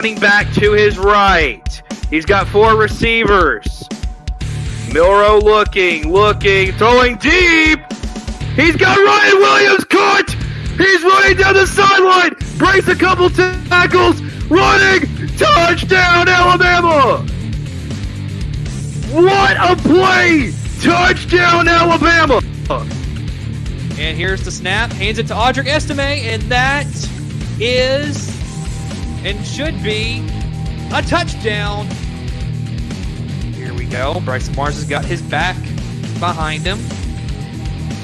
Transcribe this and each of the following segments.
running back to his right. He's got 4 receivers. Milroe looking, throwing deep. He's got Ryan Williams caught. He's running down the sideline. Breaks a couple tackles. Running. Touchdown, Alabama. What a play. Touchdown, Alabama. And here's the snap. Hands it to Audric Estime. And that is and should be a touchdown. Here we go. Bryson Barnes has got his back behind him.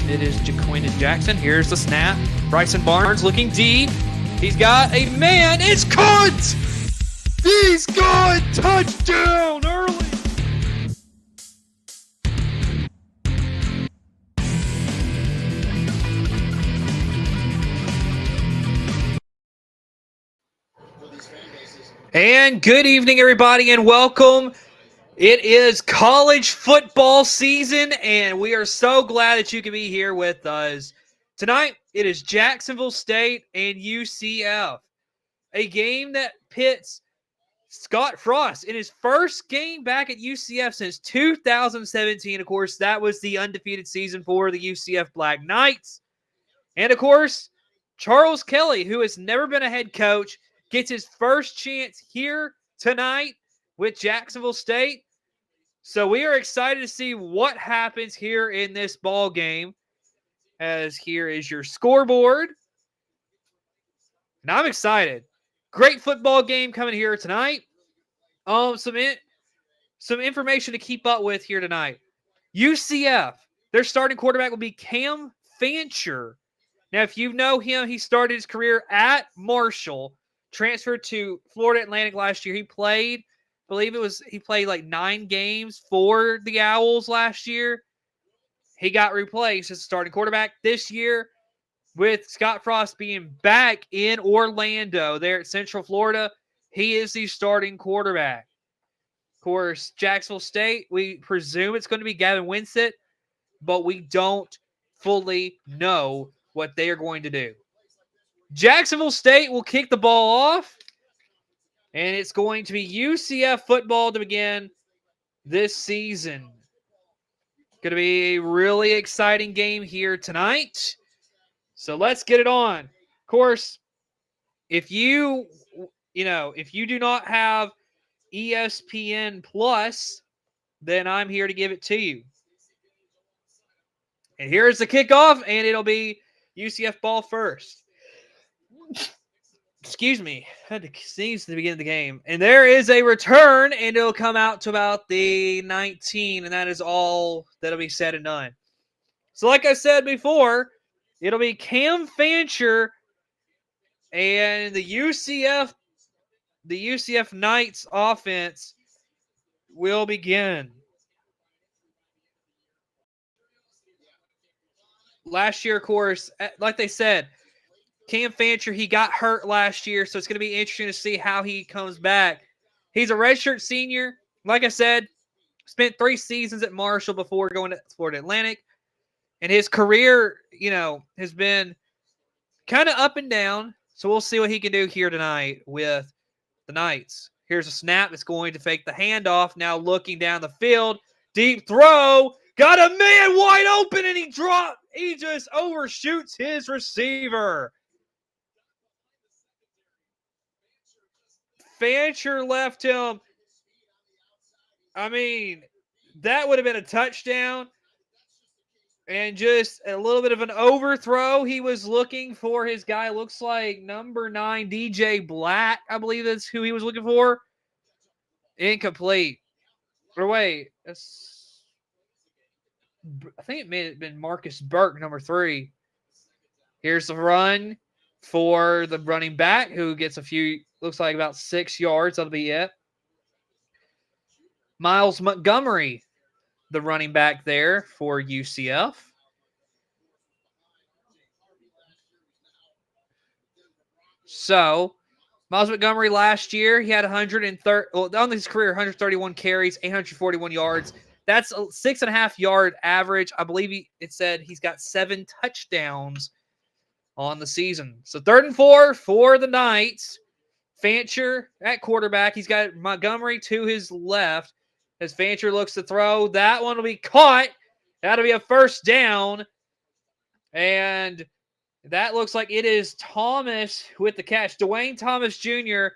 It is Jaquindon Jackson. Here's the snap. Bryson Barnes looking deep. He's got a man. It's caught! He's got touchdown early. And good evening, everybody, and welcome. It is college football season, and we are so glad that you can be here with us. Tonight, it is Jacksonville State and UCF, a game that pits Scott Frost in his first game back at UCF since 2017. Of course, that was the undefeated season for the UCF Black Knights. And, of course, Charles Kelly, who has never been a head coach, gets his first chance here tonight with Jacksonville State. So we are excited to see what happens here in this ball game. As here is your scoreboard. And I'm excited. Great football game coming here tonight. Some information to keep up with here tonight. UCF, their starting quarterback will be Cam Fancher. Now, if you know him, he started his career at Marshall, transferred to Florida Atlantic last year. He played like 9 games for the Owls last year. He got replaced as starting quarterback this year with Scott Frost being back in Orlando there at Central Florida. He is the starting quarterback. Of course, Jacksonville State, we presume it's going to be Gavin Winsett, but we don't fully know what they are going to do. Jacksonville State will kick the ball off, and it's going to be UCF football to begin this season. Going to be a really exciting game here tonight. So let's get it on. Of course, if you do not have ESPN Plus, then I'm here to give it to you. And here's the kickoff, and it'll be UCF ball first. Excuse me. I had to sneeze at the beginning of the game. And there is a return, and it'll come out to about the 19, and that is all that'll be said and done. So like I said before, it'll be Cam Fancher and the UCF Knights offense will begin. Last year, of course, like they said, Cam Fancher, he got hurt last year, so it's going to be interesting to see how he comes back. He's a redshirt senior. Like I said, spent 3 seasons at Marshall before going to Florida Atlantic. And his career, has been kind of up and down. So we'll see what he can do here tonight with the Knights. Here's a snap. It's going to fake the handoff. Now looking down the field. Deep throw. Got a man wide open, and he just overshoots his receiver. Fancher left him. I mean, that would have been a touchdown. And just a little bit of an overthrow. He was looking for his guy, looks like number 9, DJ Black. I believe that's who he was looking for. Incomplete. Or wait, I think it may have been Marcus Burke, number 3. Here's the run for the running back, who gets looks like about 6 yards. That'll be it. Miles Montgomery, the running back there for UCF. So, Miles Montgomery last year, he had on his career, 131 carries, 841 yards. That's a 6.5-yard average. I believe it said he's got 7 touchdowns on the season. So 3rd and 4 for the Knights. Fancher at quarterback. He's got Montgomery to his left. As Fancher looks to throw, that one will be caught. That'll be a first down. And that looks like it is Thomas with the catch. Dwayne Thomas Jr.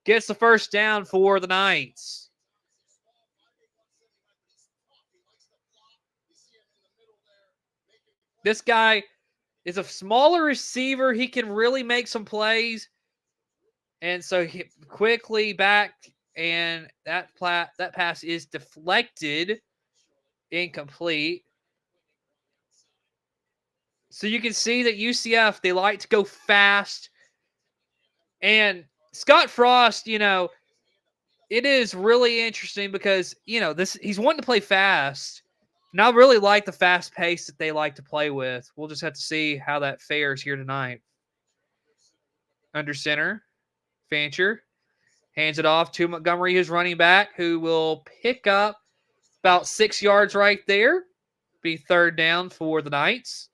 gets the first down for the Knights. This guy is a smaller receiver. He can really make some plays. And so he quickly back, and that pass is deflected, incomplete. So you can see that UCF, they like to go fast. And Scott Frost, it is really interesting because, he's wanting to play fast. And I really like the fast pace that they like to play with. We'll just have to see how that fares here tonight. Under center, Fancher hands it off to Montgomery, who's running back, who will pick up about 6 yards right there. Be third down for the Knights.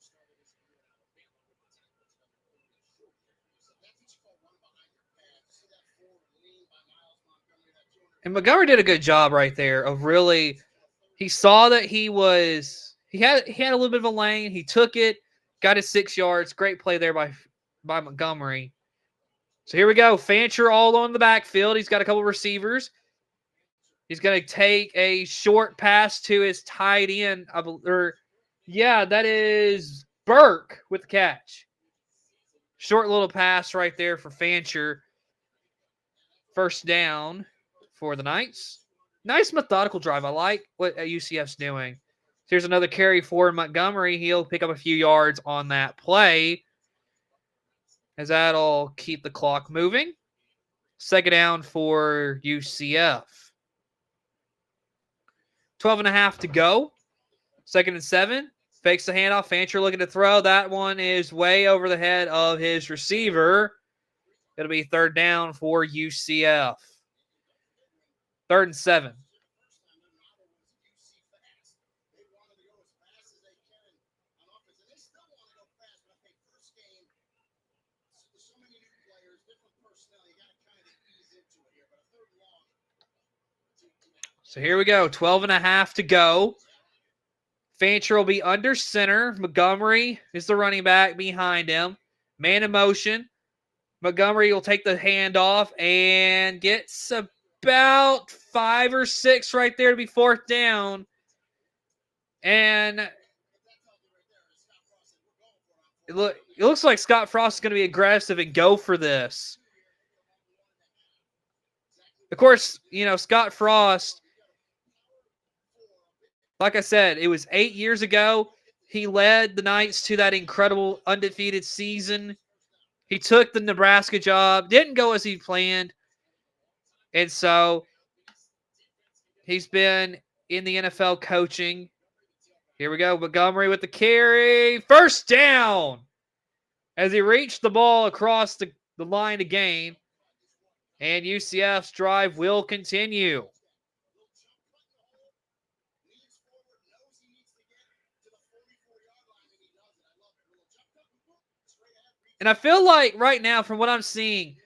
And Montgomery did a good job right there of really, he saw that he had a little bit of a lane. He took it, got his 6 yards. Great play there by Montgomery. So here we go. Fancher all on the backfield. He's got a couple receivers. He's going to take a short pass to his tight end. That is Burke with the catch. Short little pass right there for Fancher. First down for the Knights. Nice methodical drive. I like what UCF's doing. Here's another carry for Montgomery. He'll pick up a few yards on that play, as that'll keep the clock moving. Second down for UCF. 12.5 to go. 2nd and 7. Fakes the handoff. Fancher looking to throw. That one is way over the head of his receiver. It'll be third down for UCF. 3rd and 7. So here we go. 12.5 to go. Fancher will be under center. Montgomery is the running back behind him. Man in motion. Montgomery will take the handoff and gets about 5 or 6 right there to be fourth down. And it looks like Scott Frost is going to be aggressive and go for this. Of course, Scott Frost, like I said, it was 8 years ago. He led the Knights to that incredible undefeated season. He took the Nebraska job, didn't go as he planned. And so he's been in the NFL coaching. Here we go. Montgomery with the carry. First down as he reached the ball across the line to gain. And UCF's drive will continue. And I feel like right now, from what I'm seeing,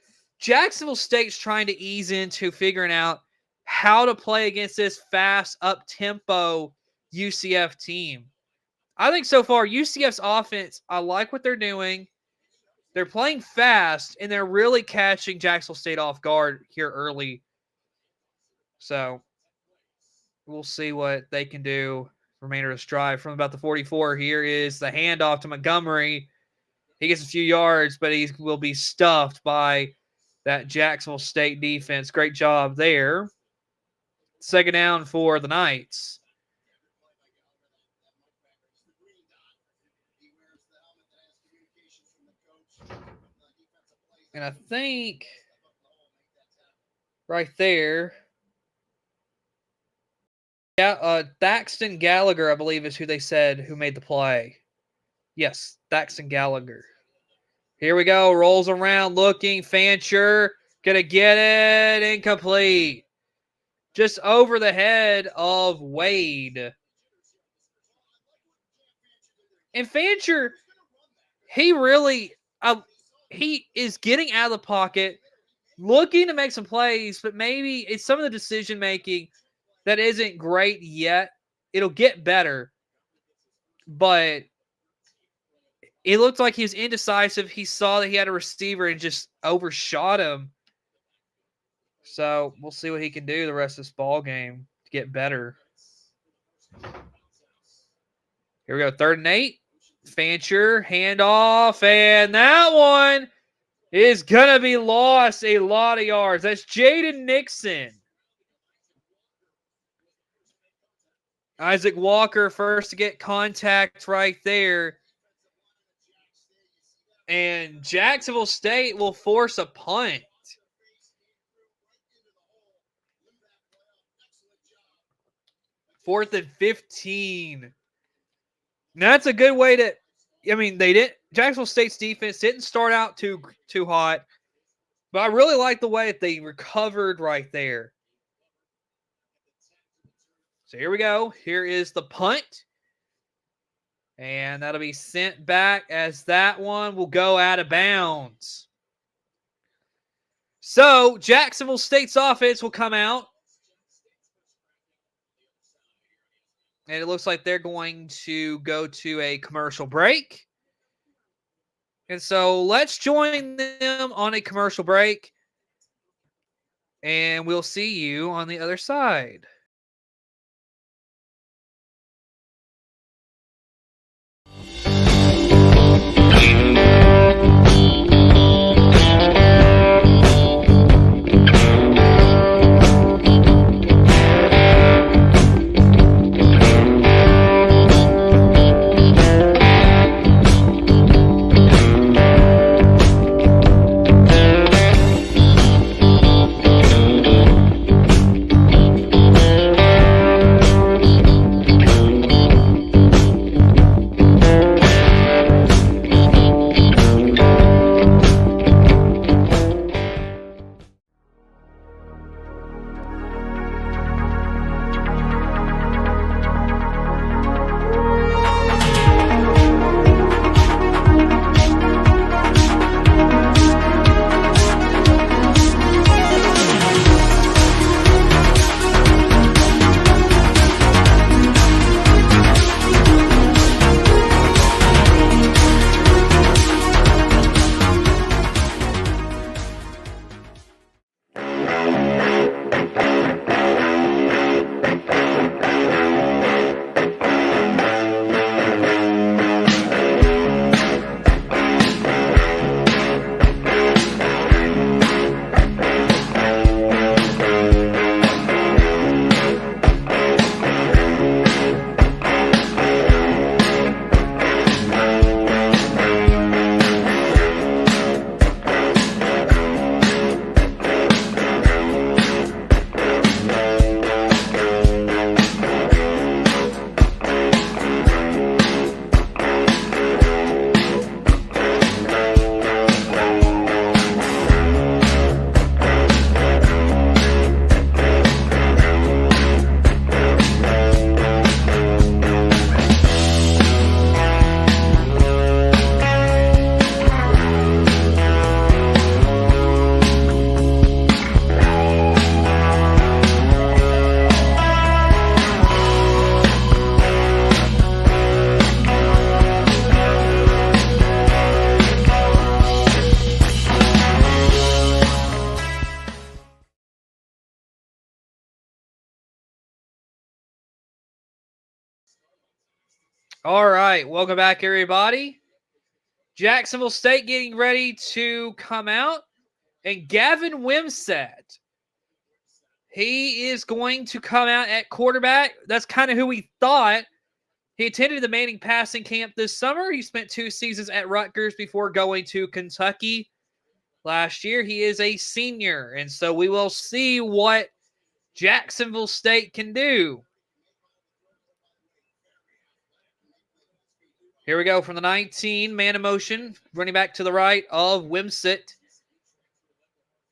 Jacksonville State's trying to ease into figuring out how to play against this fast, up-tempo UCF team. I think so far, UCF's offense, I like what they're doing. They're playing fast, and they're really catching Jacksonville State off guard here early. So we'll see what they can do remainder of this drive. From about the 44, here is the handoff to Montgomery. He gets a few yards, but he will be stuffed by that Jacksonville State defense. Great job there. Second down for the Knights. And I think right there, Thaxton Gallagher, I believe, is who they said who made the play. Yes, Thaxton Gallagher. Here we go. Rolls around looking. Fancher going to get it. Incomplete. Just over the head of Wade. And Fancher, he really, he is getting out of the pocket, looking to make some plays, but maybe it's some of the decision making that isn't great yet. It'll get better, but it looked like he was indecisive. He saw that he had a receiver and just overshot him. So we'll see what he can do the rest of this ball game to get better. Here we go, 3rd and 8. Fancher, handoff, and that one is going to be lost a lot of yards. That's Jaden Nixon. Isaac Walker first to get contact right there. And Jacksonville State will force a punt. Fourth and 15. Now, that's a good way to, Jacksonville State's defense didn't start out too hot, but I really like the way that they recovered right there. So here we go. Here is the punt. And that'll be sent back as that one will go out of bounds. So Jacksonville State's offense will come out. And it looks like they're going to go to a commercial break. And so let's join them on a commercial break. And we'll see you on the other side. All right, welcome back, everybody. Jacksonville State getting ready to come out. And Gavin Wimsatt, he is going to come out at quarterback. That's kind of who we thought. He attended the Manning passing camp this summer. He spent 2 seasons at Rutgers before going to Kentucky last year. He is a senior, and so we will see what Jacksonville State can do. Here we go from the 19, man in motion, running back to the right of Wimsatt.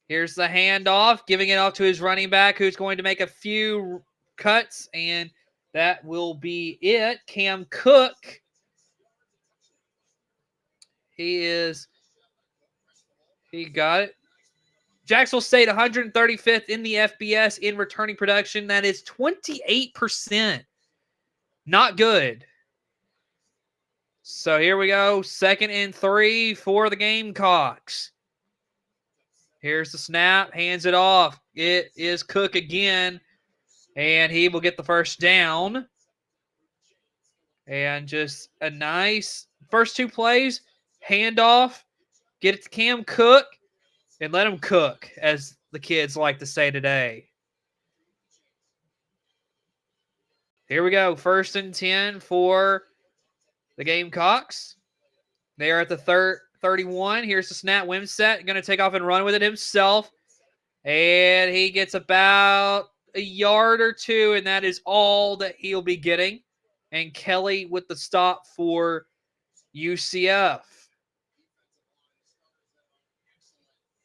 Here's the handoff, giving it off to his running back, who's going to make a few cuts, and that will be it. Cam Cook. He got it. Jacksonville State 135th in the FBS in returning production. That is 28%. Not good. So here we go. 2nd and 3 for the Gamecocks. Here's the snap. Hands it off. It is Cook again. And he will get the first down. And just a nice first 2 plays. Handoff. Get it to Cam Cook. And let him cook, as the kids like to say today. Here we go. 1st and 10 for the Gamecocks. They are at the 31. Here's the snap. Wimsett going to take off and run with it himself. And he gets about a yard or 2, and that is all that he'll be getting. And Kelly with the stop for UCF.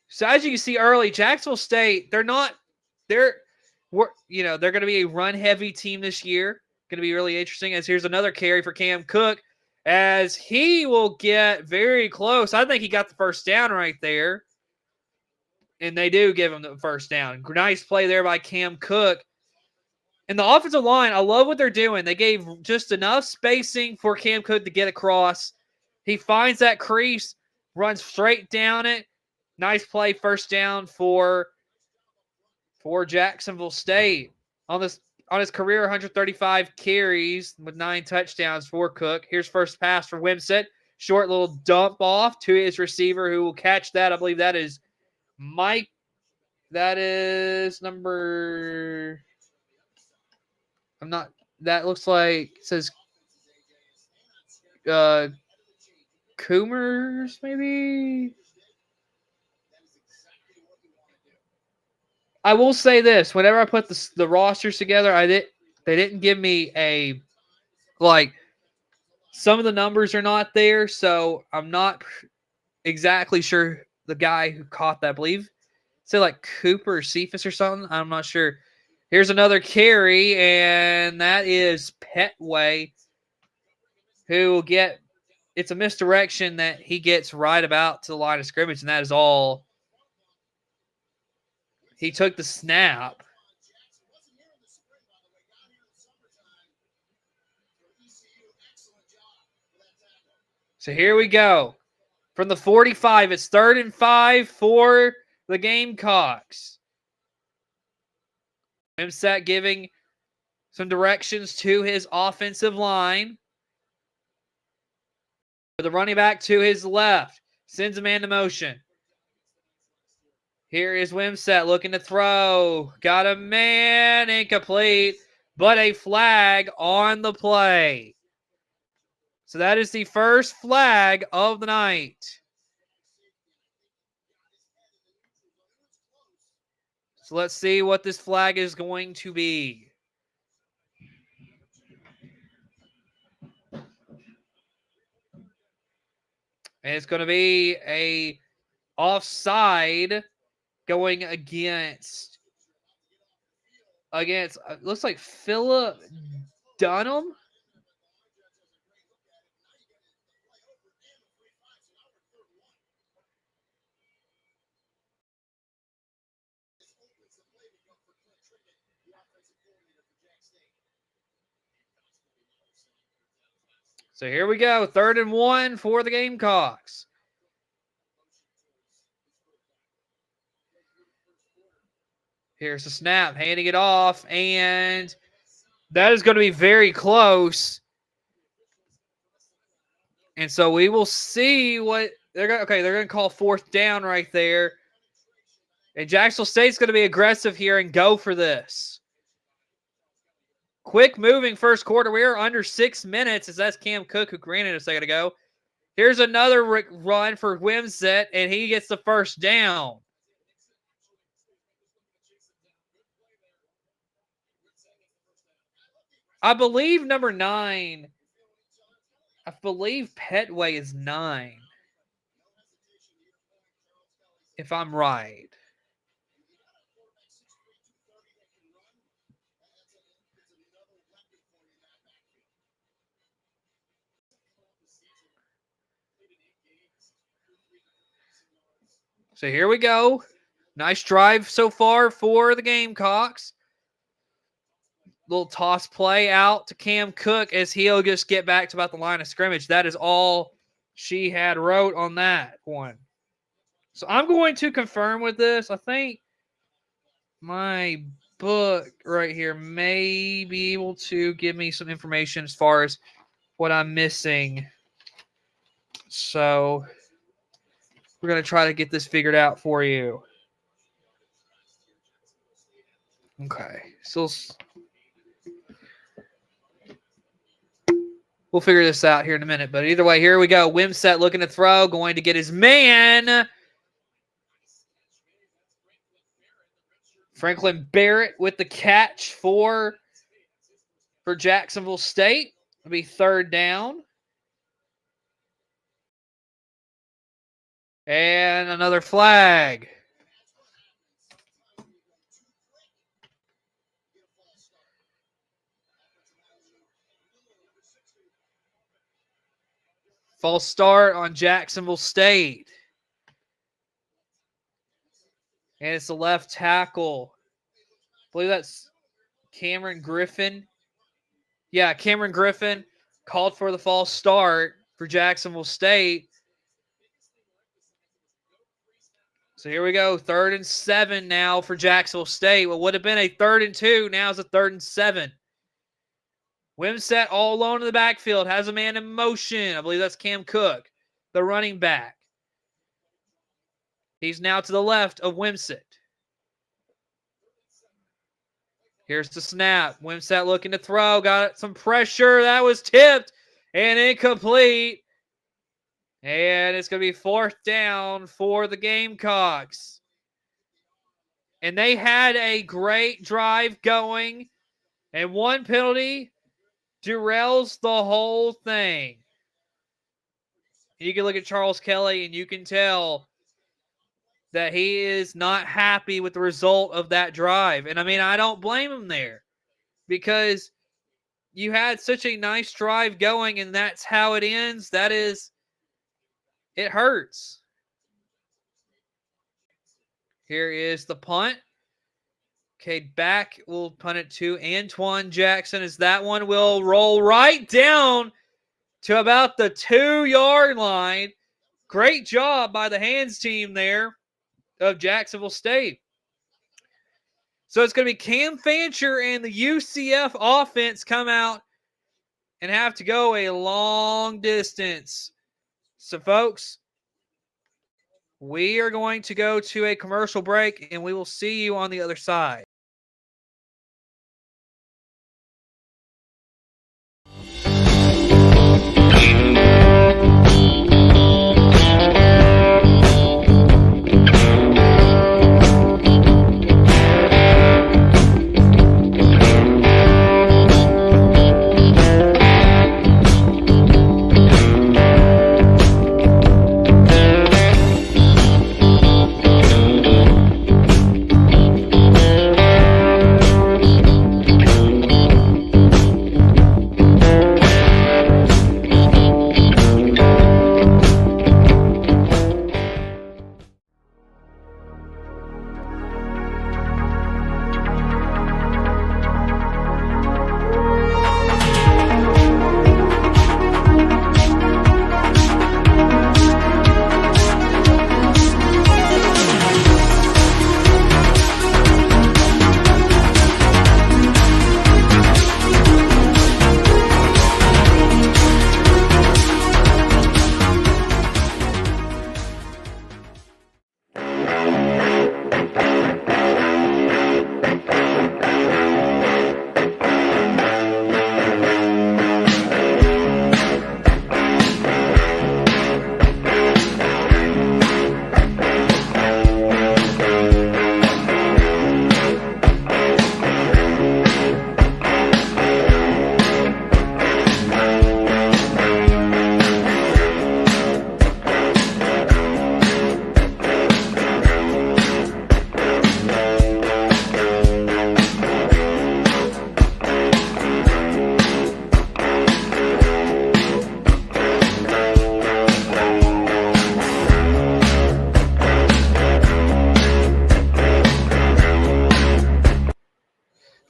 So as you can see early, Jacksonville State, they're going to be a run-heavy team this year. Going to be really interesting, as here's another carry for Cam Cook, as he will get very close. I think he got the first down right there. And they do give him the first down. Nice play there by Cam Cook. And the offensive line, I love what they're doing. They gave just enough spacing for Cam Cook to get across. He finds that crease, runs straight down it. Nice play, first down for Jacksonville State. On his career, 135 carries with 9 touchdowns for Cook. Here's first pass for Wimsett. Short little dump off to his receiver, who will catch that. I believe that is Mike. That is number. That looks like it says Coomers, maybe. I will say this: whenever I put the rosters together, they didn't give me some of the numbers are not there, so I'm not exactly sure the guy who caught that. I believe say like Cooper or Cephas or something. I'm not sure. Here's another carry, and that is Petway, who will get. It's a misdirection that he gets right about to the line of scrimmage, and that is all. He took the snap. So here we go. From the 45, it's 3rd and 5 for the Gamecocks. Wimsett giving some directions to his offensive line. The running back to his left sends a man to motion. Here is Wimsett looking to throw. Got a man, incomplete, but a flag on the play. So that is the first flag of the night. So let's see what this flag is going to be. And it's going to be a offside going against looks like Phillip Dunham. So here we go. 3rd and 1 for the Gamecocks. Here's the snap, handing it off, and that is going to be very close. And so we will see what they're going. Okay, they're going to call 4th down right there. And Jacksonville State's going to be aggressive here and go for this. Quick moving first quarter. We are under 6 minutes, as that's Cam Cook who ran it a second ago. Here's another run for Wimsett, and he gets the first down. I believe number 9. I believe Petway is 9. If I'm right. So here we go. Nice drive so far for the Gamecocks. Little toss play out to Cam Cook as he'll just get back to about the line of scrimmage. That is all she had wrote on that one. So I'm going to confirm with this. I think my book right here may be able to give me some information as far as what I'm missing. So we're going to try to get this figured out for you. Okay. So we'll figure this out here in a minute. But either way, here we go. Wimsett looking to throw, going to get his man. Franklin Barrett with the catch for Jacksonville State. It'll be third down. And another flag. False start on Jacksonville State. And it's the left tackle. I believe that's Cameron Griffin. Yeah, Cameron Griffin called for the false start for Jacksonville State. So here we go. 3rd and 7 now for Jacksonville State. What would have been a 3rd and 2. Now it's a 3rd and 7. Wimsett all alone in the backfield. Has a man in motion. I believe that's Cam Cook, the running back. He's now to the left of Wimsett. Here's the snap. Wimsett looking to throw. Got some pressure. That was tipped and incomplete. And it's going to be 4th down for the Gamecocks. And they had a great drive going. And one penalty derails the whole thing. You can look at Charles Kelly and you can tell that he is not happy with the result of that drive. And I mean, I don't blame him there because you had such a nice drive going and that's how it ends. It hurts. Here is the punt. Okay, back. We'll punt it to Antoine Jackson as that one will roll right down to about the 2-yard line. Great job by the hands team there of Jacksonville State. So it's going to be Cam Fancher and the UCF offense come out and have to go a long distance. So, folks, we are going to go to a commercial break, and we will see you on the other side.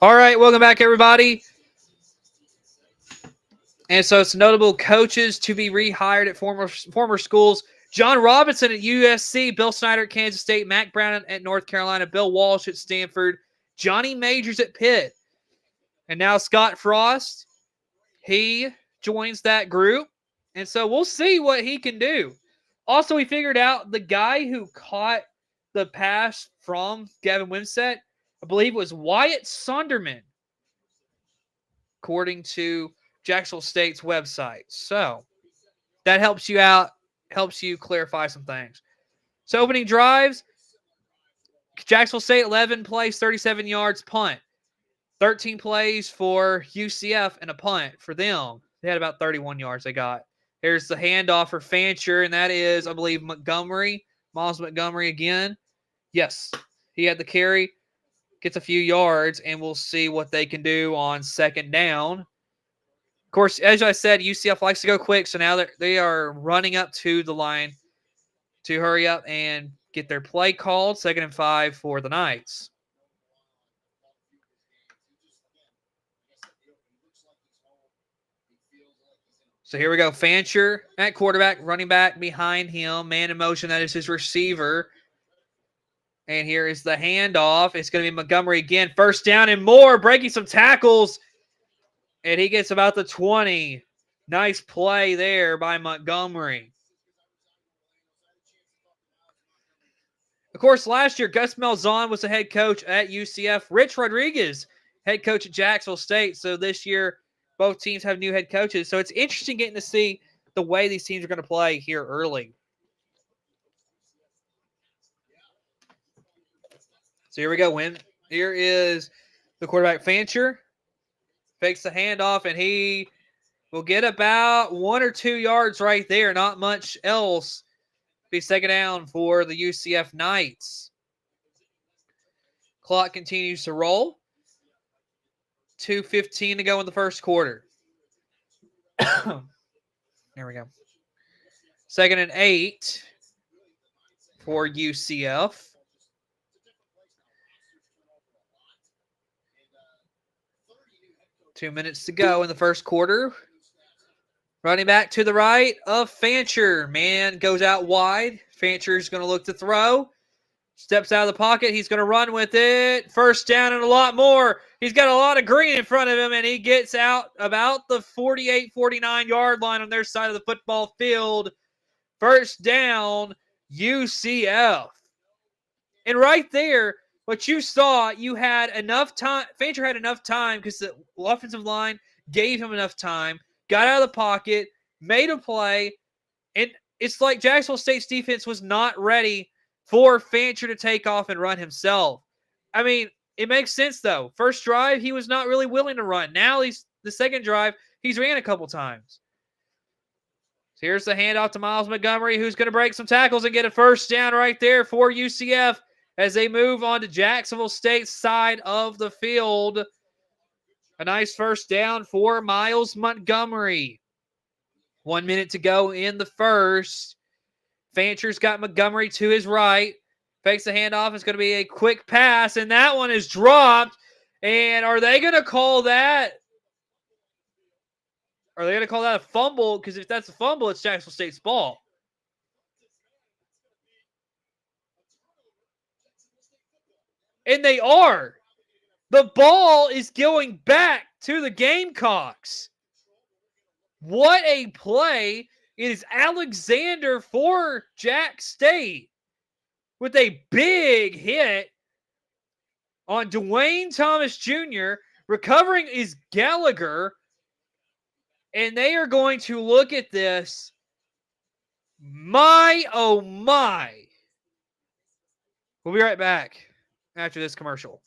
All right, welcome back, everybody. And so it's notable coaches to be rehired at former schools. John Robinson at USC, Bill Snyder at Kansas State, Mac Brown at North Carolina, Bill Walsh at Stanford, Johnny Majors at Pitt. And now Scott Frost, he joins that group. And so we'll see what he can do. Also, we figured out the guy who caught the pass from Gavin Wimsett, I believe it was Wyatt Sonderman, according to Jacksonville State's website. So that helps you out, helps you clarify some things. So opening drives, Jacksonville State 11 plays, 37 yards, punt. 13 plays for UCF and a punt for them. They had about 31 yards they got. Here's the handoff for Fancher, and that is, I believe, Montgomery. Miles Montgomery again. Yes, he had the carry. Gets a few yards, and we'll see what they can do on second down. Of course, as I said, UCF likes to go quick, so now they are running up to the line to hurry up and get their play called. 2nd and 5 for the Knights. So here we go. Fancher at quarterback, running back behind him. Man in motion, that is his receiver. And here is the handoff. It's going to be Montgomery again. First down and more, breaking some tackles. And he gets about the 20. Nice play there by Montgomery. Of course, last year, Gus Malzahn was the head coach at UCF. Rich Rodriguez, head coach at Jacksonville State. So this year, both teams have new head coaches. So it's interesting getting to see the way these teams are going to play here early. So here we go. Here is the quarterback, Fancher. Fakes the handoff, and he will get about 1 or 2 yards right there. Not much else. Be 2nd down for the UCF Knights. Clock continues to roll. 2:15 to go in the first quarter. There we go. 2nd and 8 for UCF. Two minutes to go in the first quarter. Running back to the right of Fancher. Man goes out wide. Fancher's going to look to throw. Steps out of the pocket. He's going to run with it. First down and a lot more. He's got a lot of green in front of him, and he gets out about the 48, 49-yard line on their side of the football field. First down, UCF. And right there, what you saw, you had enough time. Fancher had enough time because the offensive line gave him enough time. Got out of the pocket, made a play, and it's like Jacksonville State's defense was not ready for Fancher to take off and run himself. I mean, it makes sense, though. First drive, he was not really willing to run. Now, the second drive, he's ran a couple times. So here's the handoff to Miles Montgomery, who's going to break some tackles and get a first down right there for UCF as they move on to Jacksonville State's side of the field. A nice first down for Miles Montgomery. 1 minute to go in the first. Fancher's got Montgomery to his right. Fakes the handoff. It's going to be a quick pass, and that one is dropped. And are they going to call that? Are they going to call that a fumble? Because if that's a fumble, it's Jacksonville State's ball. And they are. The ball is going back to the Gamecocks. What a play. It is Alexander for Jack State with a big hit on Dwayne Thomas Jr. Recovering is Gallagher. And they are going to look at this. My, oh my. We'll be right back after this commercial.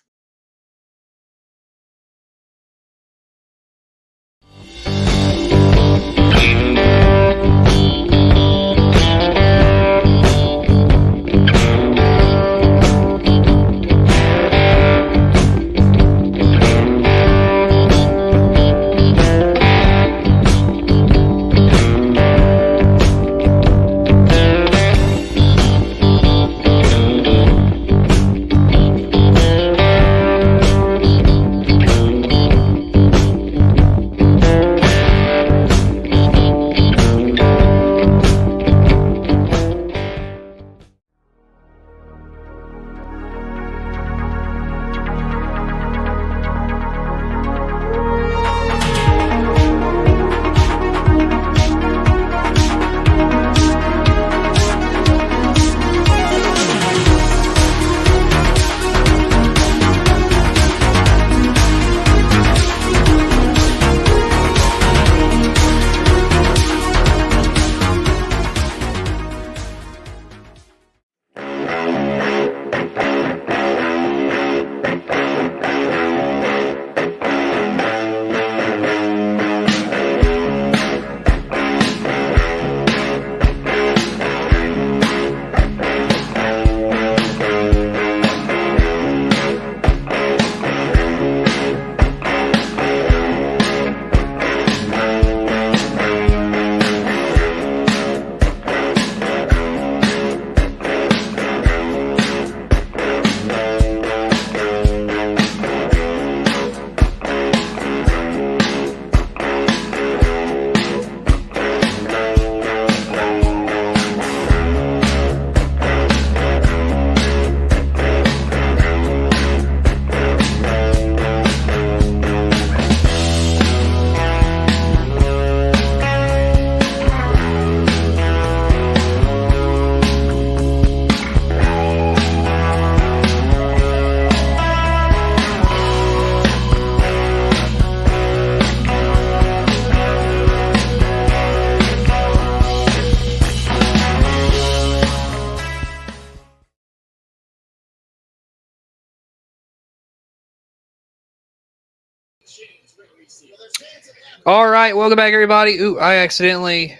All right, welcome back, everybody. Ooh, I accidentally.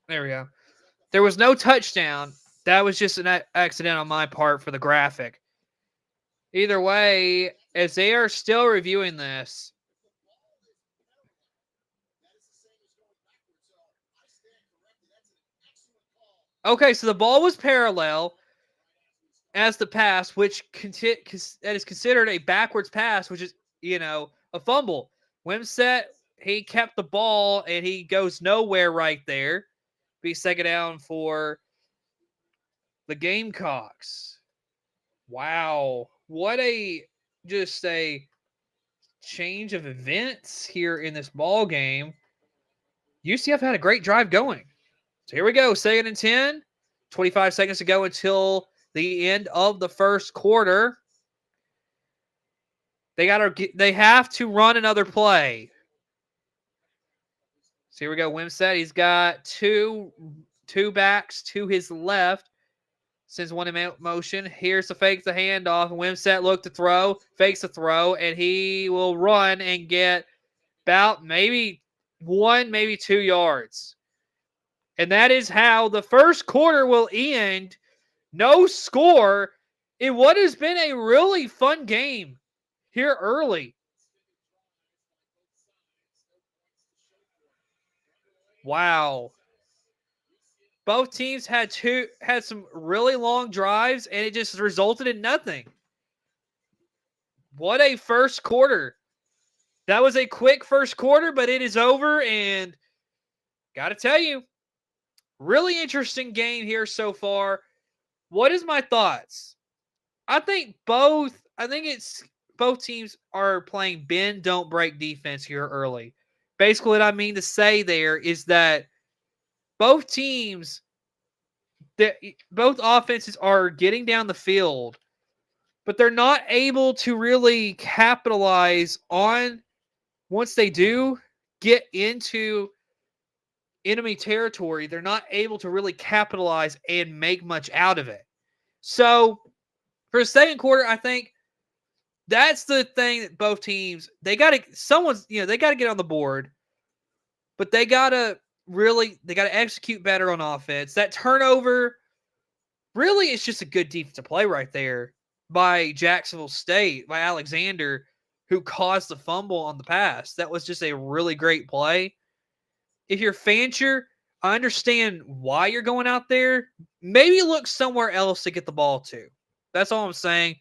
There we go. There was no touchdown. That was just an accident on my part for the graphic. Either way, as they are still reviewing this. Okay, so the ball was parallel as the pass, which that is considered a backwards pass, which is, a fumble. Wimsett, he kept the ball, and he goes nowhere right there. Be second down for the Gamecocks. Wow. What a change of events here in this ball game. UCF had a great drive going. So here we go. 2nd and 10. 25 seconds to go until the end of the first quarter. They have to run another play. So here we go. Wimsett, he's got two backs to his left. Sends one in motion. Here's the fake the handoff. Wimsett look to throw. Fakes the throw. And he will run and get about maybe 1, maybe 2 yards. And that is how the first quarter will end. No score in what has been a really fun game here early. Wow. Both teams had some really long drives, and it just resulted in nothing. What a first quarter. That was a quick first quarter, but it is over, and got to tell you, really interesting game here so far. What is my thoughts? I think both teams are playing bend, don't break defense here early. Basically, what I mean to say there is that both offenses are getting down the field, but they're not able to really capitalize on, once they do get into enemy territory, they're not able to really capitalize and make much out of it. So for the second quarter, I think that's the thing that both teams, they got to get on the board, but they got to execute better on offense. That turnover, really, it's just a good defensive play right there by Jacksonville State, by Alexander, who caused the fumble on the pass. That was just a really great play. If you're Fancher, I understand why you're going out there. Maybe look somewhere else to get the ball to. That's all I'm saying.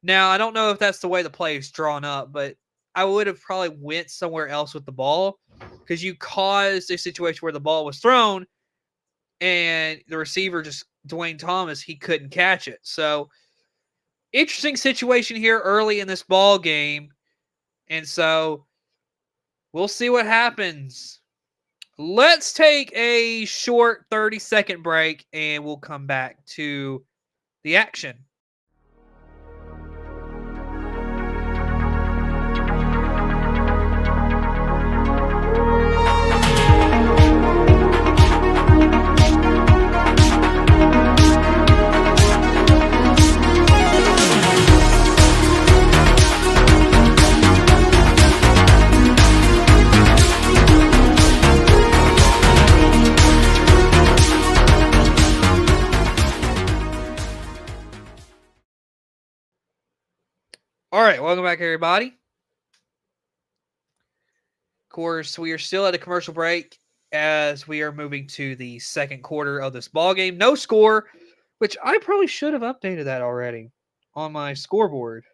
Now, I don't know if that's the way the play is drawn up, but I would have probably went somewhere else with the ball, because you caused a situation where the ball was thrown and the receiver, just Dwayne Thomas, he couldn't catch it. So, interesting situation here early in this ball game. And so, we'll see what happens. Let's take a short 30-second break, and we'll come back to the action. All right, welcome back, everybody. Of course, we are still at a commercial break as we are moving to the second quarter of this ball game. No score, which I probably should have updated that already on my scoreboard.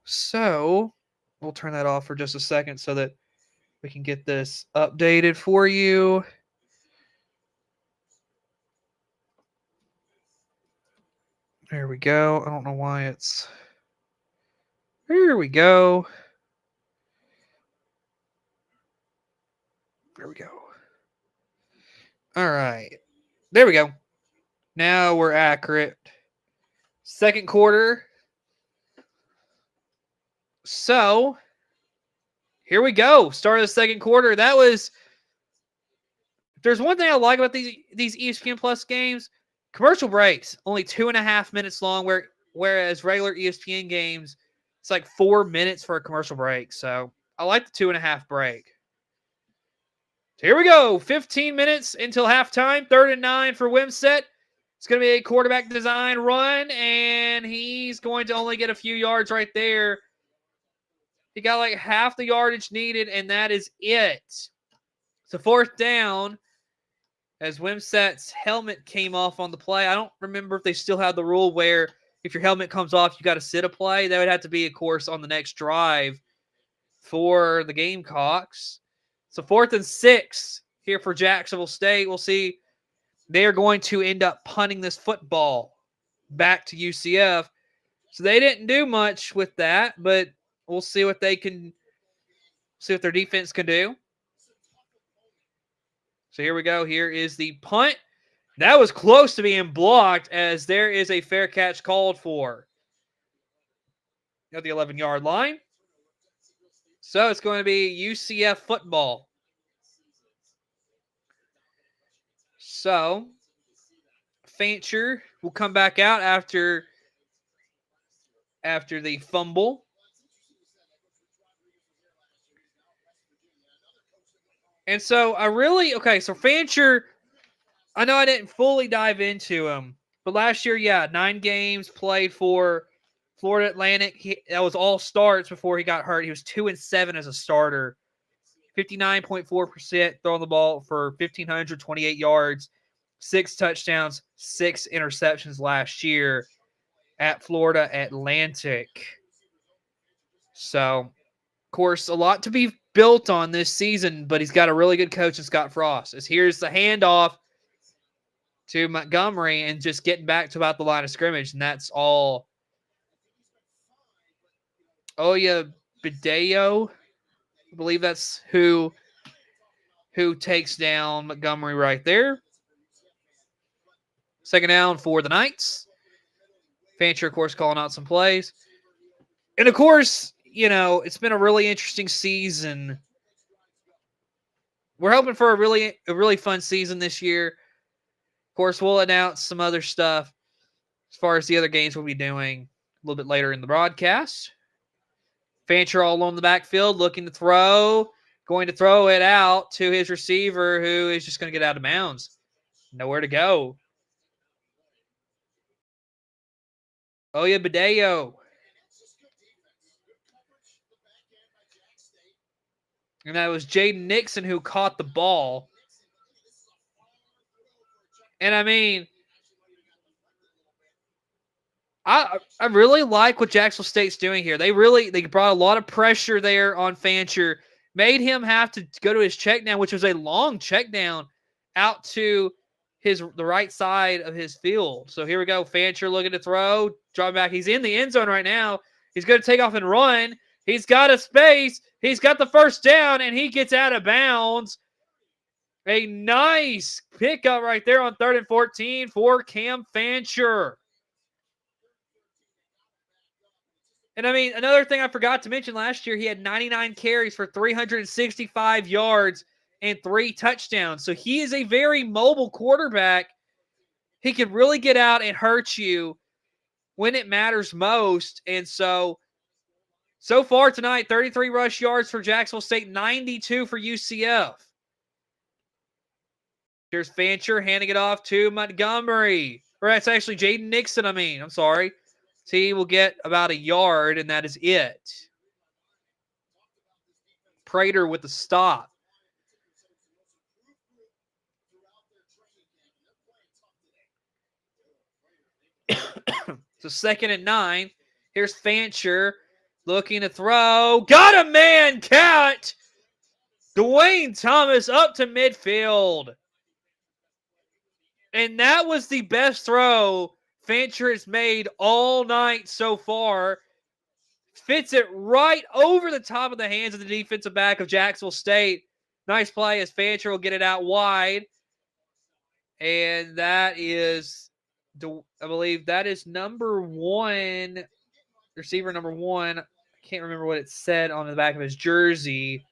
So we'll turn that off for just a second so that we can get this updated for you. There we go. I don't know why it's... There we go. There we go. All right. There we go. Now we're accurate. Second quarter. So, here we go. Start of the second quarter. That was... There's one thing I like about these ESPN Plus games. Commercial breaks, only 2.5 minutes long, whereas regular ESPN games, It's like 4 minutes for a commercial break. So I like the 2.5 break. So here we go. 15 minutes until halftime. 3rd and 9 for Wimset. It's going to be a quarterback design run, and he's going to only get a few yards right there. He got like half the yardage needed, and that is it. So 4th down as Wimset's helmet came off on the play. I don't remember if they still have the rule where if your helmet comes off, you got to sit a play. That would have to be, of course, on the next drive for the Gamecocks. So 4th and 6 here for Jacksonville State. We'll see. They are going to end up punting this football back to UCF. So they didn't do much with that, but we'll see what they can see what their defense can do. So here we go. Here is the punt. That was close to being blocked as there is a fair catch called for at the 11-yard line. So it's going to be UCF football. So Fancher will come back out after the fumble. And so so Fancher, I know I didn't fully dive into him, but last year, 9 games played for Florida Atlantic. That was all starts before he got hurt. He was 2-7 as a starter, 59.4% throwing the ball for 1,528 yards, 6 touchdowns, 6 interceptions last year at Florida Atlantic. So, of course, a lot to be built on this season, but he's got a really good coach in Scott Frost. As here's the handoff to Montgomery and just getting back to about the line of scrimmage, and that's all. Bideo, I believe that's who takes down Montgomery right there. 2nd down for the Knights. Fancher, of course, calling out some plays. And, of course, it's been a really interesting season. We're hoping for a really fun season this year. Of course, we'll announce some other stuff as far as the other games we'll be doing a little bit later in the broadcast. Fancher all along the backfield, looking to throw. Going to throw it out to his receiver, who is just going to get out of bounds. Nowhere to go. Bideo. And that was Jaden Nixon who caught the ball. And I mean, I really like what Jacksonville State's doing here. They brought a lot of pressure there on Fancher, made him have to go to his check down, which was a long check down out to the right side of his field. So here we go. Fancher looking to throw, dropping back. He's in the end zone right now. He's going to take off and run. He's got a space. He's got the 1st down, and he gets out of bounds. A nice pickup right there on 3rd and 14 for Cam Fancher. And I mean, another thing I forgot to mention last year, he had 99 carries for 365 yards and 3 touchdowns. So he is a very mobile quarterback. He can really get out and hurt you when it matters most. And so far tonight, 33 rush yards for Jacksonville State, 92 for UCF. Here's Fancher handing it off to Montgomery. Or that's actually Jaden Nixon, I'm sorry. So he will get about a yard, and that is it. Prater with the stop. So 2nd and 9. Here's Fancher looking to throw. Got a man catch. Dwayne Thomas up to midfield. And that was the best throw Fancher has made all night so far. Fits it right over the top of the hands of the defensive back of Jacksonville State. Nice play as Fancher will get it out wide. And that is, I believe that is number 1, receiver number 1. I can't remember what it said on the back of his jersey.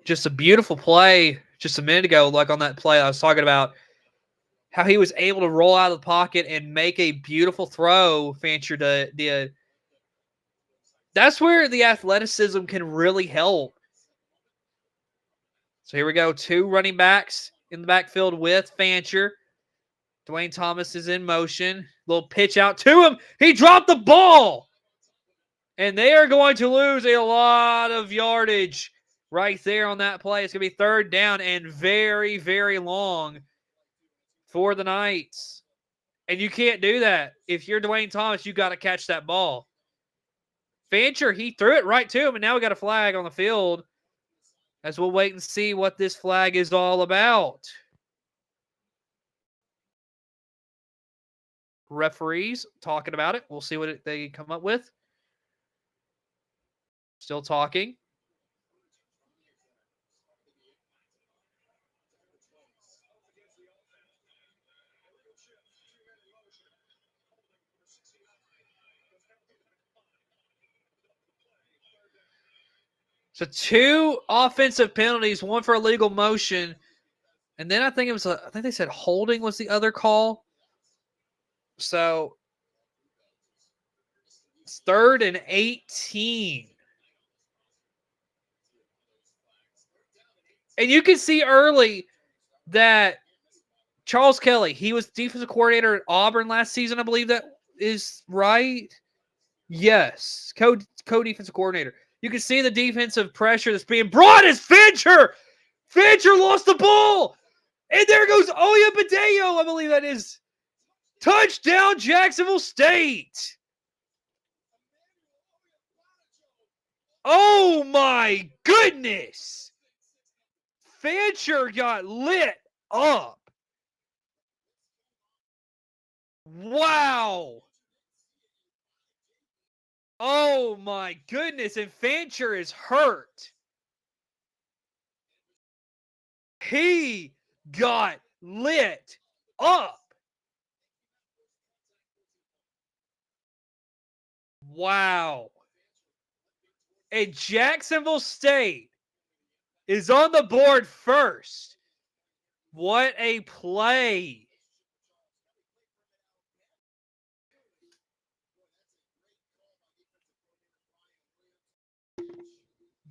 Just a beautiful play just a minute ago, like on that play I was talking about. how he was able to roll out of the pocket and make a beautiful throw, Fancher did. That's where the athleticism can really help. So here we go. 2 running backs in the backfield with Fancher. Dwayne Thomas is in motion. Little pitch out to him. He dropped the ball. And they are going to lose a lot of yardage right there on that play. It's going to be 3rd down and very, very long for the Knights. And you can't do that. If you're Dwayne Thomas, you got to catch that ball. Fancher, he threw it right to him, and now we got a flag on the field as we'll wait and see what this flag is all about. Referees talking about it. We'll see what they come up with. Still talking. So 2 offensive penalties, 1 for illegal motion, and then I think they said holding was the other call. So it's 3rd and 18. And you can see early that Charles Kelly, he was defensive coordinator at Auburn last season, I believe that is right. Yes, co-defensive coordinator. You can see the defensive pressure that's being brought as Fincher. Fincher lost the ball. And there goes Oya Badeo, I believe that is. Touchdown, Jacksonville State. Oh, my goodness. Fancher got lit up. Wow. Oh, my goodness. And Fancher is hurt. He got lit up. Wow. And Jacksonville State is on the board first. What a play.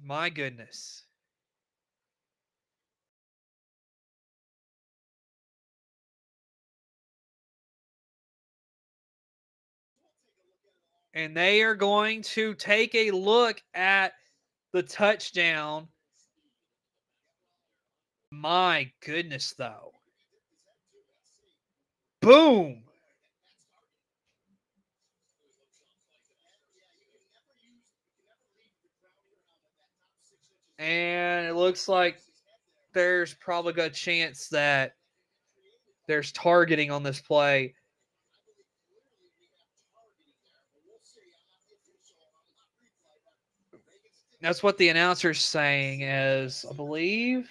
My goodness. And they are going to take a look at the touchdown. My goodness, though. Boom. And it looks like there's probably a good chance that there's targeting on this play. That's what the announcer's saying is, I believe.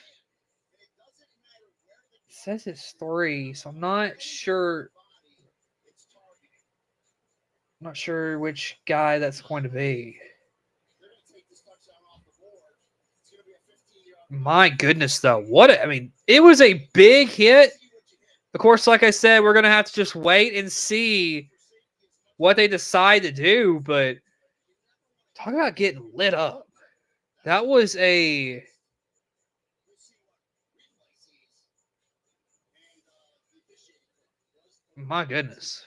It says it's 3, so I'm not sure. I'm not sure which guy that's going to be. My goodness, though. It was a big hit. Of course, like I said, we're going to have to just wait and see what they decide to do. But talk about getting lit up. That was a... My goodness.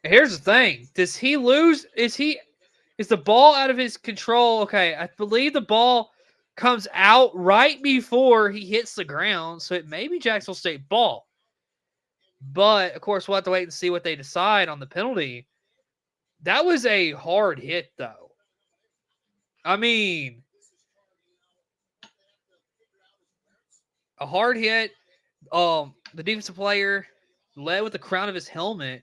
Here's the thing. Does he lose? Is the ball out of his control? Okay, I believe the ball comes out right before he hits the ground, so it may be Jacksonville State ball. But, of course, we'll have to wait and see what they decide on the penalty. That was a hard hit, though. I mean, a hard hit. The defensive player led with the crown of his helmet.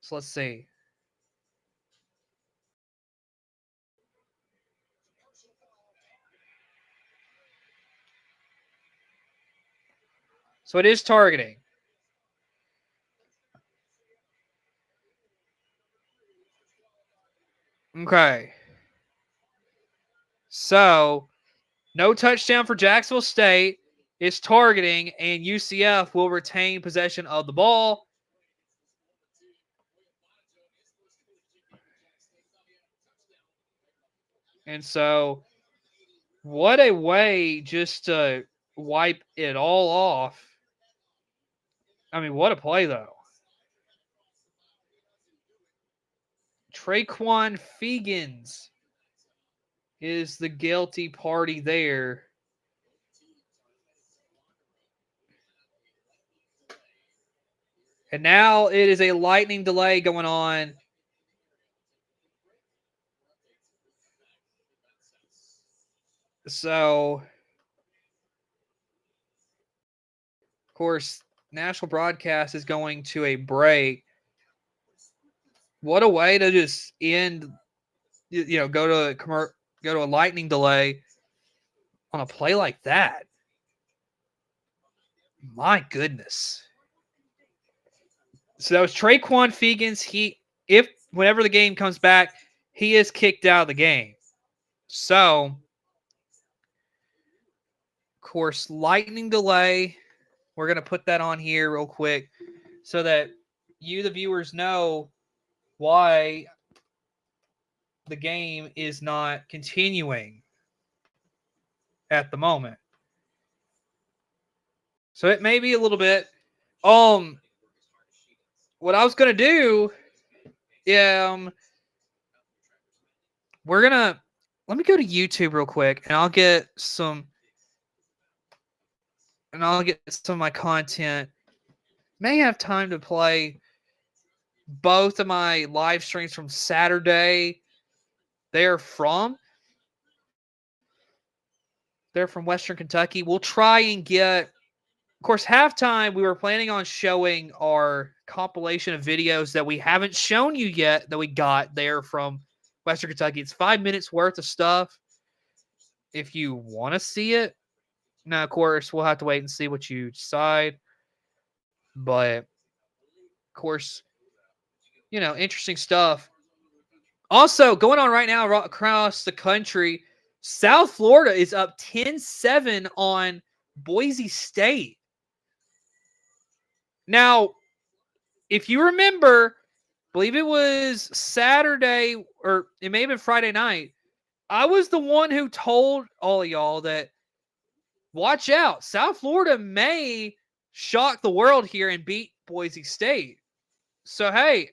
So let's see. So it is targeting. Okay. So, no touchdown for Jacksonville State is targeting, and UCF will retain possession of the ball. And so, what a way just to wipe it all off. I mean, what a play, though. Traquan Fegans is the guilty party there. And now it is a lightning delay going on. So, of course, national broadcast is going to a break. What a way to just end, go to a lightning delay on a play like that. My goodness. So that was Traquan Fegans. Whenever the game comes back, he is kicked out of the game. So, of course, lightning delay. We're going to put that on here real quick so that you, the viewers, know why the game is not continuing at the moment. So it may be a little bit. What I was going to do, let me go to YouTube real quick and I'll get some of my content. May have time to play both of my live streams from Saturday. They're from Western Kentucky. We'll try and get, of course, halftime. We were planning on showing our compilation of videos that we haven't shown you yet that we got there from Western Kentucky. It's 5 minutes worth of stuff. If you want to see it, now, of course, we'll have to wait and see what you decide. But, of course, interesting stuff. Also, going on right now across the country, South Florida is up 10-7 on Boise State. Now, if you remember, I believe it was Saturday or it may have been Friday night, I was the one who told all of y'all that watch out. South Florida may shock the world here and beat Boise State. So, hey,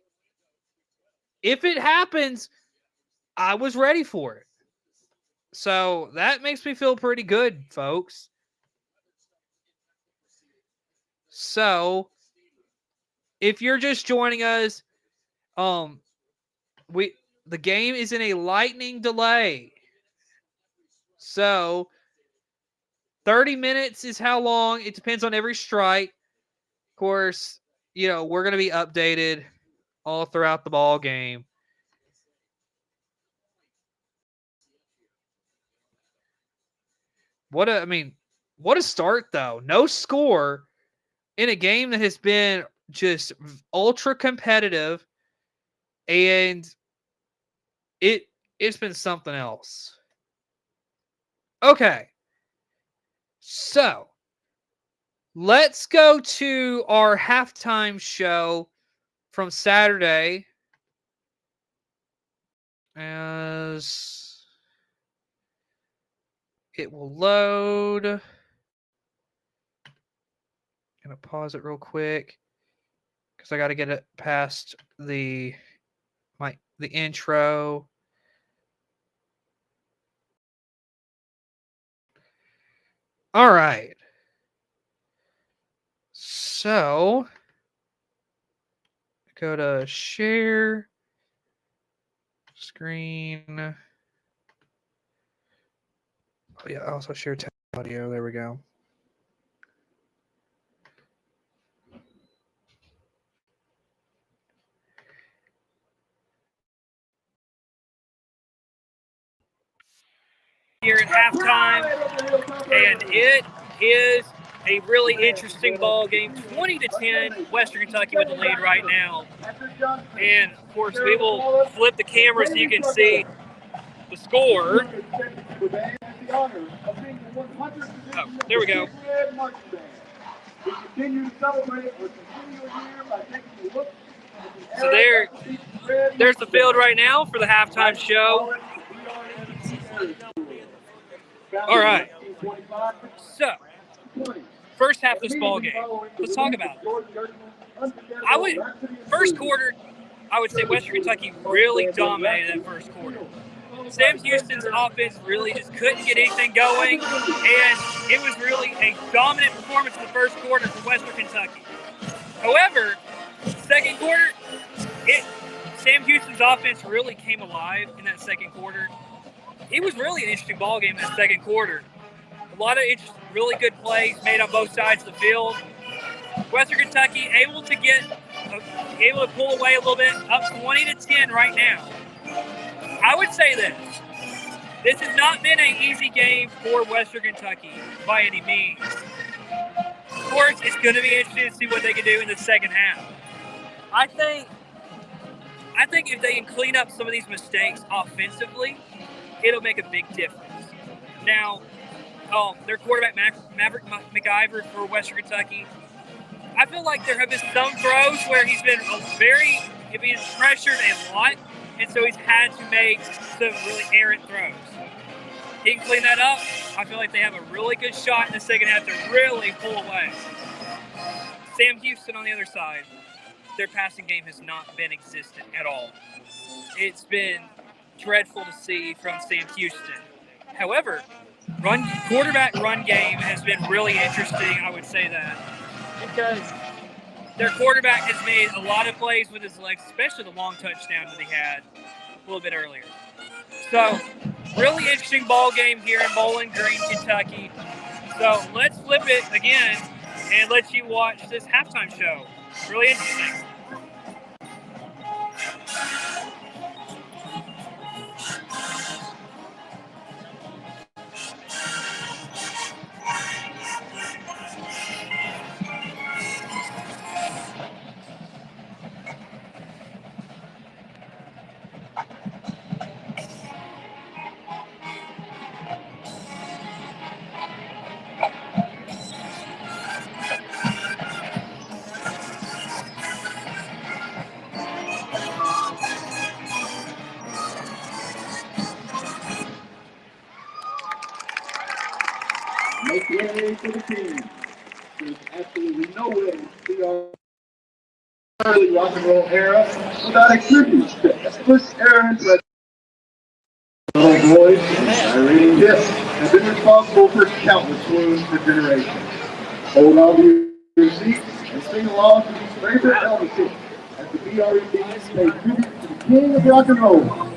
if it happens, I was ready for it. So that makes me feel pretty good, folks. So if you're just joining us, the game is in a lightning delay. So 30 minutes is how long. It depends on every strike. Of course, we're going to be updated all throughout the ball game. What a start, though. No score in a game that has been just ultra competitive, and it's been something else. Okay. So, let's go to our halftime show from Saturday. As it will load. I'm going to pause it real quick because I got to get it past the intro. All right. So, go to share screen. Oh, yeah, also share audio. There we go. Here at halftime, and it is a really interesting ball game. 20-10, Western Kentucky with the lead right now. And of course, we will flip the camera so you can see the score. Oh, there we go. So there's the field right now for the halftime show. All right. So, first half of this ball game. Let's talk about it. First quarter, I would say Western Kentucky really dominated that first quarter. Sam Houston's offense really just couldn't get anything going, and it was really a dominant performance in the first quarter for Western Kentucky. However, second quarter, Sam Houston's offense really came alive in that second quarter. It was really an interesting ball game in that second quarter. A lot of really good plays made on both sides of the field. Western Kentucky able to pull away a little bit, up 20-10 right now. I would say this has not been an easy game for Western Kentucky by any means. Of course, it's going to be interesting to see what they can do in the second half. I think if they can clean up some of these mistakes offensively, it'll make a big difference. Now, their quarterback, Maverick McIver for Western Kentucky, I feel like there have been some throws where he's been pressured a lot, and so he's had to make some really errant throws. He can clean that up. I feel like they have a really good shot in the second half to really pull away. Sam Houston on the other side, their passing game has not been existent at all. It's been dreadful to see from Sam Houston. However, quarterback run game has been really interesting, I would say that, because their quarterback has made a lot of plays with his legs, especially the long touchdown that he had a little bit earlier. So, really interesting ball game here in Bowling Green, Kentucky. So, let's flip it again and let you watch this halftime show. Really interesting. Make way for the team. There's absolutely no way to see our early rock and roll era without a tribute to Elvis Aaron. Little boys and reading this have been responsible for countless wounds for generations. Hold on to your seats and sing along to these favorite Elvis hits as the BRE teams pay tribute to the king of rock and roll.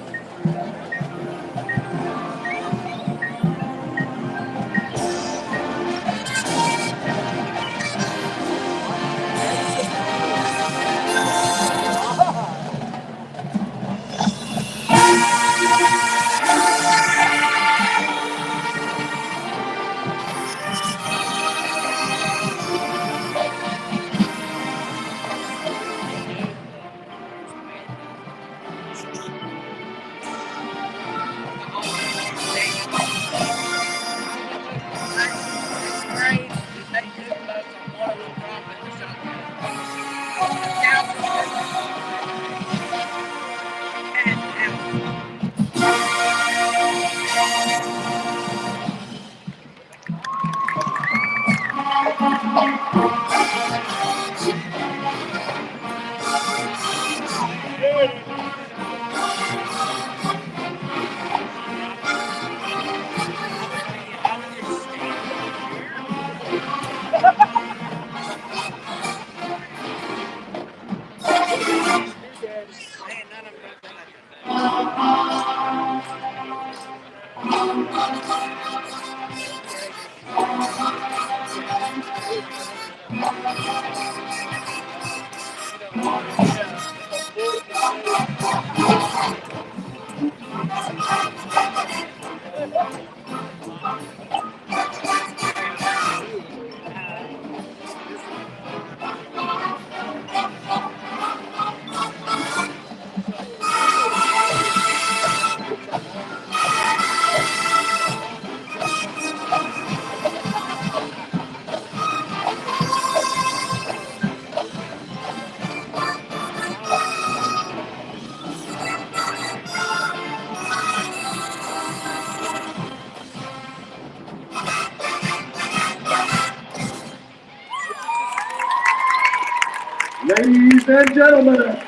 Ladies and gentlemen,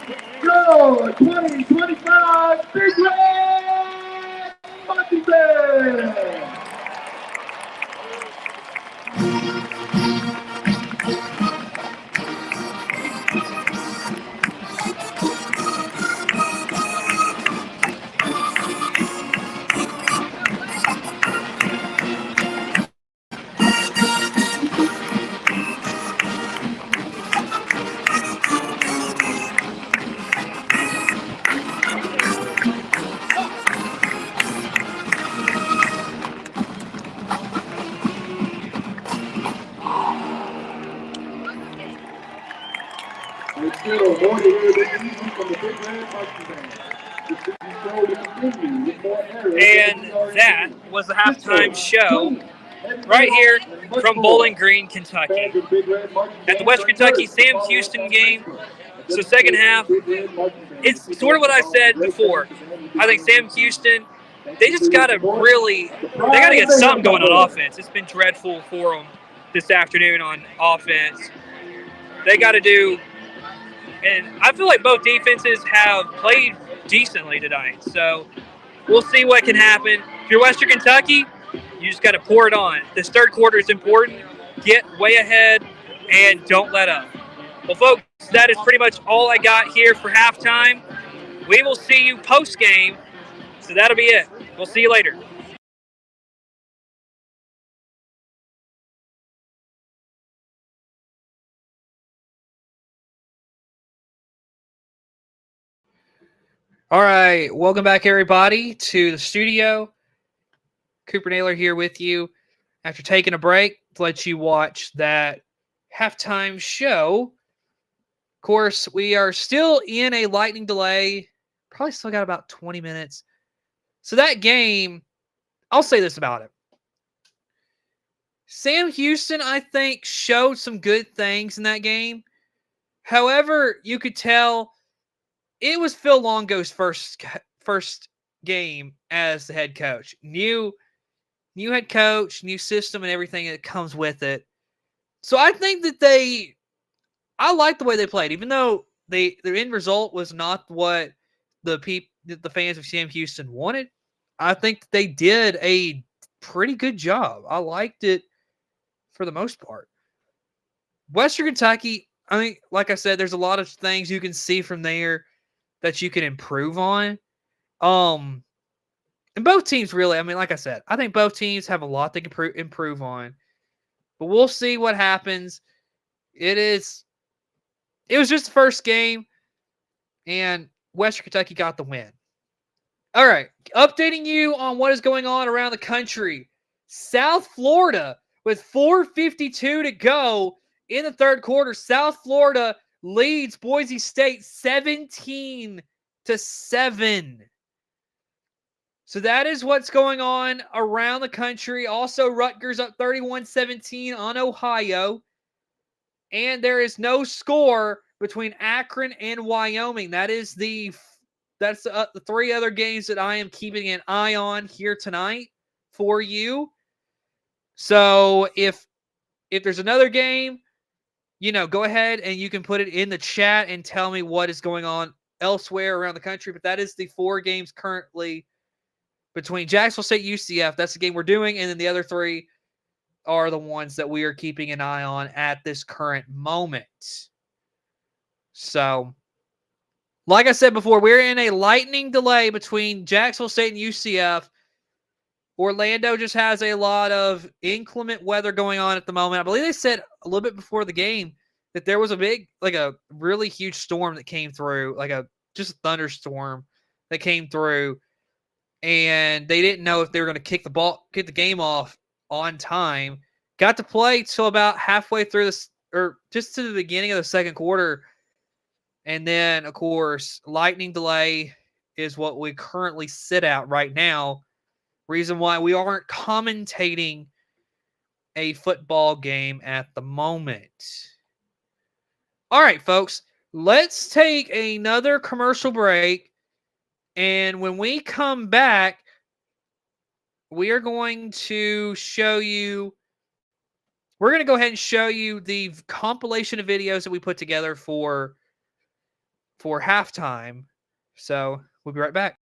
go 2025 Big Red Marching Band! It's still more to hear this evening from the Big Red Marching Band. The city show will continue with more areas. And that was the halftime show right here from Bowling Green, Kentucky. At the Western Kentucky Sam Houston game, so second half, it's sort of what I said before. I think Sam Houston, they just got to get something going on offense. It's been dreadful for them this afternoon on offense. They got to do, and I feel like both defenses have played decently tonight. So we'll see what can happen. If you're Western Kentucky, you just got to pour it on. This third quarter is important. Get way ahead and don't let up. Well, folks, that is pretty much all I got here for halftime. We will see you post-game. So that'll be it. We'll see you later. All right, welcome back, everybody, to the studio. Cooper Naylor here with you after taking a break to let you watch that halftime show. Of course, we are still in a lightning delay. Probably still got about 20 minutes. So that game, I'll say this about it. Sam Houston, I think, showed some good things in that game. However, you could tell it was Phil Longo's first game as the head coach. New head coach, new system, and everything that comes with it. So I think that I like the way they played, even though their end result was not what the fans of Sam Houston wanted. I think that they did a pretty good job. I liked it for the most part. Western Kentucky, I mean, like I said, there's a lot of things you can see from there that you can improve on. And both teams really, I mean, like I said, I think both teams have a lot they can improve on. But we'll see what happens. It was just the first game, and Western Kentucky got the win. All right, updating you on what is going on around the country. South Florida, with 4:52 to go in the third quarter, South Florida leads Boise State 17-7. So that is what's going on around the country. Also, Rutgers up 31-17 on Ohio. And there is no score between Akron and Wyoming. That's the three other games that I am keeping an eye on here tonight for you. So if there's another game, go ahead and you can put it in the chat and tell me what is going on elsewhere around the country. But that is the four games currently between Jacksonville State, UCF. That's the game we're doing. And then the other three are the ones that we are keeping an eye on at this current moment. So, like I said before, we're in a lightning delay between Jacksonville State and UCF. Orlando just has a lot of inclement weather going on at the moment. I believe they said a little bit before the game that there was a really huge storm that came through, just a thunderstorm that came through, and they didn't know if they were going to get the game off on time. Got to play till about halfway through this, or just to the beginning of the second quarter. And then, of course, lightning delay is what we currently sit at right now. Reason why we aren't commentating a football game at the moment. All right, folks, let's take another commercial break. And when we come back, we are going to show you, we're going to go ahead and show you the compilation of videos that we put together for for halftime. So we'll be right back.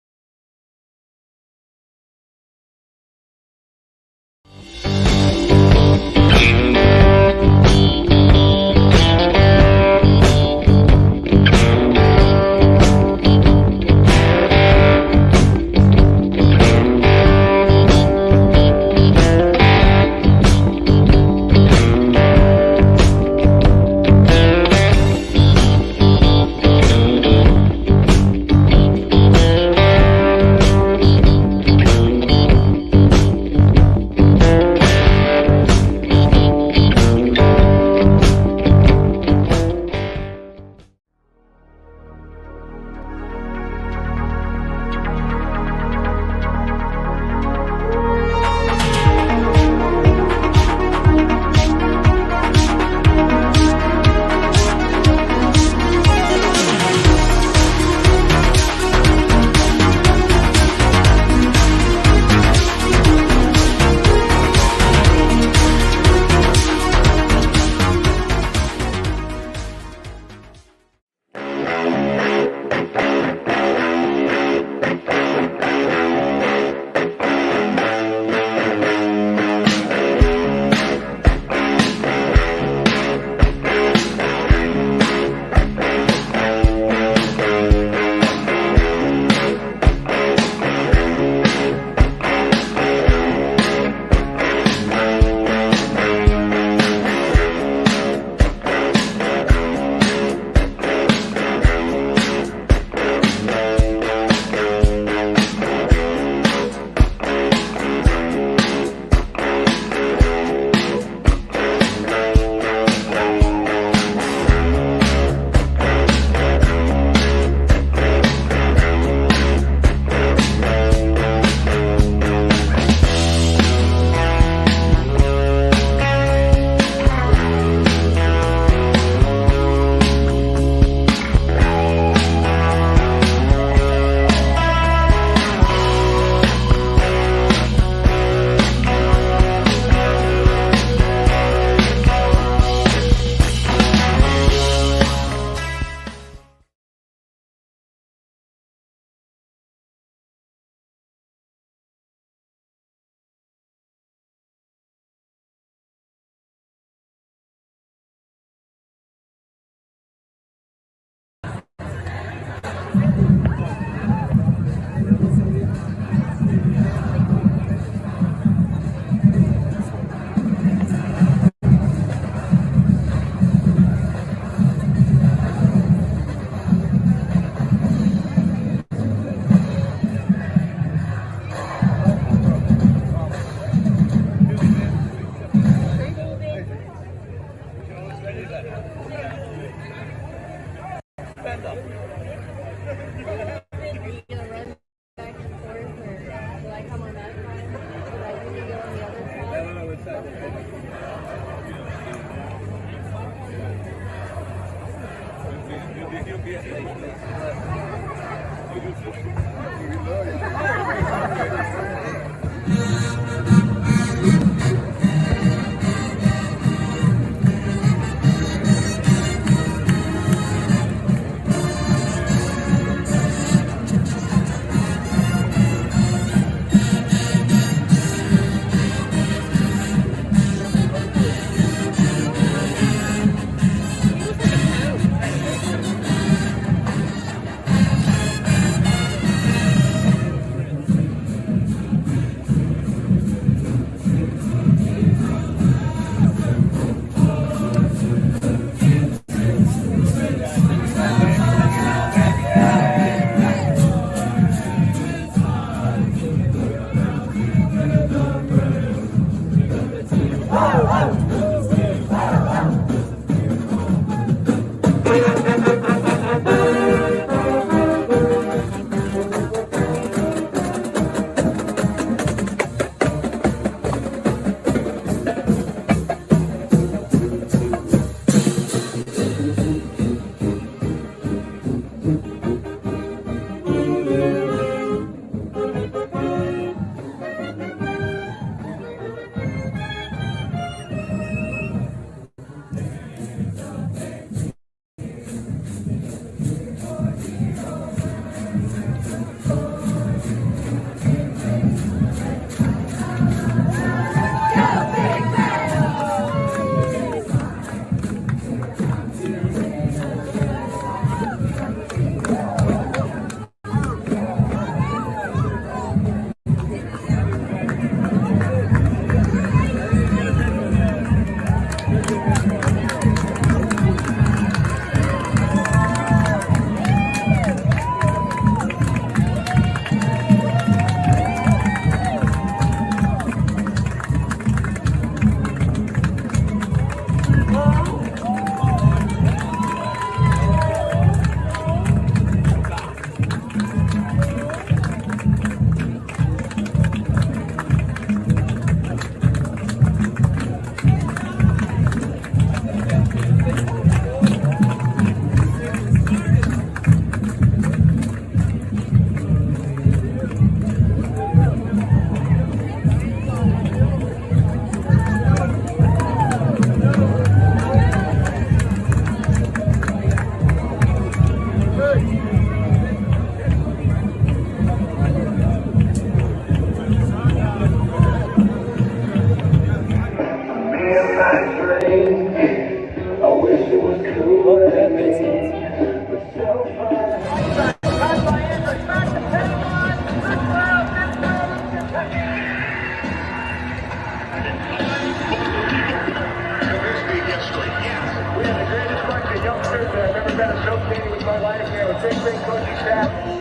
with my life here with great coaching staff.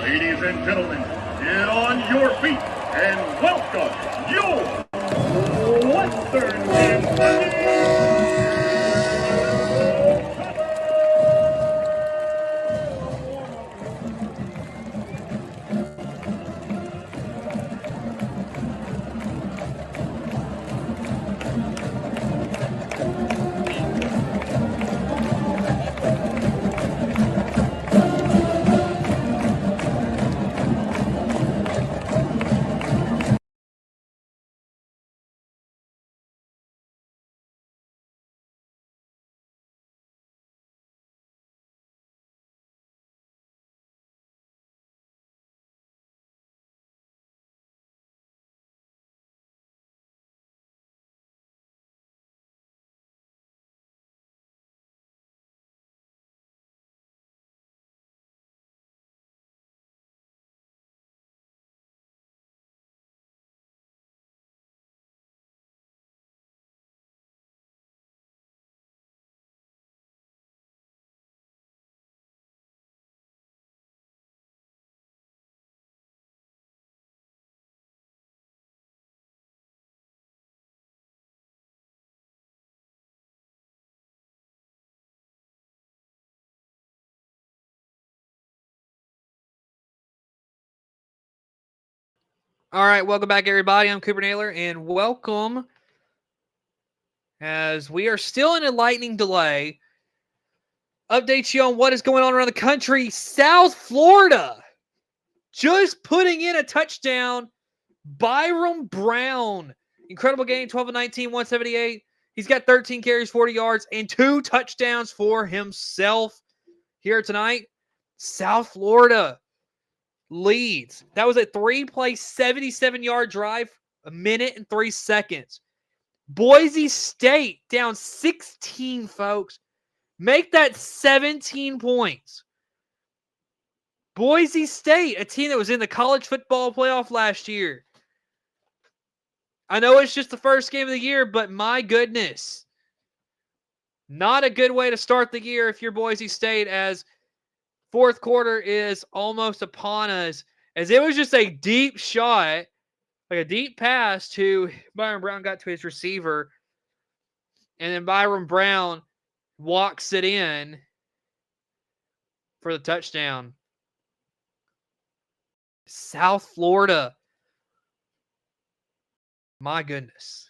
Ladies and gentlemen, get on your feet and welcome your Western All right, welcome back, everybody. I'm Cooper Naylor, and welcome as we are still in a lightning delay. Update you on what is going on around the country. South Florida just putting in a touchdown. Byram Brown. Incredible game, 12 of 19, 178. He's got 13 carries, 40 yards, and 2 touchdowns for himself here tonight. South Florida leads. That was a 3-play, 77-yard drive, a minute and 3 seconds. Boise State down 16, folks. Make that 17 points. Boise State, a team that was in the college football playoff last year. I know it's just the first game of the year, but my goodness. Not a good way to start the year if you're Boise State, as fourth quarter is almost upon us, as it was just a deep shot, like a deep pass to Byron Brown, got to his receiver, and then Byron Brown walks it in for the touchdown. South Florida. My goodness.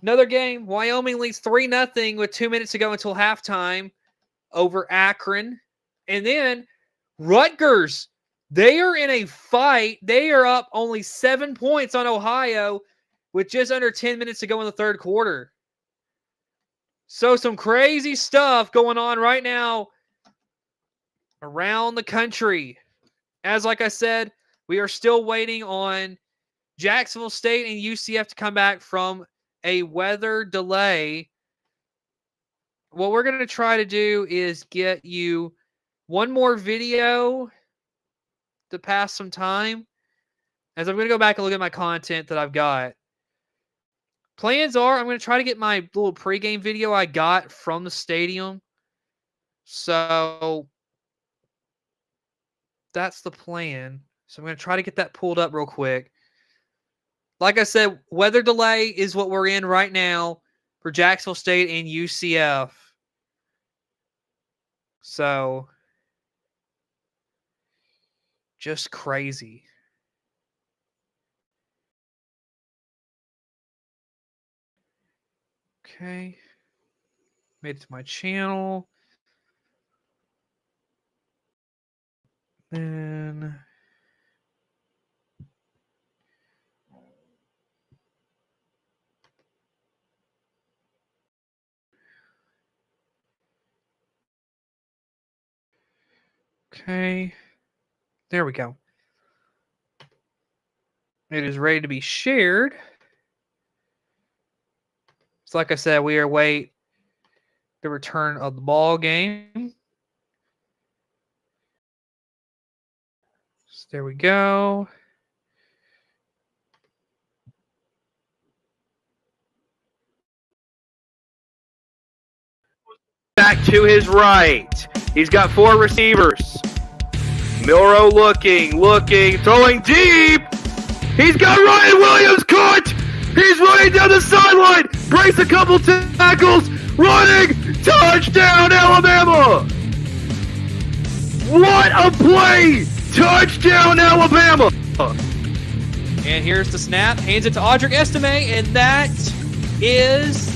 Another game. Wyoming leads 3-0 with 2 minutes to go until halftime over Akron. And then Rutgers, they are in a fight. They are up only 7 points on Ohio with just under 10 minutes to go in the third quarter. So some crazy stuff going on right now around the country. As like I said, we are still waiting on Jacksonville State and UCF to come back from a weather delay. What we're going to try to do is get you one more video to pass some time, as I'm going to go back and look at my content that I've got. Plans are I'm going to try to get my little pregame video I got from the stadium. So that's the plan. So I'm going to try to get that pulled up real quick. Like I said, weather delay is what we're in right now for Jacksonville State and UCF. So just crazy. Okay. Made it to my channel. Then Okay. There we go. It is ready to be shared. So like I said, we are awaiting the return of the ball game. So there we go. Back to his right. He's got 4 receivers. Milrow looking, throwing deep. He's got Ryan Williams caught. He's running down the sideline. Breaks a couple tackles. Running. Touchdown, Alabama. What a play. Touchdown, Alabama. And here's the snap. Hands it to Audric Estime. And that is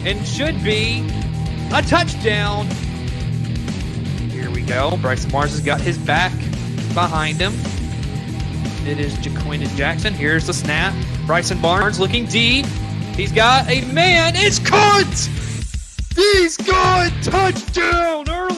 and should be a touchdown. Here we go. Bryson Barnes has got his back behind him. It is Jaquindon Jackson. Here's the snap. Bryson Barnes looking deep. He's got a man. It's caught! He's got touchdown early.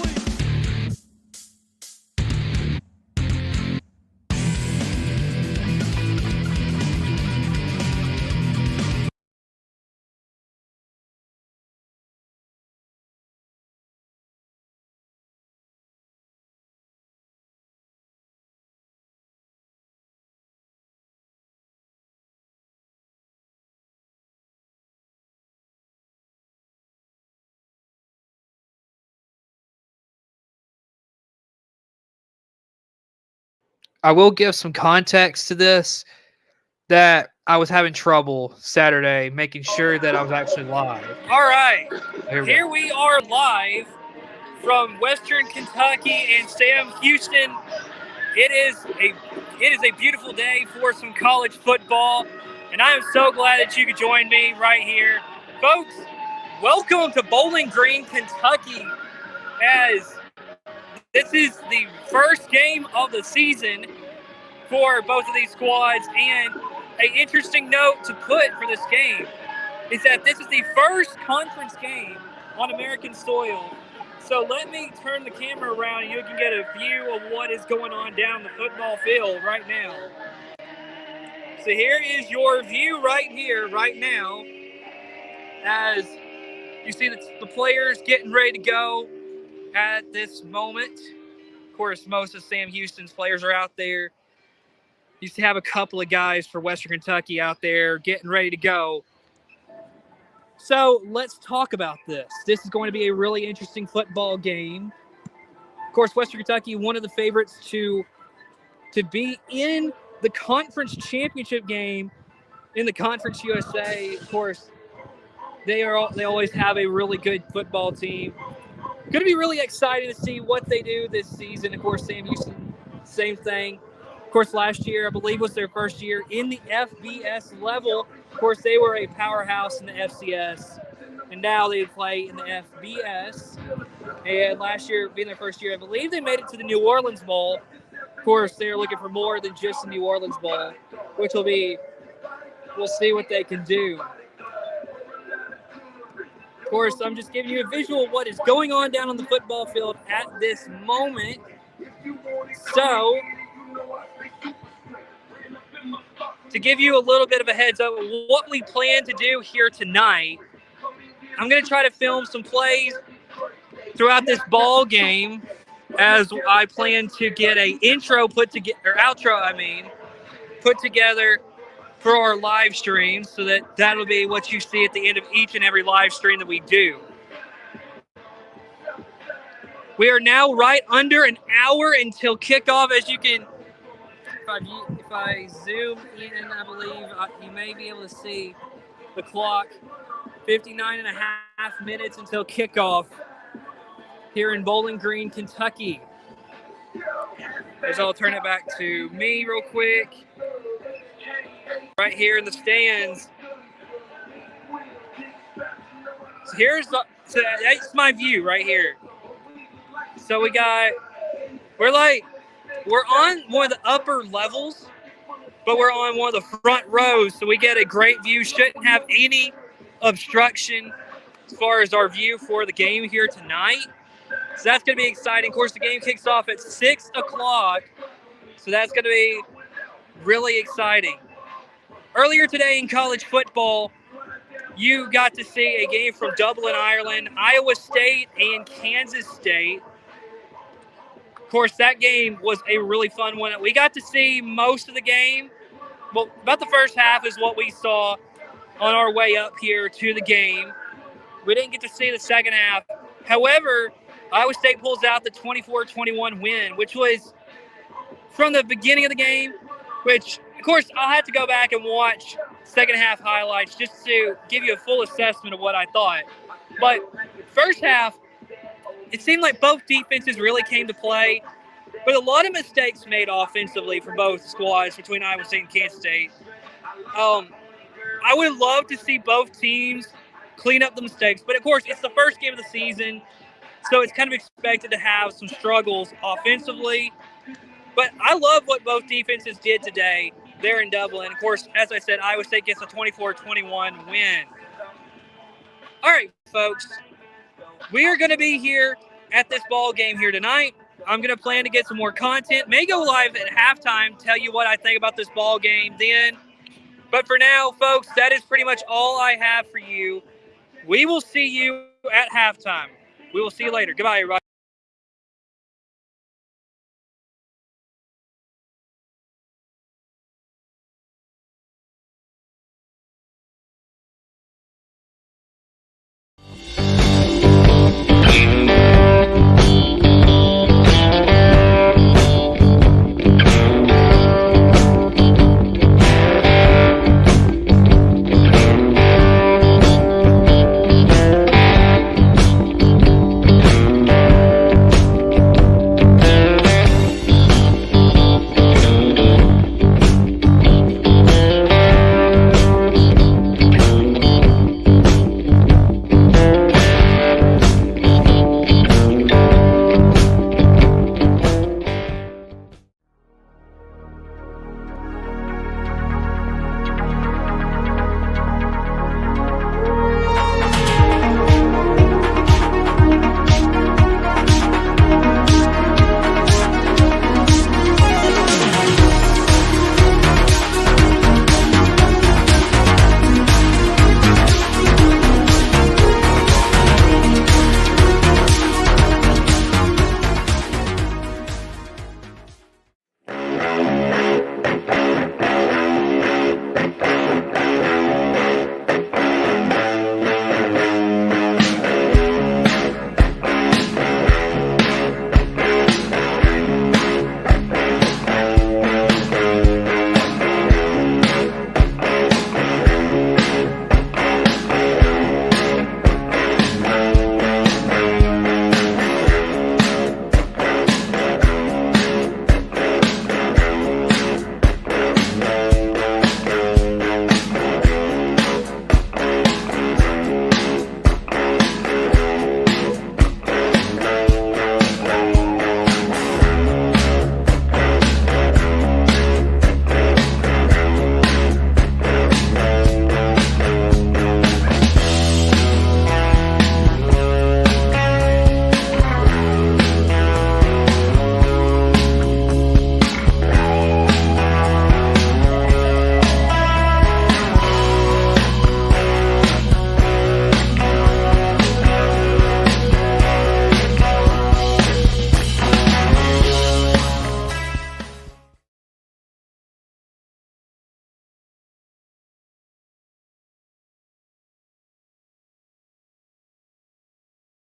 I will give some context to this, that I was having trouble Saturday making sure that I was actually live. All right. Here we are live from Western Kentucky and Sam Houston. It is a beautiful day for some college football, and I am so glad that you could join me right here. Folks, welcome to Bowling Green, Kentucky, as this is the first game of the season for both of these squads, and an interesting note to put for this game is that this is the first conference game on American soil. So let me turn the camera around and you can get a view of what is going on down the football field right now. So here is your view right here, right now, as you see the players getting ready to go at this moment. Of course, most of Sam Houston's players are out there. You used to have a couple of guys for Western Kentucky out there getting ready to go. So let's talk about this. This is going to be a really interesting football game. Of course, Western Kentucky, one of the favorites to be in the conference championship game in the Conference USA. Of course, they always have a really good football team. Going to be really excited to see what they do this season. Of course, Sam Houston, same thing. Of course, last year, I believe, was their first year in the FBS level. Of course, they were a powerhouse in the FCS, and now they play in the FBS. And last year, being their first year, I believe they made it to the New Orleans Bowl. Of course, they're looking for more than just the New Orleans Bowl, which will be, we'll see what they can do. Of course, I'm just giving you a visual of what is going on down on the football field at this moment. So, to give you a little bit of a heads up of what we plan to do here tonight, I'm going to try to film some plays throughout this ball game as I plan to get a outro put together for our live stream, so that'll be what you see at the end of each and every live stream that we do. We are now right under an hour until kickoff. As you can, if I zoom in, I believe you may be able to see the clock. 59 and a half minutes until kickoff here in Bowling Green, Kentucky. As I'll turn it back to me real quick. Right here in the stands. So that's my view right here. So we're on one of the upper levels, but we're on one of the front rows, so we get a great view. Shouldn't have any obstruction as far as our view for the game here tonight. So that's going to be exciting. Of course, the game kicks off at 6 o'clock. So that's going to be really exciting. Earlier today in college football, you got to see a game from Dublin, Ireland, Iowa State and Kansas State. Of course, that game was a really fun one. We got to see most of the game. Well, about the first half is what we saw on our way up here to the game. We didn't get to see the second half. However, Iowa State pulls out the 24-21 win, which was from the beginning of the game, which, of course, I'll have to go back and watch second half highlights just to give you a full assessment of what I thought. But first half, it seemed like both defenses really came to play, but a lot of mistakes made offensively for both squads between Iowa State and Kansas State. I would love to see both teams clean up the mistakes, but of course, it's the first game of the season, so it's kind of expected to have some struggles offensively. But I love what both defenses did today there in Dublin. Of course, as I said, Iowa State gets a 24-21 win. All right, folks, we are going to be here at this ball game here tonight. I'm going to plan to get some more content. May go live at halftime, tell you what I think about this ball game then. But for now, folks, that is pretty much all I have for you. We will see you at halftime. We will see you later. Goodbye, everybody.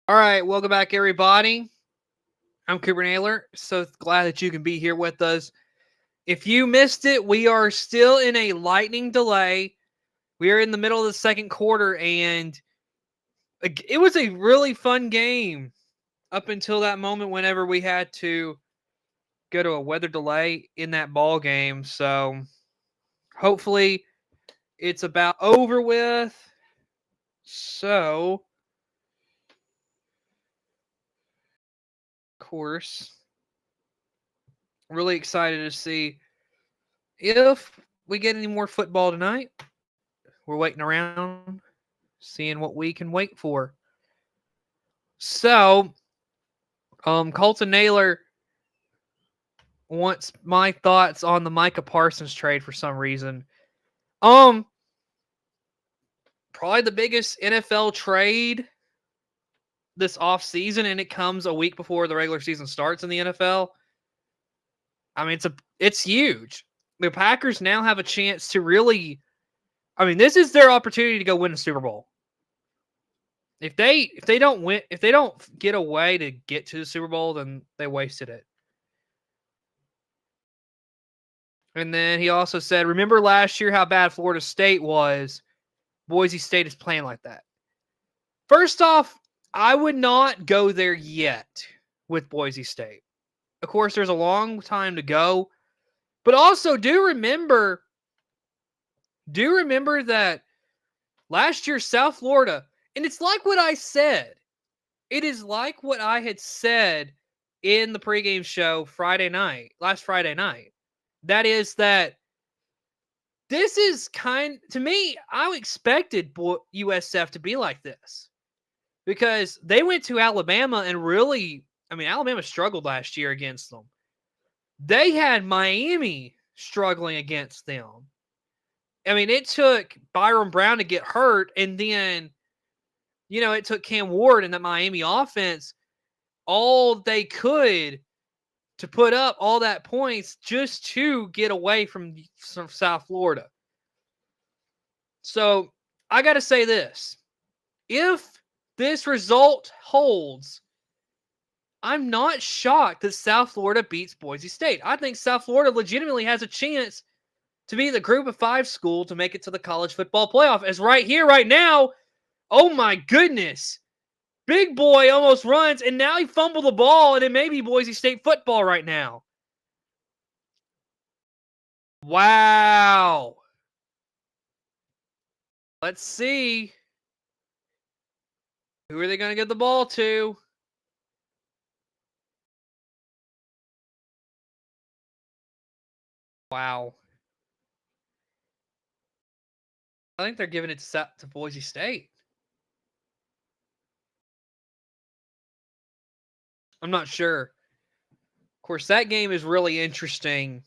All right, welcome back, everybody. I'm Cooper Naylor. So glad that you can be here with us. If you missed it, we are still in a lightning delay. We are in the middle of the second quarter, and it was a really fun game up until that moment whenever we had to go to a weather delay in that ball game. So hopefully it's about over with. So, of course, really excited to see if we get any more football tonight. We're waiting around, seeing what we can wait for. So, Colton Naylor wants my thoughts on the Micah Parsons trade for some reason. Probably the biggest NFL trade this offseason, and it comes a week before the regular season starts in the NFL. I mean, it's huge. The Packers now have a chance to really, I mean, this is their opportunity to go win a Super Bowl. If they don't win, if they don't get a way to get to the Super Bowl, then they wasted it. And then he also said, remember last year how bad Florida State was? Boise State is playing like that. First off, I would not go there yet with Boise State. Of course, there's a long time to go. But also do remember that last year, South Florida, and it's like what I said. It is like what I had said in the pregame show last Friday night. That is that this is to me, I expected USF to be like this because they went to Alabama and really, I mean, Alabama struggled last year against them. They had Miami struggling against them. I mean, it took Byron Brown to get hurt, and then, it took Cam Ward and the Miami offense all they could to put up all that points just to get away from South Florida. So I got to say this. If this result holds, I'm not shocked that South Florida beats Boise State. I think South Florida legitimately has a chance to be the group of 5 school to make it to the college football playoff. As right here, right now, oh my goodness. Big boy almost runs, and now he fumbled the ball, and it may be Boise State football right now. Wow. Let's see. Who are they going to get the ball to? Wow. I think they're giving it to Boise State. I'm not sure. Of course, that game is really interesting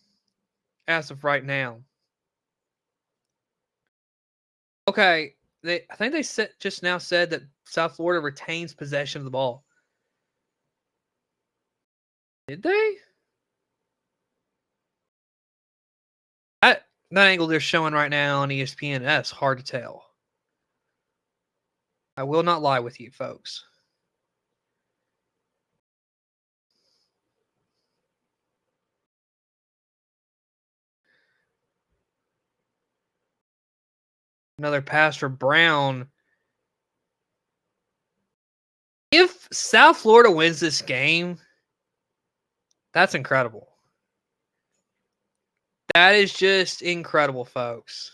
as of right now. Okay, I think they just now said that South Florida retains possession of the ball. Did they? That angle they're showing right now on ESPN, that's hard to tell. I will not lie with you, folks. Another pass for Brown. If South Florida wins this game, that's incredible. That is just incredible, folks.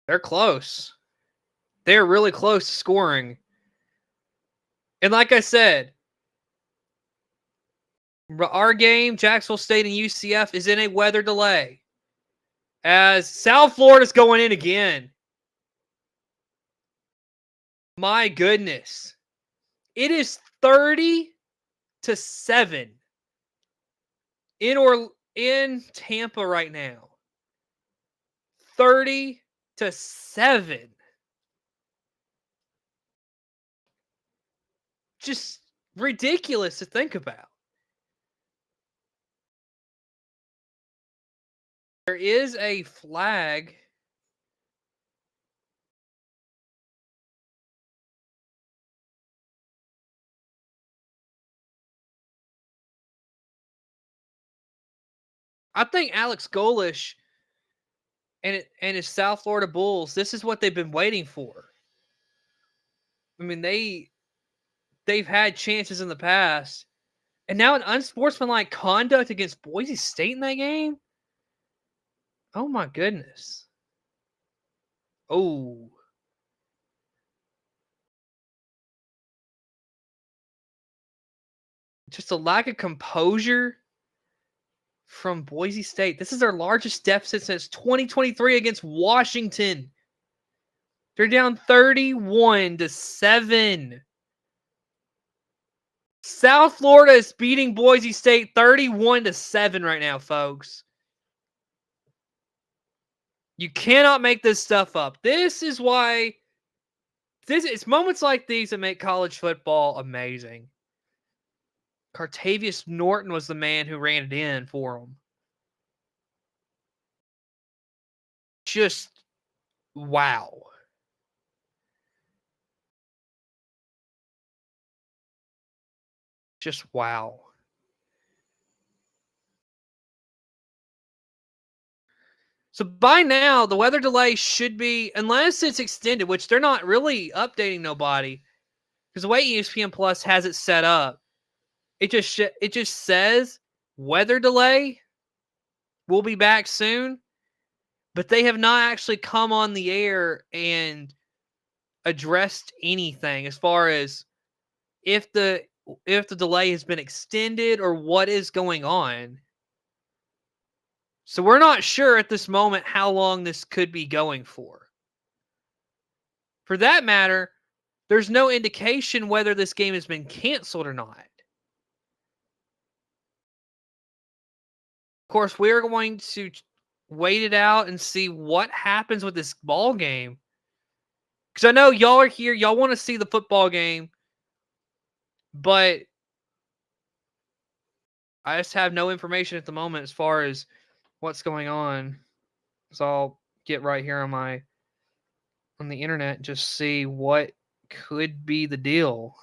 They're close. They're really close to scoring. And like I said, our game, Jacksonville State and UCF, is in a weather delay. As South Florida's going in again. My goodness. It is 30-7 in Tampa right now. 30-7. Just ridiculous to think about. There is a flag. I think Alex Golish and his South Florida Bulls, this is what they've been waiting for. I mean, they've had chances in the past. And now an unsportsmanlike conduct against Boise State in that game? Oh my goodness. Oh. Just a lack of composure from Boise State. This is their largest deficit since 2023 against Washington. They're down 31-7. South Florida is beating Boise State 31-7 right now, folks. You cannot make this stuff up. This is why it's moments like these that make college football amazing. Cartavius Norton was the man who ran it in for them. Just wow. Just wow. So by now, the weather delay should be, unless it's extended, which they're not really updating nobody, because the way ESPN Plus has it set up, it just says weather delay. We'll be back soon, but they have not actually come on the air and addressed anything as far as if the delay has been extended or what is going on. So we're not sure at this moment how long this could be going for. For that matter, there's no indication whether this game has been canceled or not. Of course, we're going to wait it out and see what happens with this ball game. Because I know y'all are here, y'all want to see the football game, but I just have no information at the moment as far as what's going on. So I'll get right here on the internet and just see what could be the deal.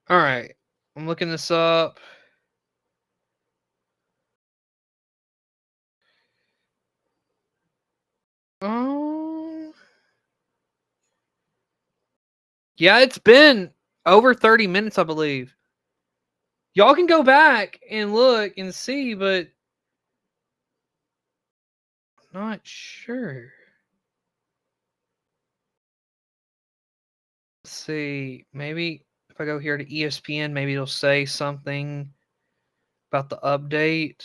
All right, I'm looking this up. Yeah, it's been over 30 minutes, I believe. Y'all can go back and look and see, but I'm not sure. Let's see. Maybe if I go here to ESPN, maybe it'll say something about the update.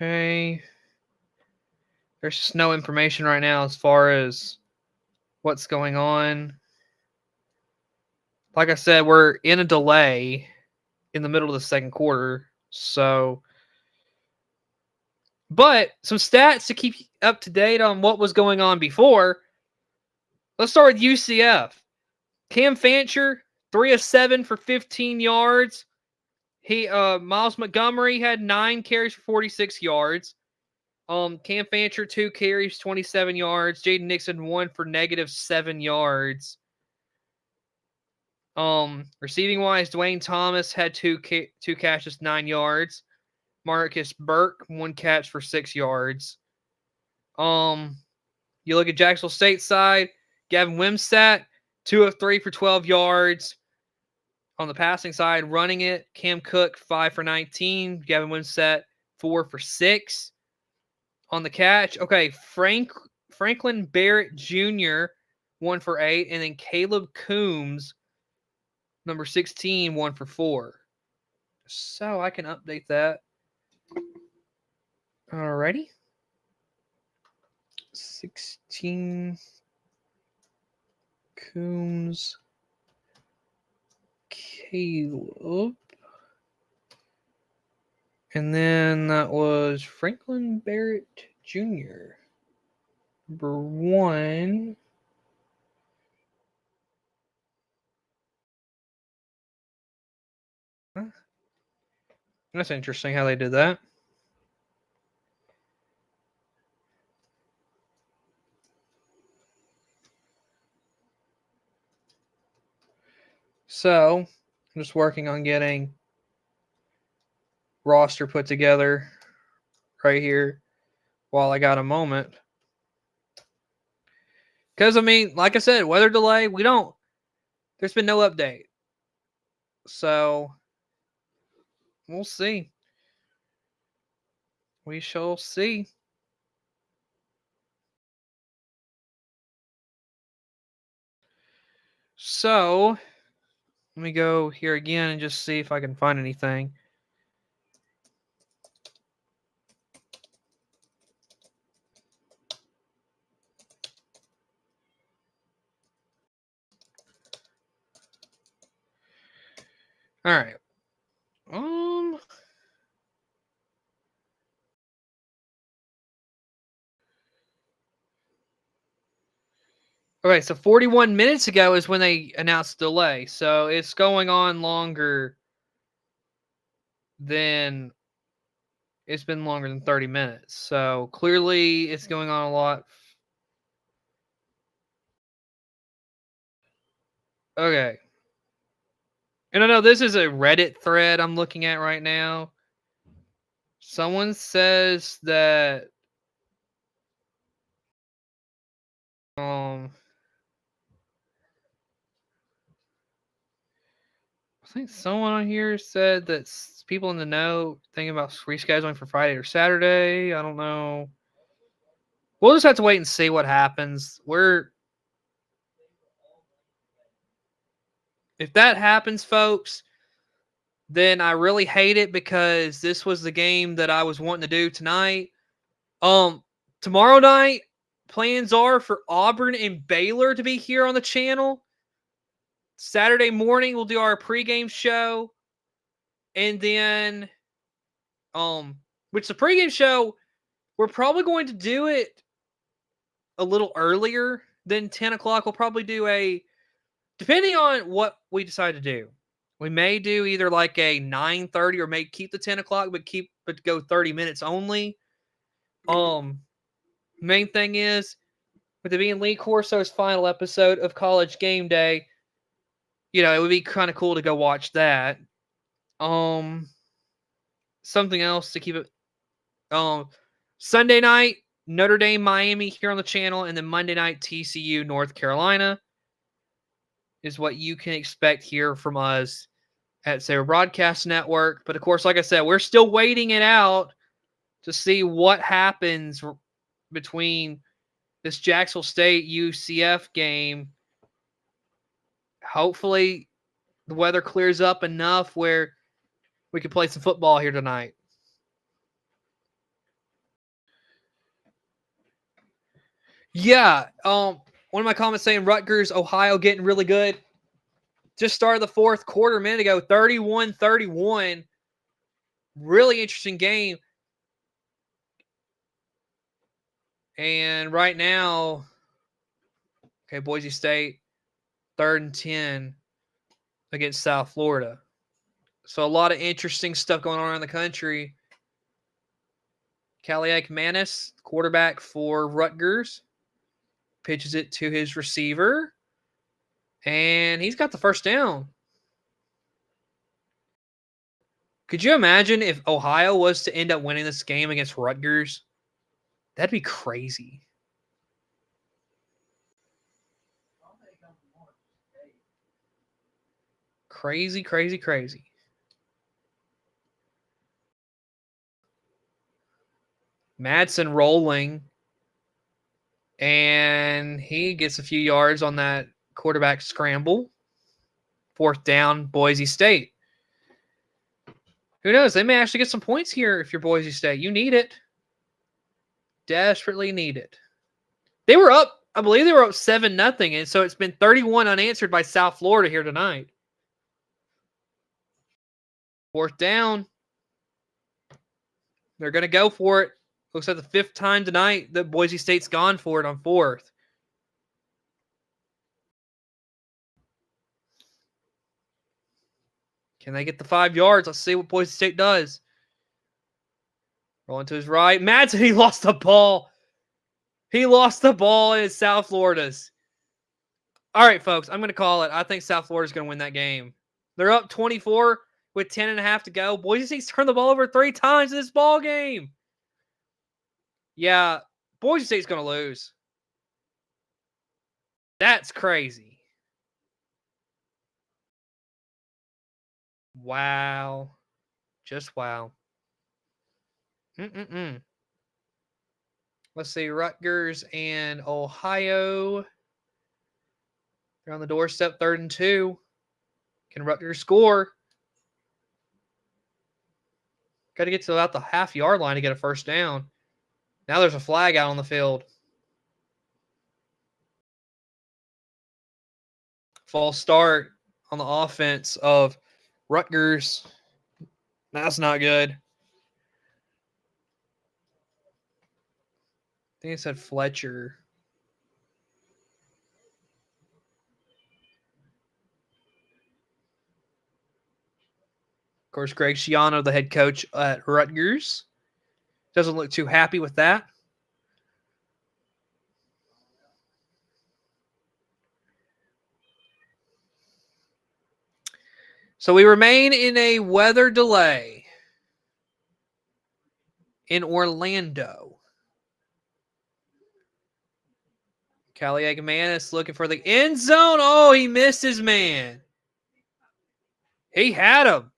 Okay. There's just no information right now as far as what's going on. Like I said, we're in a delay in the middle of the second quarter. So, but some stats to keep up to date on what was going on before. Let's start with UCF. Cam Fancher, 3 of 7 for 15 yards. Miles Montgomery had 9 carries for 46 yards. Cam Fancher, 2 carries, 27 yards. Jaden Nixon, 1 for -7 yards. Receiving wise, Dwayne Thomas had 2 catches, 9 yards. Marcus Burke, 1 catch for 6 yards. You look at Jacksonville State side, Gavin Wimsatt, 2 of 3 for 12 yards. On the passing side, running it, Cam Cook, 5 for 19. Gavin Wimsatt, 4 for 6. On the catch, okay, Franklin Barrett Jr., 1 for 8. And then Caleb Coombs, number 16, 1 for 4. So I can update that. Alrighty. 16 Coombs, Caleb. And then that was Franklin Barrett Jr. Number 1. That's interesting how they did that. So, I'm just working on getting roster put together right here while I got a moment. Because, I mean, like I said, weather delay, there's been no update. So, we'll see. We shall see. So, let me go here again and just see if I can find anything. All right. Okay, so 41 minutes ago is when they announced the delay. So it's going on longer than it's been longer than 30 minutes. So clearly it's going on a lot. Okay. And I know this is a Reddit thread I'm looking at right now. Someone says that I think someone on here said that people in the know thinking about rescheduling for Friday or Saturday. I don't know. We'll just have to wait and see what happens. If that happens, folks, then I really hate it because this was the game that I was wanting to do tonight. Tomorrow night, plans are for Auburn and Baylor to be here on the channel. Saturday morning, we'll do our pregame show. And then, which the pregame show, we're probably going to do it a little earlier than 10 o'clock. We'll probably do depending on what we decide to do. We may do either like a 9:30 or may keep the 10 o'clock, but go 30 minutes only. Main thing is, with it being Lee Corso's final episode of College Game Day, it would be kind of cool to go watch that. Something else to keep it. Sunday night, Notre Dame, Miami here on the channel, and then Monday night, TCU, North Carolina is what you can expect here from us at Savor Broadcast Network. But of course, like I said, we're still waiting it out to see what happens between this Jacksonville State UCF game. Hopefully, the weather clears up enough where we can play some football here tonight. Yeah, one of my comments saying Rutgers, Ohio getting really good. Just started the fourth quarter a minute ago, 31-31. Really interesting game. And right now, okay, Boise State, 3rd and 10 against South Florida. So a lot of interesting stuff going on around the country. Kaliak Manis, quarterback for Rutgers, pitches it to his receiver, and he's got the first down. Could you imagine if Ohio was to end up winning this game against Rutgers? That'd be crazy. Crazy, crazy, crazy. Madsen rolling, and he gets a few yards on that quarterback scramble. 4th down, Boise State. Who knows? They may actually get some points here if you're Boise State. You need it. Desperately need it. They were up, I believe they were up 7-0, and so it's been 31 unanswered by South Florida here tonight. 4th down. They're going to go for it. Looks like the 5th time tonight that Boise State's gone for it on 4th. Can they get the 5 yards? Let's see what Boise State does. Rolling to his right. Madsen, he lost the ball. He lost the ball, and it's South Florida's. All right, folks, I'm going to call it. I think South Florida's going to win that game. They're up 24 with 10.5 to go. Boise State's turned the ball over 3 times in this ball game. Yeah, Boise State's going to lose. That's crazy. Wow. Just wow. Let's see. Rutgers and Ohio. They're on the doorstep, 3rd and 2. Can Rutgers score? Got to get to about the half-yard line to get a first down. Now there's a flag out on the field. False start on the offense of Rutgers. That's not good. I think it said Fletcher. Of course, Greg Schiano, the head coach at Rutgers, doesn't look too happy with that. So we remain in a weather delay in Orlando. Kaliakmanis looking for the end zone. Oh, he missed his man. He had him.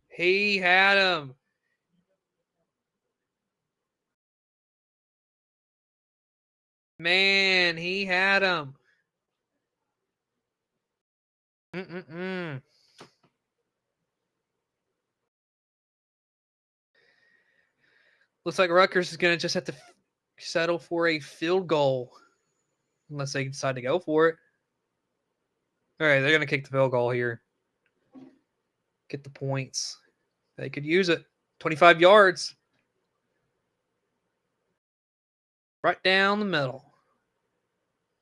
He had him. Man, he had him. Looks like Rutgers is going to just have to settle for a field goal unless they decide to go for it. All right, they're going to kick the field goal here. Get the points. They could use it. 25 yards. Right down the middle.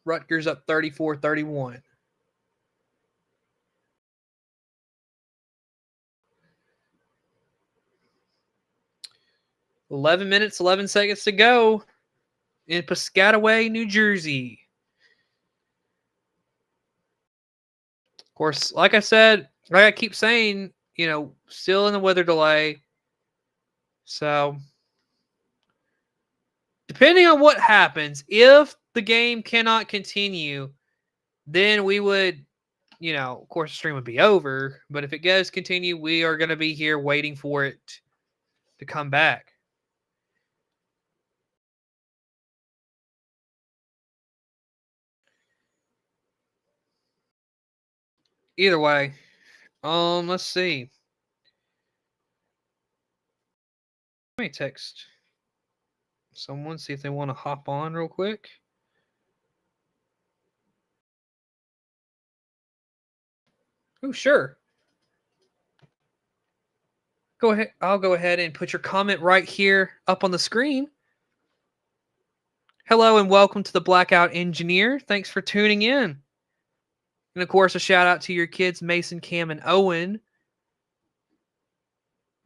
Rutgers up 34-31. $11 minutes, 11 seconds to go in Piscataway, New Jersey. Of course, like I said, like I keep saying, still in the weather delay. So, depending on what happens, if the game cannot continue, then we would, of course, the stream would be over. But if it does continue, we are going to be here waiting for it to come back. Either way, let's see. Let me text someone, see if they want to hop on real quick. Oh, sure. Go ahead. I'll go ahead and put your comment right here up on the screen. Hello and welcome to the Blackout Engineer. Thanks for tuning in. And of course, a shout out to your kids, Mason, Cam, and Owen.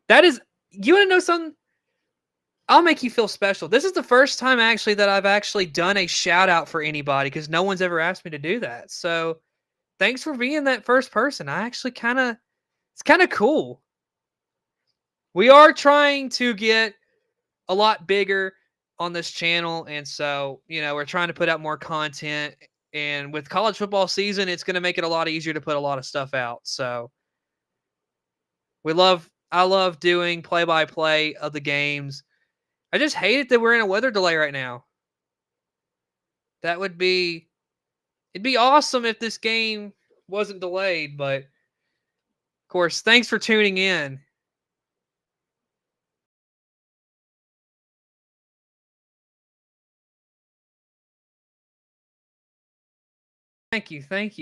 You want to know something? I'll make you feel special. This is the first time actually that I've actually done a shout out for anybody because no one's ever asked me to do that. So thanks for being that first person. It's kind of cool. We are trying to get a lot bigger on this channel. And so, we're trying to put out more content. And with college football season, it's going to make it a lot easier to put a lot of stuff out. So I love doing play-by-play of the games. I just hate it that we're in a weather delay right now. It'd be awesome if this game wasn't delayed, but of course, thanks for tuning in. Thank you. Thank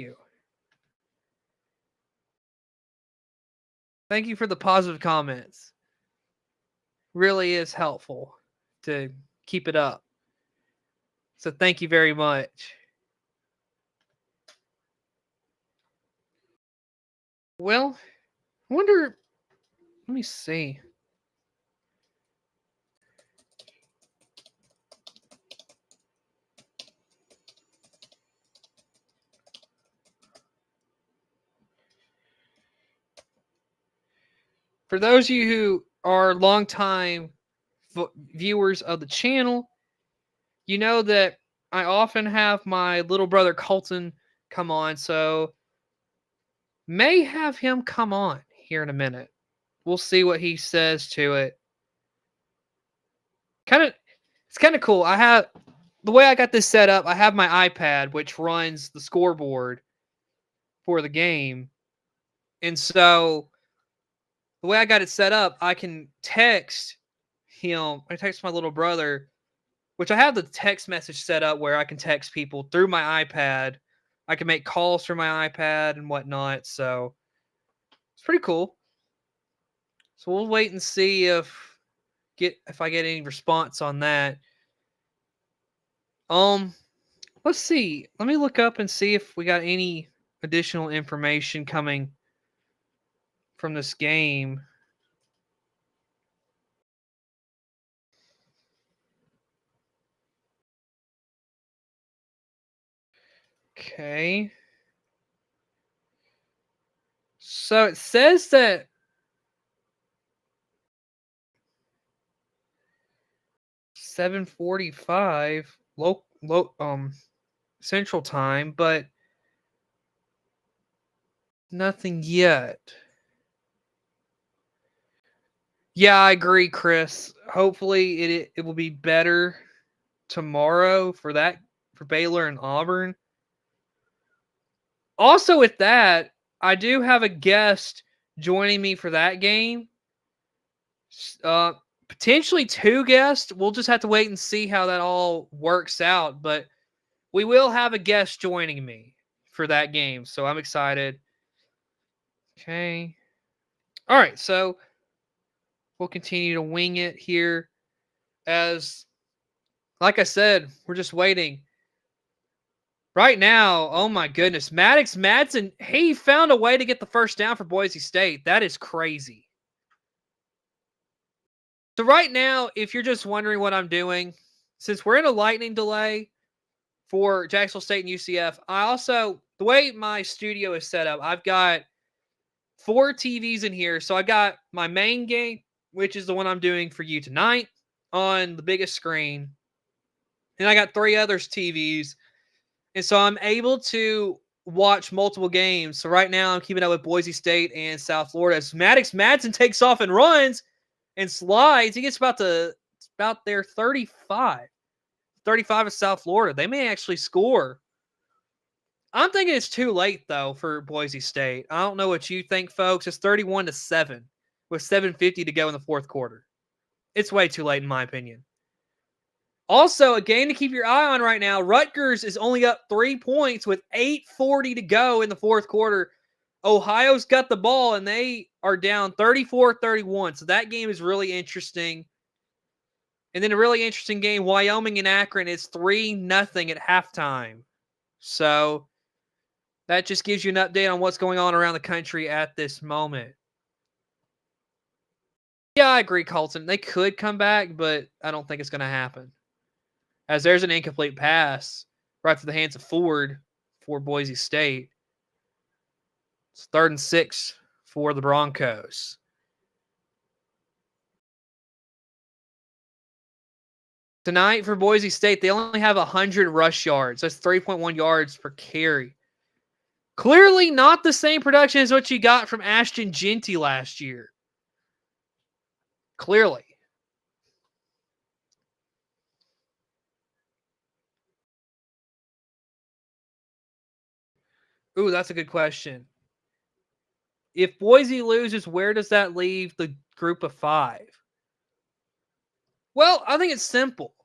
you for the positive comments. Really is helpful to keep it up. So thank you very much. Well, I wonder, let me see. For those of you who are longtime viewers of the channel, you know that I often have my little brother Colton come on, so may have him come on here in a minute. We'll see what he says to it. It's kind of cool. I have the way I got this set up. I have my iPad, which runs the scoreboard for the game, and so the way I got it set up, I can text him. I text my little brother, which I have the text message set up where I can text people through my iPad. I can make calls from my iPad and whatnot. So it's pretty cool. So we'll wait and see if I get any response on that. Let's see. Let me look up and see if we got any additional information coming from this game. Okay. So it says that 7:45 Central Time, but nothing yet. Yeah, I agree, Chris. Hopefully it will be better tomorrow for Baylor and Auburn. Also with that, I do have a guest joining me for that game. Potentially 2 guests. We'll just have to wait and see how that all works out, but we will have a guest joining me for that game, so I'm excited. Okay. All right, so we'll continue to wing it here as, like I said, we're just waiting. Right now, oh my goodness, Maddox Madsen, he found a way to get the first down for Boise State. That is crazy. So right now, if you're just wondering what I'm doing, since we're in a lightning delay for Jacksonville State and UCF, the way my studio is set up, I've got 4 TVs in here. So I got my main game, which is the one I'm doing for you tonight on the biggest screen. And I got 3 others TVs. And so I'm able to watch multiple games. So right now I'm keeping up with Boise State and South Florida. As Maddox Madsen takes off and runs and slides, he gets about their 35. 35 of South Florida. They may actually score. I'm thinking it's too late, though, for Boise State. I don't know what you think, folks. It's 31-7 with 7:50 to go in the fourth quarter. It's way too late, in my opinion. Also, a game to keep your eye on right now. Rutgers is only up 3 points with 8:40 to go in the fourth quarter. Ohio's got the ball, and they are down 34-31. So that game is really interesting. And then a really interesting game, Wyoming and Akron is 3-0 at halftime. So that just gives you an update on what's going on around the country at this moment. Yeah, I agree, Colton. They could come back, but I don't think it's going to happen. As there's an incomplete pass right through the hands of Ford for Boise State. It's 3rd and 6 for the Broncos. Tonight for Boise State, they only have 100 rush yards. That's 3.1 yards per carry. Clearly not the same production as what you got from Ashton Genty last year. Clearly. Ooh, that's a good question. If Boise loses, where does that leave the group of 5? Well, I think it's simple.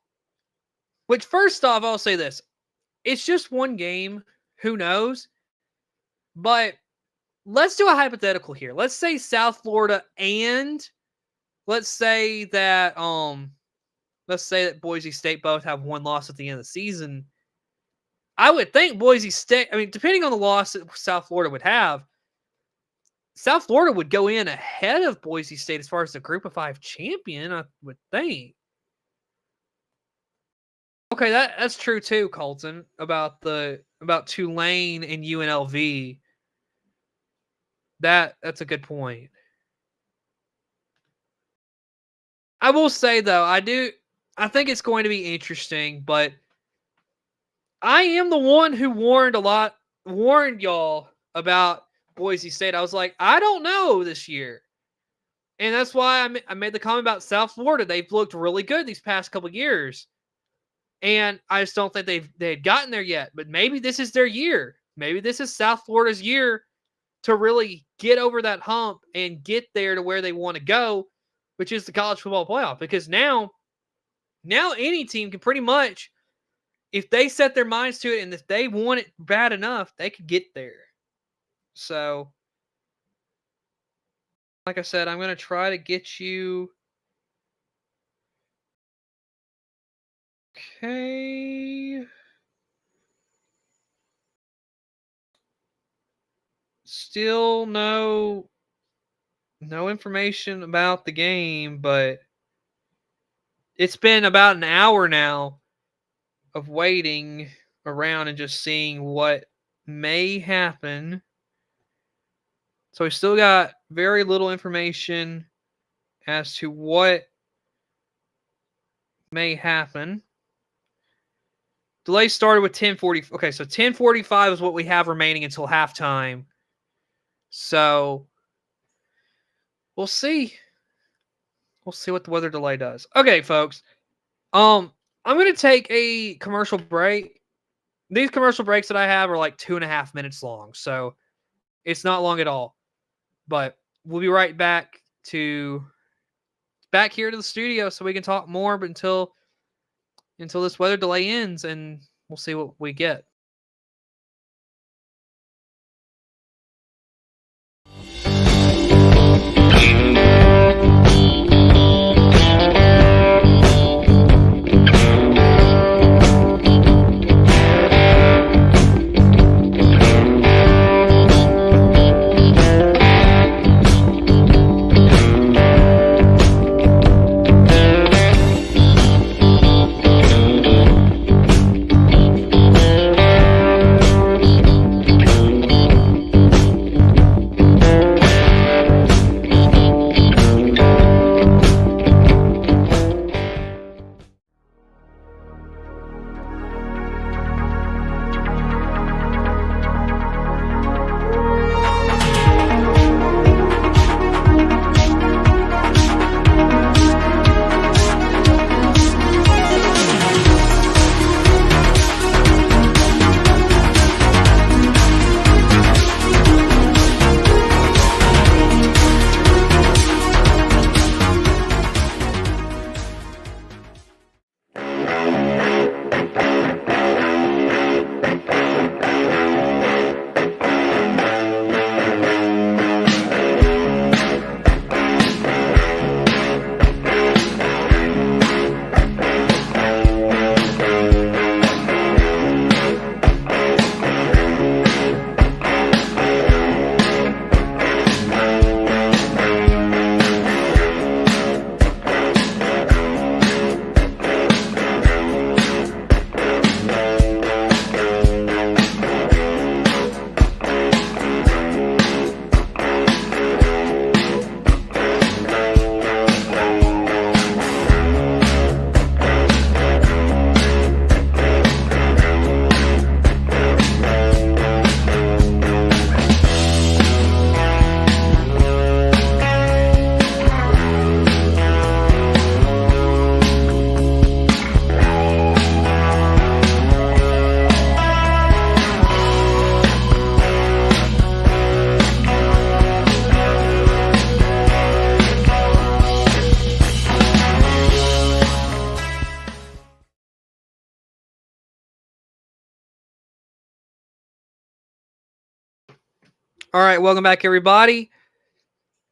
Which, first off, I'll say this. It's just one game. Who knows? But let's do a hypothetical here. Let's say South Florida and let's say that Boise State both have 1 loss at the end of the season. I would think Boise State, depending on the loss that South Florida would have, South Florida would go in ahead of Boise State as far as the group of 5 champion, I would think. Okay, that's true too, Colton, about Tulane and UNLV. That's a good point. I will say though, I think it's going to be interesting, but I am the one who warned y'all about Boise State. I was like, I don't know this year. And that's why I made the comment about South Florida. They've looked really good these past couple of years. And I just don't think they had gotten there yet. But maybe this is their year. Maybe this is South Florida's year to really get over that hump and get there to where they want to go, which is the college football playoff. Because now any team can pretty much, if they set their minds to it and if they want it bad enough, they could get there. So, like I said, I'm going to try to get you. Okay. Still no information about the game, but it's been about an hour now of waiting around and just seeing what may happen. So we still got very little information as to what may happen. Delay started with 10:40. Okay, so 10:45 is what we have remaining until halftime. So we'll see. We'll see what the weather delay does. Okay, folks. I'm going to take a commercial break. These commercial breaks that I have are like 2.5 minutes long, so it's not long at all. But we'll be right back here to the studio so we can talk more. But until this weather delay ends, and we'll see what we get. All right, welcome back, everybody.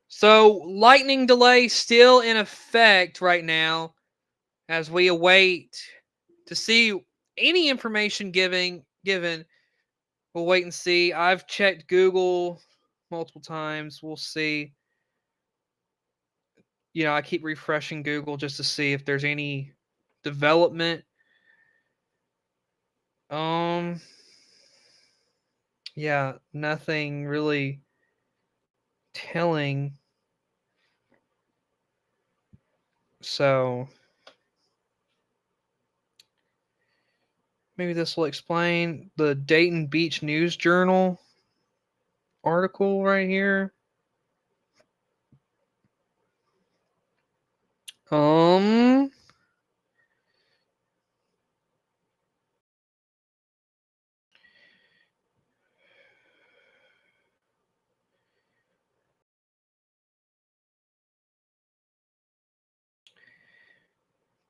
So, lightning delay still in effect right now as we await to see any information given. We'll wait and see. I've checked Google multiple times. We'll see. I keep refreshing Google just to see if there's any development. Yeah, nothing really telling. So Maybe this will explain the Dayton Beach News Journal article right here.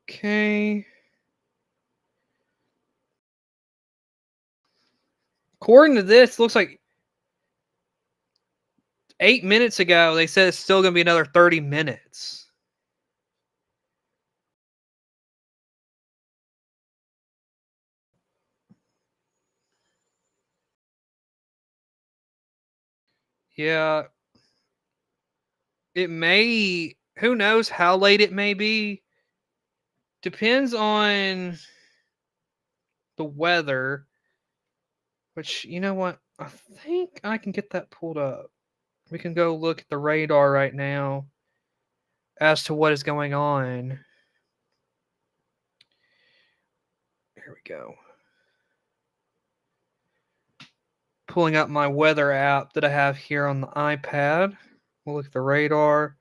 Okay. According to this, looks like 8 minutes ago, they said it's still going to be another 30 minutes. Yeah. It may, who knows how late it may be. Depends on the weather, which, you know what? I think I can get that pulled up. We can go look at the radar right now as to what is going on. Here we go. Pulling up my weather app that I have here on the iPad. We'll look at the radar.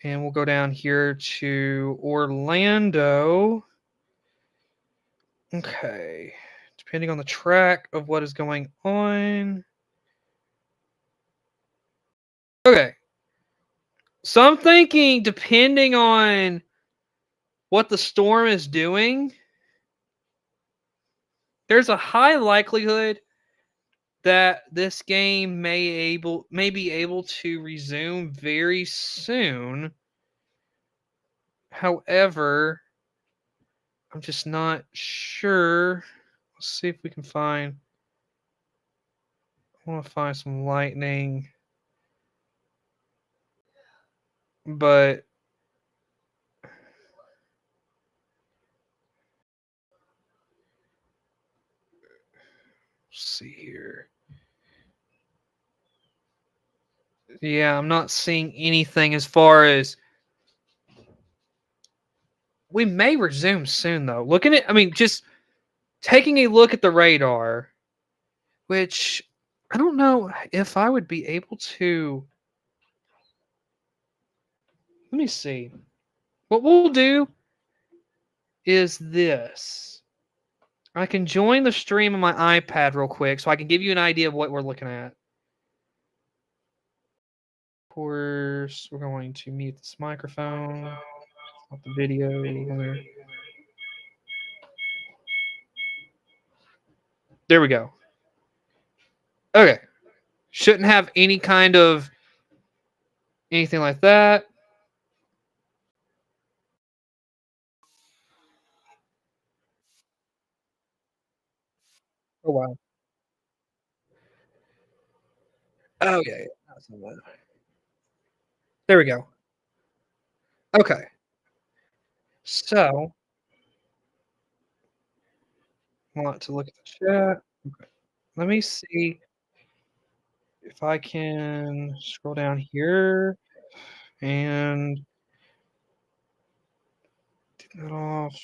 And we'll go down here to Orlando. Okay. Depending on the track of what is going on. Okay. So I'm thinking, depending on what the storm is doing, there's a high likelihood that this game may be able to resume very soon. However, I'm just not sure. Let's see if we can find. I want to find some lightning. But let's see here. Yeah, I'm not seeing anything as far as we may resume soon though. Looking at, I mean, just taking a look at the radar, which I don't know if I would be able to. Let me see. What we'll do is this. I can join the stream on my iPad real quick so I can give you an idea of what we're looking at. Of course, we're going to mute this microphone, not the video. There we go. Okay. Shouldn't have any kind of anything like that. Oh, wow. Oh, yeah. There we go. Okay. So, I want to look at the chat. Okay. Let me see if I can scroll down here and take that off.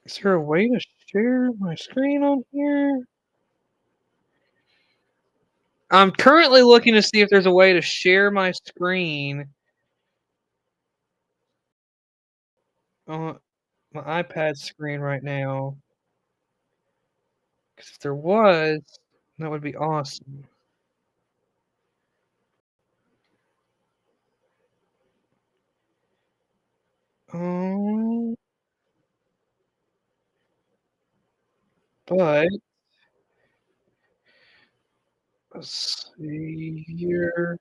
Is there a way to share my screen on here? I'm currently looking to see if there's a way to share my screen on my iPad screen right now. Because if there was, that would be awesome. But let's see here.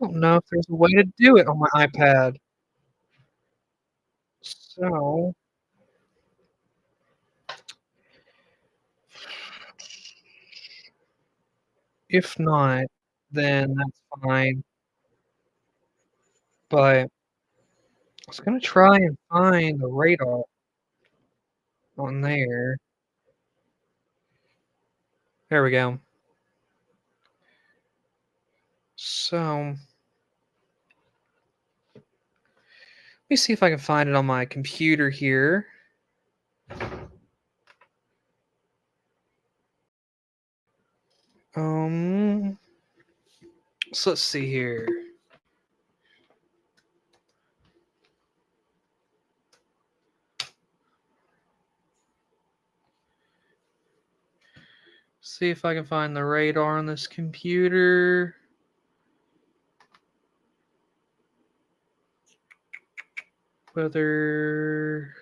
I don't know if there's a way to do it on my iPad. So if not, then that's fine. But I was gonna try and find the radar on there. There we go. So let me see if I can find it on my computer here. So let's see here. See if I can find the radar on this computer. Whether...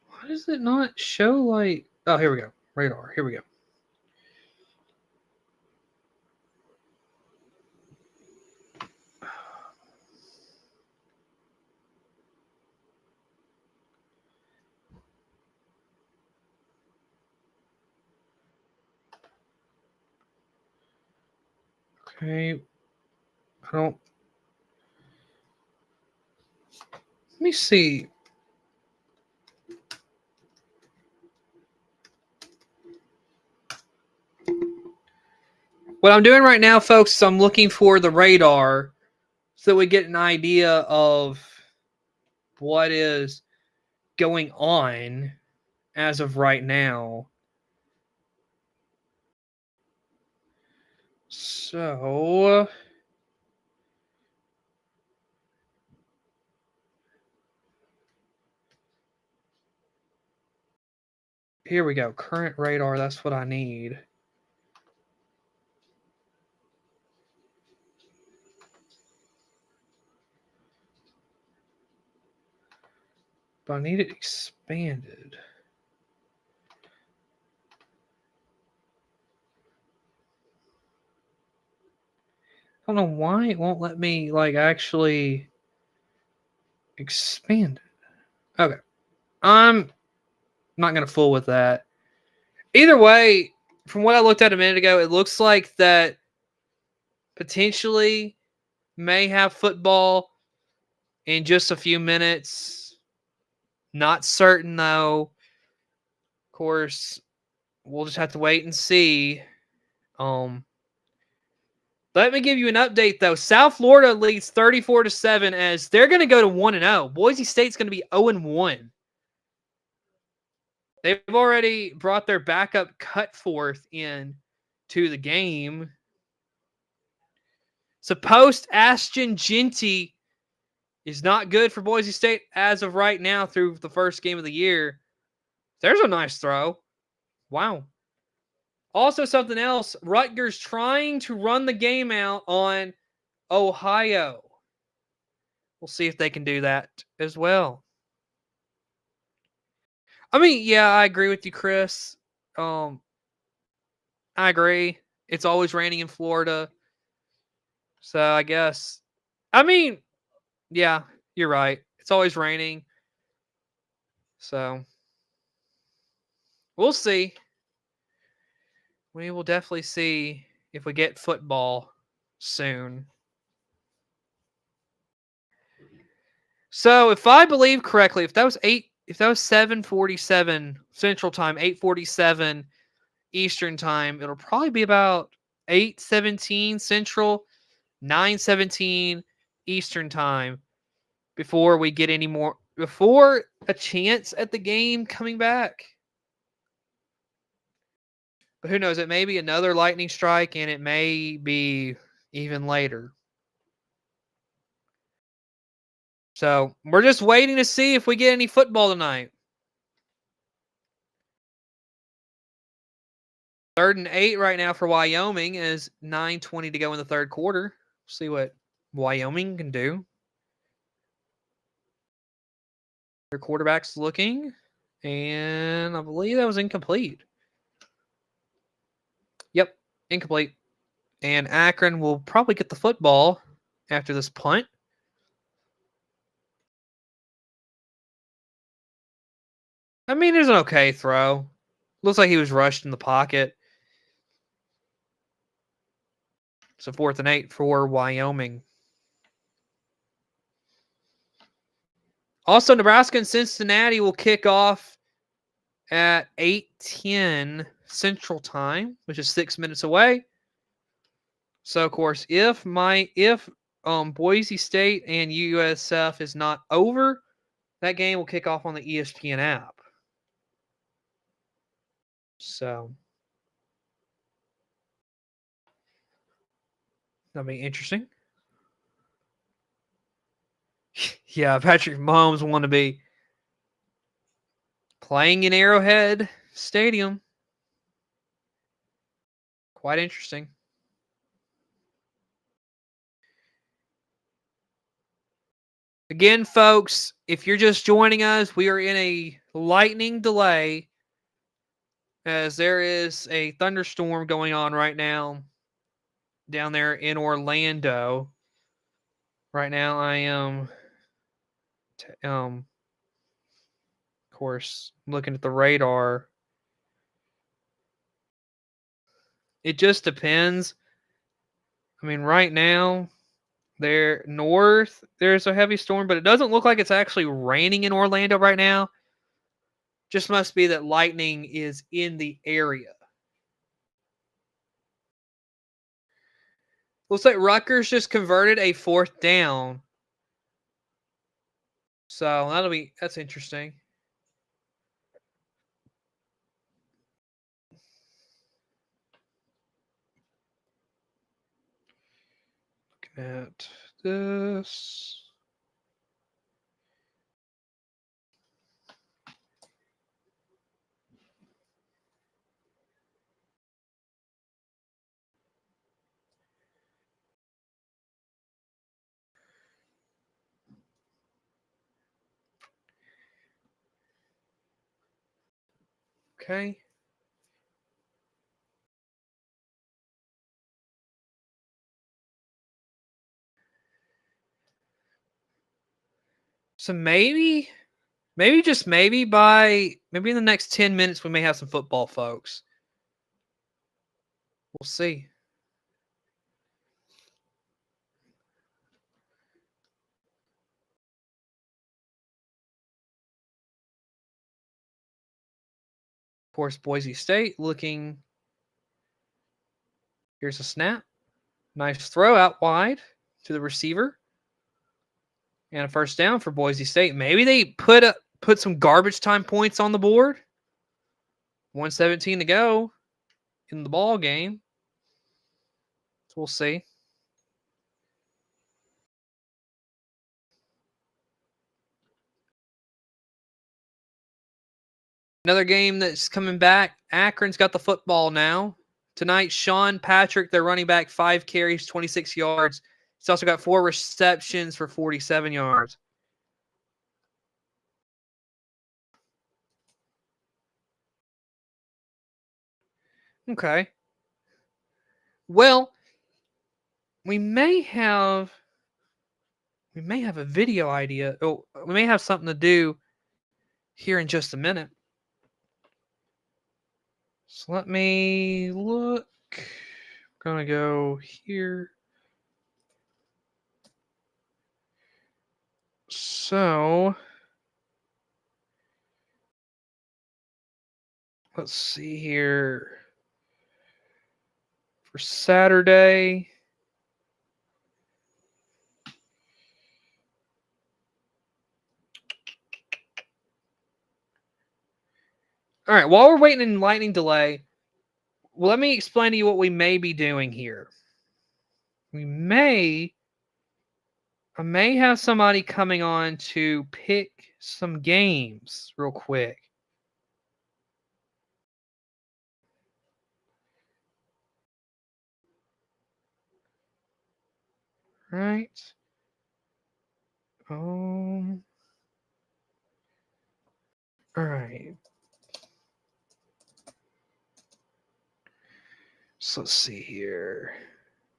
Why does it not show like... Oh, here we go. Radar. Here we go. Okay. I don't... Let me see. What I'm doing right now, folks, is I'm looking for the radar so that we get an idea of what is going on as of right now. So... Here we go. Current radar. That's what I need. But I need it expanded. I don't know why it won't let me like actually expand it. Okay. I'm not going to fool with that. Either way, from what I looked at a minute ago, it looks like that potentially may have football in just a few minutes. Not certain, though. Of course, we'll just have to wait and see. Let me give you an update, though. South Florida leads 34-7 as they're going to go to 1-0. Boise State's going to be 0-1. They've already brought their backup Cutforth in to the game. So post Ashton Genty is not good for Boise State as of right now through the first game of the year. There's a nice throw. Wow. Also something else, Rutgers trying to run the game out on Ohio. We'll see if they can do that as well. I mean, yeah, I agree with you, Chris. I agree. It's always raining in Florida. So I guess, I mean, yeah, you're right. It's always raining. So we'll see. We will definitely see if we get football soon. So if I believe correctly, if that was 7:47 Central Time, 8:47 Eastern Time, it'll probably be about 8:17 Central, 9:17 Eastern Time before we get any more, before a chance at the game coming back. But who knows? It may be another lightning strike, and it may be even later. So we're just waiting to see if we get any football tonight. 3rd and 8 right now for Wyoming as 9:20 to go in the third quarter. See what Wyoming can do. Their quarterback's looking, and I believe that was incomplete. Yep, incomplete. And Akron will probably get the football after this punt. I mean, it's an okay throw. Looks like he was rushed in the pocket. So 4th and 8 for Wyoming. Also, Nebraska and Cincinnati will kick off at 8:10 Central Time, which is 6 minutes away. So of course, if Boise State and USF is not over, that game will kick off on the ESPN app. So that'll be interesting. Yeah, Patrick Mahomes want to be playing in Arrowhead Stadium. Quite interesting. Again, folks, if you're just joining us, we are in a lightning delay as there is a thunderstorm going on right now down there in Orlando. Right now, I am, of course, looking at the radar. It just depends. I mean, right now, there's a heavy storm, but it doesn't look like it's actually raining in Orlando right now. Just must be that lightning is in the area. Looks like Rutgers just converted a 4th down. So that's interesting. Looking at this. Okay. So maybe just maybe in the next 10 minutes we may have some football, folks. We'll see. Of course, Boise State looking. Here's a snap. Nice throw out wide to the receiver. And a first down for Boise State. Maybe they put some garbage time points on the board. 1:17 to go in the ball game. So we'll see. Another game that's coming back. Akron's got the football now. Tonight, Sean Patrick, their running back, 5 carries, 26 yards. He's also got 4 receptions for 47 yards. Okay. Well, we may have a video idea. Oh, we may have something to do here in just a minute. So let me look. I'm gonna go here. So let's see here. For Saturday. All right, while we're waiting in lightning delay, let me explain to you what we may be doing here. I may have somebody coming on to pick some games real quick. Right. All right. So let's see here.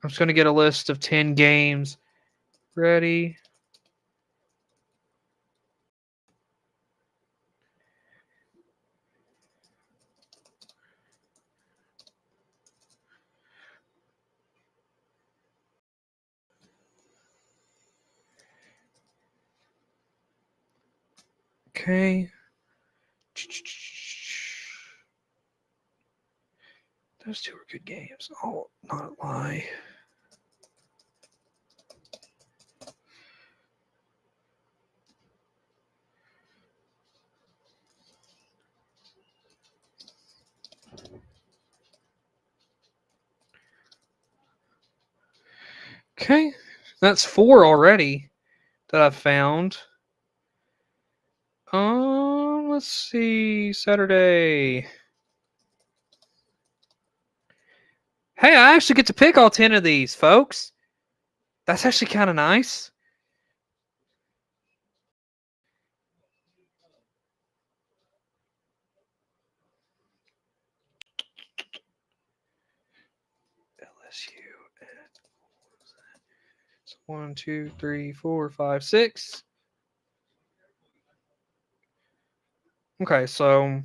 I'm just going to get a list of 10 games. Ready? Okay. Those two are good games. Oh, not a lie. Okay, that's 4 already that I've found. Let's see, Saturday. Hey, I actually get to pick all 10 of these, folks. That's actually kind of nice. LSU. 1, 2, 3, 4, 5, 6. Okay, so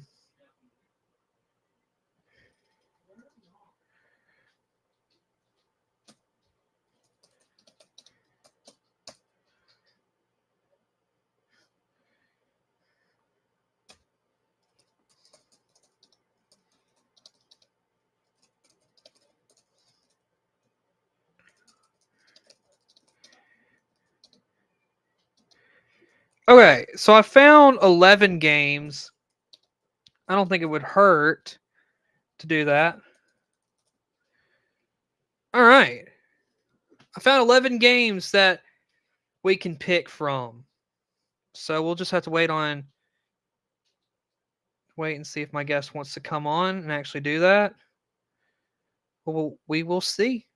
okay, so I found 11 games. I don't think it would hurt to do that. All right. I found 11 games that we can pick from. So we'll just have to wait and see if my guest wants to come on and actually do that. Well, we will see.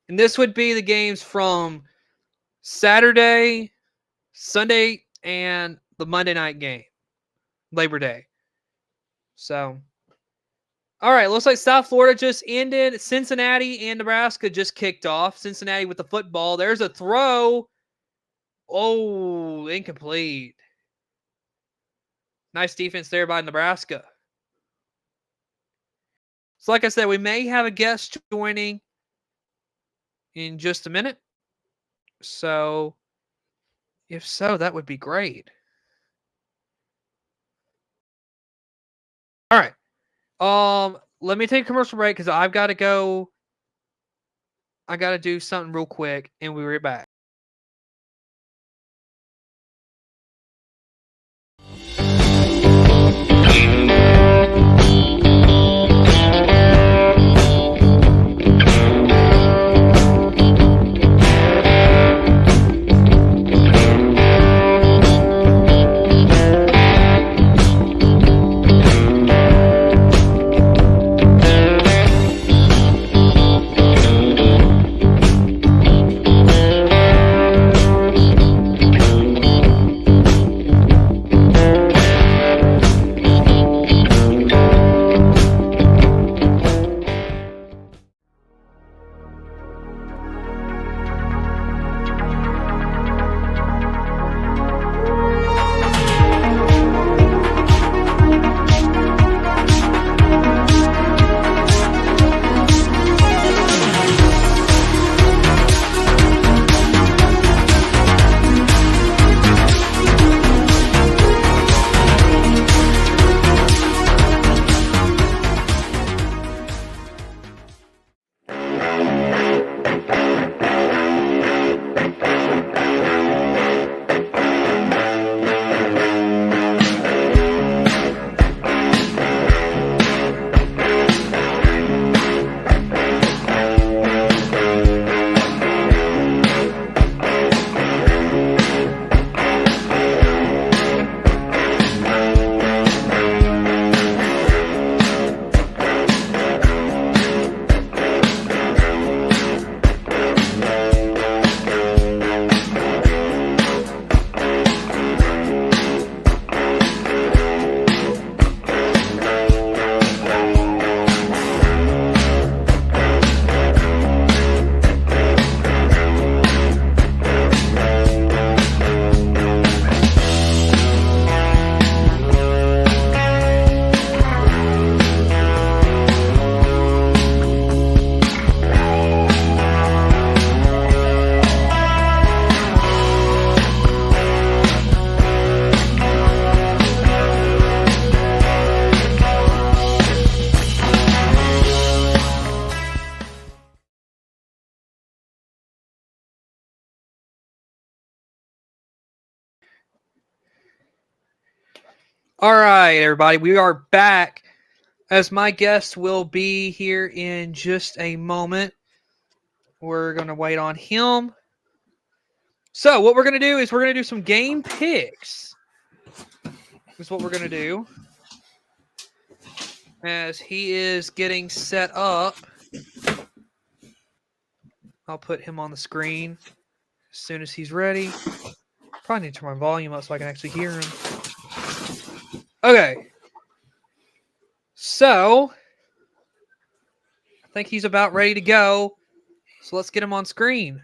And this would be the games from Saturday, Sunday, and the Monday night game, Labor Day. So, all right, looks like South Florida just ended. Cincinnati and Nebraska just kicked off. Cincinnati with the football. There's a throw. Oh, incomplete. Nice defense there by Nebraska. So, like I said, we may have a guest joining in just a minute. So, if so, that would be great. All right. Let me take a commercial break because I've got to go. I got to do something real quick, and we'll be right back. All right, everybody, we are back. as my guest will be here in just a moment. We're going to wait on him. So what we're going to do is we're going to do some game picks. Is what we're going to do. As he is getting set up, I'll put him on the screen as soon as he's ready. Probably need to turn my volume up so I can actually hear him. Okay. So, I think he's about ready to go. So let's get him on screen.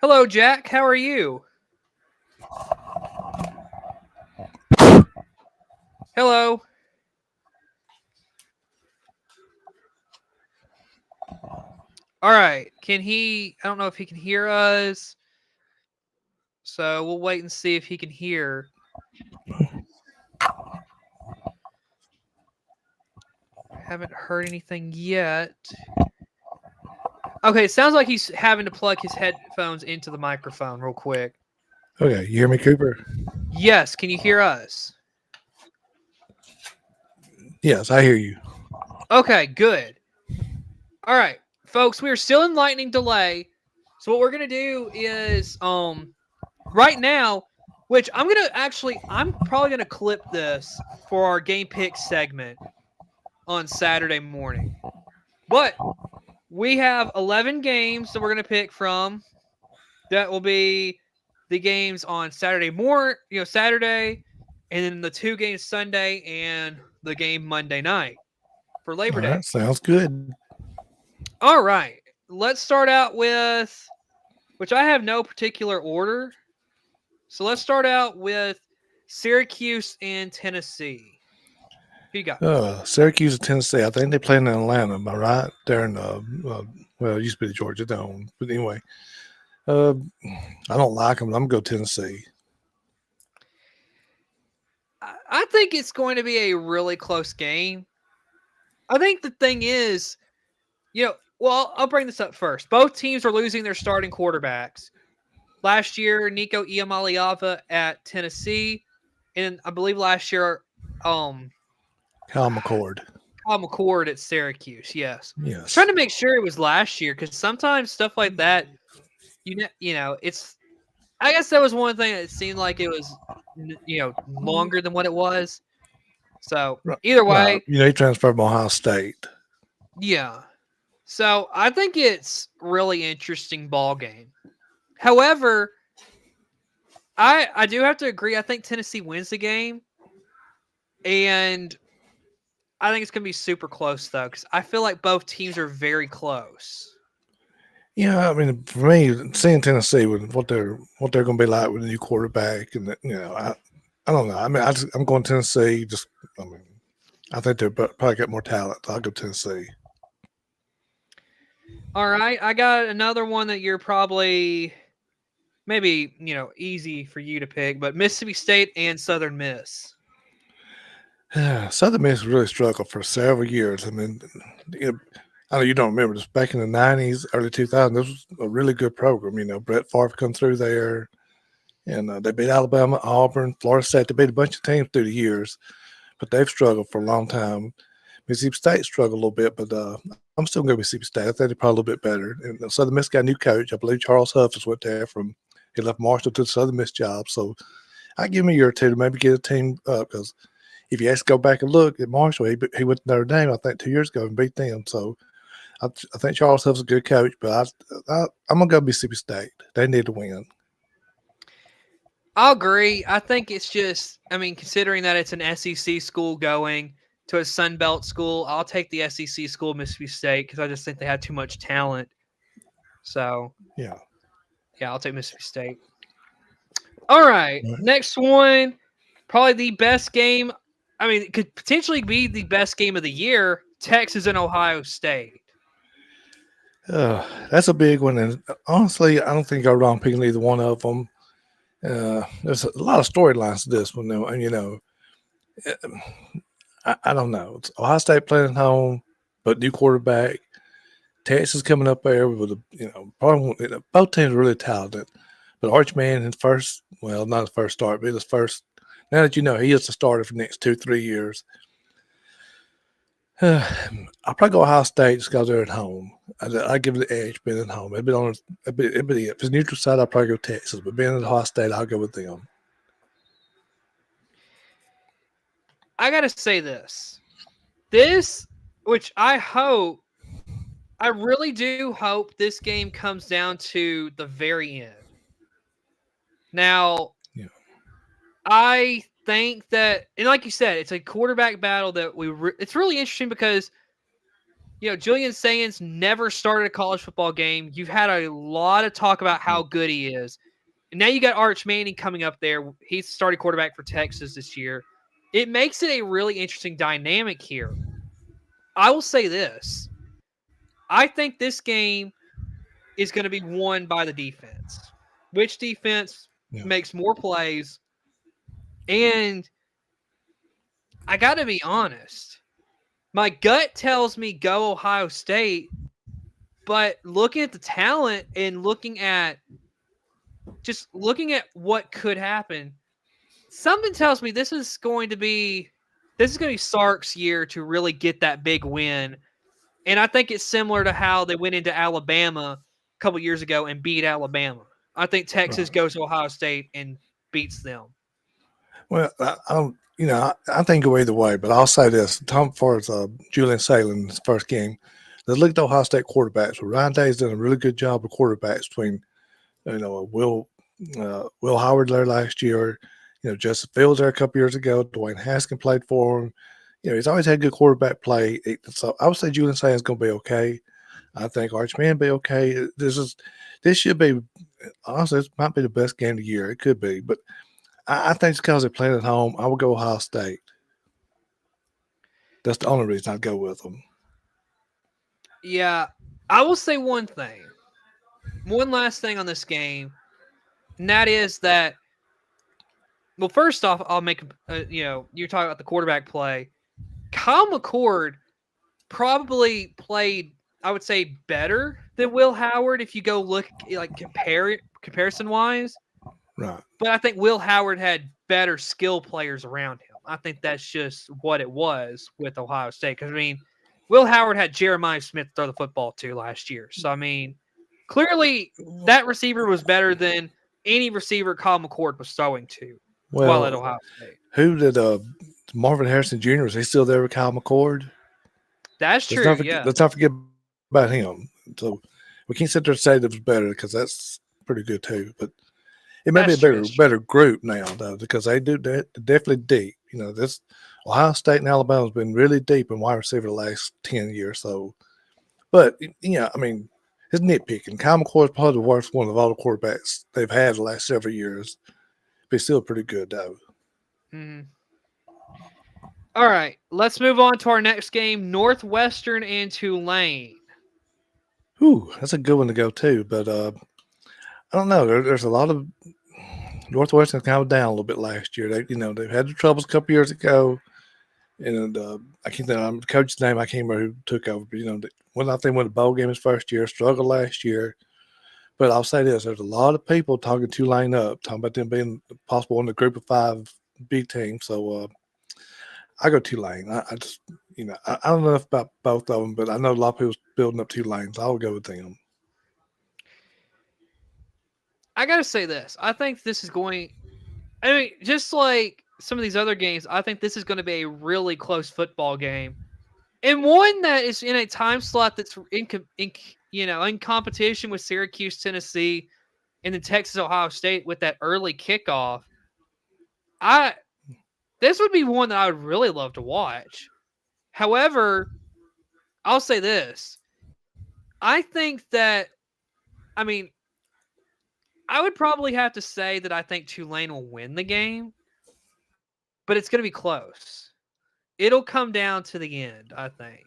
Hello, Jack. How are you? Hello. All right. I don't know if he can hear us. So we'll wait and see if he can hear. Haven't heard anything yet. Okay, it sounds like he's having to plug his headphones into the microphone real quick. Okay, you hear me, Cooper? Yes, can you hear us? Yes, I hear you. Okay, good. All right, folks, we are still in lightning delay. So what we're going to do is right now, which I'm probably going to clip this for our game pick segment on Saturday morning. But we have 11 games that we're going to pick from. That will be the games on Saturday, and then the 2 games Sunday and the game Monday night for Labor Day. All right, sounds good. All right. Let's start out with, which I have no particular order. So let's start out with Syracuse and Tennessee. Who you got? Syracuse and Tennessee. I think they play in Atlanta. Am I right? They're in it used to be the Georgia Dome. But anyway, I don't like them. I'm going to go Tennessee. I think it's going to be a really close game. I think the thing is, I'll bring this up first. Both teams are losing their starting quarterbacks. Last year, Nico Iamaleava at Tennessee, and I believe last year, Kyle McCord. Kyle McCord at Syracuse. Yes. Yes. I was trying to make sure it was last year because sometimes stuff like that, it's. I guess that was one thing that seemed like it was, longer than what it was. So either way, right. He transferred from Ohio State. Yeah. So I think it's really interesting ball game. However, I do have to agree. I think Tennessee wins the game, and I think it's going to be super close though, because I feel like both teams are very close. Yeah, I mean, for me, seeing Tennessee with what they're going to be like with a new quarterback, and I don't know. I mean, I'm going Tennessee. I think they're probably got more talent. I'll go Tennessee. All right, I got another one that you're probably maybe easy for you to pick, but Mississippi State and Southern Miss. Southern Miss really struggled for several years. I mean, I know you don't remember this. Back in the 90s, early 2000s, this was a really good program. Brett Favre come through there, and they beat Alabama, Auburn, Florida State. They beat a bunch of teams through the years, but they've struggled for a long time. Mississippi State struggled a little bit, but I'm still going to Mississippi State. I think they're probably a little bit better. And Southern Miss got a new coach. I believe Charles Huff has went there he left Marshall to the Southern Miss job. So I give him a year or two to maybe get a team up, because if you actually go back and look at Marshall, he went to Notre Dame, I think, 2 years ago and beat them. So I think Charles Huff's a good coach, but I'm going to go Mississippi State. They need to win. I'll agree. I think it's just, considering that it's an SEC school going to a Sun Belt school, I'll take the SEC school, Mississippi State, because I just think they have too much talent. So, yeah, I'll take Mississippi State. All right, next one, probably the best game. It could potentially be the best game of the year, Texas and Ohio State. That's a big one, and honestly, I don't think I'm wrong picking either one of them. There's a lot of storylines to this one, and I don't know. It's Ohio State playing at home, but new quarterback. Texas coming up there with probably both teams are really talented. But Arch Mann, not his first start, but his first. Now that he is the starter for the next 2-3 years. I'll probably go Ohio State just because they're at home. I give it the edge being at home. If it's neutral side, I'll probably go Texas. But being at Ohio State, I'll go with them. I gotta say this, which I really do hope this game comes down to the very end. Now, Yeah. I think that, and like you said, it's a quarterback battle that it's really interesting because, Julian Sains never started a college football game. You've had a lot of talk about how good he is. And now you got Arch Manning coming up there. He's started quarterback for Texas this year. It makes it a really interesting dynamic here. I will say this. I think this game is going to be won by the defense. Which defense makes more plays? And I got to be honest. My gut tells me go Ohio State, but looking at the talent and looking at what could happen, something tells me this is going to be Sark's year to really get that big win. And I think it's similar to how they went into Alabama a couple years ago and beat Alabama. I think Texas goes to Ohio State and beats them. Well, I think go either way, but I'll say this: Tom Ford's Julian Salin's first game. Let's look at the Ohio State quarterbacks. Well, Ryan Day's done a really good job of quarterbacks between, Will Howard there last year. Justin Fields there a couple years ago. Dwayne Haskins played for him. He's always had good quarterback play. So I would say Julian Salin's going to be okay. I think Arch Manning be okay. This should be, honestly, this might be the best game of the year. It could be, but I think it's because they're playing at home. I would go Ohio State. That's the only reason I'd go with them. Yeah, I will say one last thing on this game, and that is that, well, first off, I'll make, you're talking about the quarterback play. Kyle McCord probably played, I would say, better than Will Howard if you go look, comparison-wise. Right. But I think Will Howard had better skill players around him. I think that's just what it was with Ohio State. Because, Will Howard had Jeremiah Smith throw the football to last year. So, clearly that receiver was better than any receiver Kyle McCord was throwing to while at Ohio State. Who did Marvin Harrison Jr., is he still there with Kyle McCord? That's true, Let's not forget about him. So we can't sit there and say that it was better because that's pretty good too. But it may be a better group now, though, because they do definitely deep. This Ohio State and Alabama has been really deep in wide receiver the last 10 years. So, but it's nitpicking. Kyle McCord is probably the worst one of all the quarterbacks they've had the last several years. But he's still pretty good, though. Mm-hmm. All right, let's move on to our next game: Northwestern and Tulane. Ooh, that's a good one to go too. But I don't know. There's a lot of Northwestern kind of down a little bit last year. They've had the troubles a couple years ago, and I can't think the coach's name. I can't remember who took over. But when I think won the bowl game his first year, struggled last year. But I'll say this: there's a lot of people talking Tulane up, talking about them being possible in the group of 5 big teams. So I go Tulane. I just, I don't know enough about both of them, but I know a lot of people's building up Tulane, so I'll go with them. I got to say this. I think this is going – just like some of these other games, I think this is going to be a really close football game. And one that is in a time slot that's in competition with Syracuse, Tennessee, and then Texas, Ohio State with that early kickoff. This would be one that I would really love to watch. However, I'll say this. I think that, I would probably have to say that I think Tulane will win the game, but it's going to be close. It'll come down to the end, I think.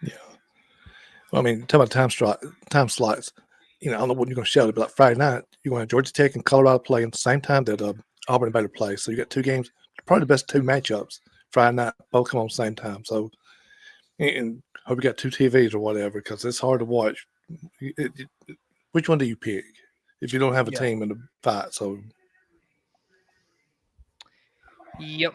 Yeah. Well, talk about time slots. I don't know when you're going to show it, but like Friday night, you're going to have Georgia Tech and Colorado play at the same time that Auburn and Baylor play. So you got 2 games, probably the best 2 matchups Friday night, both come on the same time. So, and hope you got 2 TVs or whatever, because it's hard to watch. Which one do you pick if you don't have a team in the fight? So, Yep.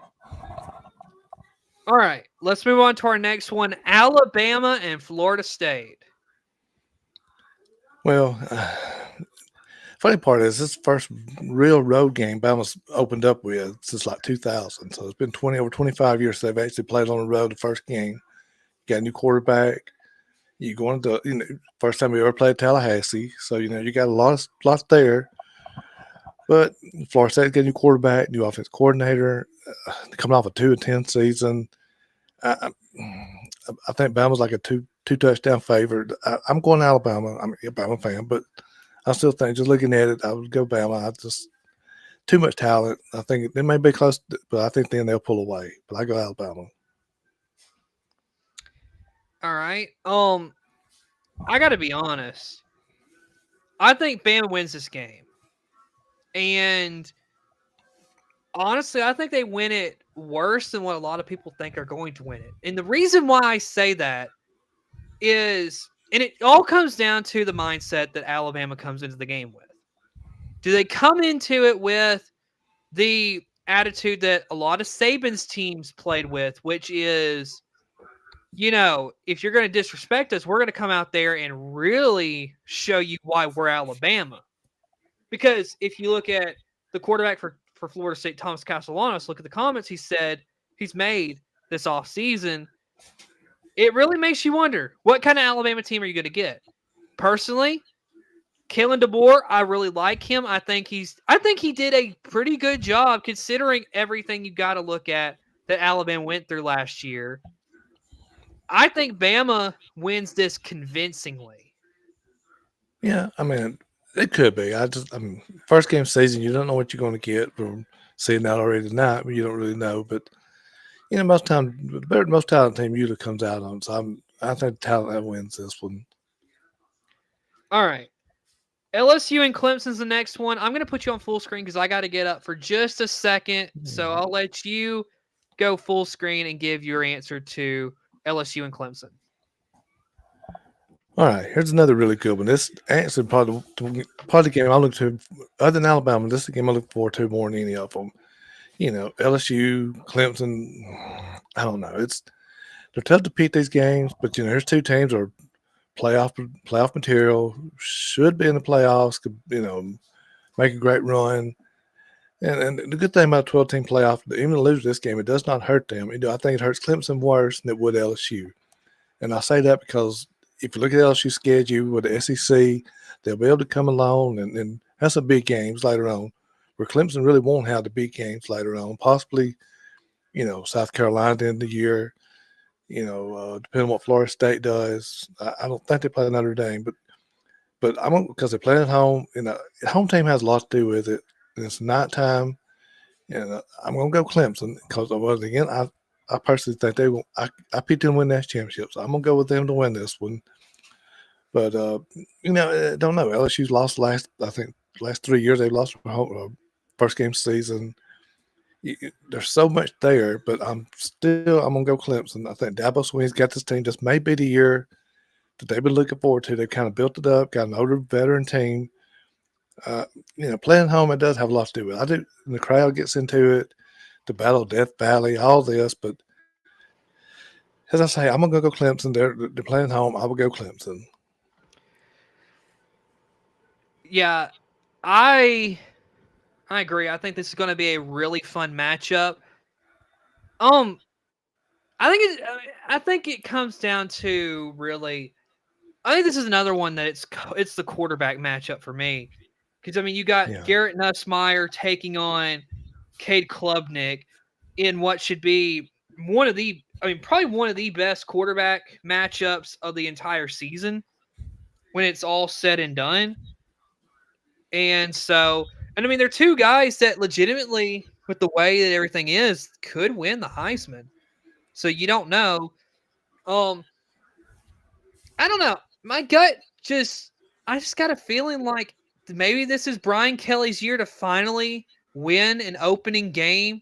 All right, let's move on to our next one: Alabama and Florida State. Well, funny part is this first real road game Bama's opened up with since like 2000. So it's been over 25 years they've actually played on the road the first game. Got a new quarterback. You going to first time we ever played Tallahassee, so you got a lot there. But Florida State got a new quarterback, new offense coordinator, coming off a 2-10 season. I think Bama's like a two touchdown favorite. I'm going to Alabama. I'm a Bama fan, but I still think just looking at it, I would go Bama. I just too much talent. I think it may be close, but I think then they'll pull away. But I go Alabama. All right. I got to be honest. I think Bama wins this game. And honestly, I think they win it worse than what a lot of people think are going to win it. And the reason why I say that is, and it all comes down to the mindset that Alabama comes into the game with. Do they come into it with the attitude that a lot of Saban's teams played with, which is, if you're going to disrespect us, we're going to come out there and really show you why we're Alabama. Because if you look at the quarterback for Florida State, Thomas Castellanos, look at the comments he's made this offseason, it really makes you wonder, what kind of Alabama team are you going to get? Personally, Kalen DeBoer, I really like him. I think he did a pretty good job considering everything you got to look at that Alabama went through last year. I think Bama wins this convincingly. Yeah, I mean, it could be. First game season, you don't know what you're going to get from seeing that already tonight, but you don't really know. But most talent team usually comes out on. So I think talent wins this one. All right. LSU and Clemson's the next one. I'm going to put you on full screen because I got to get up for just a second. So I'll let you go full screen and give your answer to LSU and Clemson. All right, here's another really good one. This actually part of the game I look to, other than Alabama, this is the game I look forward to more than any of them. LSU, Clemson, I don't know. They're tough to beat these games, but here's two teams that are playoff material, should be in the playoffs, could make a great run. And the good thing about 12-team playoff, even to lose this game, it does not hurt them. I think it hurts Clemson worse than it would LSU. And I say that because if you look at LSU's schedule with the SEC, they'll be able to come along and have some big games later on, where Clemson really won't have the big games later on. Possibly, South Carolina at the end of the year, depending on what Florida State does. I don't think they play Notre Dame, but because they play at home, the home team has a lot to do with it. And it's nighttime, and I'm going to go Clemson because, again, I personally think they will. I picked them to win that championship, so I'm going to go with them to win this one. But, I don't know. LSU's lost last 3 years. They've lost first game season. There's so much there, but I'm going to go Clemson. I think Dabo Swinney's got this team. This may be the year that they've been looking forward to. They've kind of built it up, got an older veteran team. Playing home, it does have a lot to do with it. I do. The crowd gets into it, the Battle of Death Valley, all this. But as I say, I'm going to go Clemson. They're playing home. I will go Clemson. Yeah, I agree. I think this is going to be a really fun matchup. I think it comes down to really. I think this is another one that it's the quarterback matchup for me. Because, you got Garrett Nussmeier taking on Cade Klubnik in what should be probably one of the best quarterback matchups of the entire season when it's all said and done. And so, they're two guys that legitimately, with the way that everything is, could win the Heisman. So you don't know. I don't know. My gut I just got a feeling like maybe this is Brian Kelly's year to finally win an opening game,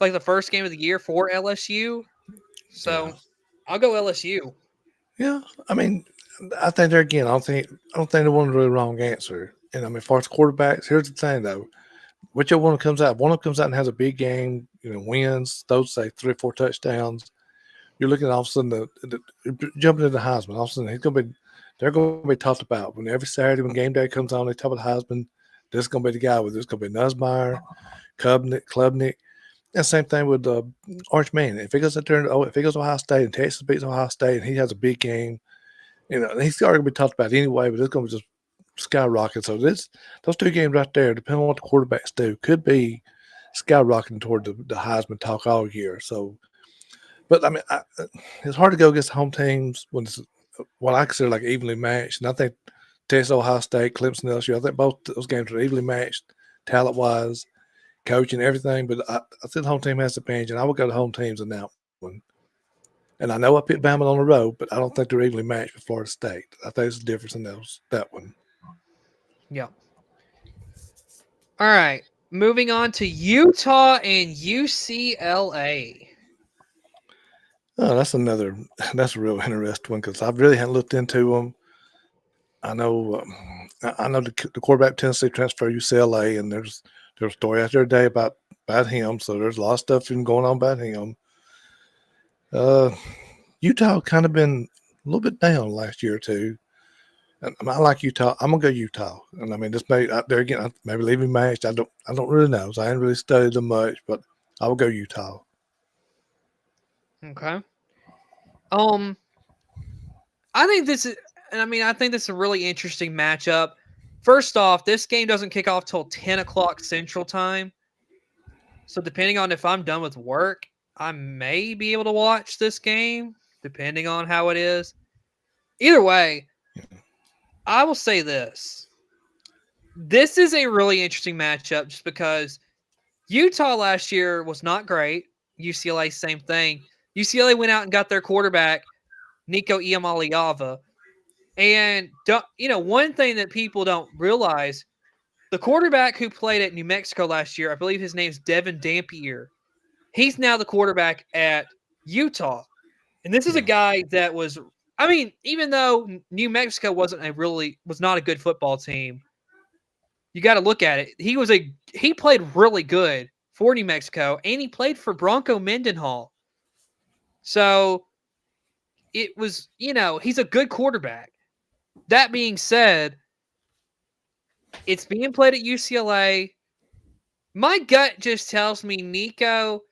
like the first game of the year for LSU. So I'll go LSU. Yeah, I think there again. I don't think they want a really wrong answer. And as far as quarterbacks, here's the thing though: whichever one comes out, one of them comes out and has a big game, wins, those say 3 or 4 touchdowns. You're looking at all of a sudden jumping into Heisman. All of a sudden they're going to be talked about when every Saturday when game day comes on. They talk about Heisman. This is going to be the guy with this. Going to be Nussmeier, Klubnik. And same thing with Arch Manning. If he goes out there, if he goes to Ohio State and Texas beats Ohio State and he has a big game, he's already going to be talked about anyway. But it's going to just skyrocket. So those 2 games right there, depending on what the quarterbacks do, could be skyrocketing toward the Heisman talk all year. So, but I mean, it's hard to go against home teams when it's what I consider like evenly matched. And I think Texas, Ohio State, Clemson, LSU, I think both those games are evenly matched, talent wise, coaching, everything. But I think the home team has the advantage, and I would go to home teams in that one. And I know I picked Bama on the road, but I don't think they're evenly matched with Florida State. I think there's a difference in that one. Yeah. All right. Moving on to Utah and UCLA. Oh, that's a real interesting one because I really hadn't looked into them. I know the quarterback Tennessee transfer UCLA, and there's a story out there today about him. So there's a lot of stuff even going on about him. Utah kind of been a little bit down last year or two. And I like Utah. I'm gonna go Utah, and I mean this may out there again. Maybe leaving matched. I don't really know. So I haven't really studied them much, but I will go Utah. Okay. I think this is a really interesting matchup. First off, this game doesn't kick off till 10 o'clock Central Time. So depending on if I'm done with work, I may be able to watch this game, depending on how it is. Either way, I will say this. This is a really interesting matchup just because Utah last year was not great. UCLA, same thing. UCLA went out and got their quarterback, Nico Iamaleava. And, one thing that people don't realize, the quarterback who played at New Mexico last year, I believe his name's Devin Dampier. He's now the quarterback at Utah. And this is a guy that was, even though New Mexico was not a good football team, you got to look at it. He played really good for New Mexico, and he played for Bronco Mendenhall. So it was, he's a good quarterback. That being said, it's being played at UCLA. My gut just tells me Nico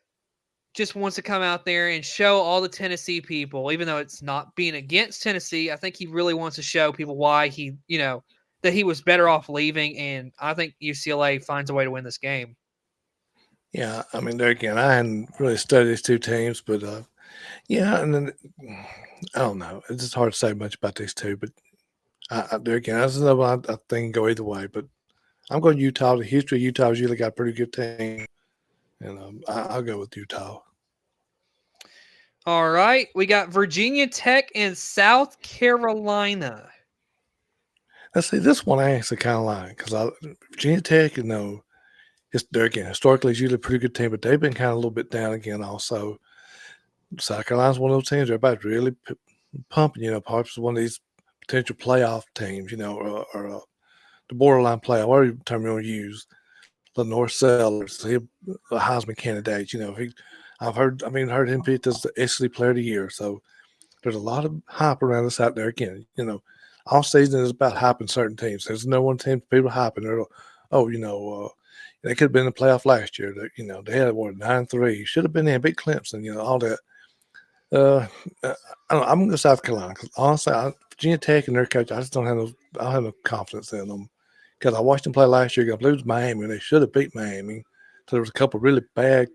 just wants to come out there and show all the Tennessee people, even though it's not being against Tennessee. I think he really wants to show people why that he was better off leaving, and I think UCLA finds a way to win this game. Yeah, I mean, there again, I hadn't really studied these 2 teams, but and then I don't know. It's just hard to say much about these 2, but there again, I think go either way. But I'm going Utah. The history of Utah has usually got a pretty good team, and I'll go with Utah. All right, we got Virginia Tech and South Carolina. Let's see, this one I actually kind of like because Virginia Tech, they're again historically it's usually a pretty good team, but they've been kind of a little bit down again. Also, South Carolina's one of those teams everybody's really pumping. Perhaps one of these potential playoff teams, or the borderline playoff, whatever term you want to use. Lenore Sellers, he's a Heisman candidate. I've heard him picked as the SEC Player of the Year. So there's a lot of hype around us out there. Again, all season is about hyping certain teams. There's no one team people hyping. They could have been in the playoff last year. They had 9-3. Should have been there, beat Clemson. All that. I'm going to South Carolina because honestly, Virginia Tech and their coach, I just don't have no confidence in them because I watched them play last year against lose Miami, and they should have beat Miami. So there was a couple of really bad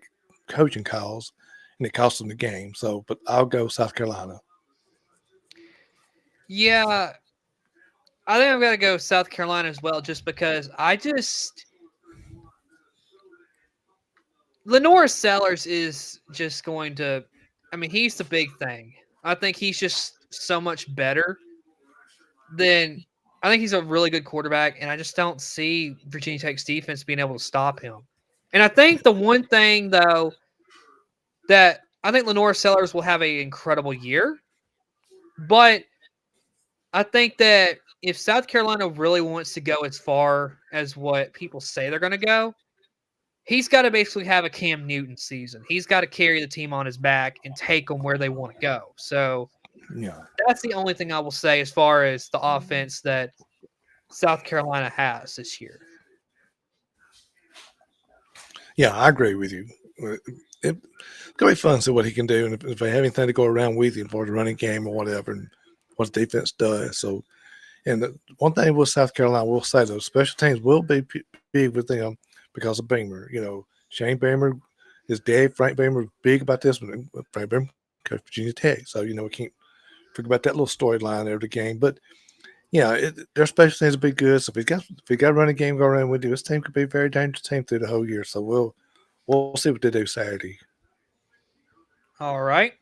coaching calls, and it cost them the game. So, but I'll go South Carolina. Yeah, I think I'm going to go South Carolina as well, just because Lenore Sellers is just going to, he's the big thing. I think he's just so much better I think he's a really good quarterback, and I just don't see Virginia Tech's defense being able to stop him. And I think the one thing, though, that I think Lenore Sellers will have an incredible year, but I think that if South Carolina really wants to go as far as what people say they're going to go, he's got to basically have a Cam Newton season. He's got to carry the team on his back and take them where they want to go. So Yeah. that's the only thing I will say as far as the offense that South Carolina has this year. Yeah, I agree with you. It's going to be fun to see what he can do, and if they have anything to go around with him for the running game or whatever, and what the defense does. So, and one thing with South Carolina, we'll say those special teams will be big with them because of Beamer. Shane Beamer, his dad, Frank Beamer, was big about this one. Frank Beamer coached Virginia Tech. So, we can't forget about that little storyline there of the game. But, their special teams will be good. So, if he got a running game go around with you, this team could be a very dangerous team through the whole year. So, we'll see what they do Saturday. All right.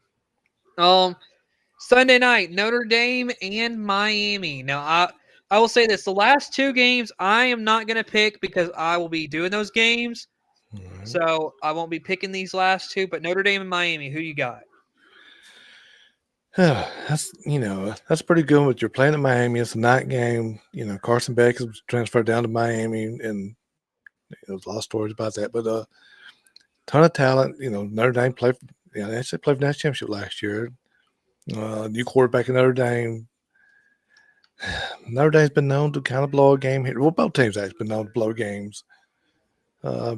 Sunday night, Notre Dame and Miami. Now, I will say this. The last two games I am not going to pick because I will be doing those games. Mm-hmm. So I won't be picking these last two. But Notre Dame and Miami, who you got? That's that's pretty good. But you're playing at Miami. It's a night game. Carson Beck was transferred down to Miami, and there's a lot of stories about that. But ton of talent. Notre Dame played. They actually played for the national championship last year. New quarterback in Notre Dame. Notre Dame's been known to kind of blow a game here. Well, both teams actually been known to blow games. I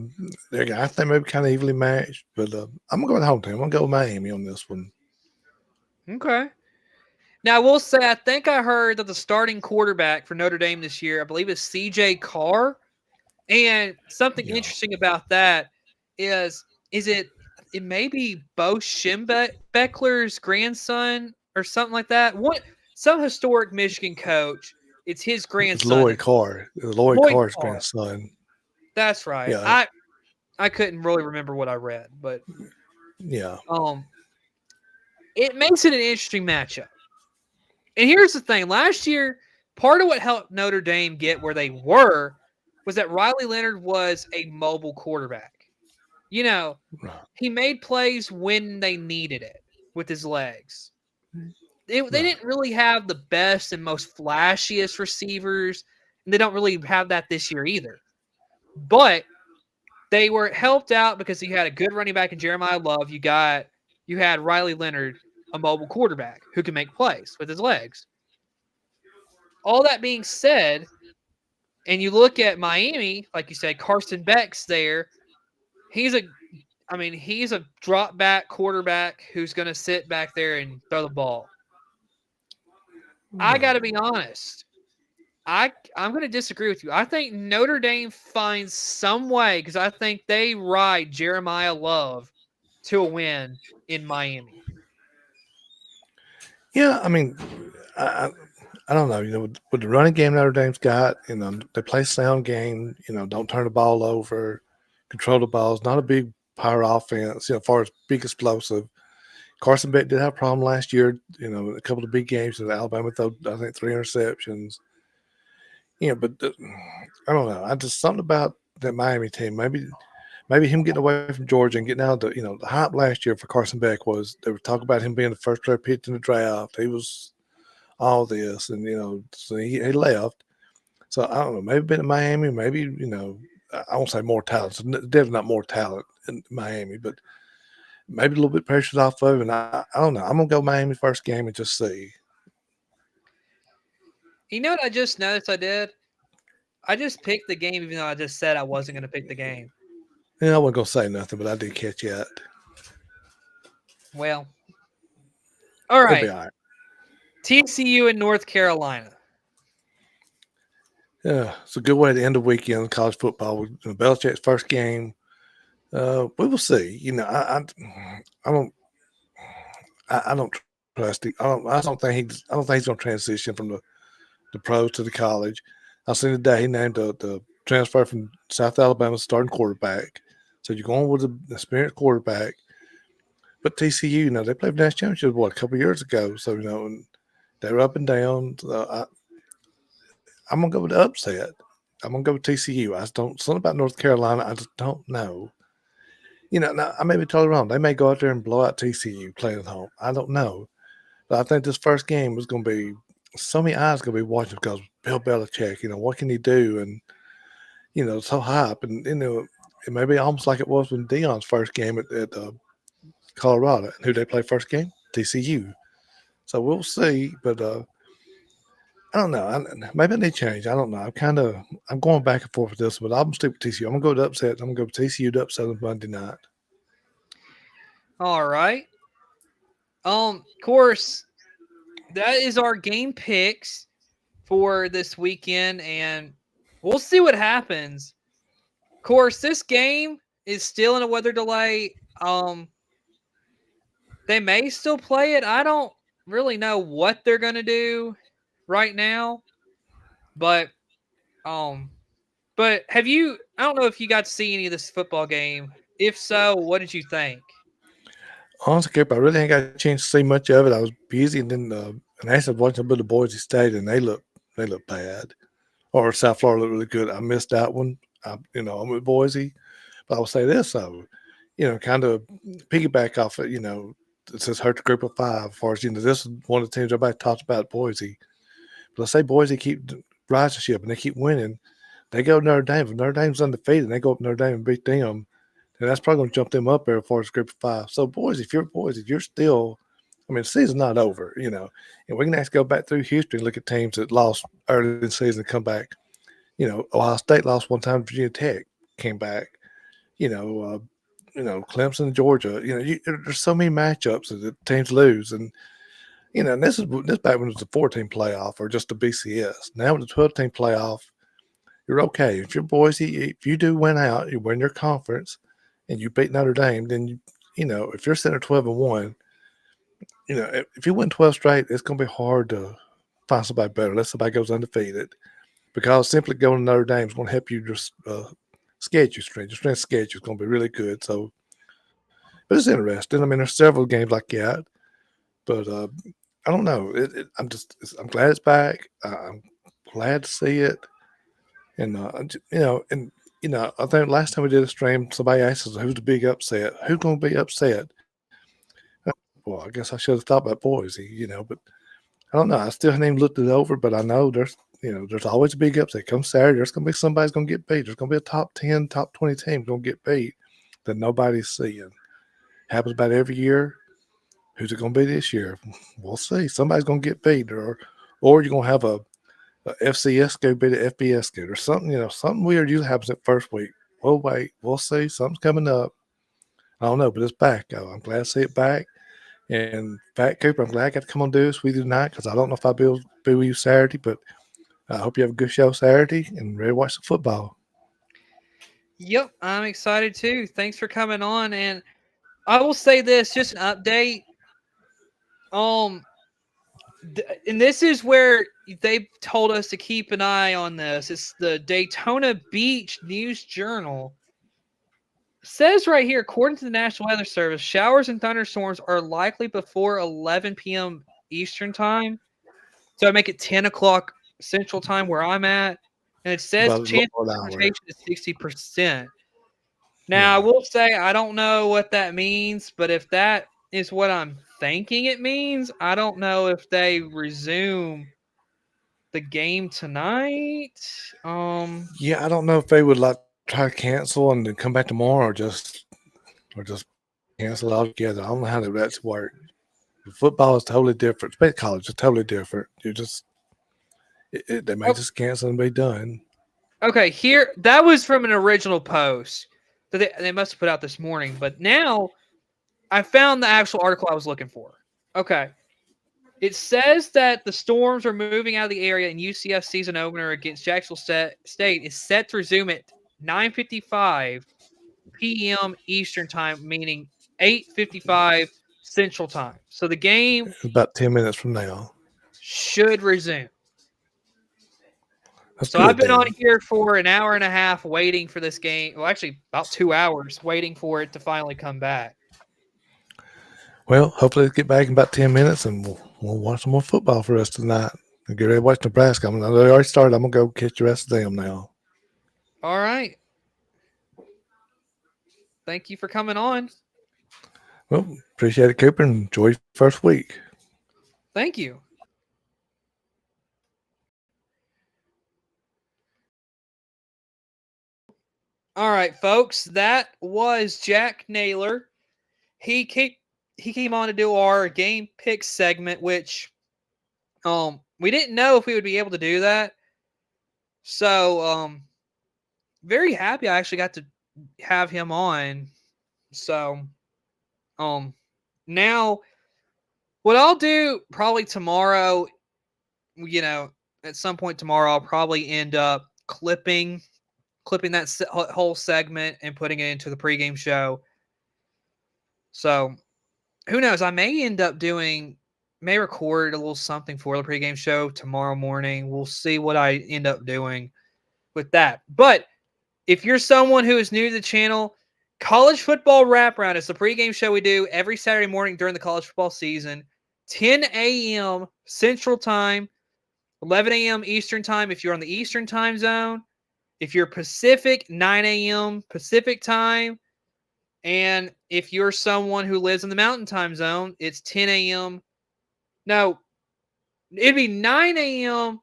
think maybe kind of evenly matched, but I'm gonna go with home team. I'm gonna go with Miami on this one. Okay. Now, I will say, I think I heard that the starting quarterback for Notre Dame this year, I believe, is C.J. Carr. And something interesting about that is it may be Bo Schembechler's grandson or something like that. Some historic Michigan coach. It's his grandson. It's Lloyd Carr. Lloyd Carr's grandson. That's right. Yeah. I couldn't really remember what I read, but yeah. It makes it an interesting matchup. And here's the thing. Last year, part of what helped Notre Dame get where they were was that Riley Leonard was a mobile quarterback. He made plays when they needed it with his legs. They didn't really have the best and most flashiest receivers, and they don't really have that this year either. But they were helped out because you had a good running back in Jeremiah Love. You had Riley Leonard, a mobile quarterback who can make plays with his legs. All that being said, and you look at Miami, like you said, Carson Beck's there. He's a drop back quarterback who's going to sit back there and throw the ball. I got to be honest. I'm going to disagree with you. I think Notre Dame finds some way because I think they ride Jeremiah Love to a win in Miami. Yeah, I don't know. With the running game Notre Dame's got, they play sound game. Don't turn the ball over, control the ball. It's not a big power offense. As far as big explosive. Carson Beck did have a problem last year. A couple of big games in Alabama, threw I think 3 interceptions. But I don't know. I just something about that Miami team. Maybe him getting away from Georgia and getting out of the hype last year for Carson Beck was they were talking about him being the first player picked in the draft. He was all this, and so he left. So I don't know. Maybe been in Miami. Maybe I won't say more talent. So definitely not more talent in Miami, but maybe a little bit pressured off of him. And I don't know. I'm gonna go Miami first game and just see. You know what I just noticed I did? I just picked the game even though I just said I wasn't going to pick the game. Yeah, I wasn't going to say nothing, but I did catch that. Well, all right. It'll be all right. TCU and North Carolina. Yeah, it's a good way to end the weekend in college football. Belichick's first game. We will see. I don't trust him. I don't think he's going to transition from the pros to the college. I seen today he named the transfer from South Alabama starting quarterback. So you're going with an experienced quarterback. But TCU, they played the national championship a couple of years ago. So they were up and down. I'm gonna go with the upset. I'm gonna go with TCU. Something about North Carolina. I just don't know. Now I may be totally wrong. They may go out there and blow out TCU playing at home. I don't know. But I think this first game was going to be so many eyes going to be watching because Bill Belichick. What can he do? And so hype. And it may be almost like it was when Dion's first game at Colorado. And who they play first game? TCU. So we'll see. But I don't know. Maybe they change. I don't know. I'm going back and forth with this, but I'm gonna stick with TCU. I'm gonna go to upset. I'm gonna go with TCU to upset on Monday night. All right. Of course, that is our game picks for this weekend, and we'll see what happens. Of course, this game is still in a weather delay. They may still play it. I don't really know what they're gonna do right now, but have you? I don't know if you got to see any of this football game. If so, what did you think? Honestly, Kip, I really ain't got a chance to see much of it. I was busy, and then and I actually watched a bit of Boise State, and they look bad. Or South Florida looked really good. I missed that one. I'm with Boise, but I will say this though, kind of piggyback off it. It says hurt the group of five. As far as this is one of the teams everybody talks about, Boise. But let's say Boise keep rising ship and they keep winning. They go to Notre Dame. If Notre Dame's undefeated, and they go up to Notre Dame and beat them. And that's probably going to jump them up there as far as group of five. So, Boise, if you're still, the season's not over, and we can actually go back through history and look at teams that lost early in the season and come back. Ohio State lost one time, Virginia Tech came back. Clemson, Georgia. There's so many matchups that teams lose, and and this back when it was a 14 playoff or just a BCS. Now with the 12-team playoff, you're okay. If you're Boise, if you do win out, you win your conference. And you beat Notre Dame, then if you're sitting at 12-1, if you win 12 straight, it's going to be hard to find somebody better unless somebody goes undefeated. Because simply going to Notre Dame is going to help you just schedule strength. Your strength schedule is going to be really good. So, but it's interesting. There's several games like that, but I don't know. I'm glad it's back. I'm glad to see it, and I think last time we did a stream, somebody asked us who's the big upset. Who's going to be upset? Well, I guess I should have thought about Boise, but I don't know. I still haven't even looked it over, but I know there's always a big upset. Come Saturday, there's going to be somebody's going to get beat. There's going to be a top 10, top 20 team going to get beat that nobody's seeing. Happens about every year. Who's it going to be this year? We'll see. Somebody's going to get beat, or you're going to have a FCS go beat an FBS go or something. Something weird usually happens that first week. We'll wait. We'll see. Something's coming up. I don't know, but it's back. I'm glad to see it back. And Pat Cooper, I'm glad I got to come on do this with you tonight because I don't know if I'll be able to be with you Saturday, but I hope you have a good show Saturday and ready to watch the football. Yep, I'm excited too. Thanks for coming on. And I will say this, just an update. And this is where they told us to keep an eye on this. It's the Daytona Beach News Journal. Says right here, according to the National Weather Service, showers and thunderstorms are likely before 11 p.m. Eastern time. So I make it 10 o'clock Central time where I'm at. And it says chance of precipitation is 60%. Now, I will say I don't know what that means, but if that is what I'm thinking it means, I don't know if they resume the game tonight. Yeah, I don't know if they would try to cancel and then come back tomorrow or just cancel altogether. I don't know how that's work. Football is totally different. Especially college is totally different. They may just cancel and be done. Okay, here that was from an original post that they must have put out this morning, but now I found the actual article I was looking for. Okay. It says that the Storms are moving out of the area and UCF season opener against Jacksonville State is set to resume at 9:55 p.m. Eastern time, meaning 8:55 Central time. So the game about 10 minutes from now should resume. That's so good, I've been Dan. on here for an hour and a half waiting for this game. Well, actually about 2 hours waiting for it to finally come back. Well, hopefully they get back in about 10 minutes and we'll watch some more football for us tonight. And get ready to watch Nebraska. I know they already started. I'm going to go catch the rest of them now. All right. Thank you for coming on. Well, appreciate it, Cooper, and enjoy your first week. Thank you. All right, folks, that was Jack Naylor. He came on to do our game pick segment, which we didn't know if we would be able to do that. So very happy I actually got to have him on. So now what I'll do probably tomorrow, at some point tomorrow, I'll probably end up clipping that whole segment and putting it into the pregame show. So who knows? I may end up may record a little something for the pregame show tomorrow morning. We'll see what I end up doing with that. But if you're someone who is new to the channel, College Football Wraparound is the pregame show we do every Saturday morning during the college football season, 10 a.m. Central Time, 11 a.m. Eastern Time if you're on the Eastern Time Zone. If you're Pacific, 9 a.m. Pacific Time. And if you're someone who lives in the Mountain Time Zone, it's 10 a.m. No, it'd be 9 a.m.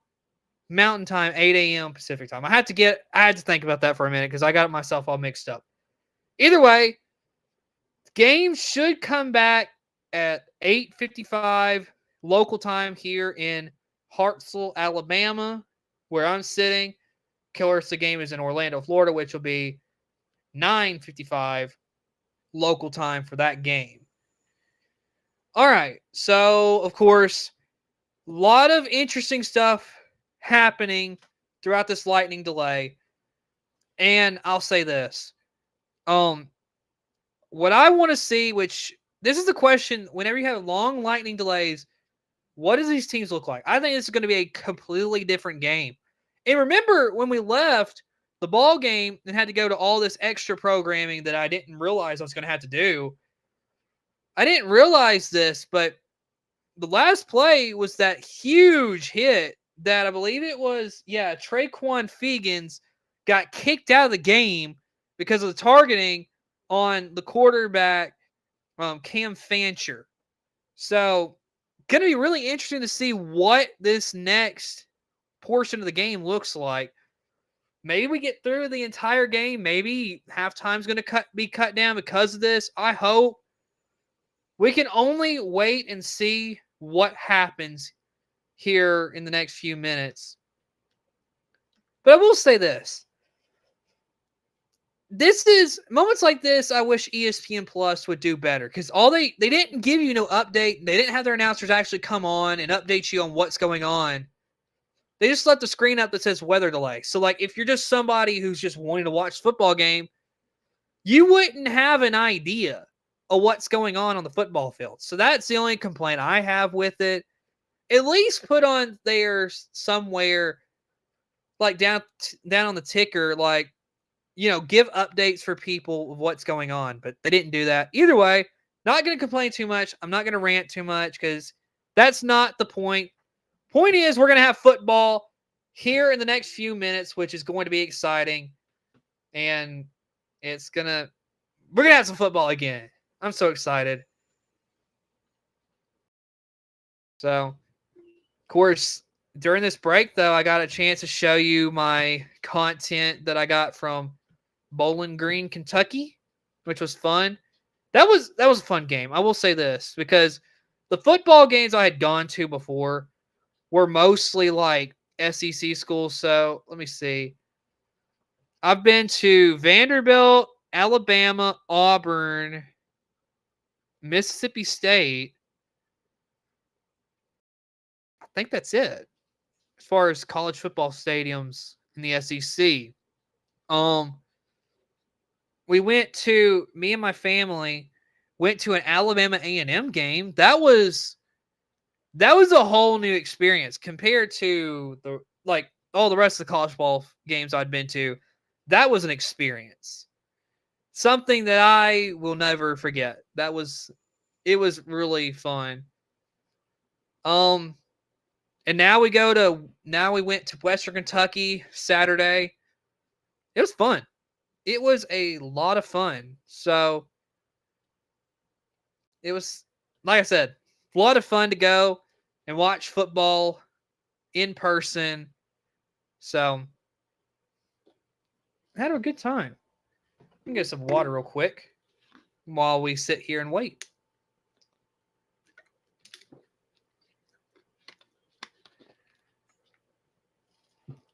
Mountain Time, 8 a.m. Pacific Time. I had to think about that for a minute because I got myself all mixed up. Either way, the game should come back at 8:55 local time here in Hartselle, Alabama, where I'm sitting. Of course, the game is in Orlando, Florida, which will be 9:55 local time for that game. All right. So, of course, a lot of interesting stuff happening throughout this lightning delay. And I'll say this. What I want to see, which this is the question, whenever you have long lightning delays, what does these teams look like? I think this is going to be a completely different game. And remember when we left the ball game and had to go to all this extra programming that I didn't realize I was going to have to do. I didn't realize this, but the last play was that huge hit that I believe it was, Traquan Fegans got kicked out of the game because of the targeting on the quarterback, Cam Fancher. So, going to be really interesting to see what this next portion of the game looks like. Maybe we get through the entire game. Maybe halftime's going to be cut down because of this. I hope. We can only wait and see what happens here in the next few minutes. But I will say this. This is moments like this. I wish ESPN Plus would do better because they didn't give you no update. They didn't have their announcers actually come on and update you on what's going on. They just left the screen up that says weather delay. So, like, if you're just somebody who's just wanting to watch the football game, you wouldn't have an idea of what's going on the football field. So that's the only complaint I have with it. At least put on there somewhere, like down on the ticker, like, give updates for people of what's going on. But they didn't do that. Either way, not going to complain too much. I'm not going to rant too much because that's not the point. Point is, we're going to have football here in the next few minutes, which is going to be exciting. And we're going to have some football again. I'm so excited. So, of course, during this break, though, I got a chance to show you my content that I got from Bowling Green, Kentucky, which was fun. That was a fun game. I will say this, because the football games I had gone to before were mostly like SEC schools. So let me see. I've been to Vanderbilt, Alabama, Auburn, Mississippi State. I think that's it as far as college football stadiums in the SEC. Me and my family went to an Alabama A&M game. That was a whole new experience compared to all the rest of the college football games I'd been to. That was an experience. Something that I will never forget. It was really fun. And now we went to Western Kentucky Saturday. It was fun. It was a lot of fun. So it was, like I said, a lot of fun to go and watch football in person. So I had a good time. Let me get some water real quick while we sit here and wait.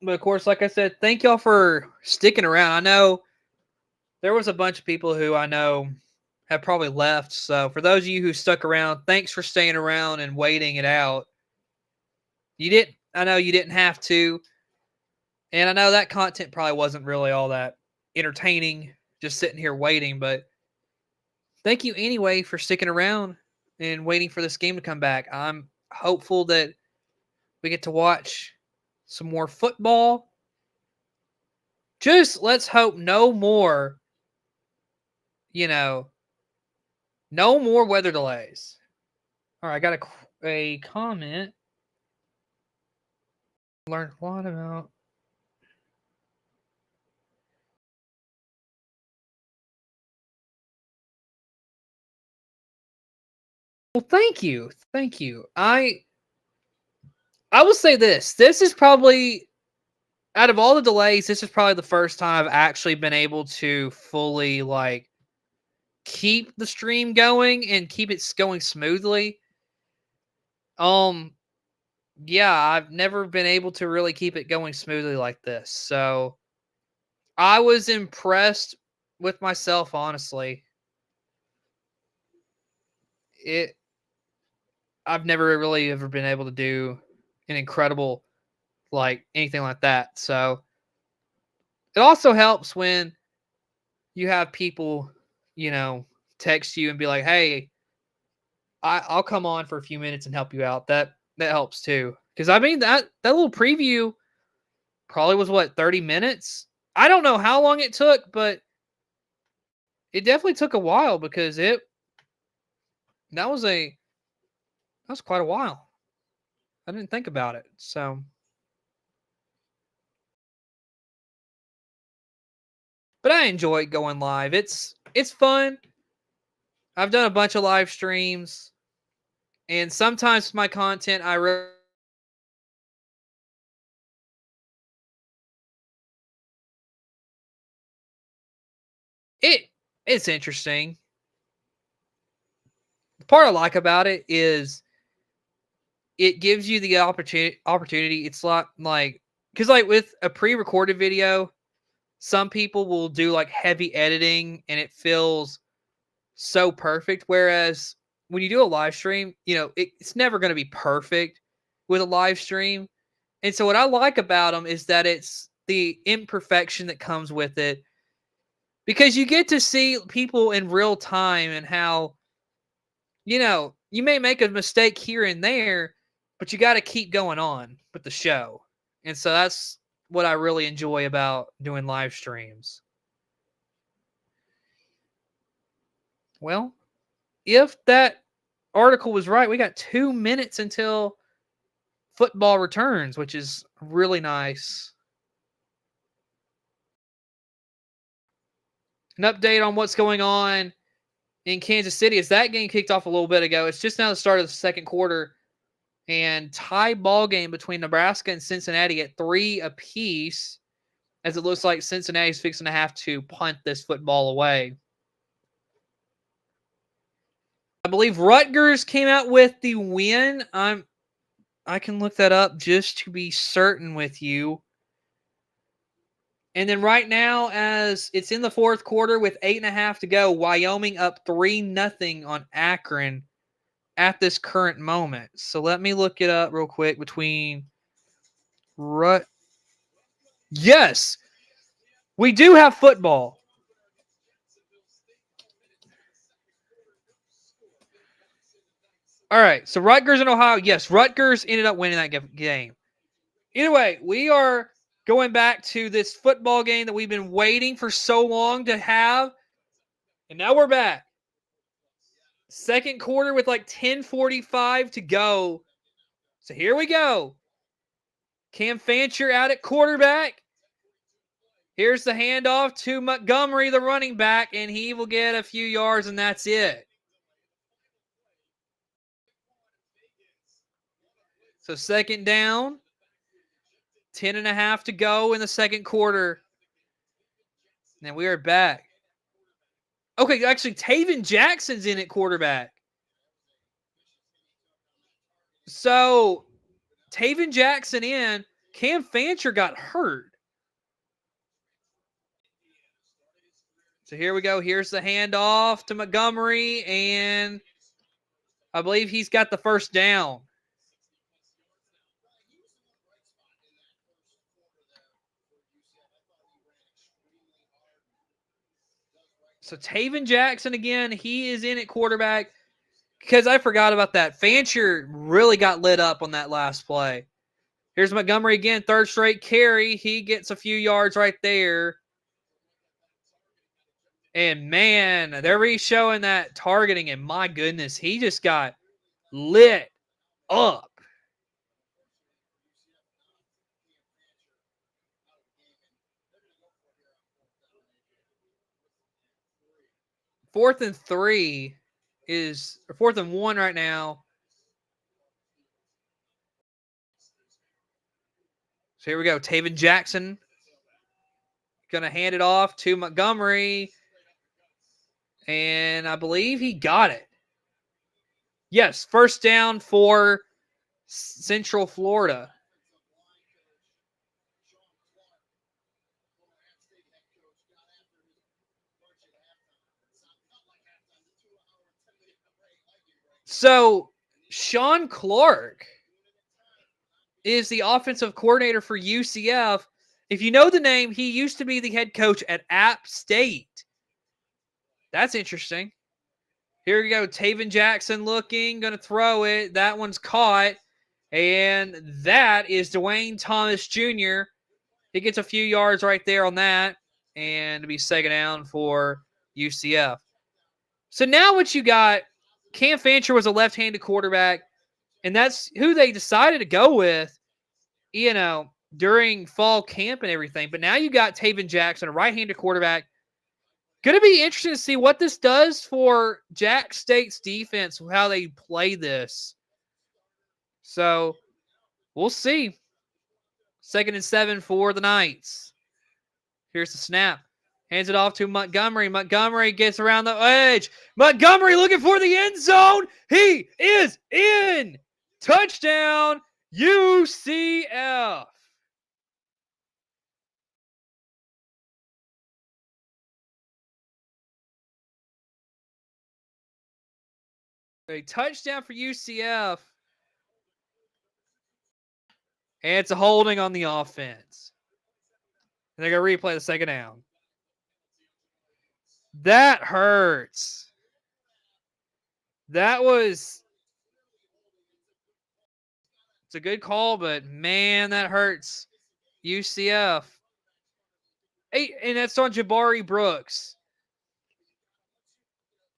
But of course, like I said, thank y'all for sticking around. I know there was a bunch of people who I know have probably left. So for those of you who stuck around, thanks for staying around and waiting it out. I know you didn't have to. And I know that content probably wasn't really all that entertaining, just sitting here waiting. But thank you anyway for sticking around and waiting for this game to come back. I'm hopeful that we get to watch some more football. Just let's hope no more, no more weather delays. All right, I got a comment. Learned a lot about. Well, thank you. Thank you. I will say this. This is probably, out of all the delays, this is probably the first time I've actually been able to fully keep the stream going and keep it going smoothly. Yeah, I've never been able to really keep it going smoothly like this. So I was impressed with myself, honestly. I've never really ever been able to do an incredible anything like that. So it also helps when you have people, text you and be like, "Hey, I'll come on for a few minutes and help you out." That helps too. Because I mean that little preview probably was 30 minutes. I don't know how long it took, but it definitely took a while because that was quite a while. I didn't think about it. So, but I enjoy going live. It's fun. I've done a bunch of live streams, and sometimes my content it's interesting. The part I like about it is it gives you the opportunity. It's because with a pre-recorded video, some people will do heavy editing and it feels so perfect. Whereas when you do a live stream, it's never going to be perfect with a live stream. And so what I like about them is that it's the imperfection that comes with it, because you get to see people in real time and how, you may make a mistake here and there, but you got to keep going on with the show. And so that's what I really enjoy about doing live streams. Well, if that article was right, we got 2 minutes until football returns, which is really nice. An update on what's going on in Kansas City as that game kicked off a little bit ago. It's just now the start of the second quarter, and tie ball game between Nebraska and Cincinnati at 3 apiece, as it looks like Cincinnati's fixing to have to punt this football away. I believe Rutgers came out with the win. I can look that up just to be certain with you. And then right now, as it's in the fourth quarter with 8.5 to go, Wyoming up 3-0 on Akron at this current moment. So let me look it up real quick between Yes, we do have football. All right, so Rutgers and Ohio. Yes, Rutgers ended up winning that game. Either way, we are going back to this football game that we've been waiting for so long to have, and now we're back. Second quarter with 10:45 to go. So here we go. Cam Fancher out at quarterback. Here's the handoff to Montgomery, the running back, and he will get a few yards, and that's it. So second down, 10.5 to go in the second quarter. And we are back. Okay, actually, Taven Jackson's in at quarterback. So, Taven Jackson in. Cam Fancher got hurt. So here we go. Here's the handoff to Montgomery, and I believe he's got the first down. So Taven Jackson again, he is in at quarterback because I forgot about that. Fancher really got lit up on that last play. Here's Montgomery again, third straight carry. He gets a few yards right there. And man, they're re-showing that targeting, and my goodness, he just got lit up. Fourth and 3 is, or 4th and 1 right now. So here we go. Taven Jackson going to hand it off to Montgomery. And I believe he got it. Yes, first down for Central Florida. So Sean Clark is the offensive coordinator for UCF. If you know the name, he used to be the head coach at App State. That's interesting. Here we go. Taven Jackson looking, going to throw it. That one's caught. And that is Dwayne Thomas Jr. He gets a few yards right there on that. And to be second down for UCF. So now what you got, Cam Fancher was a left-handed quarterback. And that's who they decided to go with, during fall camp and everything. But now you got Taven Jackson, a right-handed quarterback. Going to be interesting to see what this does for Jack State's defense, how they play this. So we'll see. 2nd and 7 for the Knights. Here's the snap. Hands it off to Montgomery. Montgomery gets around the edge. Montgomery looking for the end zone. He is in. Touchdown, UCF. A touchdown for UCF. And it's a holding on the offense. And they're going to replay the second down. That hurts. It's a good call, but man, that hurts. UCF. Hey, and that's on Jabari Brooks.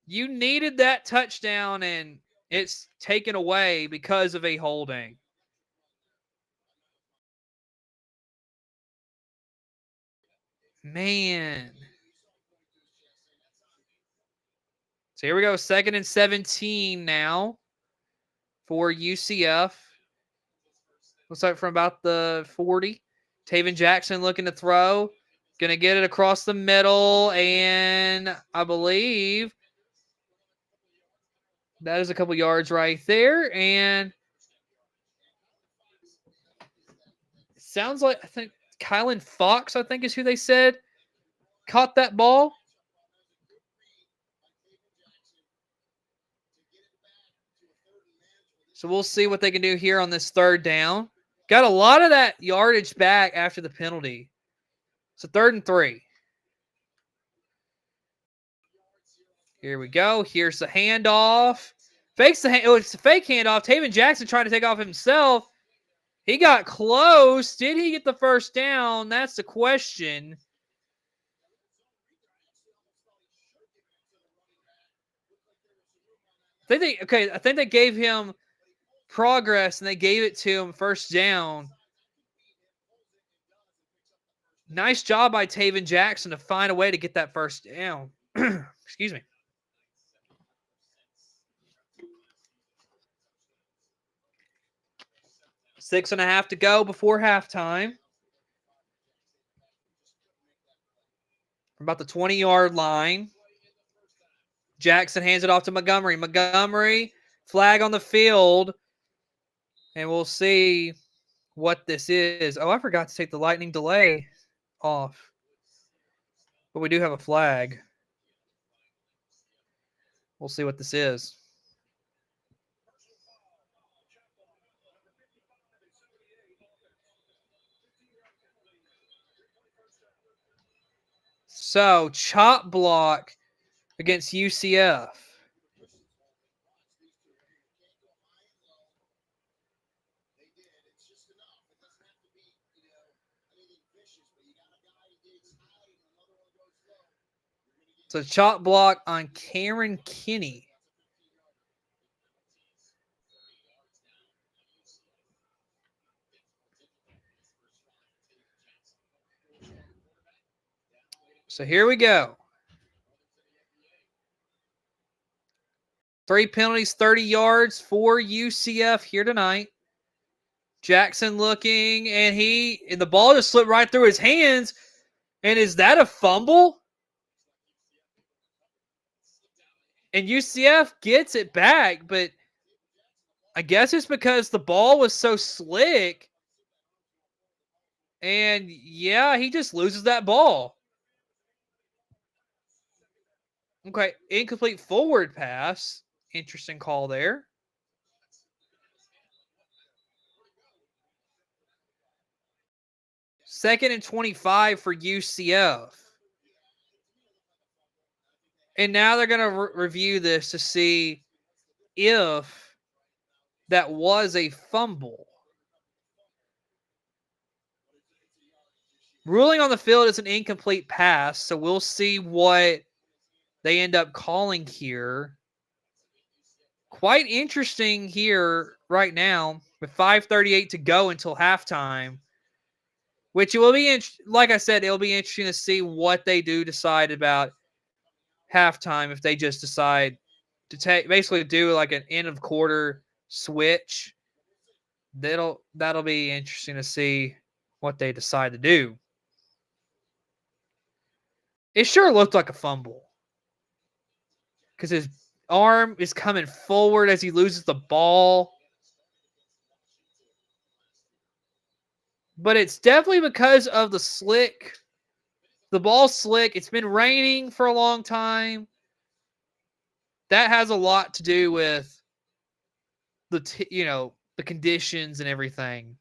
You needed that touchdown, and it's taken away because of a holding. Man. So here we go. 2nd and 17 now for UCF. Looks like from about the 40. Taven Jackson looking to throw. Going to get it across the middle. And I believe that is a couple yards right there. And it sounds like, I think, Kylan Fox, I think is who they said, caught that ball. So we'll see what they can do here on this third down. Got a lot of that yardage back after the penalty. So 3rd and 3. Here we go. Here's the handoff. It's a fake handoff. Taven Jackson trying to take off himself. He got close. Did he get the first down? That's the question. I think they gave him progress and they gave it to him first down. Nice job by Taven Jackson to find a way to get that first down. Excuse me. Six and a half to go before halftime. About the 20-yard line. Jackson hands it off to Montgomery. Montgomery, flag on the field. And we'll see what this is. Oh, I forgot to take the lightning delay off. But we do have a flag. We'll see what this is. So, chop block against UCF. So, chop block on Cameron Kinney. So, here we go. 3 penalties, 30 yards for UCF here tonight. Jackson looking, and the ball just slipped right through his hands. And is that a fumble? And UCF gets it back, but I guess it's because the ball was so slick. And yeah, he just loses that ball. Okay, incomplete forward pass. Interesting call there. Second and 25 for UCF. And now they're going to review this to see if that was a fumble. Ruling on the field is an incomplete pass, so we'll see what they end up calling here. Quite interesting here right now with 5:38 to go until halftime, which it will be, like I said, it'll be interesting to see what they do decide about halftime if they just decide to basically do like an end of quarter switch. That'll be interesting to see what they decide to do. It sure looked like a fumble because his arm is coming forward as he loses the ball. But it's definitely because of the ball's slick. It's been raining for a long time. That has a lot to do with the conditions and everything.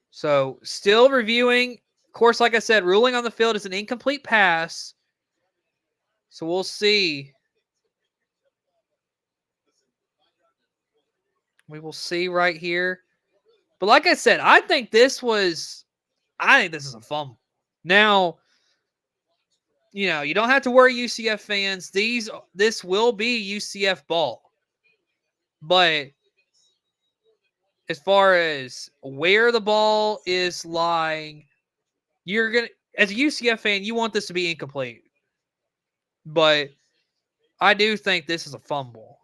So still reviewing. Of course, like I said, ruling on the field is an incomplete pass. So we'll see. We will see right here. But like I said, I think this is a fumble. Now, you don't have to worry, UCF fans. This will be UCF ball. But as far as where the ball is lying, as a UCF fan, you want this to be incomplete. But I do think this is a fumble.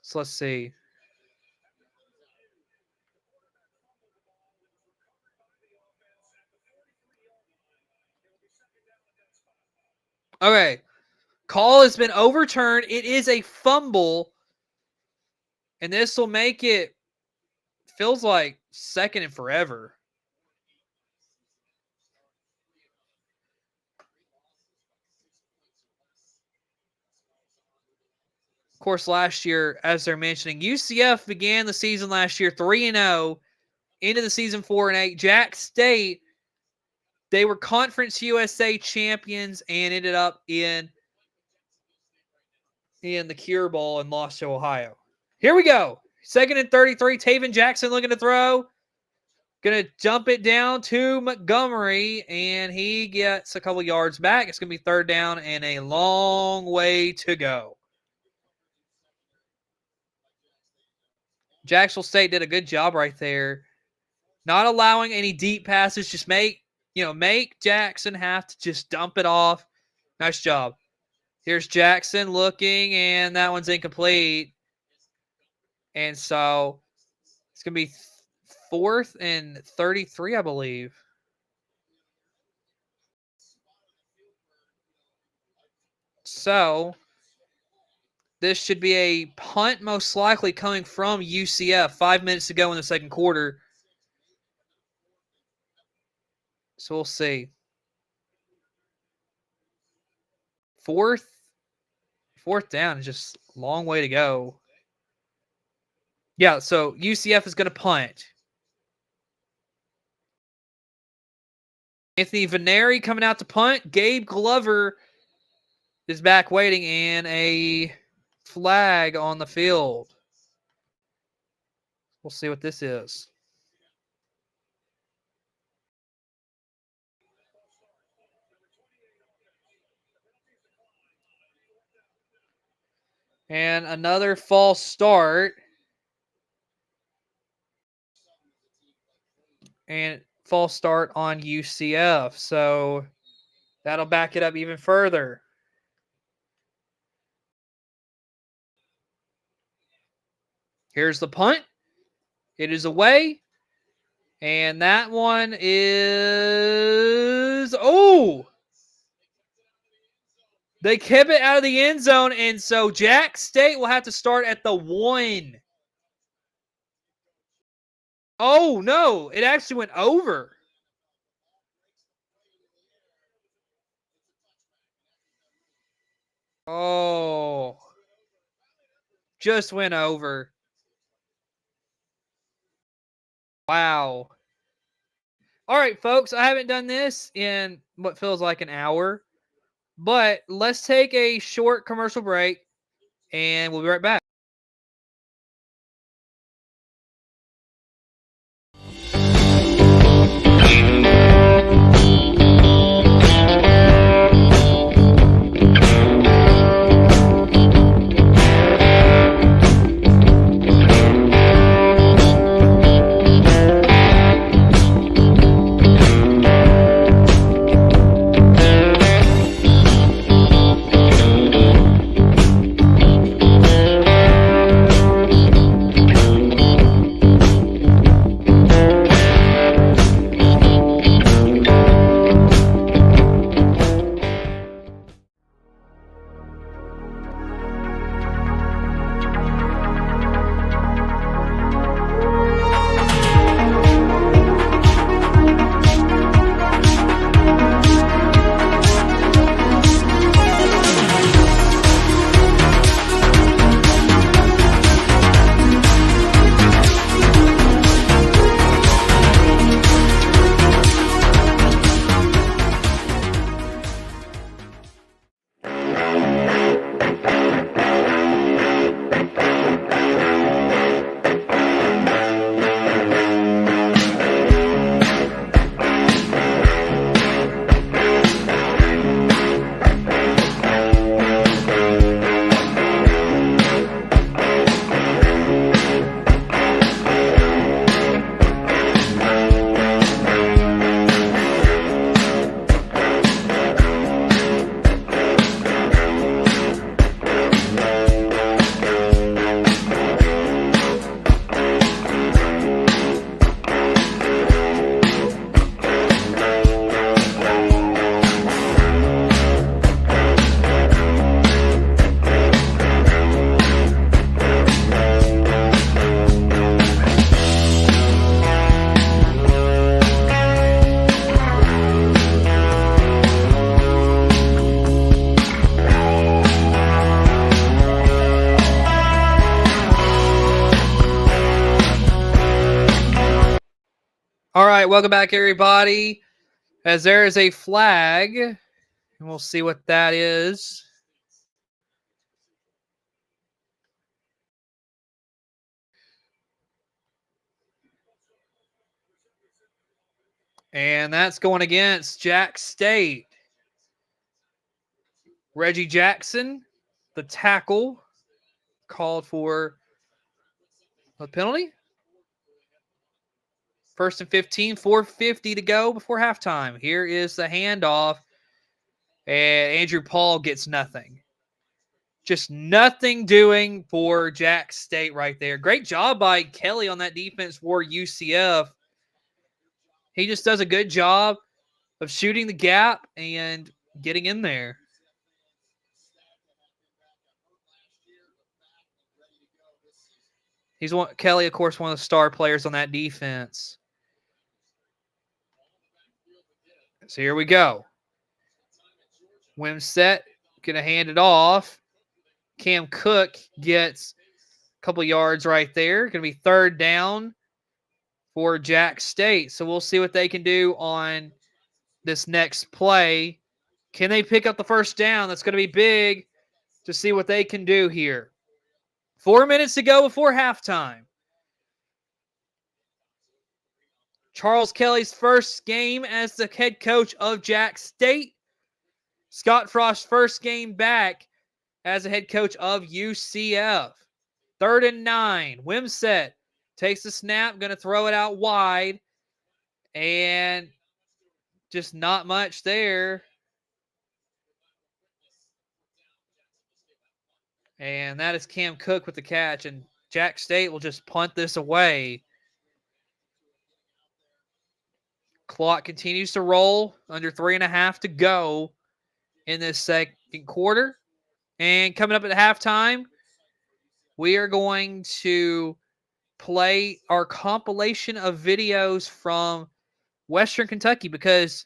So let's see. Okay. Call has been overturned. It is a fumble. And this will make it feels like second and forever. Of course, last year, as they're mentioning, UCF began the season last year 3-0, into the season 4-8. Jack State, they were Conference USA champions and ended up in the Cure Bowl and lost to Ohio. Here we go. Second and 33. Taven Jackson looking to throw. Going to jump it down to Montgomery, and he gets a couple yards back. It's going to be third down and a long way to go. Jacksonville State did a good job right there. Not allowing any deep passes. Just make Jackson have to just dump it off. Nice job. Here's Jackson looking, and that one's incomplete. And so it's going to be 4th and 33, I believe. So this should be a punt, most likely coming from UCF. 5 minutes to go in the second quarter. So we'll see. Fourth down is just a long way to go. Yeah, so UCF is going to punt. Anthony Veneri coming out to punt. Gabe Glover is back waiting, and a flag on the field. We'll see what this is. And another false start. And false start on UCF. So that'll back it up even further. Here's the punt. It is away. And that one is... Oh! They kept it out of the end zone, and so Jack State will have to start at the 1. Oh, no. It actually went over. Oh. Just went over. Wow. All right, folks. I haven't done this in what feels like an hour, but let's take a short commercial break, and we'll be right back. All right, welcome back, everybody. As there is a flag, and we'll see what that is. And that's going against Jack State. Reggie Jackson, the tackle, called for a penalty. 1st and 15, 4:50 to go before halftime. Here is the handoff, and Andrew Paul gets nothing. Just nothing doing for Jack State right there. Great job by Kelly on that defense for UCF. He just does a good job of shooting the gap and getting in there. Kelly, of course, one of the star players on that defense. So here we go. Wimsett gonna hand it off. Cam Cook gets a couple yards right there. Gonna be third down for Jack State. So we'll see what they can do on this next play. Can they pick up the first down? That's going to be big to see what they can do here. 4 minutes to go before halftime. Charles Kelly's first game as the head coach of Jack State. Scott Frost's first game back as the head coach of UCF. 3rd and 9. Wimsett takes the snap, going to throw it out wide. And just not much there. And that is Cam Cook with the catch. And Jack State will just punt this away. Clock continues to roll. Under 3.5 to go in this second quarter. And coming up at halftime, we are going to play our compilation of videos from Western Kentucky because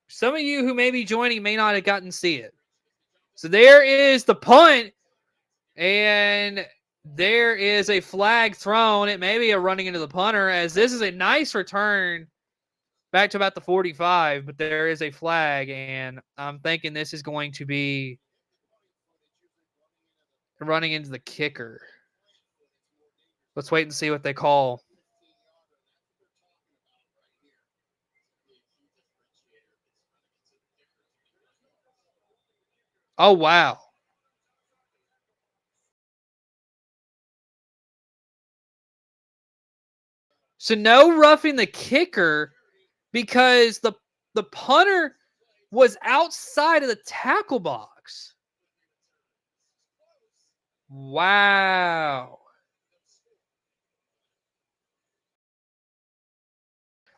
some of you who may be joining may not have gotten to see it. So there is the punt. And there is a flag thrown. It may be a running into the punter as this is a nice return back to about the 45, but there is a flag, and I'm thinking this is going to be running into the kicker. Let's wait and see what they call. Oh, wow. So no roughing the kicker because the punter was outside of the tackle box. Wow.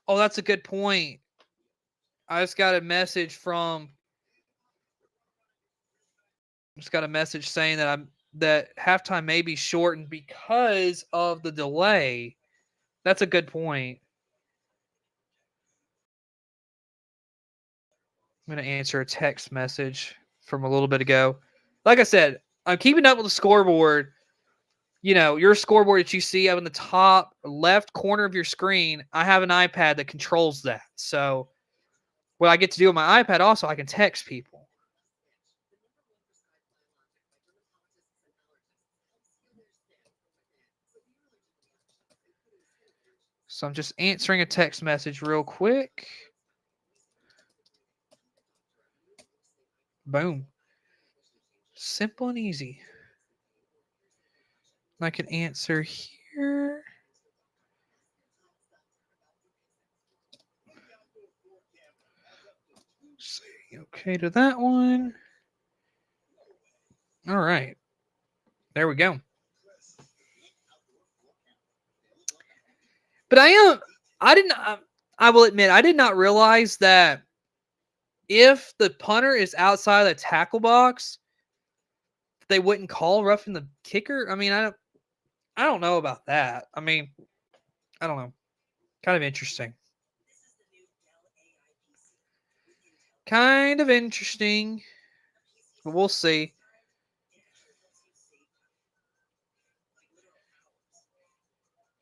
Oh, that's a good point. I just got a message saying that halftime may be shortened because of the delay. That's a good point. I'm going to answer a text message from a little bit ago. Like I said, I'm keeping up with the scoreboard. You know, your scoreboard that you see up in the top left corner of your screen, I have an iPad that controls that. So what I get to do on my iPad also, I can text people. So I'm just answering a text message real quick. Boom. Simple and easy. I can answer here. Say okay to that one. All right. There we go. But I will admit, I did not realize that if the punter is outside of the tackle box, they wouldn't call roughing the kicker. I mean, I don't know about that. I mean, I don't know. Kind of interesting. Kind of interesting. But we'll see.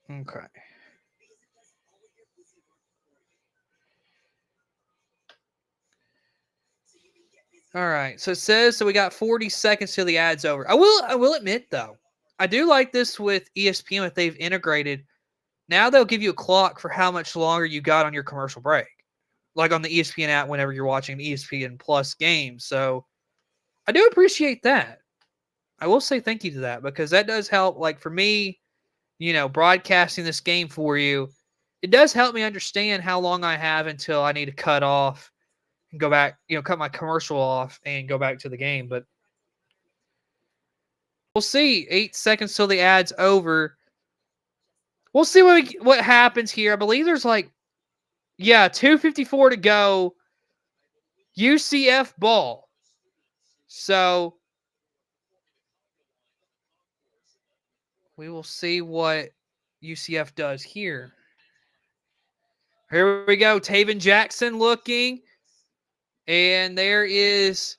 Okay. All right. So it says we got 40 seconds till the ad's over. I will admit though, I do like this with ESPN that they've integrated. Now they'll give you a clock for how much longer you got on your commercial break. Like on the ESPN app whenever you're watching an ESPN Plus game. So I do appreciate that. I will say thank you to that because that does help. Like for me, you know, broadcasting this game for you, it does help me understand how long I have until I need to cut off and go back, you know, cut my commercial off and go back to the game. But we'll see. 8 seconds till the ad's over. We'll see what happens here. I believe there's 2:54 to go. UCF ball. So we will see what UCF does here. Here we go. Taven Jackson looking. And there is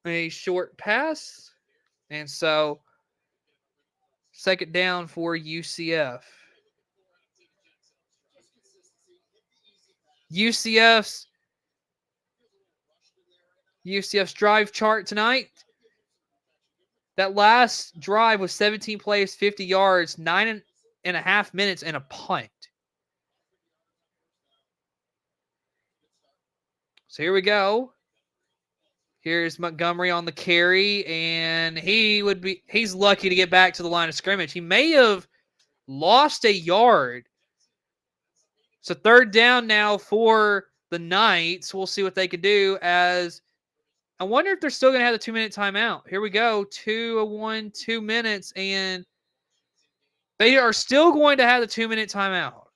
a short pass. And so, second down for UCF. UCF's drive chart tonight. That last drive was 17 plays, 50 yards, 9.5 minutes, and a punt. So here we go. Here's Montgomery on the carry, and he's lucky to get back to the line of scrimmage. He may have lost a yard. So third down now for the Knights. We'll see what they can do, as I wonder if they're still going to have the 2-minute timeout. Here we go. 2 minutes, and they are still going to have the 2-minute timeout.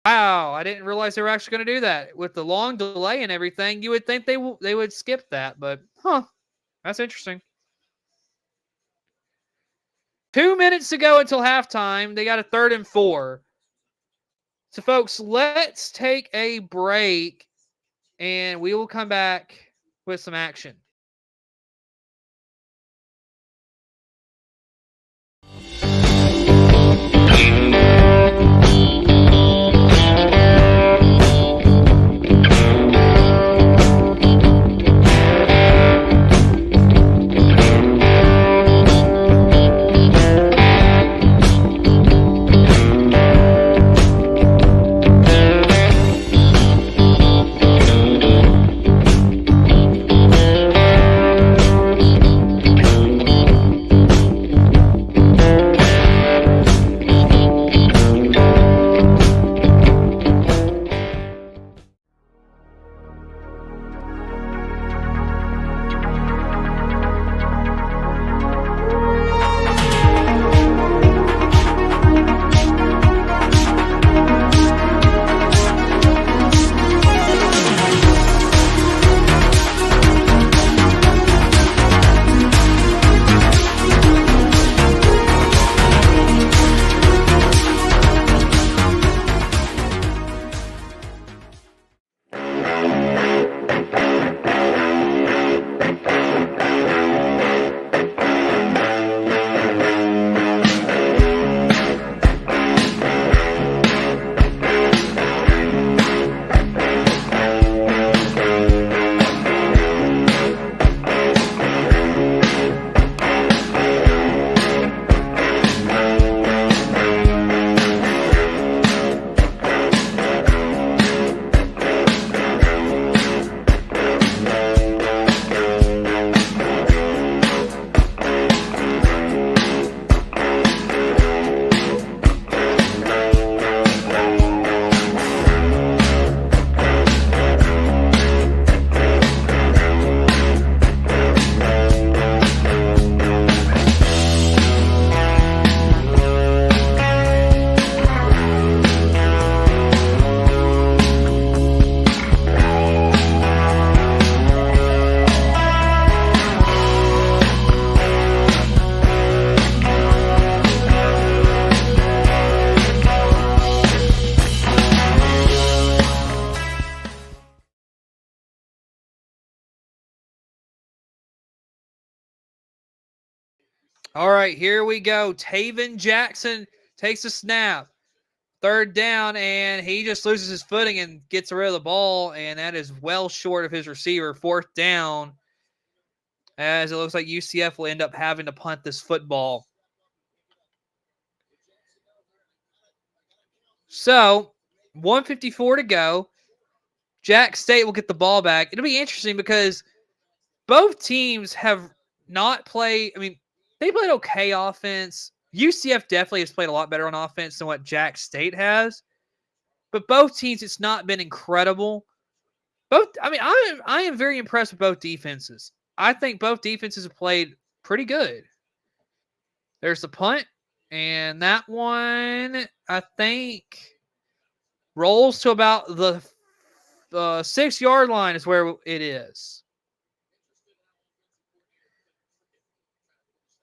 Wow, I didn't realize they were actually going to do that. With the long delay and everything, you would think they would skip that, but that's interesting. 2 minutes to go until halftime. They got a 3rd and 4. So, folks, let's take a break, and we will come back with some action. All right, here we go. Taven Jackson takes a snap. 3rd down, and he just loses his footing and gets rid of the ball, and that is well short of his receiver. 4th down, as it looks like UCF will end up having to punt this football. So, 1:54 to go. Jack State will get the ball back. It'll be interesting because both teams have not played. I mean, they played okay offense. UCF definitely has played a lot better on offense than what Jack State has. But both teams, it's not been incredible. I am very impressed with both defenses. I think both defenses have played pretty good. There's the punt. And that one, I think, rolls to about the 6-yard line is where it is.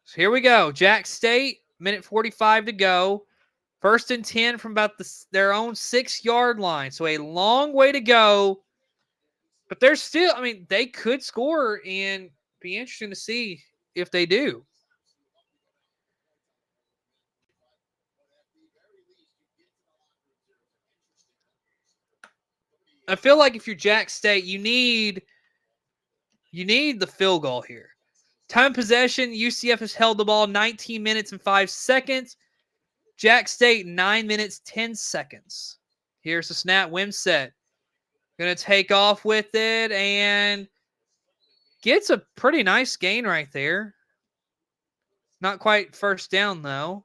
So here we go. Jack State, minute 45 to go. 1st and 10 from about their own 6-yard line. So a long way to go. But they're still, I mean, they could score and be interesting to see if they do. I feel like if you're Jack State, you need the field goal here. Time possession, UCF has held the ball 19 minutes and 5 seconds. Jack State, 9 minutes, 10 seconds. Here's the snap. Wimsett going to take off with it and gets a pretty nice gain right there. Not quite first down, though.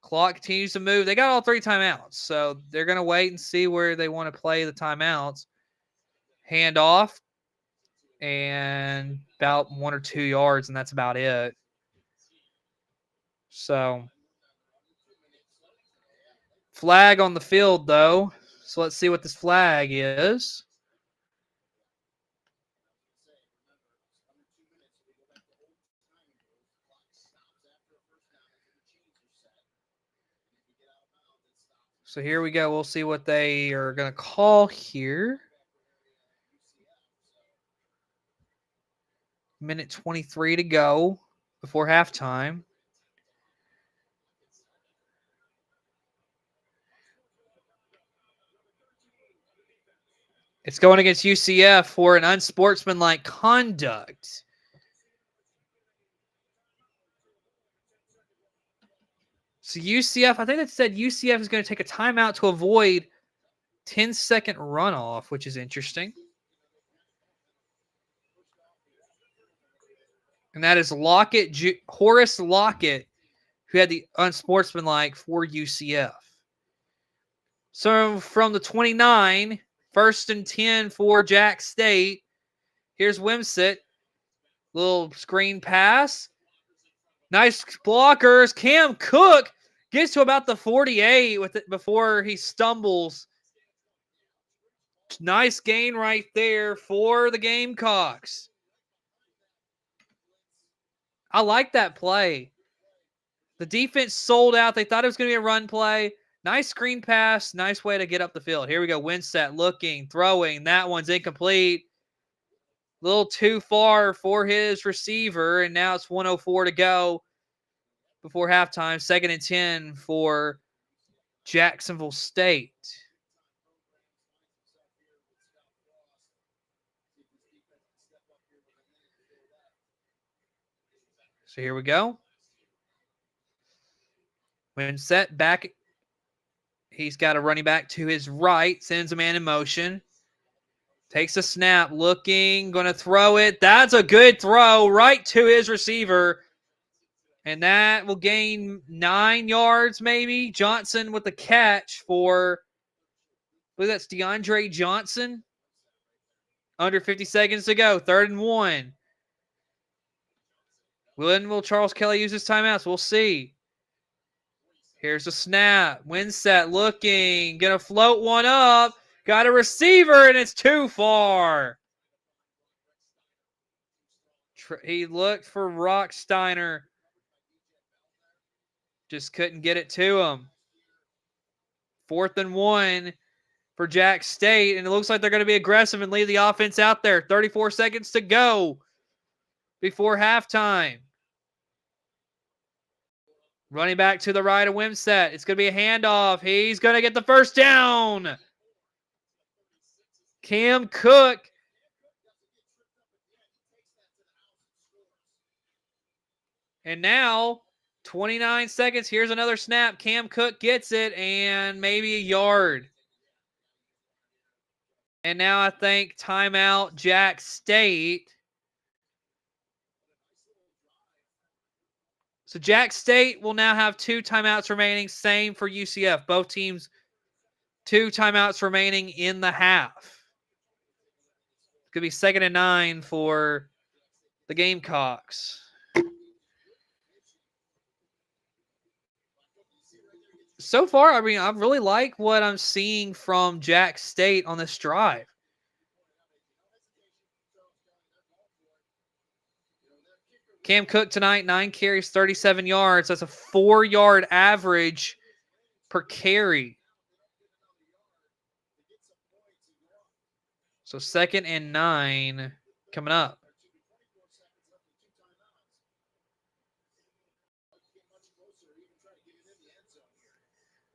Clock continues to move. They got all 3 timeouts, so they're going to wait and see where they want to play the timeouts. Hand off, and about 1 or 2 yards, and that's about it. So, flag on the field, though. So let's see what this flag is. So here we go. We'll see what they are going to call here. Minute 23 to go before halftime. It's going against UCF for an unsportsmanlike conduct. So UCF, I think that said UCF is going to take a timeout to avoid 10-second runoff, which is interesting. And that is Horace Lockett, who had the unsportsmanlike for UCF. So from the 29, 1st and 10 for Jack State. Here's Wimsett. Little screen pass. Nice blockers. Cam Cook gets to about the 48 with it before he stumbles. Nice gain right there for the Gamecocks. I like that play. The defense sold out. They thought it was going to be a run play. Nice screen pass. Nice way to get up the field. Here we go. Wimsett looking, throwing. That one's incomplete. A little too far for his receiver, and now it's 1:04 to go before halftime. 2nd and 10 for Jacksonville State. So here we go. Wimsett back. He's got a running back to his right. Sends a man in motion. Takes a snap. Looking. Going to throw it. That's a good throw right to his receiver. And that will gain 9 yards maybe. Johnson with the catch for, I believe that's DeAndre Johnson. Under 50 seconds to go. 3rd and 1. When will Charles Kelly use his timeouts? We'll see. Here's a snap. Wimsett looking. Going to float one up. Got a receiver, and it's too far. He looked for Rocksteiner. Just couldn't get it to him. 4th and 1 for Jack State, and it looks like they're going to be aggressive and leave the offense out there. 34 seconds to go before halftime. Running back to the right of Wimsett. It's going to be a handoff. He's going to get the first down. Cam Cook. And now, 29 seconds. Here's another snap. Cam Cook gets it, and maybe a yard. And now I think timeout Jack State. So Jack State will now have 2 timeouts remaining. Same for UCF. Both teams, 2 timeouts remaining in the half. Could be 2nd and 9 for the Gamecocks. So far, I mean, I really like what I'm seeing from Jack State on this drive. Cam Cook tonight, 9 carries, 37 yards. That's a 4-yard average per carry. So 2nd and 9 coming up.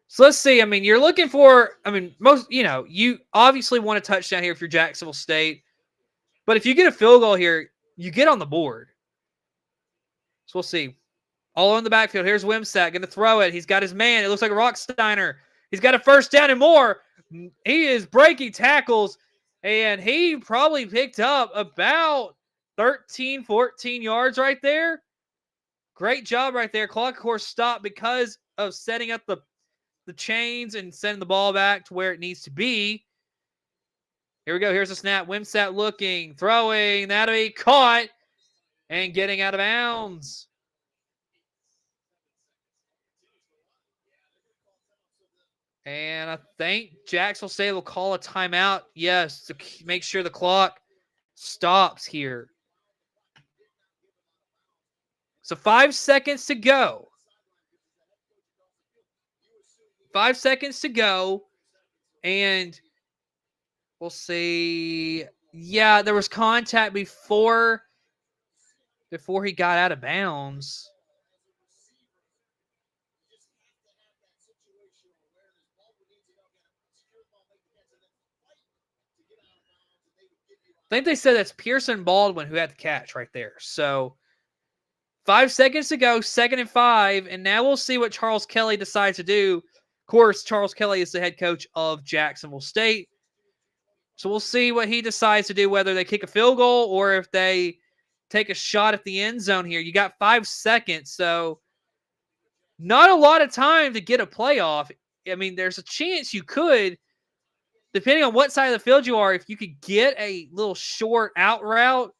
So let's see. I mean, you're looking for, you obviously want a touchdown here if you're Jacksonville State. But if you get a field goal here, you get on the board. So we'll see. All on the backfield. Here's Wimsatt going to throw it. He's got his man. It looks like a Rocksteiner. He's got a first down and more. He is breaking tackles, and he probably picked up about 13, 14 yards right there. Great job right there. Clock, of course, stopped because of setting up the chains and sending the ball back to where it needs to be. Here we go. Here's a snap. Wimsatt looking, throwing. That'll be caught and getting out of bounds. And I think Jacksonville State will call a timeout. Yes, to make sure the clock stops here. So 5 seconds to go. 5 seconds to go. And we'll see. Yeah, there was contact before he got out of bounds. I think they said that's Pearson Baldwin who had the catch right there. So 5 seconds to go, 2nd and 5, and now we'll see what Charles Kelly decides to do. Of course, Charles Kelly is the head coach of Jacksonville State. So we'll see what he decides to do, whether they kick a field goal or if they take a shot at the end zone here. You got 5 seconds, so not a lot of time to get a playoff. I mean, there's a chance you could, depending on what side of the field you are, if you could get a little short out route,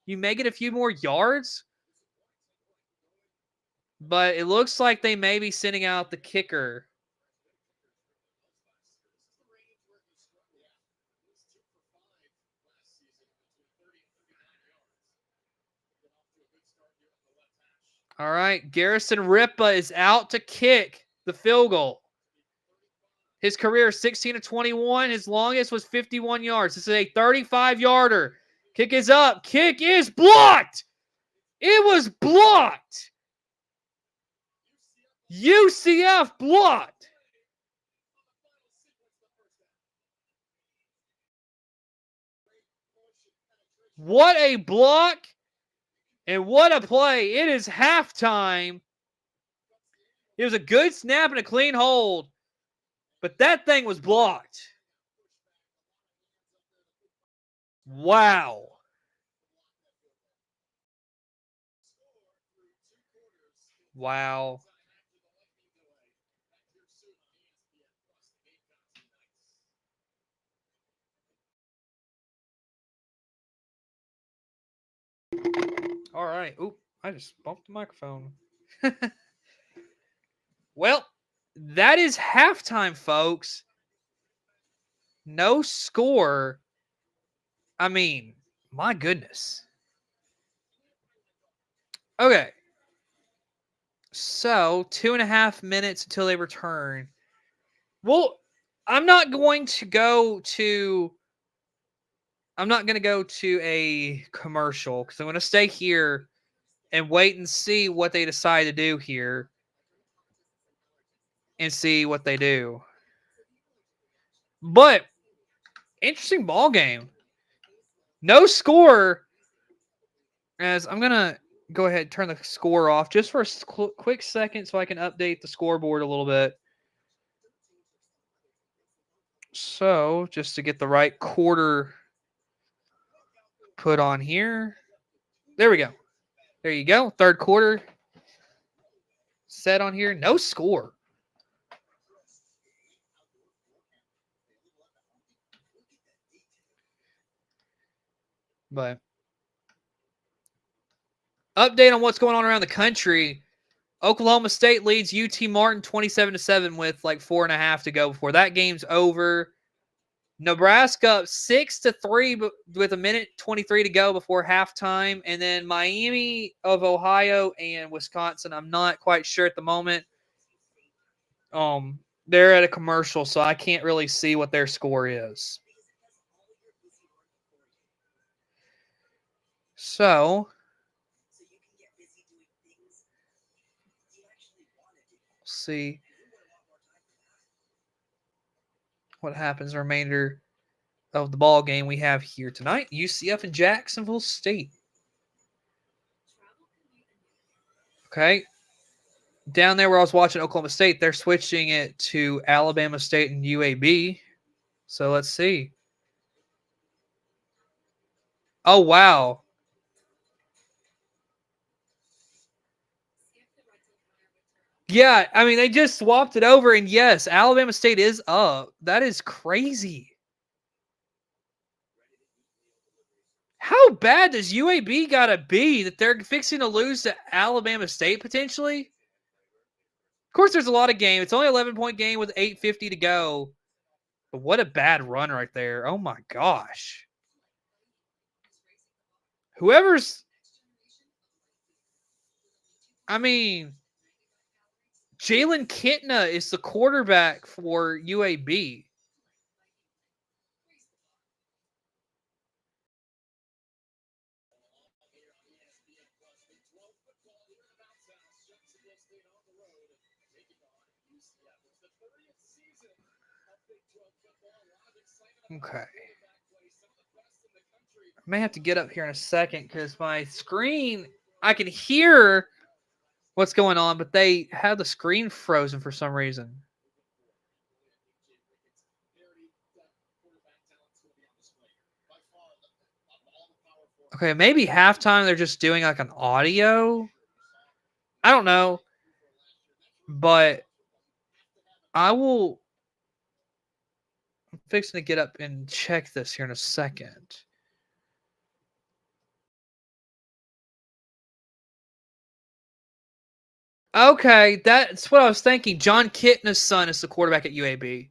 you may get a few more yards. But it looks like they may be sending out the kicker. All right, Garrison Ripa is out to kick the field goal. His career 16 to 21. His longest was 51 yards. This is a 35-yarder. Kick is up. Kick is blocked. It was blocked. UCF blocked. What a block and what a play. It is halftime. It was a good snap and a clean hold, but that thing was blocked. Wow. Wow. All right. Oop, I just bumped the microphone. Well, that is halftime, folks. No score. I mean, my goodness. Okay. So, 2.5 minutes until they return. Well, I'm not going to go to a commercial because I'm going to stay here and wait and see what they decide to do here and see what they do. But interesting ball game. No score. As I'm going to go ahead and turn the score off just for a quick second so I can update the scoreboard a little bit. So, just to get the right quarter put on here. There we go. There you go. Third quarter set on here. No score. But update on what's going on around the country. Oklahoma State leads UT Martin 27-7 with like 4.5 to go before that game's over. Nebraska up 6-3 with 1:23 to go before halftime. And then Miami of Ohio and Wisconsin. I'm not quite sure at the moment. They're at a commercial, so I can't really see what their score is. So see what happens the remainder of the ball game we have here tonight. UCF and Jacksonville State. Okay. Down there where I was watching Oklahoma State, they're switching it to Alabama State and UAB. So let's see. Oh, wow. Yeah, I mean, they just swapped it over, and yes, Alabama State is up. That is crazy. How bad does UAB got to be that they're fixing to lose to Alabama State potentially? Of course, there's a lot of game. It's only an 11-point game with 8:50 to go. But what a bad run right there. Oh, my gosh. Whoever's... I mean... Jalen Kitna is the quarterback for UAB. Okay. I may have to get up here in a second because my screen, I can hear what's going on, but they have the screen frozen for some reason. Okay, maybe halftime they're just doing like an audio. I don't know. But I'm fixing to get up and check this here in a second. Okay, that's what I was thinking. John Kitna's son is the quarterback at UAB.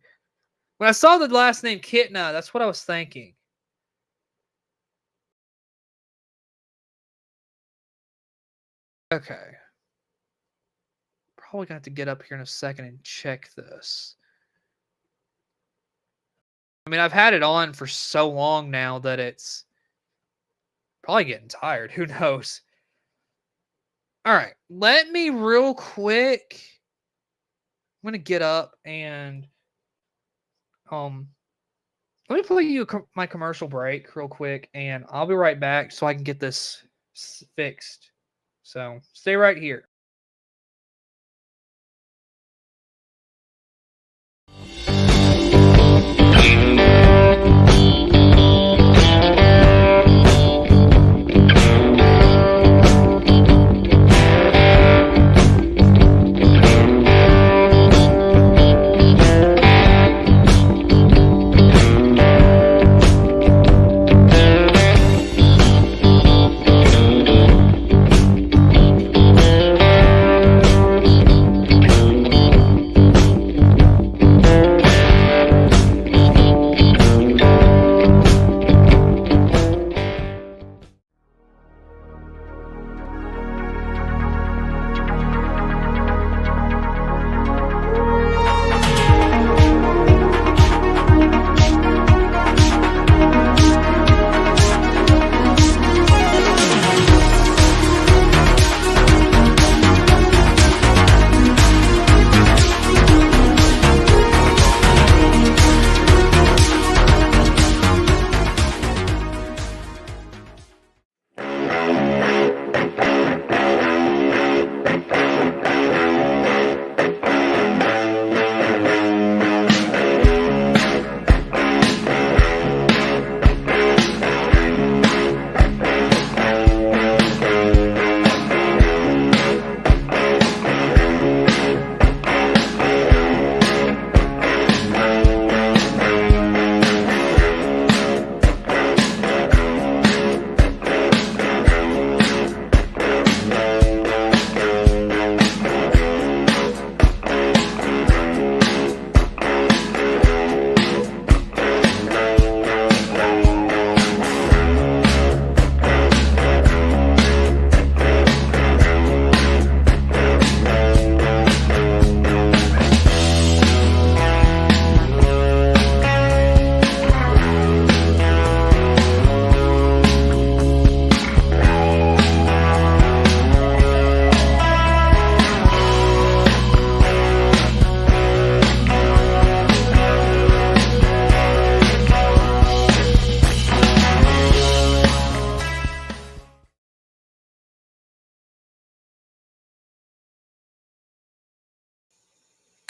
When I saw the last name Kitna, that's what I was thinking. Okay. Probably going to have to get up here in a second and check this. I mean, I've had it on for so long now that it's probably getting tired. Who knows? All right. Let me real quick. I'm going to get up and let me play you my commercial break real quick, and I'll be right back so I can get this fixed. So stay right here.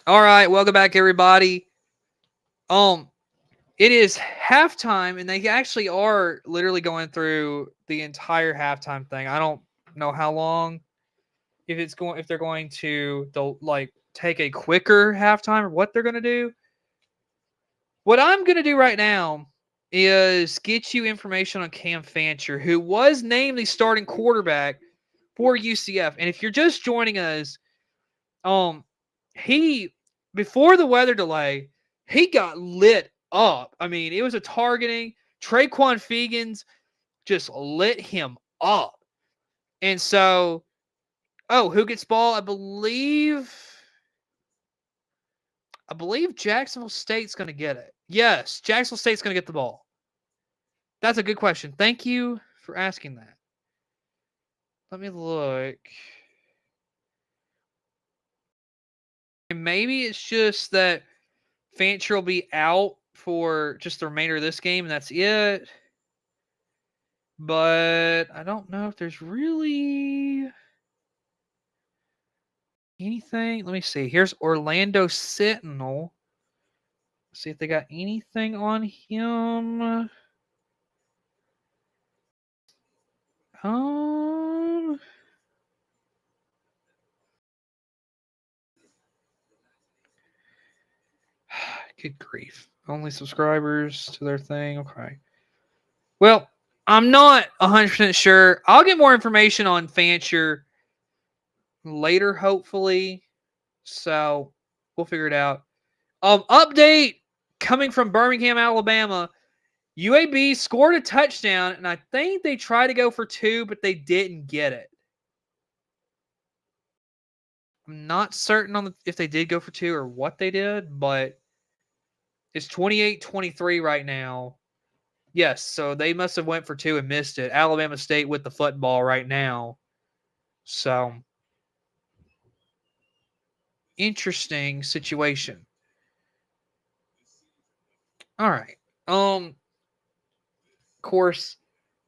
All right, welcome back, everybody. It is halftime, and they actually are literally going through the entire halftime thing. I don't know how long, if they're going to like take a quicker halftime or what they're going to do. What I'm going to do right now is get you information on Cam Fancher, who was named the starting quarterback for UCF. And if you're just joining us, he before the weather delay, he got lit up. I mean, it was a targeting. Traquan Fegans just lit him up. And so, who gets ball? I believe Jacksonville State's going to get it. Yes, Jacksonville State's going to get the ball. That's a good question. Thank you for asking that. Let me look. And maybe it's just that Fancher will be out for just the remainder of this game, and that's it. But I don't know if there's really anything. Let me see. Here's Orlando Sentinel. Let's see if they got anything on him. Good grief. Only subscribers to their thing. Okay. Well, I'm not 100% sure. I'll get more information on Fancher later, hopefully. So we'll figure it out. Update coming from Birmingham, Alabama. UAB scored a touchdown, and I think they tried to go for 2, but they didn't get it. I'm not certain on if they did go for 2 or what they did, but it's 28-23 right now. Yes, so they must have went for 2 and missed it. Alabama State with the football right now. So, interesting situation. All right. Of course,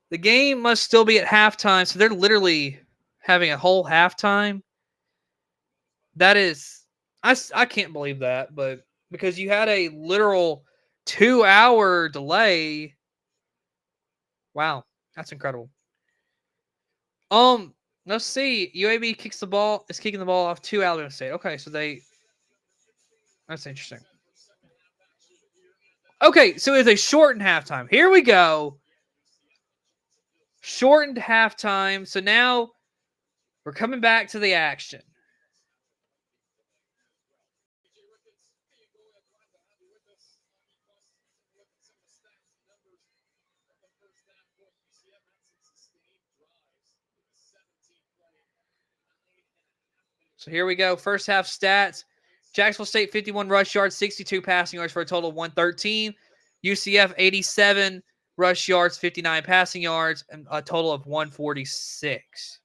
the game must still be at halftime, so they're literally having a whole halftime. That is, I can't believe that, but because you had a literal 2-hour delay. Wow, that's incredible. Let's see. UAB kicks the ball. Is kicking the ball off to Alabama State. Okay, so that's interesting. Okay, so it's a shortened halftime. Here we go. Shortened halftime. So now we're coming back to the action. So here we go. First half stats. Jacksonville State 51 rush yards, 62 passing yards for a total of 113. UCF 87 rush yards, 59 passing yards, and a total of 146.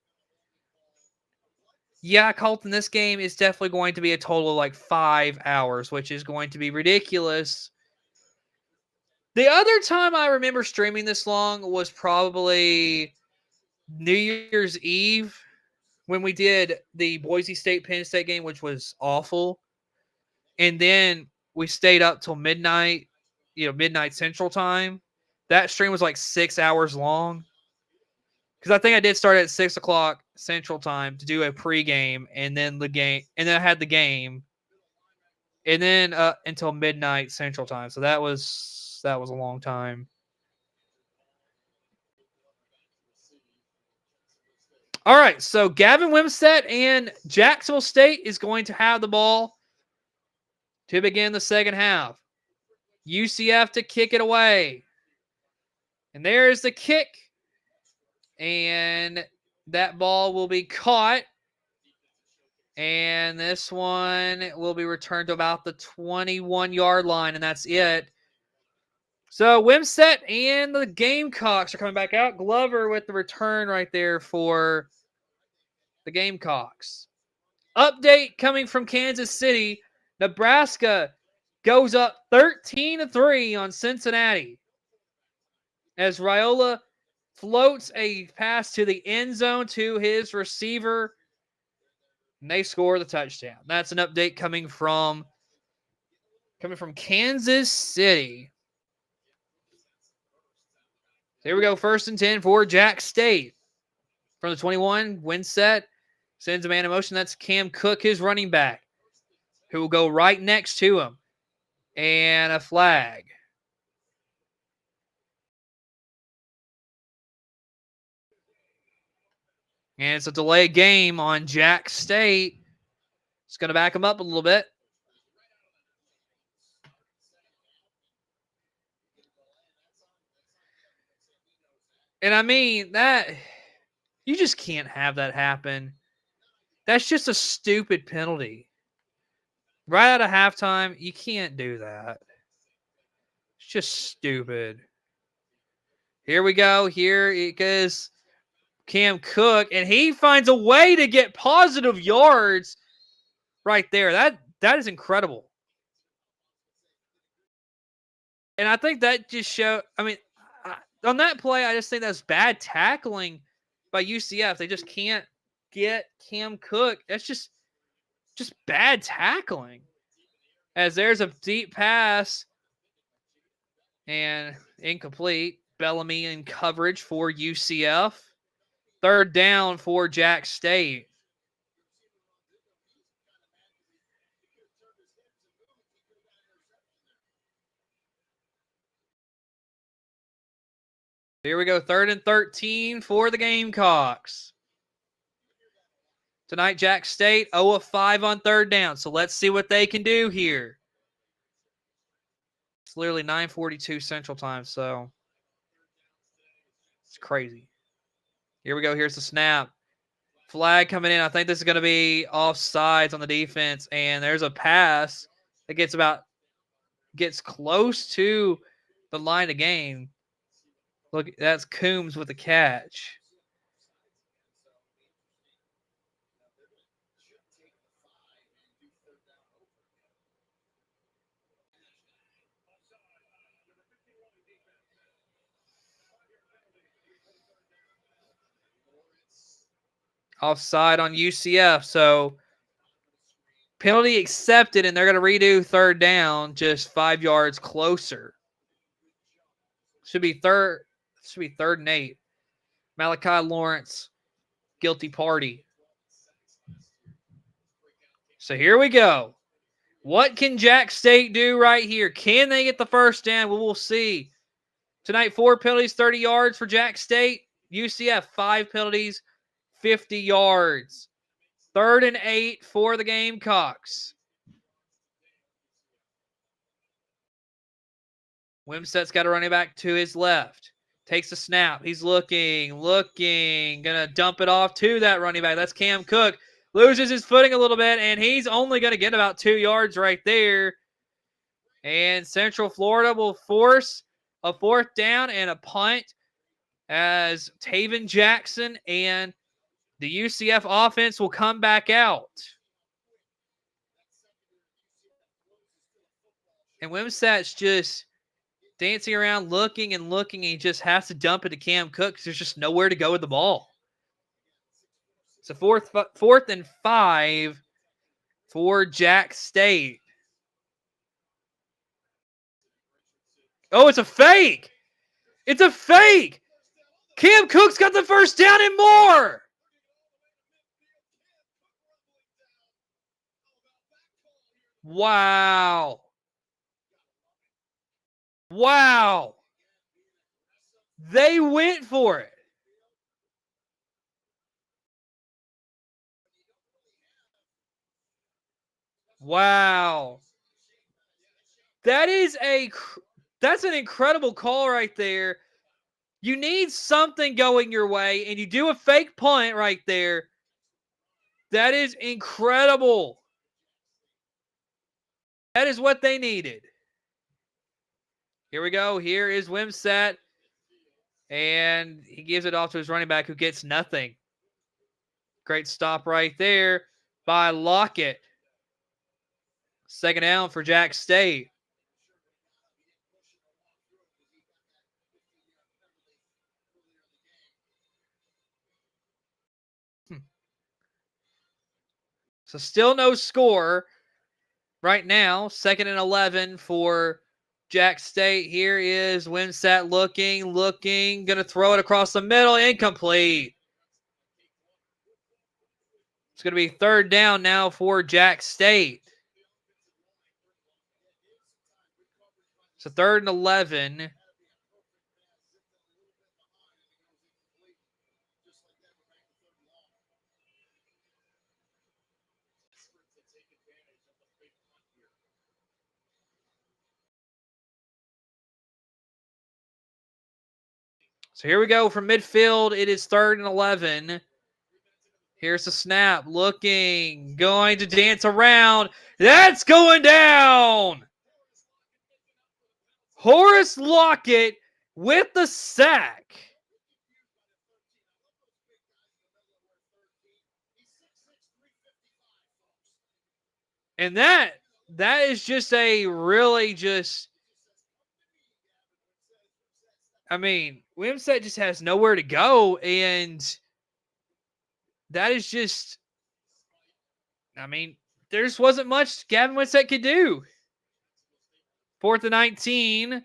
Yeah, Colton, this game is definitely going to be a total of like 5 hours, which is going to be ridiculous. The other time I remember streaming this long was probably New Year's Eve when we did the Boise State-Penn State game, which was awful. And then we stayed up till midnight, midnight Central Time. That stream was like 6 hours long. Because I think I did start at 6 o'clock Central Time to do a pregame, and then the game, and then I had the game, and then until midnight Central Time. So that was a long time. All right, so Gavin Wimsatt and Jacksonville State is going to have the ball to begin the second half. UCF to kick it away. And there's the kick. And that ball will be caught. And this one will be returned to about the 21-yard line, and that's it. So Wimsatt and the Gamecocks are coming back out. Glover with the return right there for the Gamecocks. Update coming from Kansas City. Nebraska goes up 13-3 on Cincinnati as Raiola floats a pass to the end zone to his receiver, And they score the touchdown. That's an update coming from Kansas City. Here we go. 1st and 10 for Jack State. From the 21, Winset sends a man in motion. That's Cam Cook, his running back, who will go right next to him. And a flag. And it's a delayed game on Jack State. It's going to back him up a little bit. And I mean, that you just can't have that happen. That's just a stupid penalty. Right out of halftime, you can't do that. It's just stupid. Here we go. Here it goes. Cam Cook, and he finds a way to get positive yards right there. That is incredible. And I think that just showed, I mean, on that play, I just think that's bad tackling by UCF. They just can't get Cam Cook. That's just bad tackling. As there's a deep pass and incomplete. Bellamy in coverage for UCF. 3rd down for Jack State. Here we go. 3rd and 13 for the Gamecocks. Tonight, Jack State 0 of 5 on 3rd down. So let's see what they can do here. It's literally 9:42 Central Time, so it's crazy. Here we go. Here's the snap. Flag coming in. I think this is going to be offsides on the defense, and there's a pass that gets close to the line of game. Look, that's Coombs with the catch. Offside on UCF. So penalty accepted, and they're going to redo 3rd down just 5 yards closer. Should be 3rd and 8. Malachi Lawrence, guilty party. So here we go. What can Jack State do right here? Can they get the 1st down? Well, we'll see. Tonight, 4 penalties, 30 yards for Jack State. UCF, 5 penalties, 50 yards. 3rd and 8 for the Gamecocks. Wimset's got a running back to his left. Takes a snap. He's looking. Going to dump it off to that running back. That's Cam Cook. Loses his footing a little bit, and he's only going to get about 2 yards right there. And Central Florida will force a 4th down and a punt as Taven Jackson and the UCF offense will come back out. And Wimset's just dancing around, looking and looking. And he just has to dump it to Cam Cook because there's just nowhere to go with the ball. It's a 4th and 5 for Jack State. Oh, it's a fake. It's a fake. Cam Cook's got the 1st down and more. Wow. They went for it. Wow. That's an incredible call right there. You need something going your way, and you do a fake punt right there. That is incredible. That is what they needed. Here we go. Here is Wimset. And he gives it off to his running back who gets nothing. Great stop right there by Lockett. 2nd down for Jack State. So still no score right now. 2nd and 11 for Jack State. Here is Wimsatt looking, going to throw it across the middle, incomplete. It's going to be 3rd down now for Jack State. So 3rd and 11. So here we go from midfield. It is 3rd and 11. Here's the snap. Looking. Going to dance around. That's going down. Horace Lockett with the sack. And that is just a really just... I mean, Wimsatt just has nowhere to go, and that is just, I mean, there just wasn't much Gavin Wimsatt could do. 4th and 19,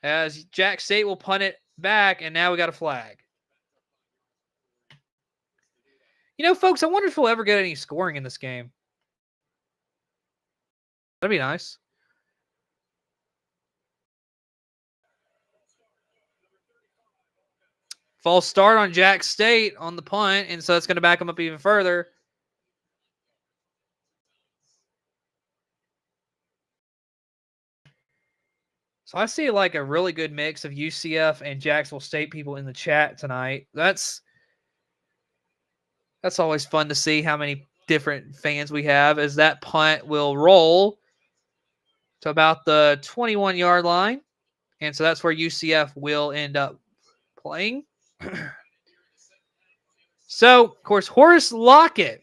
as Jack State will punt it back, and now we got a flag. You know, folks, I wonder if we'll ever get any scoring in this game. That'd be nice. False start on Jack State on the punt, and so it's going to back them up even further. So I see like a really good mix of UCF and Jacksonville State people in the chat tonight. That's always fun to see how many different fans we have, as that punt will roll to about the 21-yard line. And so that's where UCF will end up playing. So, of course, Horace Lockett,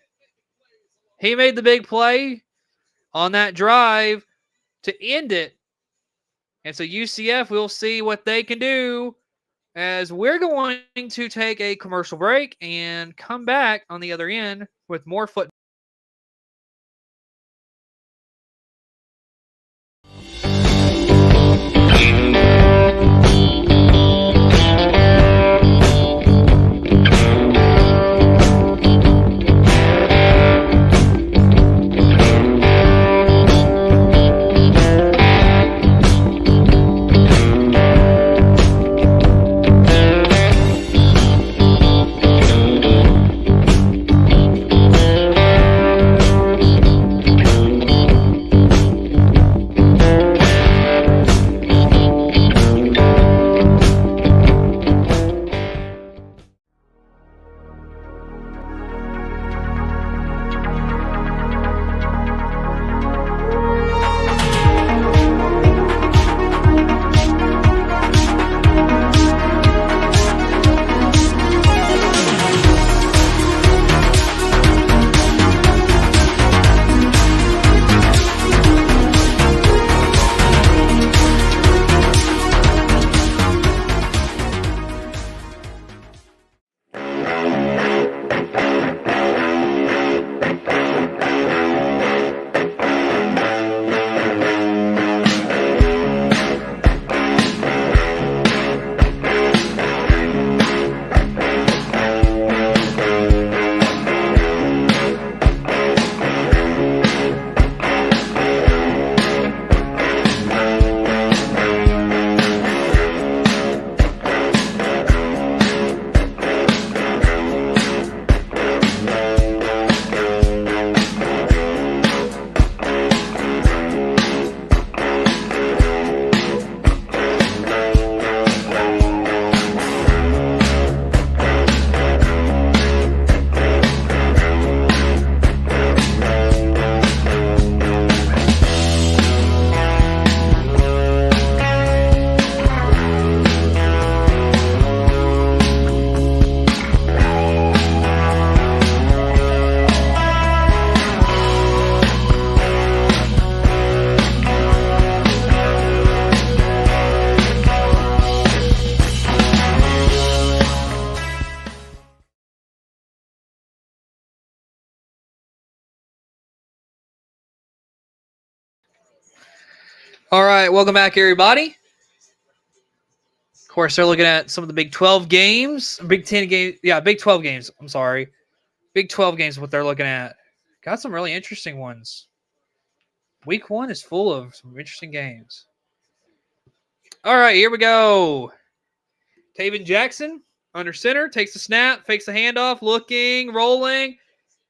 he made the big play on that drive to end it. And so UCF, we'll see what they can do, as we're going to take a commercial break and come back on the other end with more football. All right, welcome back, everybody. Of course, they're looking at some of the Big 12 games. Big 10 games. Yeah, Big 12 games. I'm sorry. Big 12 games is what they're looking at. Got some really interesting ones. Week 1 is full of some interesting games. All right, here we go. Taven Jackson under center, takes the snap, fakes the handoff, looking, rolling,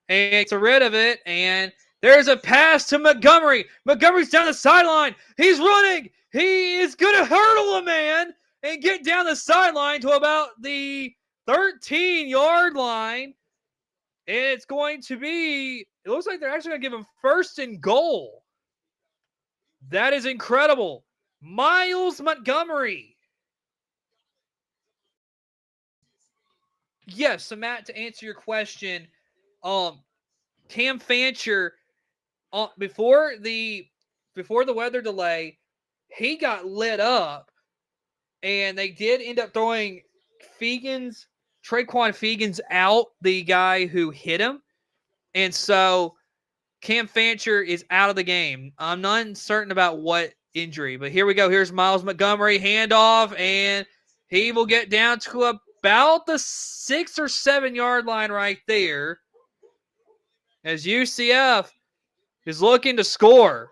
and gets rid of it. And there's a pass to Montgomery. Montgomery's down the sideline. He's running. He is going to hurdle a man and get down the sideline to about the 13-yard line. And it's going to be, it looks like they're actually going to give him 1st and goal. That is incredible. Miles Montgomery. Yes, so Matt, to answer your question, Cam Fancher, before the weather delay, he got lit up, and they did end up throwing Traquan Fegans out, the guy who hit him, and so Cam Fancher is out of the game. I'm not uncertain about what injury, but here we go. Here's Miles Montgomery, handoff, and he will get down to about the 6 or 7 yard line right there, as UCF is looking to score.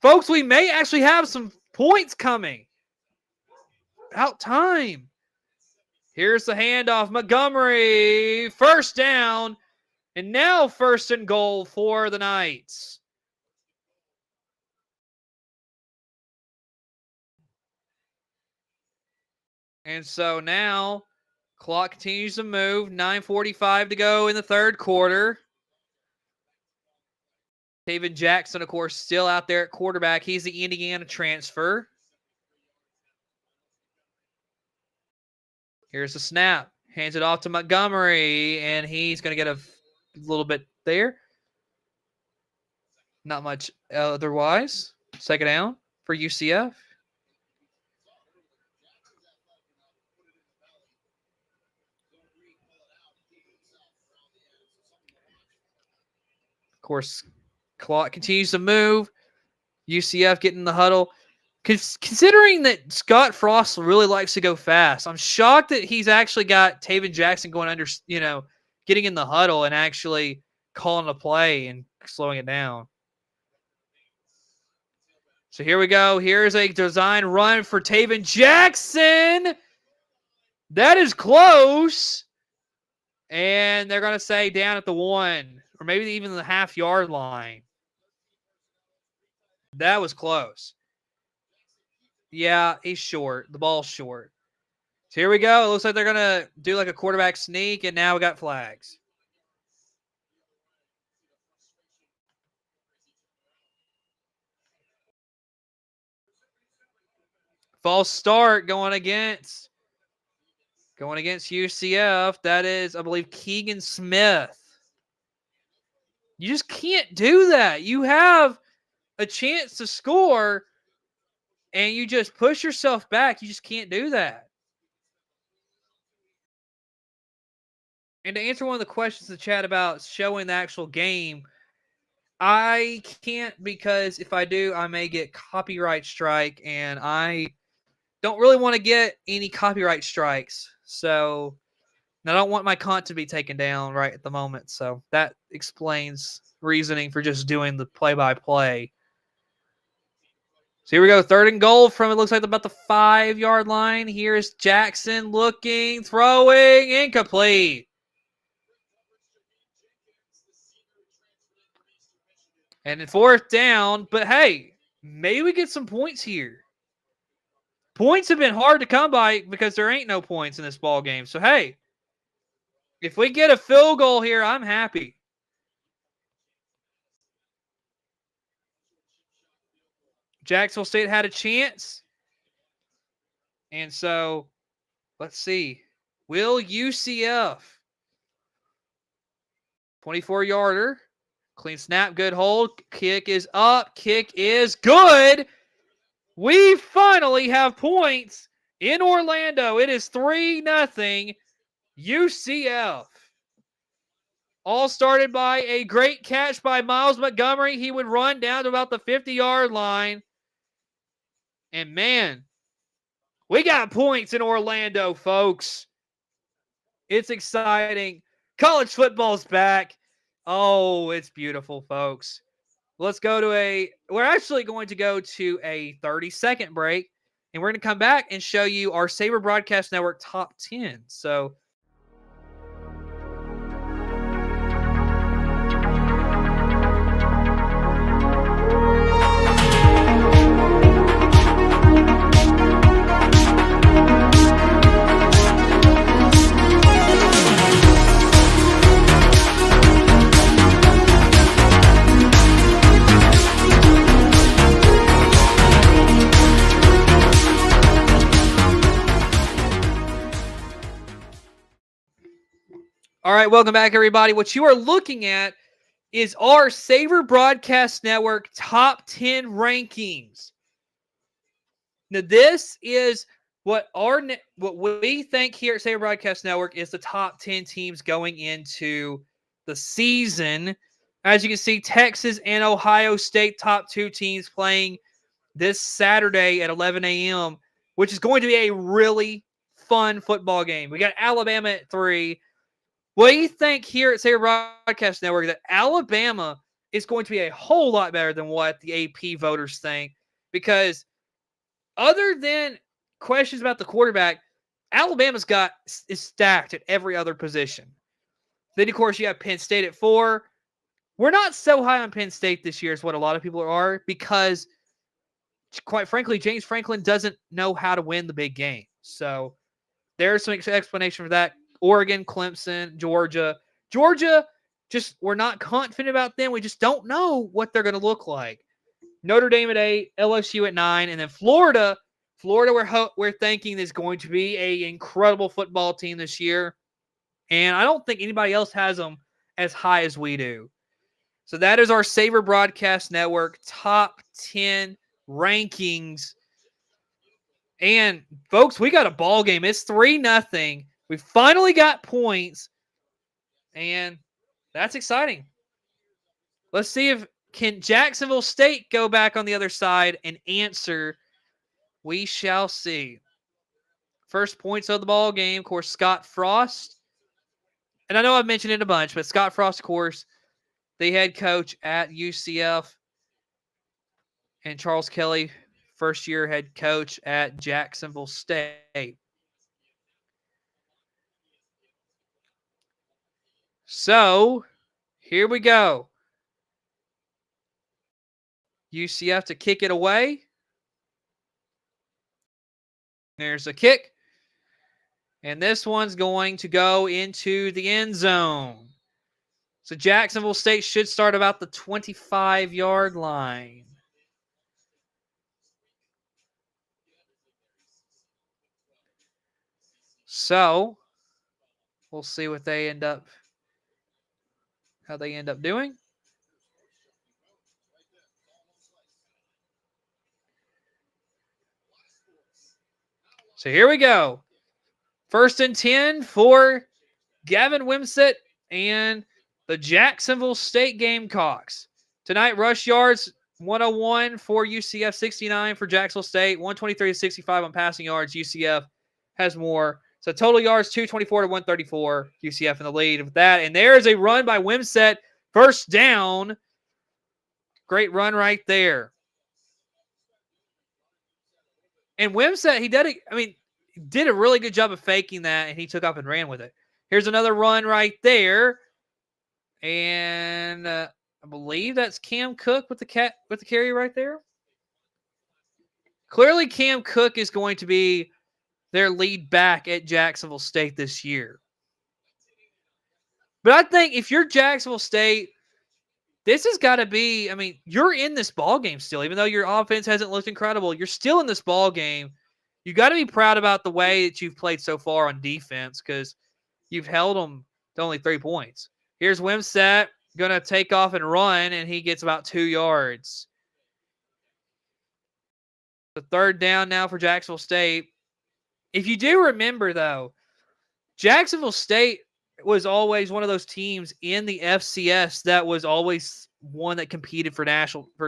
Folks, we may actually have some points coming. About time. Here's the handoff. Montgomery, 1st down, and now 1st and goal for the Knights. And so now, clock continues to move. 9:45 to go in the 3rd quarter. Taven Jackson, of course, still out there at quarterback. He's the Indiana transfer. Here's the snap. Hands it off to Montgomery, and he's going to get a little bit there. Not much otherwise. 2nd down for UCF. Of course, clock continues to move. UCF getting the huddle. Considering that Scott Frost really likes to go fast, I'm shocked that he's actually got Taven Jackson going under, getting in the huddle and actually calling a play and slowing it down. So here we go. Here's a design run for Taven Jackson. That is close. And they're going to say down at the 1 or maybe even the half-yard line. That was close. Yeah, he's short. The ball's short. So here we go. It looks like they're going to do like a quarterback sneak, and now we got flags. False start going against UCF. That is, I believe, Keegan Smith. You just can't do that. You have a chance to score, and you just push yourself back. You just can't do that. And to answer one of the questions in the chat about showing the actual game, I can't, because if I do, I may get copyright strike, and I don't really want to get any copyright strikes. So I don't want my content to be taken down right at the moment. So that explains reasoning for just doing the play-by-play. So here we go. 3rd and goal from, it looks like about the 5-yard line. Here's Jackson looking, throwing, incomplete. And then 4th down, but hey, maybe we get some points here. Points have been hard to come by because there ain't no points in this ball game. So hey, if we get a field goal here, I'm happy. Jacksonville State had a chance. And so, let's see. Will UCF, 24-yarder, clean snap, good hold, kick is up, kick is good. We finally have points in Orlando. It is 3-0 UCF. All started by a great catch by Miles Montgomery. He would run down to about the 50-yard line. And man, we got points in Orlando, folks. It's exciting. College football's back. Oh, it's beautiful, folks. Let's go to we're actually going to go to a 30-second break, and we're going to come back and show you our Savor Broadcast Network top 10. So, all right, welcome back, everybody. What you are looking at is our Savor Broadcast Network top 10 rankings. Now, this is what we think here at Savor Broadcast Network is the top 10 teams going into the season. As you can see, Texas and Ohio State, top 2 teams playing this Saturday at 11 a.m., which is going to be a really fun football game. We got Alabama at 3. We think here at Savor Broadcast Network that Alabama is going to be a whole lot better than what the AP voters think, because other than questions about the quarterback, Alabama's is stacked at every other position. Then, of course, you have Penn State at 4. We're not so high on Penn State this year as what a lot of people are, because, quite frankly, James Franklin doesn't know how to win the big game. So there's some explanation for that. Oregon, Clemson, Georgia. Georgia, we're not confident about them. We just don't know what they're going to look like. Notre Dame at 8, LSU at 9, and then Florida. We're thinking is going to be an incredible football team this year, and I don't think anybody else has them as high as we do. So that is our Savor Broadcast Network top 10 rankings. And folks, we got a ball game. It's 3-0. We finally got points, and that's exciting. Let's see if can Jacksonville State go back on the other side and answer. We shall see. First points of the ball game, of course, Scott Frost. And I know I've mentioned it a bunch, but Scott Frost, of course, the head coach at UCF, and Charles Kelly, first-year head coach at Jacksonville State. So, here we go. UCF to kick it away. There's a kick. And this one's going to go into the end zone. So, Jacksonville State should start about the 25-yard line. So, we'll see what they how they end up doing. So here we go. 1st and 10 for Gavin Wimsett and the Jacksonville State Gamecocks. Tonight, rush yards 101 for UCF, 69 for Jacksonville State, 123 to 65 on passing yards. UCF has more. So total yards 224 to 134. UCF in the lead with that. And there is a run by Wimsett. First down. Great run right there. And Wimsett, he did a really good job of faking that, and he took off and ran with it. Here's another run right there. And I believe that's Cam Cook with the carry right there. Clearly, Cam Cook is going to be their lead back at Jacksonville State this year. But I think if you're Jacksonville State, this has got to be, you're in this ball game still. Even though your offense hasn't looked incredible, you're still in this ball game. You got to be proud about the way that you've played so far on defense, because you've held them to only 3 points. Here's Wimsett going to take off and run, and he gets about 2 yards. The 3rd down now for Jacksonville State. If you do remember, though, Jacksonville State was always one of those teams in the FCS that was always one that competed for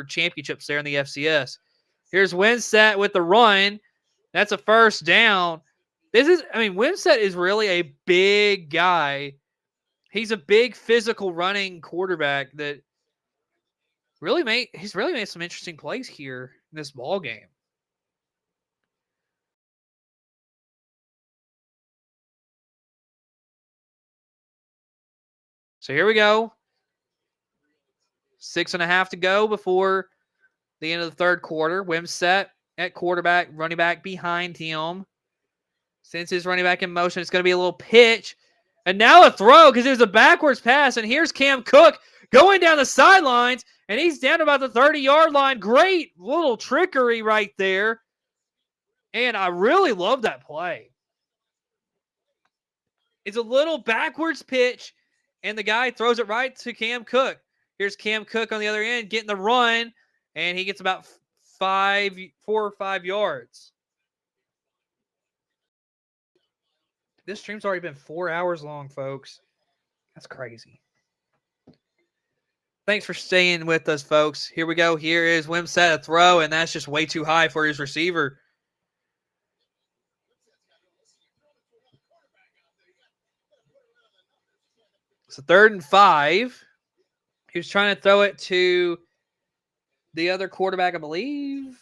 championships there in the FCS. Here's Winsett with the run. That's a first down. Winsett is really a big guy. He's a big physical running quarterback that he's really made some interesting plays here in this ball game. So here we go. 6.5 to go before the end of the third quarter. Winsett at quarterback, running back behind him. Since his running back in motion, it's going to be a little pitch. And now a throw because it was a backwards pass. And here's Cam Cook going down the sidelines. And he's down about the 30-yard line. Great little trickery right there. And I really love that play. It's a little backwards pitch. And the guy throws it right to Cam Cook. Here's Cam Cook on the other end getting the run. And he gets about 4 or 5 yards. This stream's already been 4 hours long, folks. That's crazy. Thanks for staying with us, folks. Here we go. Here is Winsett, a throw, and that's just way too high for his receiver. So 3rd and 5. He was trying to throw it to the other quarterback, I believe.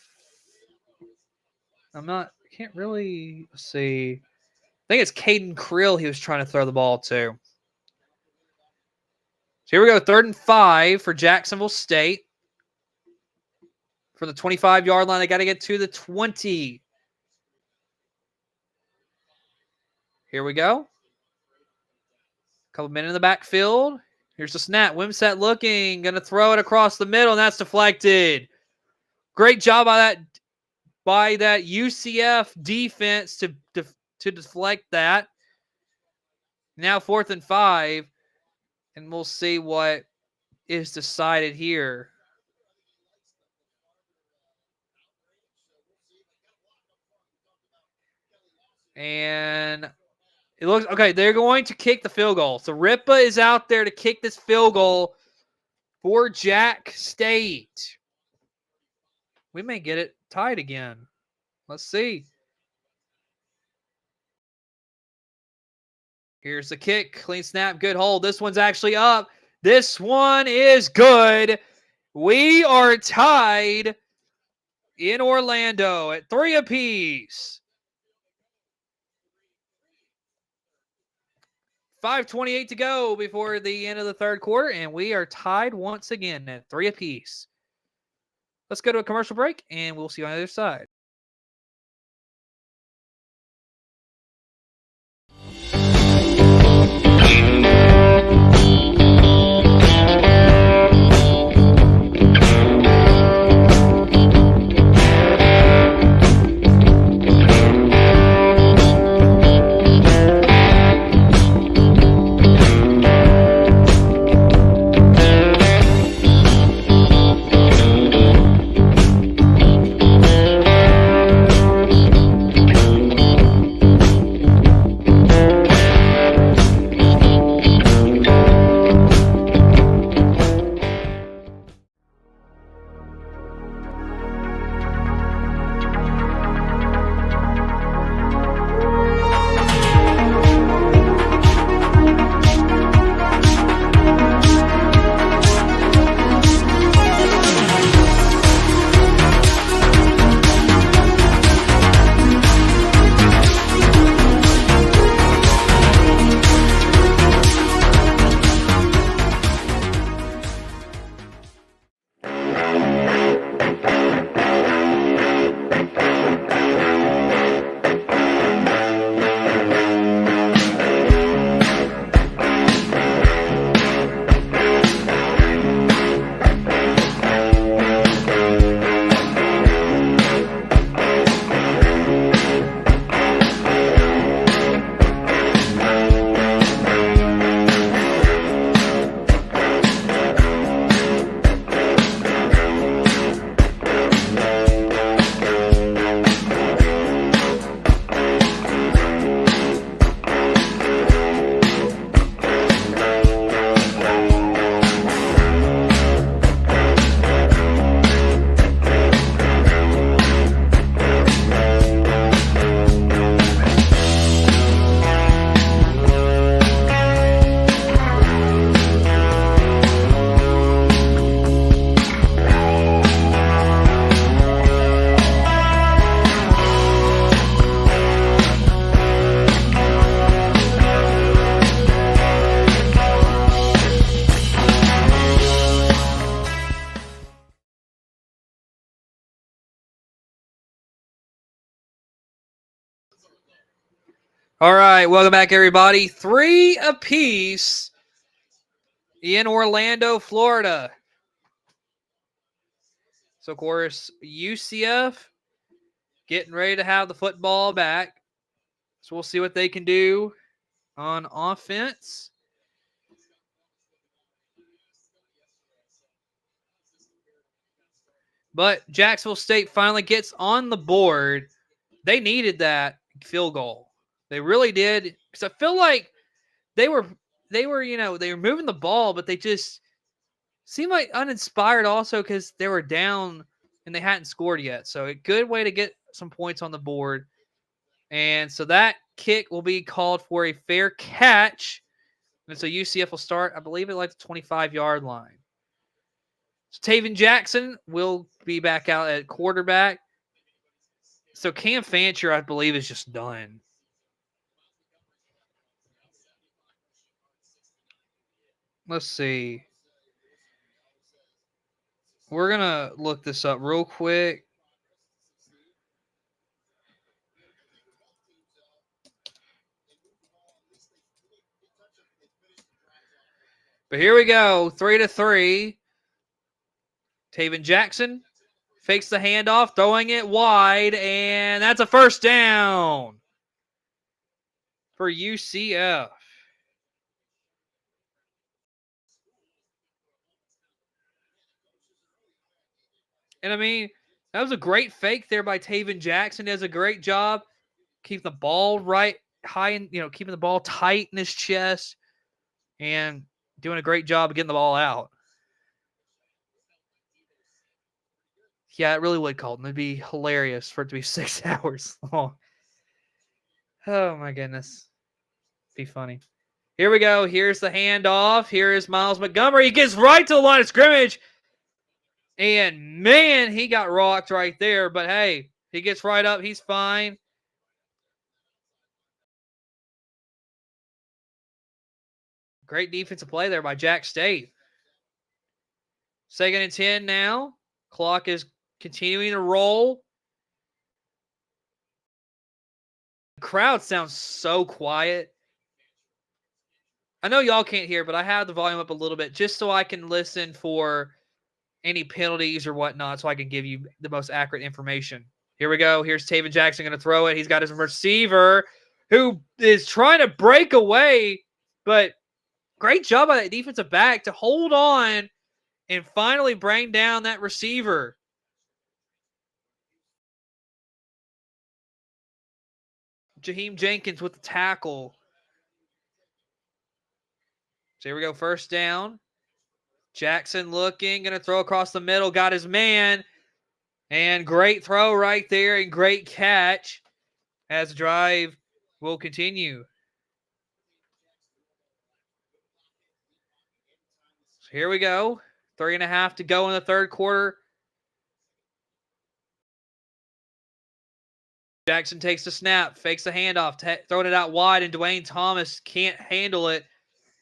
Can't really see. I think it's Caden Krill he was trying to throw the ball to. So here we go, 3rd and 5 for Jacksonville State. For the 25-yard line, they got to get to the 20. Here we go. Couple minutes in the backfield. Here's the snap. Winsett looking, going to throw it across the middle, and that's deflected. Great job by that UCF defense to deflect that. Now 4th and 5, and we'll see what is decided here. And it looks okay. They're going to kick the field goal. So Ripa is out there to kick this field goal for Jack State. We may get it tied again. Let's see. Here's the kick. Clean snap. Good hold. This one's actually up. This one is good. We are tied in Orlando at 3 apiece. 5:28 to go before the end of the third quarter, and we are tied once again at 3 apiece. Let's go to a commercial break, and we'll see you on the other side. All right, welcome back, everybody. 3 apiece in Orlando, Florida. So, of course, UCF getting ready to have the football back. So we'll see what they can do on offense. But Jacksonville State finally gets on the board. They needed that field goal. They really did. Because I feel like they were moving the ball, but they just seemed like uninspired also because they were down and they hadn't scored yet. So a good way to get some points on the board. And so that kick will be called for a fair catch. And so UCF will start, I believe, at like the 25-yard line. So Taven Jackson will be back out at quarterback. So Cam Fancher, I believe, is just done. Let's see. We're going to look this up real quick. But here we go. 3-3. Taven Jackson fakes the handoff, throwing it wide, and that's a first down for UCF. And I mean, that was a great fake there by Taven Jackson. Does a great job keeping the ball right high and keeping the ball tight in his chest and doing a great job of getting the ball out. Yeah, it really would, Colton. It'd be hilarious for it to be 6 hours long. Oh my goodness. Be funny. Here we go. Here's the handoff. Here is Miles Montgomery. He gets right to the line of scrimmage. And man, he got rocked right there. But hey, he gets right up. He's fine. Great defensive play there by Jack State. 2nd and 10 now. Clock is continuing to roll. The crowd sounds so quiet. I know y'all can't hear, but I have the volume up a little bit just so I can listen for any penalties or whatnot so I can give you the most accurate information. Here we go. Here's Taven Jackson going to throw it. He's got his receiver who is trying to break away, but great job by that defensive back to hold on and finally bring down that receiver. Jaheim Jenkins with the tackle. So here we go. First down. Jackson looking, going to throw across the middle, got his man, and great throw right there and great catch as the drive will continue. So here we go. 3.5 to go in the third quarter. Jackson takes the snap, fakes the handoff, throwing it out wide, and Dwayne Thomas can't handle it.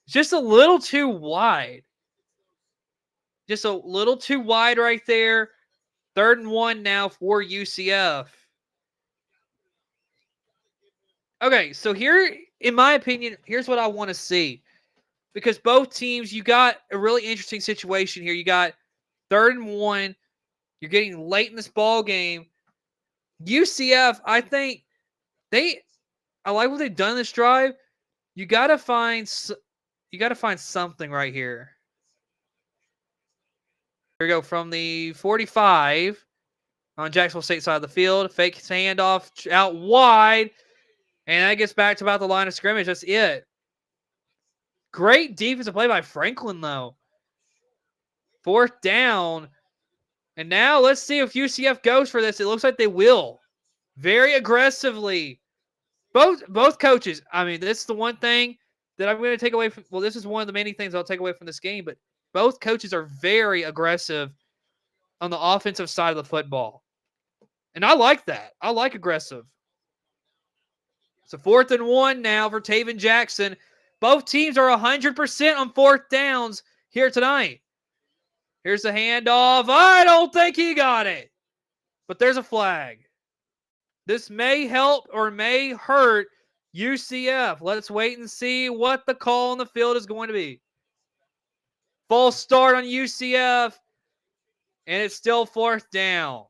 It's just a little too wide. Just a little too wide right there. 3rd and 1 now for UCF. Okay, so here, in my opinion, here's what I want to see. Because both teams, you got a really interesting situation here. You got 3rd and 1. You're getting late in this ball game. UCF, I think I like what they've done in this drive. You got to find something right here. Here we go from the 45 on Jacksonville State side of the field. Fake handoff out wide. And that gets back to about the line of scrimmage. That's it. Great defensive play by Franklin, though. 4th down. And now let's see if UCF goes for this. It looks like they will. Very aggressively. Both coaches. I mean, this is the one thing that I'm going to take away from. Well, this is one of the many things I'll take away from this game. But both coaches are very aggressive on the offensive side of the football. And I like that. I like aggressive. So 4th and 1 now for Taven Jackson. Both teams are 100% on 4th downs here tonight. Here's the handoff. I don't think he got it. But there's a flag. This may help or may hurt UCF. Let's wait and see what the call on the field is going to be. False start on UCF, and it's still 4th down.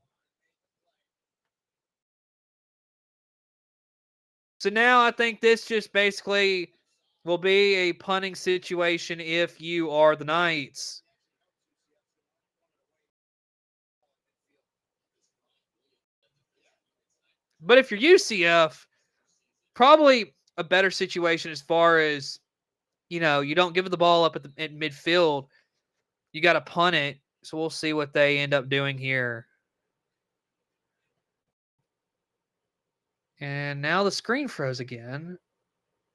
So now I think this just basically will be a punting situation if you are the Knights. But if you're UCF, probably a better situation as far as, you don't give the ball up at midfield. You got to punt it. So we'll see what they end up doing here. And now the screen froze again.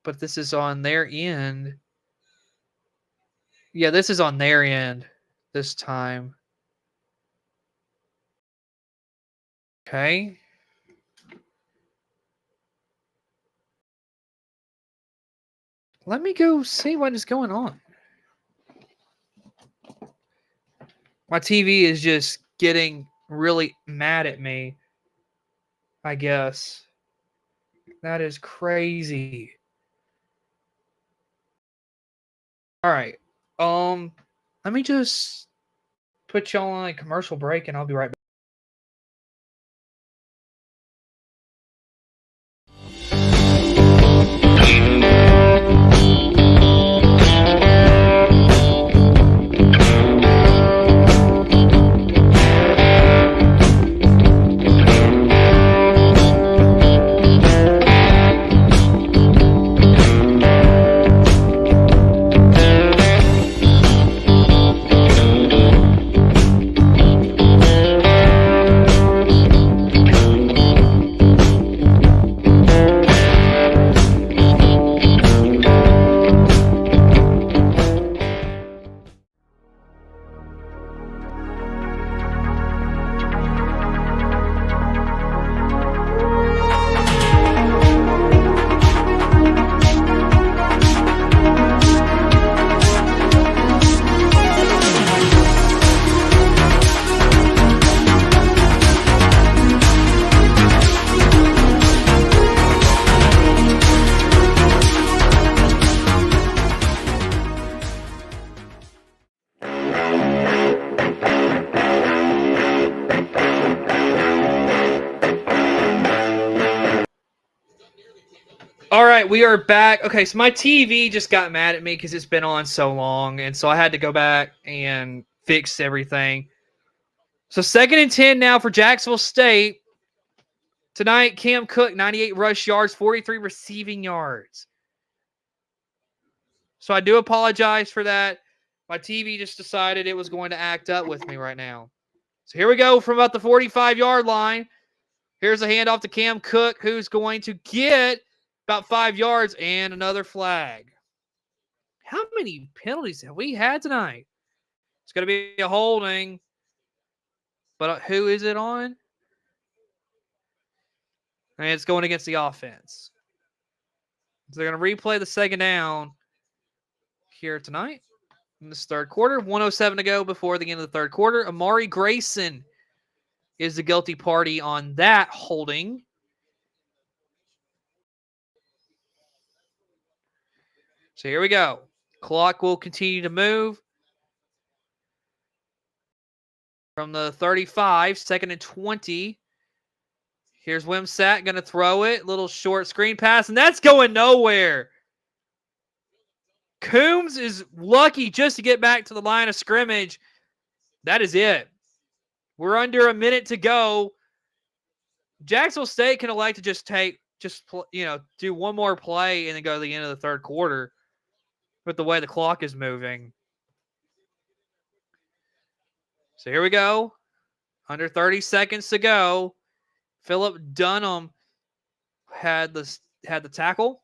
But this is on their end. Yeah, this is on their end this time. Okay. Let me go see what is going on. My TV is just getting really mad at me, I guess. That is crazy. All right. Let me just put y'all on a commercial break and I'll be right back. All right, we are back. Okay, so my TV just got mad at me because it's been on so long, and so I had to go back and fix everything. So 2nd and 10 now for Jacksonville State. Tonight, Cam Cook, 98 rush yards, 43 receiving yards. So I do apologize for that. My TV just decided it was going to act up with me right now. So here we go from about the 45-yard line. Here's a handoff to Cam Cook, who's going to get about 5 yards and another flag. How many penalties have we had tonight? It's going to be a holding. But who is it on? And it's going against the offense. So they're going to replay the 2nd down here tonight in this 3rd quarter. 1:07 to go before the end of the 3rd quarter. Amari Grayson is the guilty party on that holding. So here we go. Clock will continue to move. From the 35, 2nd and 20. Here's Wimsatt going to throw it. Little short screen pass, and that's going nowhere. Coombs is lucky just to get back to the line of scrimmage. That is it. We're under a minute to go. Jacksonville State can elect to do one more play and then go to the end of the 3rd quarter with the way the clock is moving. So here we go. Under 30 seconds to go. Philip Dunham had the tackle.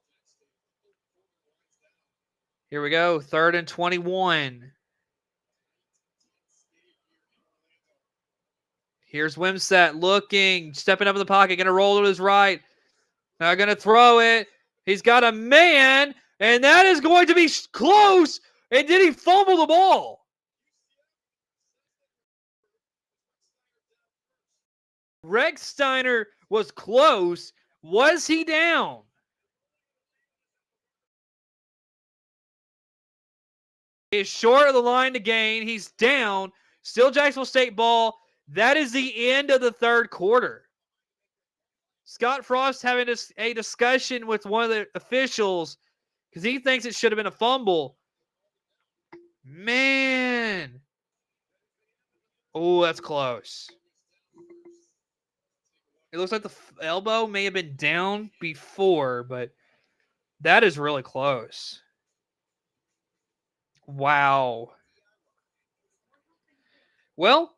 Here we go. 3rd and 21. Here's Wimsatt looking, stepping up in the pocket, going to roll to his right. Now going to throw it. He's got a man, and that is going to be close. And did he fumble the ball? Rex Steiner was close. Was he down? He's short of the line to gain. He's down. Still Jacksonville State ball. That is the end of the third quarter. Scott Frost having a discussion with one of the officials because he thinks it should have been a fumble. Man. Oh, that's close. It looks like the elbow may have been down before, but that is really close. Wow. Well,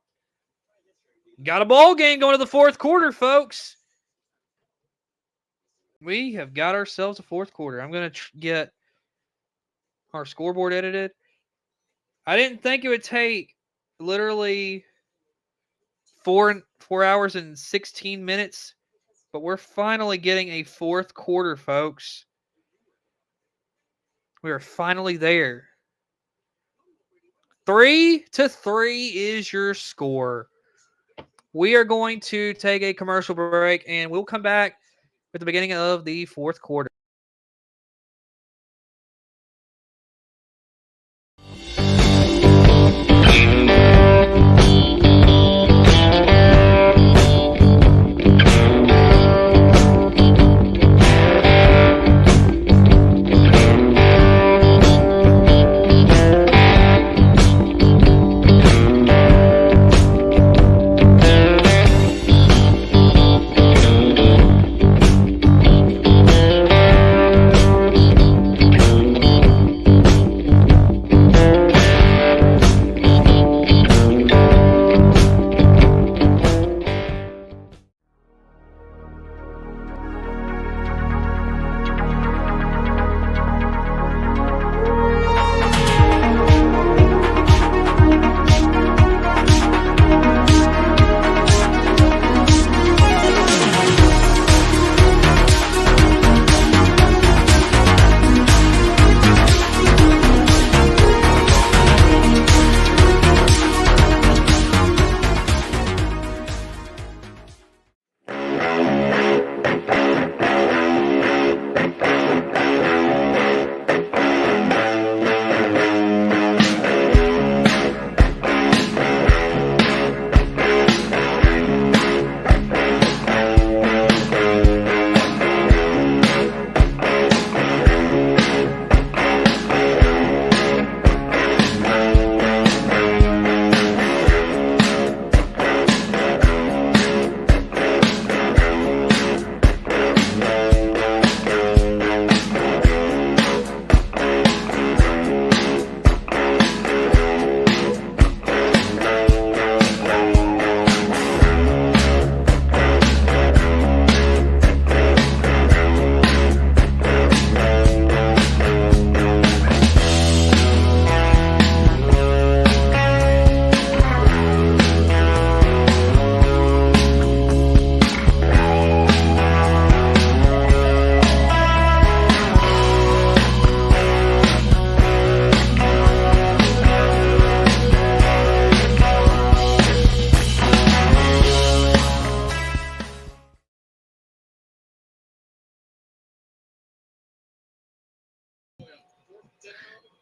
got a ball game going to the fourth quarter, folks. We have got ourselves a fourth quarter. I'm going to get our scoreboard edited. I didn't think it would take literally 4 hours and 16 minutes, but we're finally getting a fourth quarter, folks. We are finally there. 3-3 is your score. We are going to take a commercial break, and we'll come back at the beginning of the fourth quarter.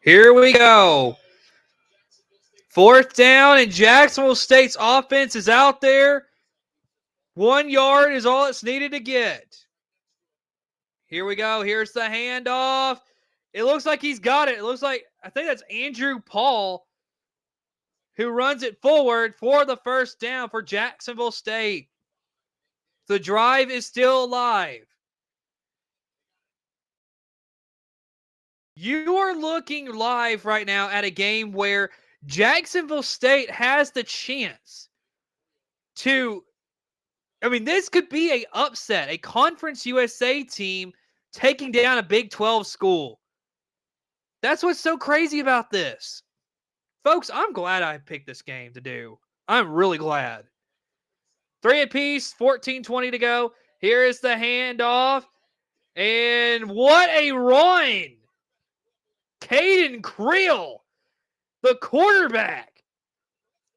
Here we go. Fourth down, and Jacksonville State's offense is out there. 1 yard is all it's needed to get. Here we go. Here's the handoff. It looks like he's got it. It looks like, I think that's Andrew Paul who runs it forward for the first down for Jacksonville State. The drive is still alive. You are looking live right now at a game where Jacksonville State has the chance to, this could be an upset, a Conference USA team taking down a Big 12 school. That's what's so crazy about this. Folks, I'm glad I picked this game to do. I'm really glad. 3 apiece, 14-20 to go. Here is the handoff. And what a run! Caden Creel, the quarterback,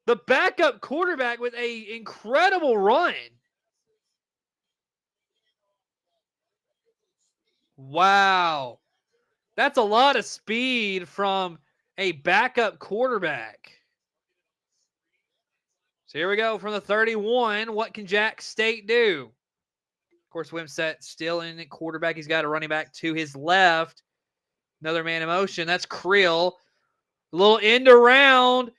the backup quarterback with an incredible run. Wow. That's a lot of speed from a backup quarterback. So here we go from the 31. What can Jack State do? Of course, Wimsett still in at quarterback. He's got a running back to his left. Another man in motion. That's Creel. A little end around.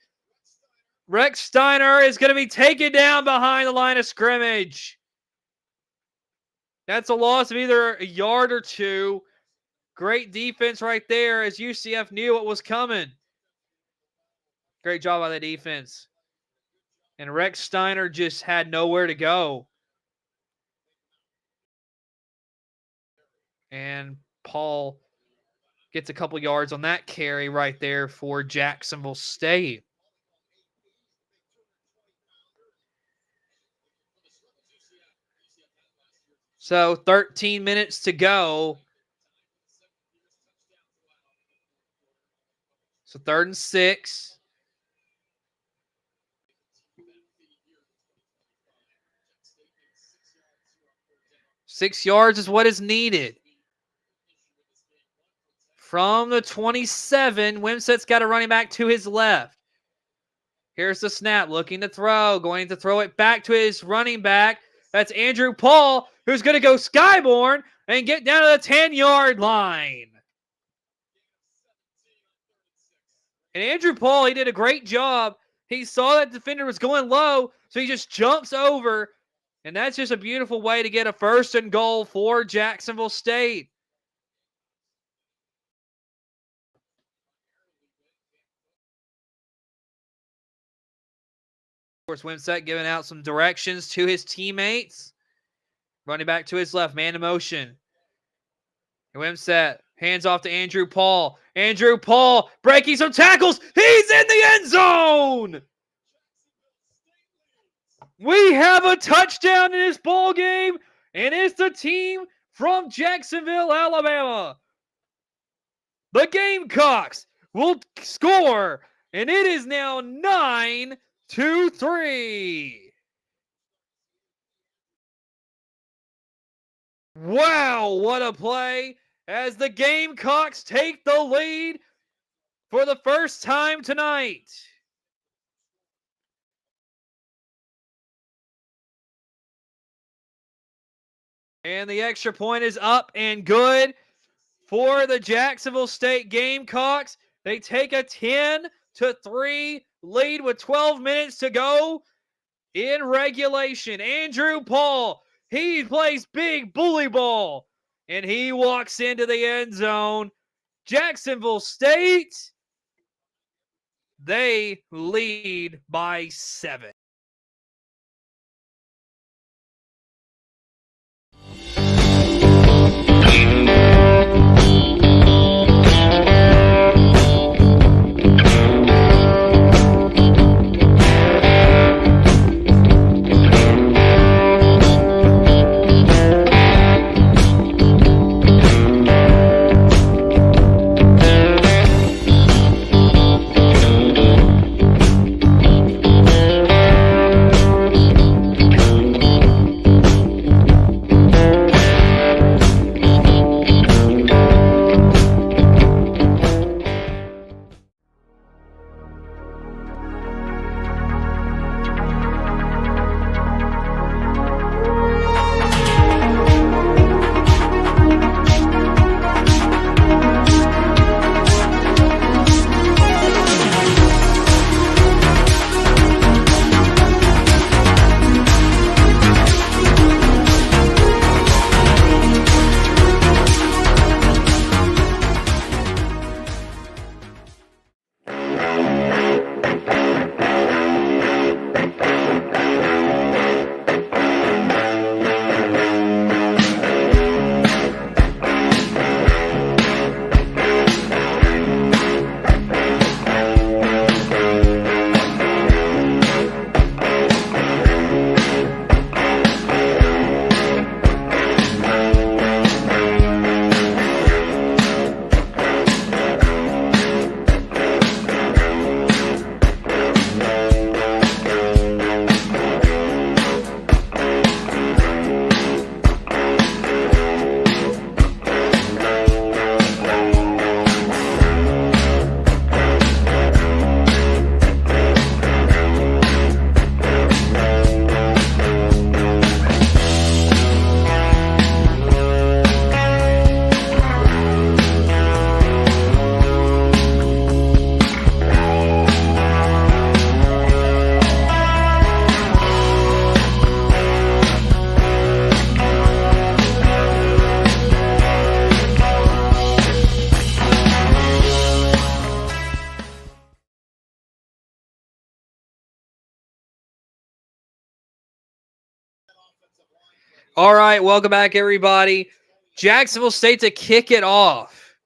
Rex Steiner is going to be taken down behind the line of scrimmage. That's a loss of either a yard or two. Great defense right there as UCF knew what was coming. Great job by the defense. And Rex Steiner just had nowhere to go. And Paul gets a couple yards on that carry right there for Jacksonville State. So 13 minutes to go. So 3rd and 6. Six yards is what is needed. From the 27, Wimsett's got a running back to his left. Here's the snap, looking to throw, going to throw it back to his running back. That's Andrew Paul, who's going to go skyborne and get down to the 10-yard line. And Andrew Paul, he did a great job. He saw that defender was going low, so he just jumps over. And that's just a beautiful way to get a 1st and goal for Jacksonville State. Of course, Wimsett giving out some directions to his teammates. Running back to his left, man in motion. And Wimsett hands off to Andrew Paul. Andrew Paul breaking some tackles. He's in the end zone. We have a touchdown in this ball game, and it's the team from Jacksonville, Alabama. The Gamecocks will score, and it is now 9-3. Wow, what a play as the Gamecocks take the lead for the first time tonight. And the extra point is up and good for the Jacksonville State Gamecocks. They take a 10-3 lead with 12 minutes to go in regulation. Andrew Paul, he plays big bully ball, and he walks into the end zone. Jacksonville State, they lead by 7. All right, welcome back, everybody. Jacksonville State to kick it off.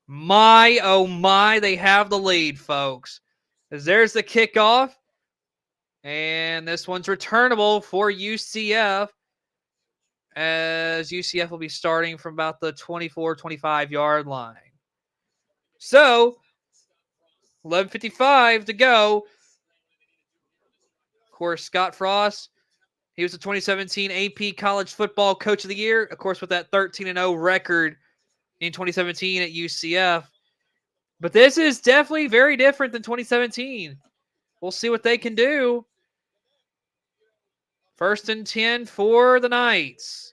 My, oh my, they have the lead, folks. As there's the kickoff. And this one's returnable for UCF. As UCF will be starting from about the 24, 25-yard line. So, 11:55 to go. Of course, Scott Frost, he was the 2017 AP College Football Coach of the Year, of course, with that 13-0 record in 2017 at UCF. But this is definitely very different than 2017. We'll see what they can do. 1st and 10 for the Knights.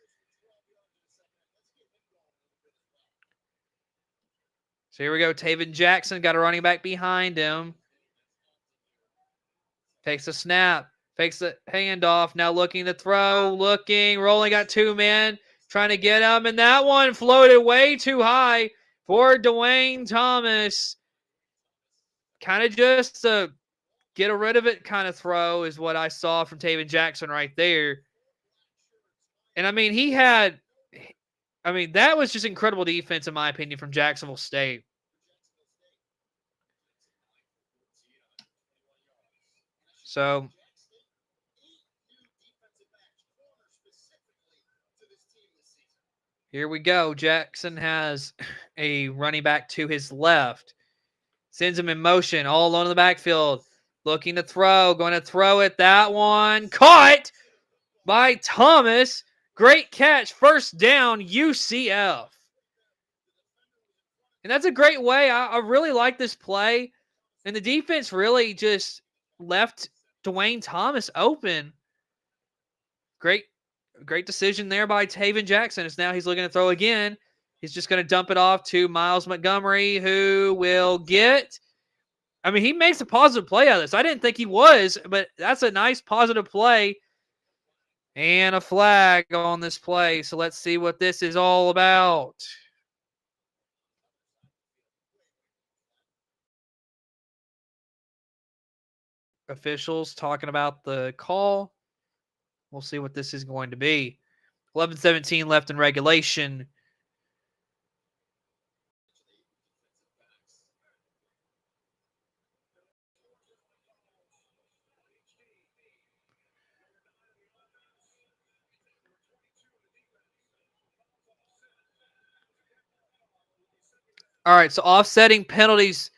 So here we go. Taven Jackson got a running back behind him. Takes a snap. Fakes the handoff. Now looking to throw. Looking. Rolling. Got 2 men. Trying to get him. And that one floated way too high for Dwayne Thomas. Kind of just a get rid of it kind of throw is what I saw from Taven Jackson right there. And I mean, that was just incredible defense, in my opinion, from Jacksonville State. So, here we go. Jackson has a running back to his left. Sends him in motion, all alone in the backfield. Looking to throw. Going to throw it. That one caught by Thomas. Great catch. 1st down, UCF. And that's a great way. I really like this play. And the defense really just left Dwayne Thomas open. Great decision there by Taven Jackson. As now he's looking to throw again. He's just going to dump it off to Miles Montgomery, who will get. I mean, he makes a positive play out of this. I didn't think he was, but that's a nice positive play. And a flag on this play. So let's see what this is all about. Officials talking about the call. We'll see what this is going to be. 11:17 left in regulation. All right, so offsetting penalties.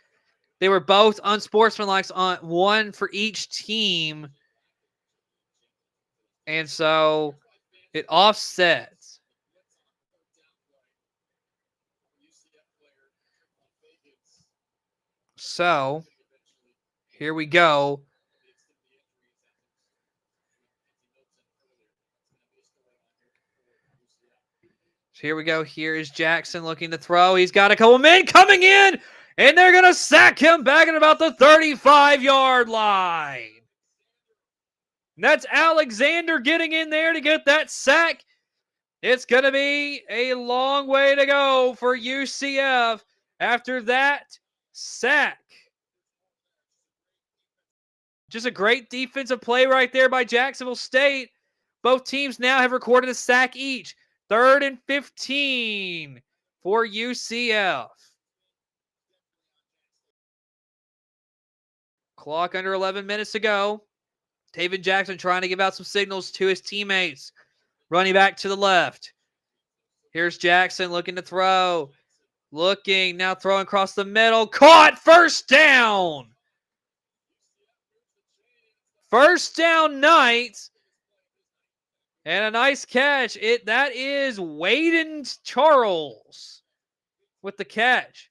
They were both unsportsmanlike on one for each team. And so it offsets. So here we go. So here we go. Here is Jackson looking to throw. He's got a couple men coming in, and they're going to sack him back at about the 35-yard line. And that's Alexander getting in there to get that sack. It's going to be a long way to go for UCF after that sack. Just a great defensive play right there by Jacksonville State. Both teams now have recorded a sack each. 3rd and 15 for UCF. Clock under 11 minutes to go. Taven Jackson trying to give out some signals to his teammates. Running back to the left. Here's Jackson looking to throw. Looking, now throwing across the middle. Caught! 1st down! 1st down, Knights. And a nice catch. That is Waden Charles with the catch.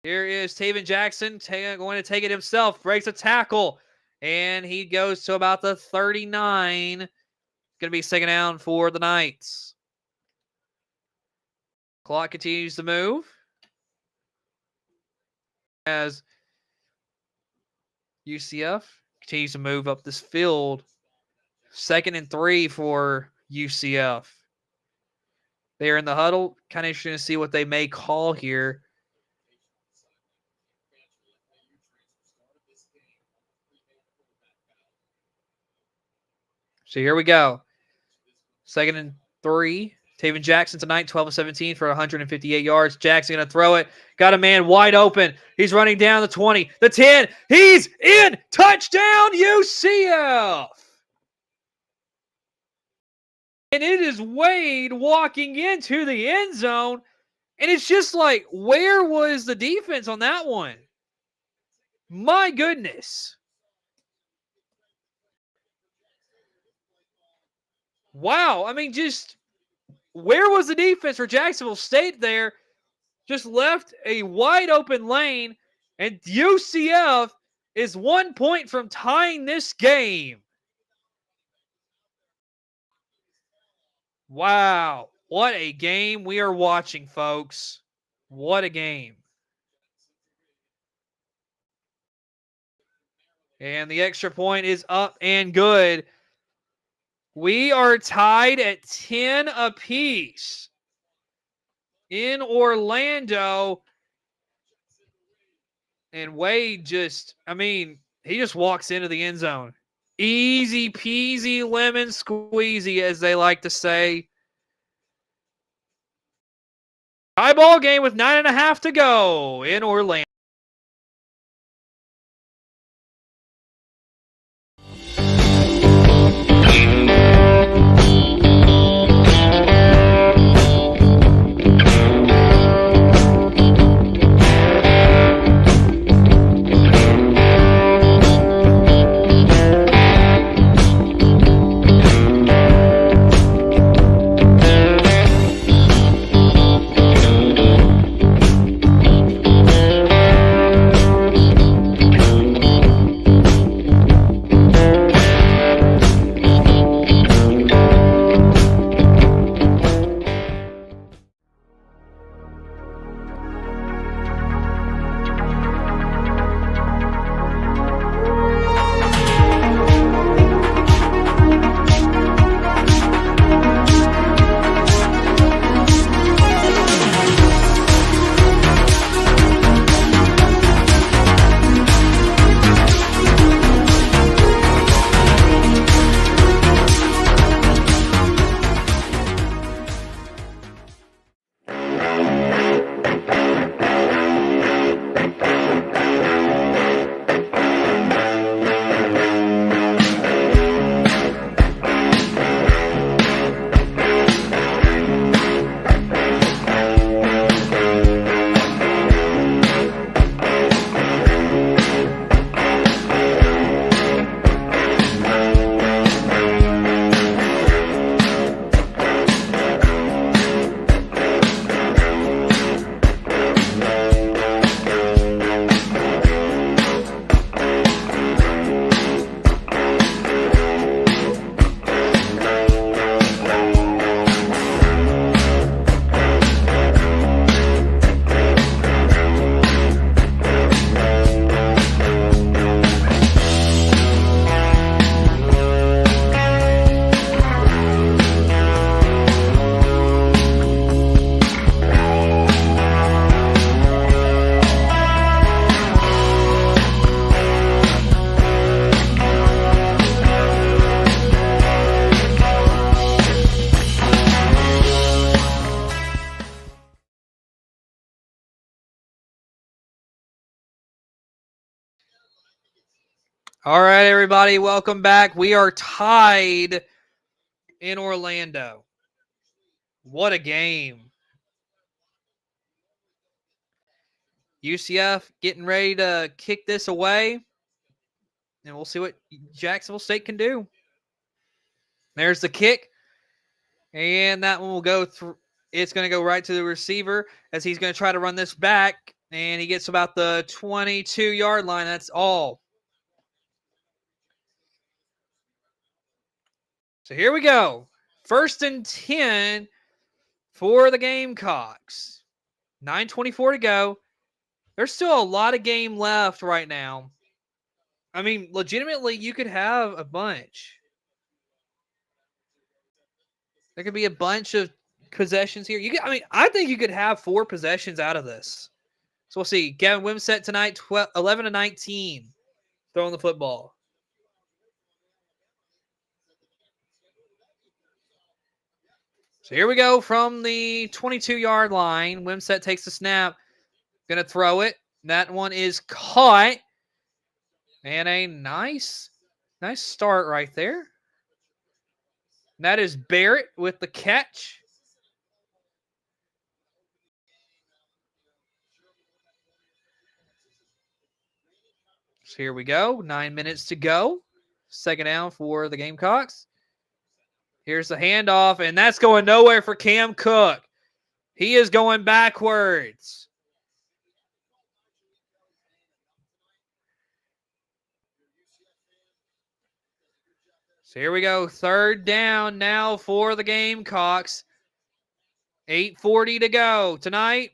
Here is Taven Jackson going to take it himself. Breaks a tackle. And he goes to about the 39. Going to be 2nd down for the Knights. Clock continues to move. As UCF continues to move up this field. 2nd and 3 for UCF. They are in the huddle. Kind of interesting to see what they may call here. So here we go. 2nd and 3. Taven Jackson tonight, 12 of 17 for 158 yards. Jackson going to throw it. Got a man wide open. He's running down the 20, the 10. He's in. Touchdown, UCF. And it is Wade walking into the end zone. And it's just like, where was the defense on that one? My goodness. Wow. I mean, just where was the defense for Jacksonville State there? Just left a wide open lane, and UCF is 1 point from tying this game. Wow. What a game we are watching, folks. What a game. And the extra point is up and good. We are tied at 10 apiece in Orlando. And Wade just, he just walks into the end zone. Easy peasy lemon squeezy, as they like to say. Tie ball game with 9.5 to go in Orlando. All right, everybody, welcome back. We are tied in Orlando. What a game. UCF getting ready to kick this away, and we'll see what Jacksonville State can do. There's the kick, and that one will go through. It's going to go right to the receiver as he's going to try to run this back, and he gets about the 22-yard line. That's all. So here we go. 1st and 10 for the Gamecocks. 9:24 to go. There's still a lot of game left right now. Legitimately, you could have a bunch. There could be a bunch of possessions here. I think you could have 4 possessions out of this. So we'll see. Gavin Wimsett tonight, 11 to 19, throwing the football. So here we go from the 22-yard line. Wimsett takes the snap. Going to throw it. That one is caught. And a nice start right there. That is Barrett with the catch. So here we go. 9 minutes to go. Second down for the Gamecocks. Here's the handoff, and that's going nowhere for Cam Cook. He is going backwards. So here we go. Third down now for the Gamecocks. 8:40 to go. Tonight,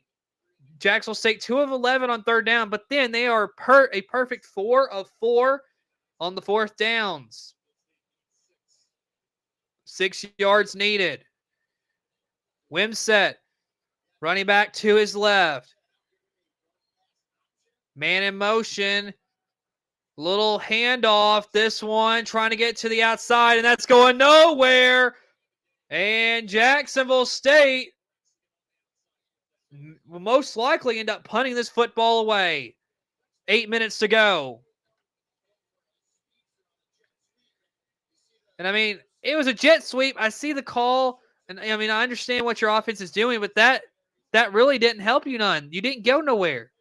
Jacksonville State 2 of 11 on third down, but then they are a perfect 4 of 4 on the fourth downs. 6 yards needed. Wimsett running back to his left. Man in motion. Little handoff. This one trying to get to the outside, and that's going nowhere. And Jacksonville State will most likely end up punting this football away. 8 minutes to go. And I mean, it was a jet sweep. I see the call, and I mean, I understand what your offense is doing, but that really didn't help you none. You didn't go nowhere.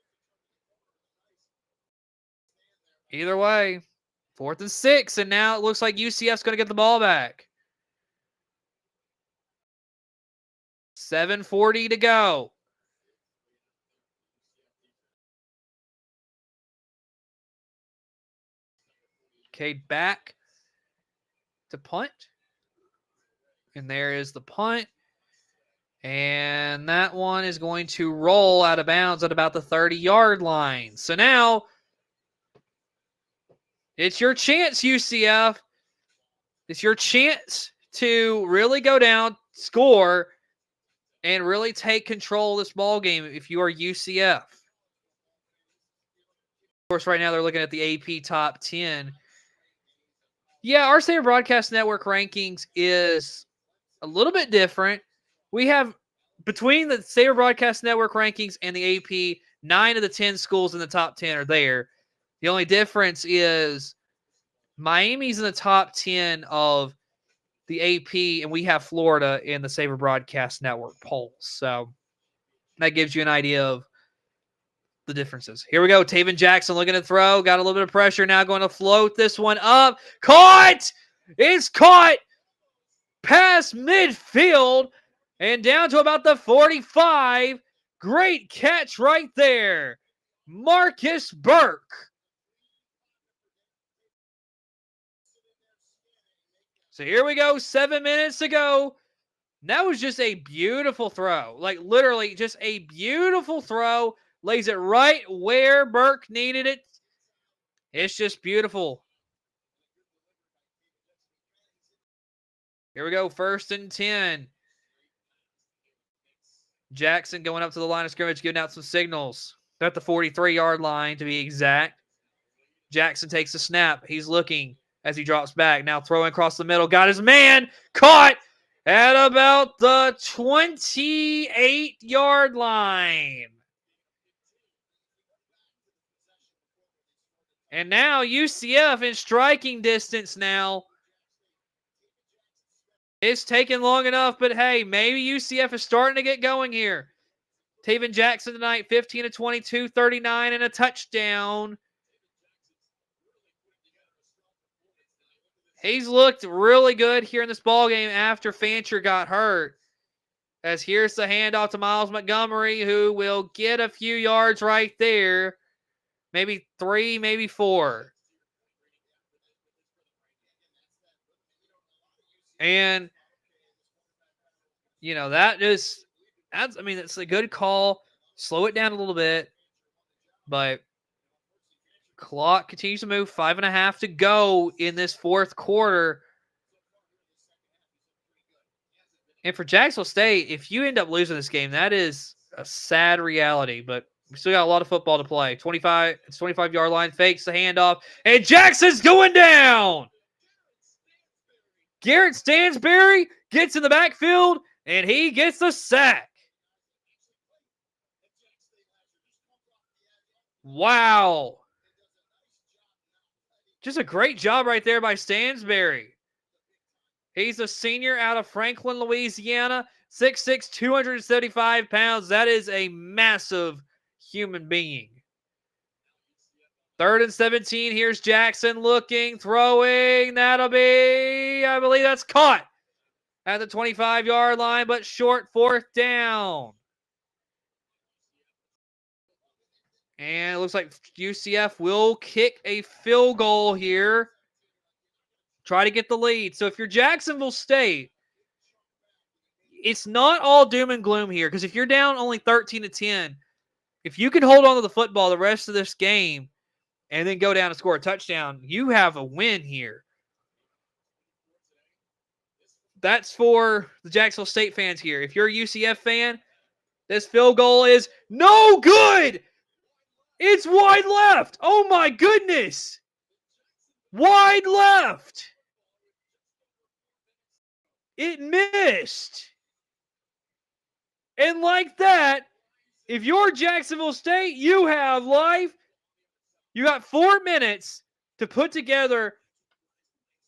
Either way, 4th and 6, and now it looks like UCF's going to get the ball back. 7:40 to go. Okay, back to punt. And there is the punt. And that one is going to roll out of bounds at about the 30-yard line. So now it's your chance, UCF. It's your chance to really go down, score, and really take control of this ball game if you are UCF. Of course, right now they're looking at the AP top 10. Yeah, our Savor Broadcast Network rankings is a little bit different. We have, between the Savor Broadcast Network rankings and the AP, 9 of the 10 schools in the top 10 are there. The only difference is Miami's in the top 10 of the AP, and we have Florida in the Savor Broadcast Network polls. So that gives you an idea of the differences. Here we go. Taven Jackson looking to throw. Got a little bit of pressure now, going to float this one up. Caught! It's caught past midfield and down to about the 45. Great catch right there. Marcus Burke. So here we go. 7 minutes to go. That was just a beautiful throw. Like literally just a beautiful throw. Lays it right where Burke needed it. It's just beautiful. Here we go. 1st and 10. Jackson going up to the line of scrimmage, giving out some signals. They're at the 43-yard line to be exact. Jackson takes the snap. He's looking as he drops back. Now throwing across the middle. Got his man. Caught at about the 28-yard line. And now UCF in striking distance now. It's taken long enough, but hey, maybe UCF is starting to get going here. Taven Jackson tonight, 15 of 22, 39, and a touchdown. He's looked really good here in this ballgame after Fancher got hurt. As here's the handoff to Miles Montgomery, who will get a few yards right there. Maybe 3, maybe 4. And, you know, that's a good call. Slow it down a little bit. But clock continues to move. 5.5 to go in this fourth quarter. And for Jacksonville State, if you end up losing this game, that is a sad reality. But we still got a lot of football to play. 25-yard line, fakes the handoff, and Jackson's going down. Garrett Stansberry gets in the backfield And he gets the sack. Wow. Just a great job right there by Stansberry. He's a senior out of Franklin, Louisiana. 6'6", 275 pounds. That is a massive human being. 3rd and 17. Here's Jackson looking, throwing. That'll be, I believe that's caught at the 25-yard line, but short 4th down. And it looks like UCF will kick a field goal here. Try to get the lead. So if you're Jacksonville State, it's not all doom and gloom here, because if you're down only 13-10, if you can hold on to the football the rest of this game and then go down and score a touchdown, you have a win here. That's for the Jacksonville State fans here. If you're a UCF fan, this field goal is no good. It's wide left. Oh my goodness. Wide left. It missed. And like that, if you're Jacksonville State, you have life. You got 4 minutes to put together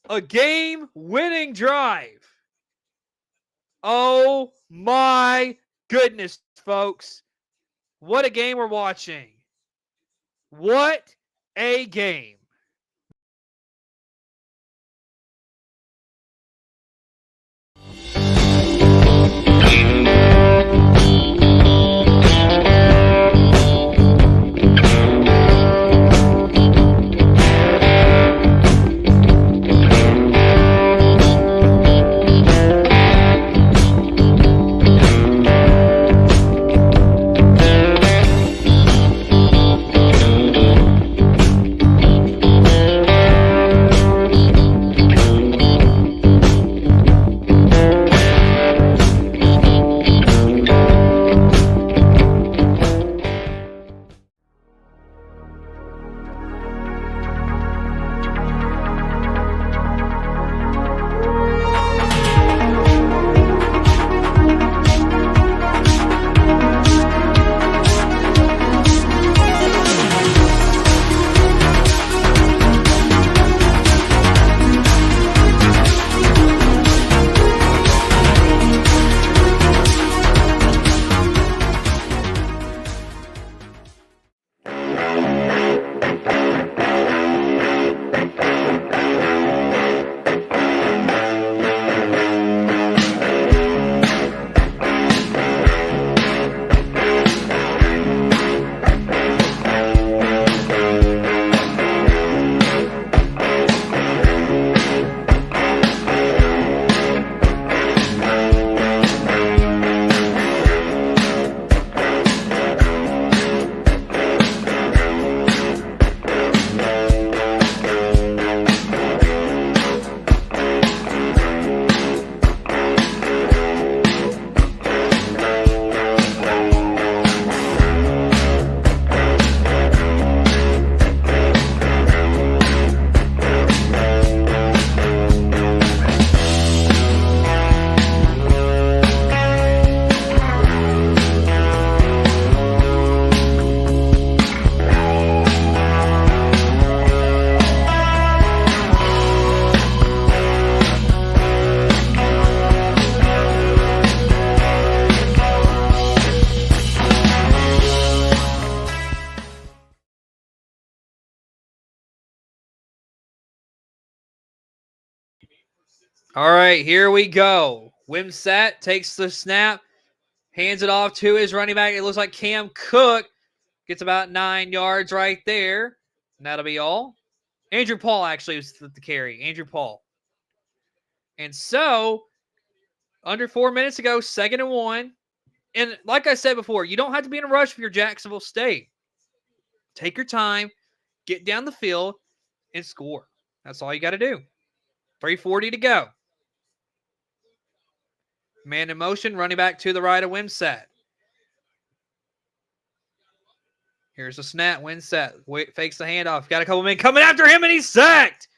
a game-winning drive. Oh my goodness, folks. What a game we're watching. What a game. All right, here we go. Wimsatt takes the snap, hands it off to his running back. It looks like Cam Cook gets about 9 yards right there. And that'll be all. Andrew Paul actually was the carry. Andrew Paul. And so, under 4 minutes ago, 2nd and 1. And like I said before, you don't have to be in a rush for your Jacksonville State. Take your time, get down the field, and score. That's all you got to do. 3:40 to go. Man in motion, running back to the right of Wimsatt. Here's the snap. Wimsatt fakes the handoff. Got a couple men coming after him, and he's sacked.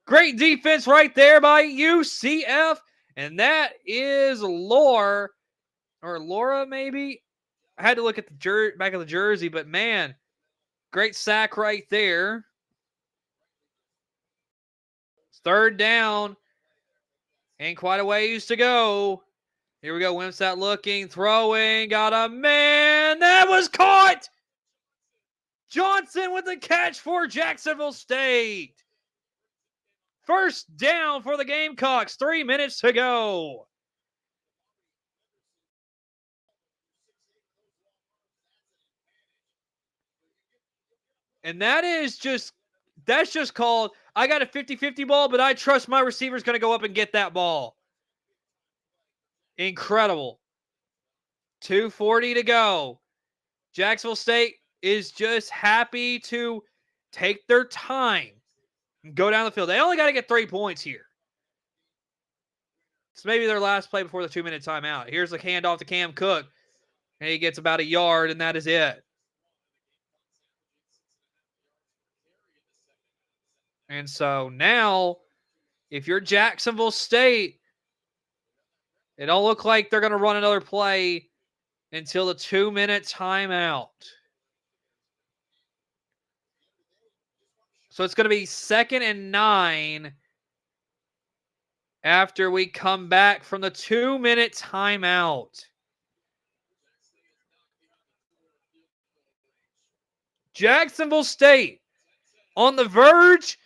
Great defense right there by UCF. And that is Laura maybe. I had to look at the back of the jersey, but man, great sack right there. Third down. Ain't quite a ways to go. Here we go. Wimsatt looking, throwing, got a man. That was caught. Johnson with the catch for Jacksonville State. First down for the Gamecocks. 3 minutes to go. And that's just called, I got a 50-50 ball, but I trust my receiver's going to go up and get that ball. Incredible. 2:40 to go. Jacksonville State is just happy to take their time and go down the field. They only got to get 3 points here. It's maybe their last play before the 2-minute timeout. Here's the handoff to Cam Cook, and he gets about a yard, and that is it. And so now, if you're Jacksonville State, it don't look like they're going to run another play until the 2-minute timeout. So it's going to be 2nd and 9 after we come back from the 2-minute timeout. Jacksonville State on the verge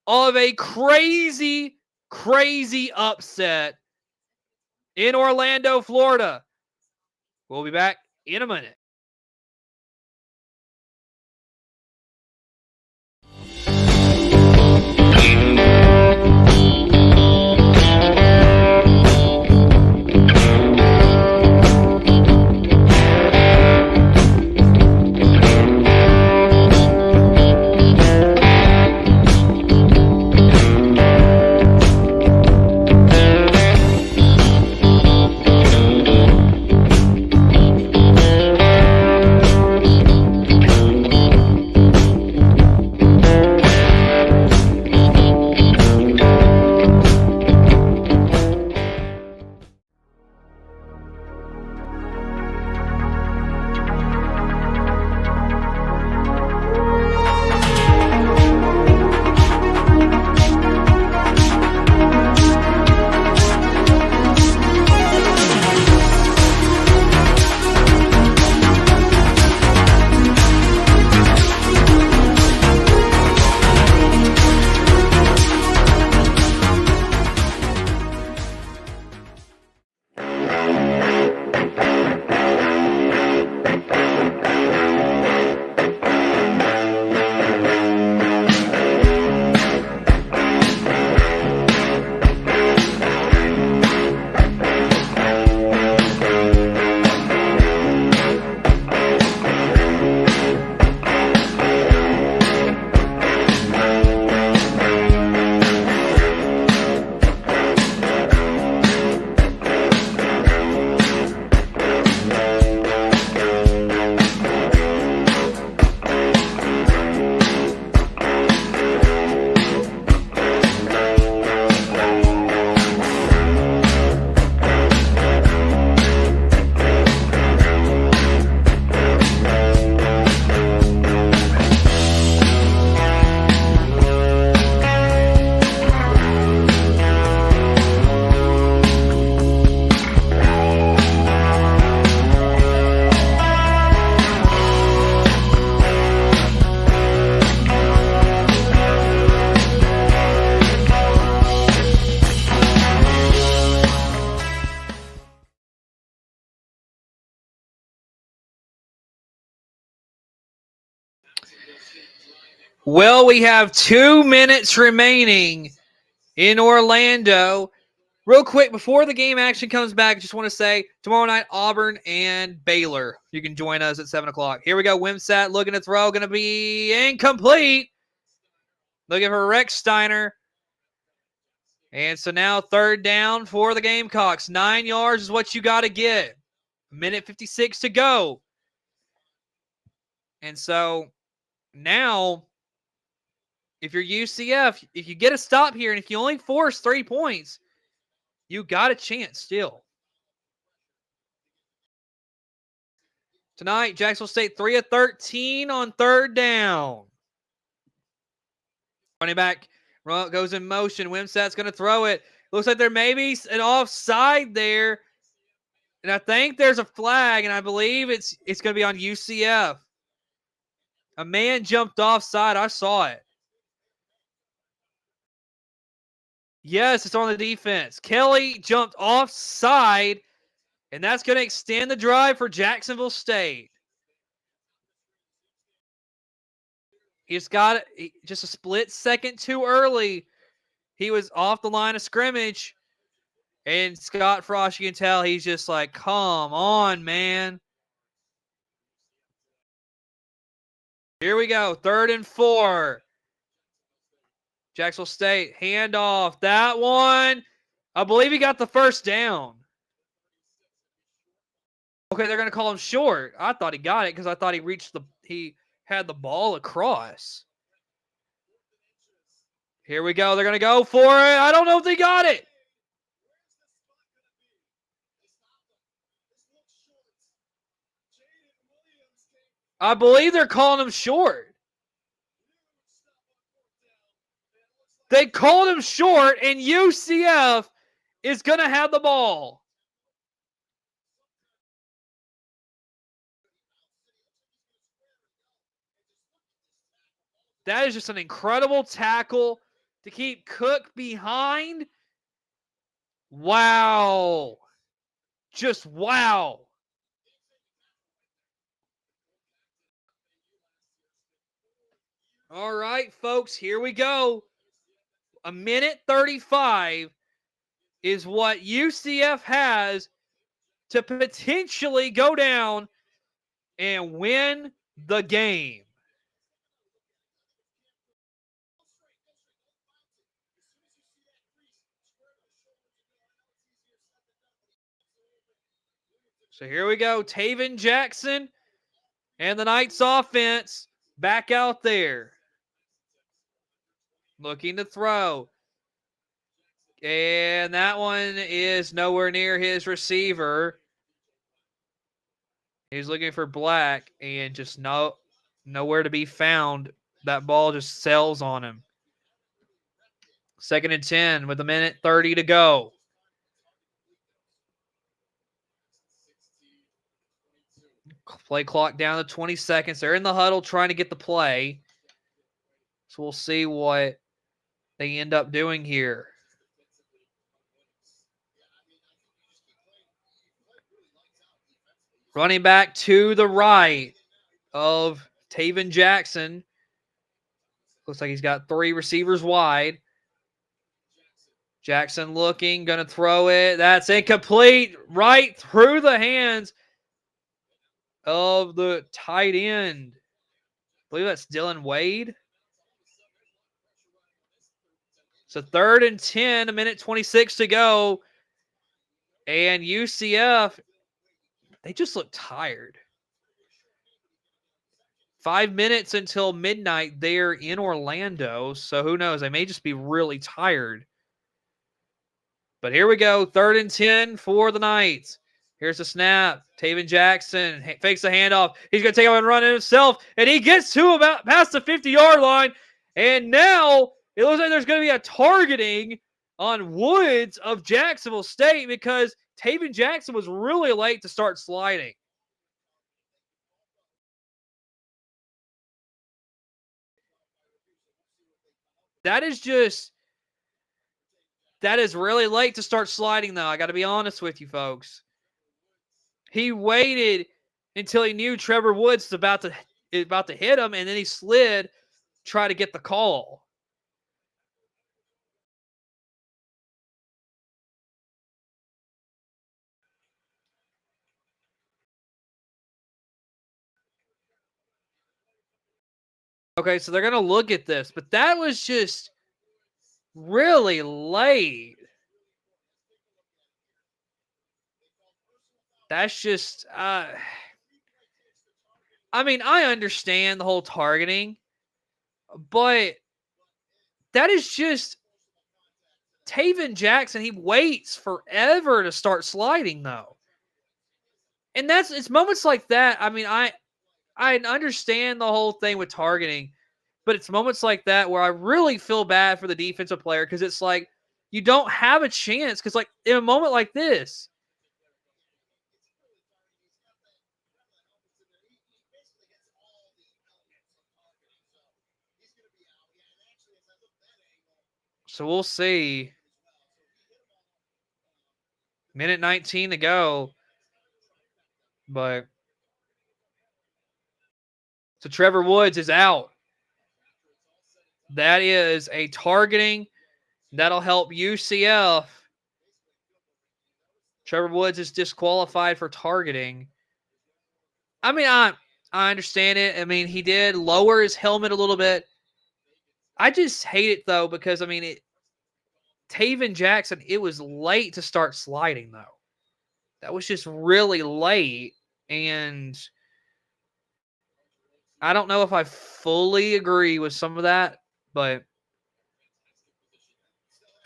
of a crazy, crazy upset in Orlando, Florida. We'll be back in a minute. Well, we have 2 minutes remaining in Orlando. Real quick, before the game action comes back, I just want to say tomorrow night, Auburn and Baylor. You can join us at 7 o'clock. Here we go. Wimsatt looking to throw. Going to be incomplete. Looking for Rex Steiner. And so now 3rd down for the Gamecocks. 9 yards is what you got to get. 1:56 to go. And so now, if you're UCF, if you get a stop here and if you only force 3 points, You got a chance still. Tonight, Jacksonville State 3 of 13 on third down. Running back goes in motion. Wimsatt's going to throw it. Looks like there may be an offside there. And I think there's a flag, and I believe it's going to be on UCF. A man jumped offside. I saw it. Yes, it's on the defense. Kelly jumped offside, and that's going to extend the drive for Jacksonville State. He's got just a split second too early. He was off the line of scrimmage, and Scott Frost, you can tell he's just like, come on, man. Here we go, 3rd and 4. Jacksonville State, handoff. That one, I believe he got the first down. Okay, they're going to call him short. I thought he got it because I thought he had the ball across. Here we go. They're going to go for it. I don't know if they got it. I believe they're calling him short. They called him short, and UCF is going to have the ball. That is just an incredible tackle to keep Cook behind. Wow. Just wow. All right, folks, here we go. 1:35 is what UCF has to potentially go down and win the game. So here we go. Taven Jackson and the Knights offense back out there. Looking to throw. And that one is nowhere near his receiver. He's looking for Black and just nowhere to be found. That ball just sails on him. 2nd and 10 with 1:30 to go. Play clock down to 20 seconds. They're in the huddle trying to get the play. So we'll see what they end up doing here. Running back to the right of Taven Jackson. Looks like he's got 3 receivers wide. Jackson looking, going to throw it. That's incomplete. Right through the hands of the tight end. I believe that's Dylan Wade. So 3rd and 10, 1:26 to go. And UCF, they just look tired. 5 minutes until midnight there in Orlando. So who knows? They may just be really tired. But here we go. 3rd and 10 for the Knights. Here's the snap. Taven Jackson fakes the handoff. He's going to take him and run it himself. And he gets to about past the 50-yard line. And now it looks like there's going to be a targeting on Woods of Jacksonville State because Taven Jackson was really late to start sliding. That is really late to start sliding, though. I got to be honest with you, folks. He waited until he knew Trevor Woods was about to hit him, and then he slid, try to get the call. Okay, so they're going to look at this, but that was just really late. That's just, I mean, I understand the whole targeting, but that is just Taven Jackson, he waits forever to start sliding, though. And it's moments like that. I mean, I understand the whole thing with targeting, but it's moments like that where I really feel bad for the defensive player because it's like you don't have a chance because, like, in a moment like this, so we'll see. Minute 19 to go. But so Trevor Woods is out. That is a targeting. That'll help UCF. Trevor Woods is disqualified for targeting. I mean, I understand it. I mean, he did lower his helmet a little bit. I just hate it, though, because, I mean, Taven Jackson, it was late to start sliding, though. That was just really late. And I don't know if I fully agree with some of that, but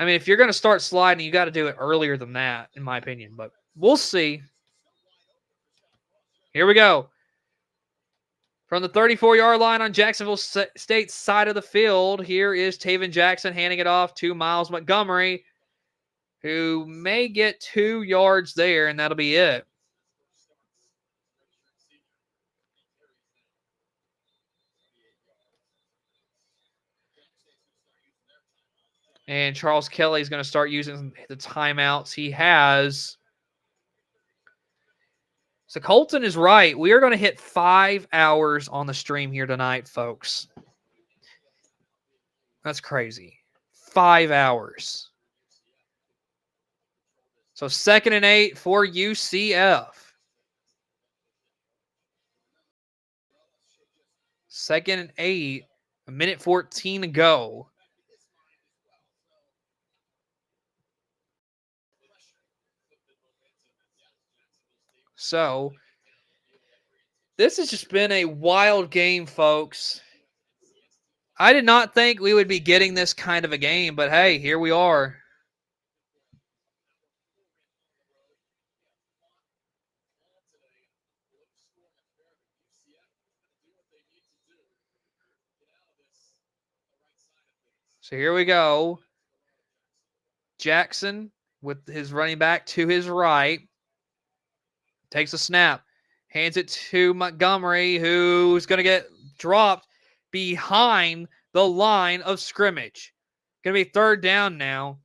I mean, if you're going to start sliding, you got to do it earlier than that, in my opinion. But we'll see. Here we go. From the 34-yard line on Jacksonville State's side of the field, here is Taven Jackson handing it off to Miles Montgomery, who may get 2 yards there, and that'll be it. And Charles Kelly is going to start using the timeouts he has. So Colton is right. We are going to hit 5 hours on the stream here tonight, folks. That's crazy. 5 hours. So 2nd and 8 for UCF. 2nd and 8. 1:14 to go. So, this has just been a wild game, folks. I did not think we would be getting this kind of a game, but hey, here we are. So here we go. Jackson with his running back to his right. Takes a snap. Hands it to Montgomery, who's going to get dropped behind the line of scrimmage. Going to be 3rd down now.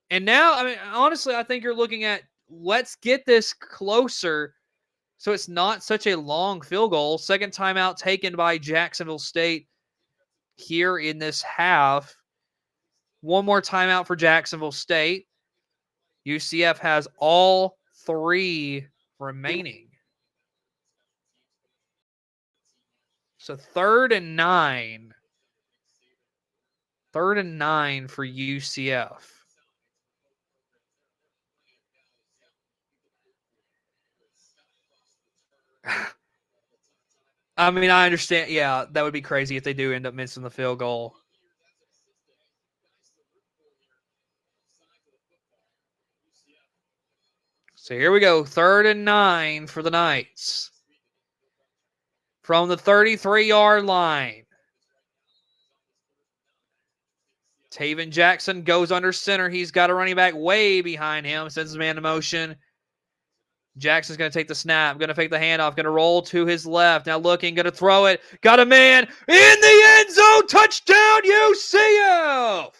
And now, I mean, honestly, I think you're looking at let's get this closer so it's not such a long field goal. 2nd timeout taken by Jacksonville State here in this half. 1 more timeout for Jacksonville State. UCF has all 3 remaining. So 3rd and 9. 3rd and 9 for UCF. I mean, I understand. Yeah, that would be crazy if they do end up missing the field goal. So here we go. 3rd and 9 for the Knights. From the 33-yard line. Taven Jackson goes under center. He's got a running back way behind him. Sends his man to motion. Jackson's going to take the snap. Going to fake the handoff. Going to roll to his left. Now looking. Going to throw it. Got a man in the end zone. Touchdown, UCF!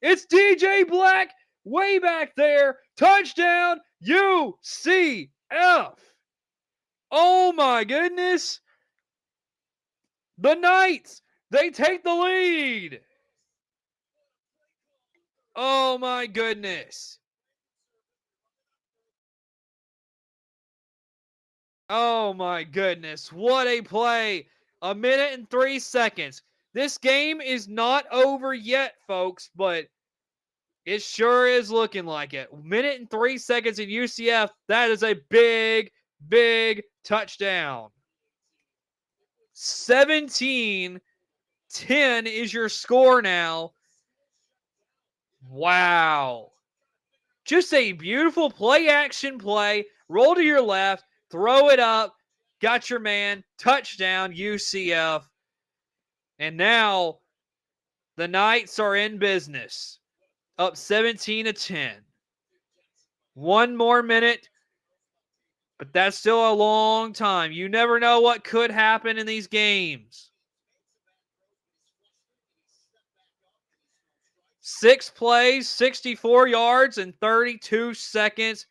It's DJ Black way back there. Touchdown, UCF! Oh, my goodness. The Knights, they take the lead. Oh, my goodness. Oh, my goodness. What a play. 1:03. This game is not over yet, folks, but it sure is looking like it. 1:03 in UCF. That is a big, big touchdown. 17-10 is your score now. Wow. Just a beautiful play action play. Roll to your left, throw it up, got your man, touchdown, UCF. And now the Knights are in business, up 17-10. One more minute, but that's still a long time. You never know what could happen in these games. 6 plays, 64 yards, and 32 seconds.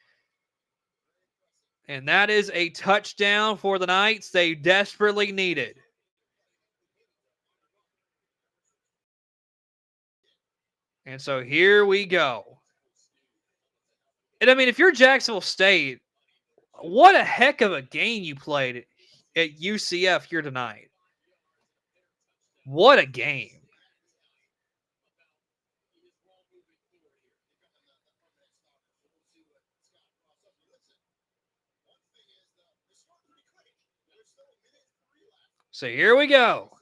And that is a touchdown for the Knights they desperately needed. And so here we go. And I mean, if you're Jacksonville State, what a heck of a game you played at UCF here tonight. What a game. So here we go.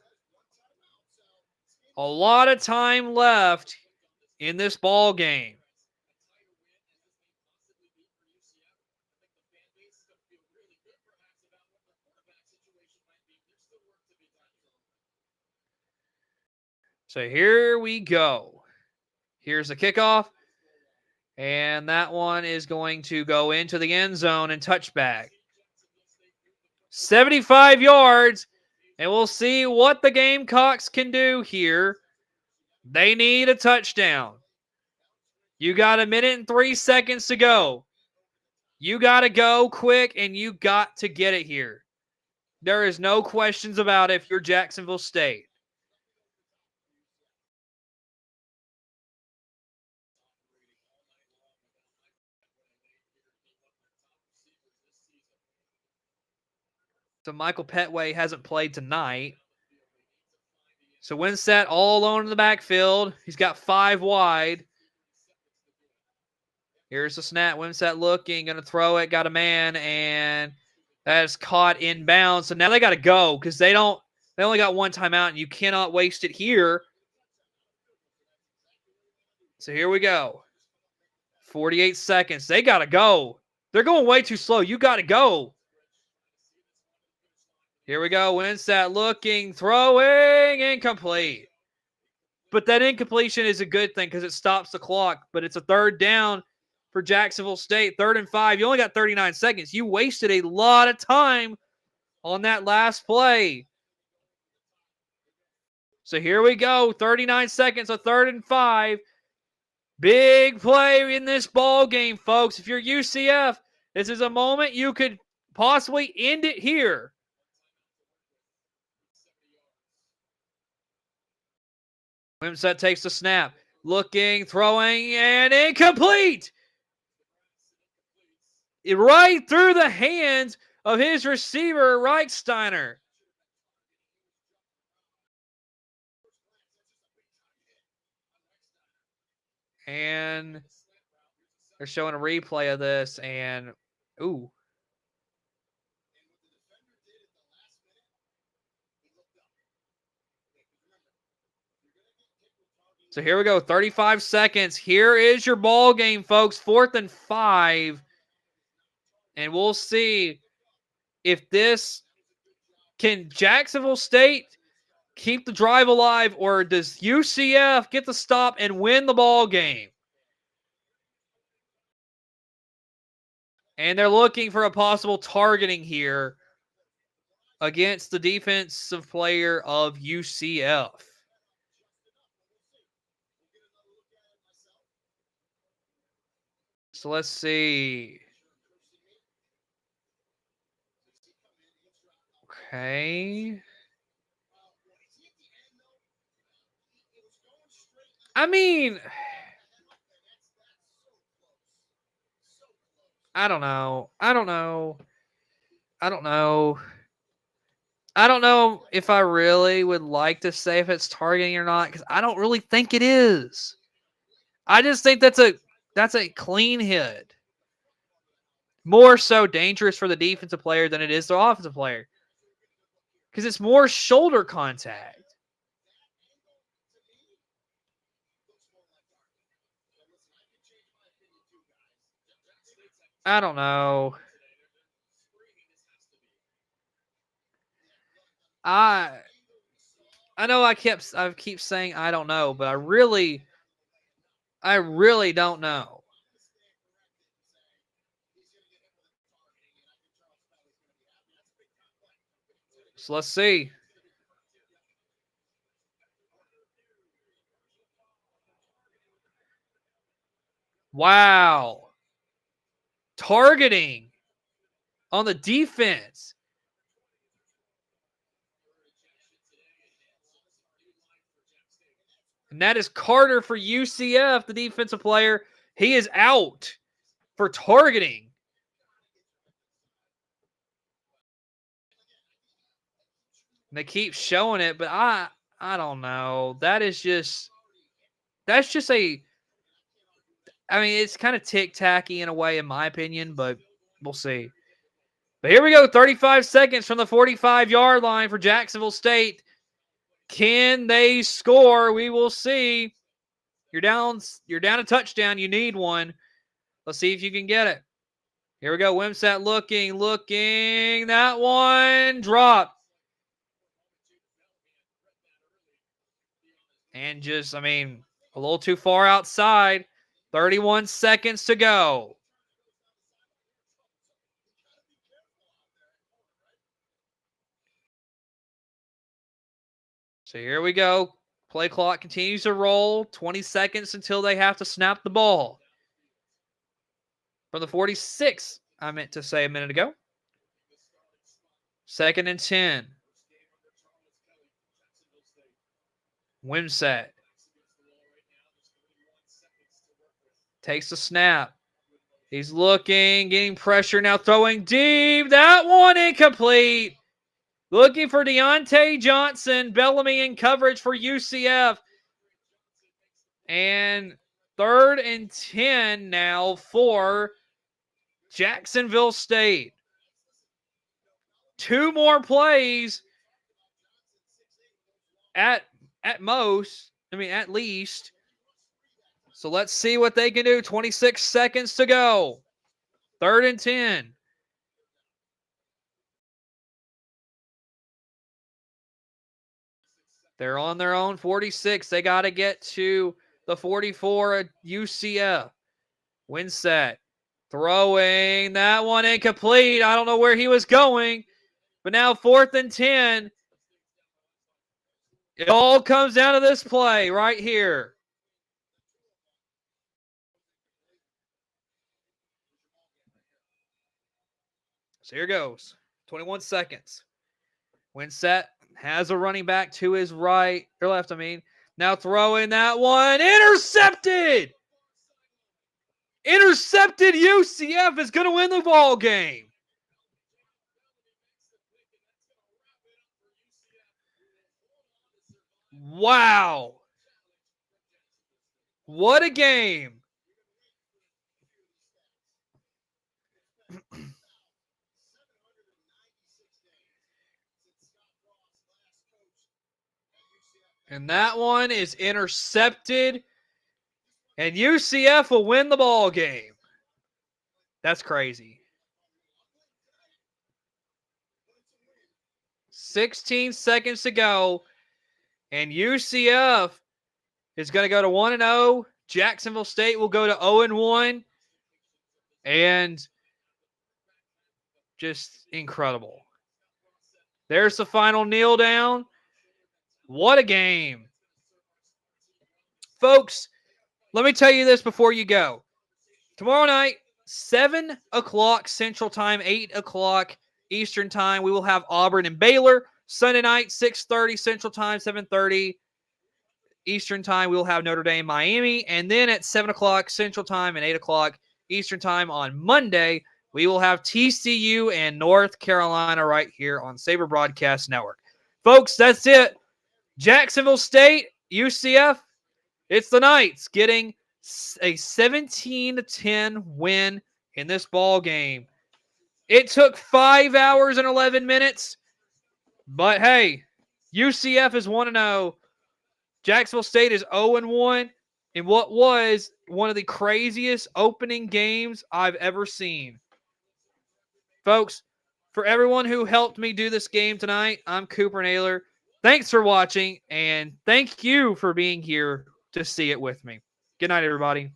A lot of time left in this ball game. So here we go. Here's the kickoff. And that one is going to go into the end zone and touchback. 75 yards. And we'll see what the Gamecocks can do here. They need a touchdown. You got 1 minute and 3 seconds to go. You got to go quick, and you got to get it here. There is no questions about it if you're Jacksonville State. So Michael Petway hasn't played tonight. So Winsett all alone in the backfield. He's got 5 wide. Here's the snap. Winsett looking, going to throw it. Got a man, and that is caught inbounds. So now they got to go because they only got 1 timeout, and you cannot waste it here. So here we go. 48 seconds. They got to go. They're going way too slow. You got to go. Here we go. Winsett looking, throwing, incomplete. But that incompletion is a good thing because it stops the clock. But it's a 3rd down for Jacksonville State. 3rd and 5. You only got 39 seconds. You wasted a lot of time on that last play. So here we go. 39 seconds, a 3rd and 5. Big play in this ball game, folks. If you're UCF, this is a moment you could possibly end it here. Winsett takes the snap. Looking, throwing, and incomplete. Right through the hands of his receiver, Reichsteiner. And they're showing a replay of this, and ooh. So here we go, 35 seconds. Here is your ball game, folks. 4th and 5. And we'll see if this can Jacksonville State keep the drive alive, or does UCF get the stop and win the ball game? And they're looking for a possible targeting here against the defensive player of UCF. So let's see. Okay. I mean, I don't know. I don't know if I really would like to say if it's targeting or not, because I don't really think it is. I just think that's a clean hit. More so dangerous for the defensive player than it is the offensive player. Because it's more shoulder contact. I don't know. I know I keep saying I don't know, but I really don't know. So let's see. Wow. Targeting on the defense. And that is Carter for UCF, the defensive player. He is out for targeting. And they keep showing it, but I don't know. That's just it's kind of tick-tacky in a way, in my opinion, but we'll see. But here we go, 35 seconds from the 45-yard line for Jacksonville State. Can they score? We will see. You're down a touchdown. You need one. Let's see if you can get it. Here we go. Wimsatt looking. That one dropped. And just, a little too far outside. 31 seconds to go. So here we go. Play clock continues to roll. 20 seconds until they have to snap the ball. From the 46, I meant to say a minute ago. 2nd and 10. Wimsatt takes the snap. He's looking, getting pressure now, throwing deep. That one incomplete. Looking for Deontay Johnson. Bellamy in coverage for UCF. And 3rd and 10 now for Jacksonville State. 2 more plays at least. So let's see what they can do. 26 seconds to go. 3rd and 10. They're on their own 46. They got to get to the 44 at UCF. Wimsatt throwing. That one incomplete. I don't know where he was going. But now 4th and 10. It all comes down to this play right here. So here goes. 21 seconds. Wimsatt has a running back to his right, or left, Now throwing that one. Intercepted! Intercepted. UCF is going to win the ball game. Wow. What a game. And that one is intercepted. And UCF will win the ball game. That's crazy. 16 seconds to go. And UCF is going to go to 1-0. Jacksonville State will go to 0-1. And just incredible. There's the final kneel down. What a game. Folks, let me tell you this before you go. Tomorrow night, 7 o'clock Central Time, 8 o'clock Eastern Time, we will have Auburn and Baylor. Sunday night, 6:30 Central Time, 7:30 Eastern Time, we will have Notre Dame, Miami. And then at 7 o'clock Central Time and 8 o'clock Eastern Time on Monday, we will have TCU and North Carolina right here on Savor Broadcast Network. Folks, that's it. Jacksonville State, UCF, it's the Knights getting a 17-10 win in this ball game. It took 5 hours and 11 minutes, but hey, UCF is 1-0. Jacksonville State is 0-1. in what was one of the craziest opening games I've ever seen. Folks, for everyone who helped me do this game tonight, I'm Cooper Naylor. Thanks for watching, and thank you for being here to see it with me. Good night, everybody.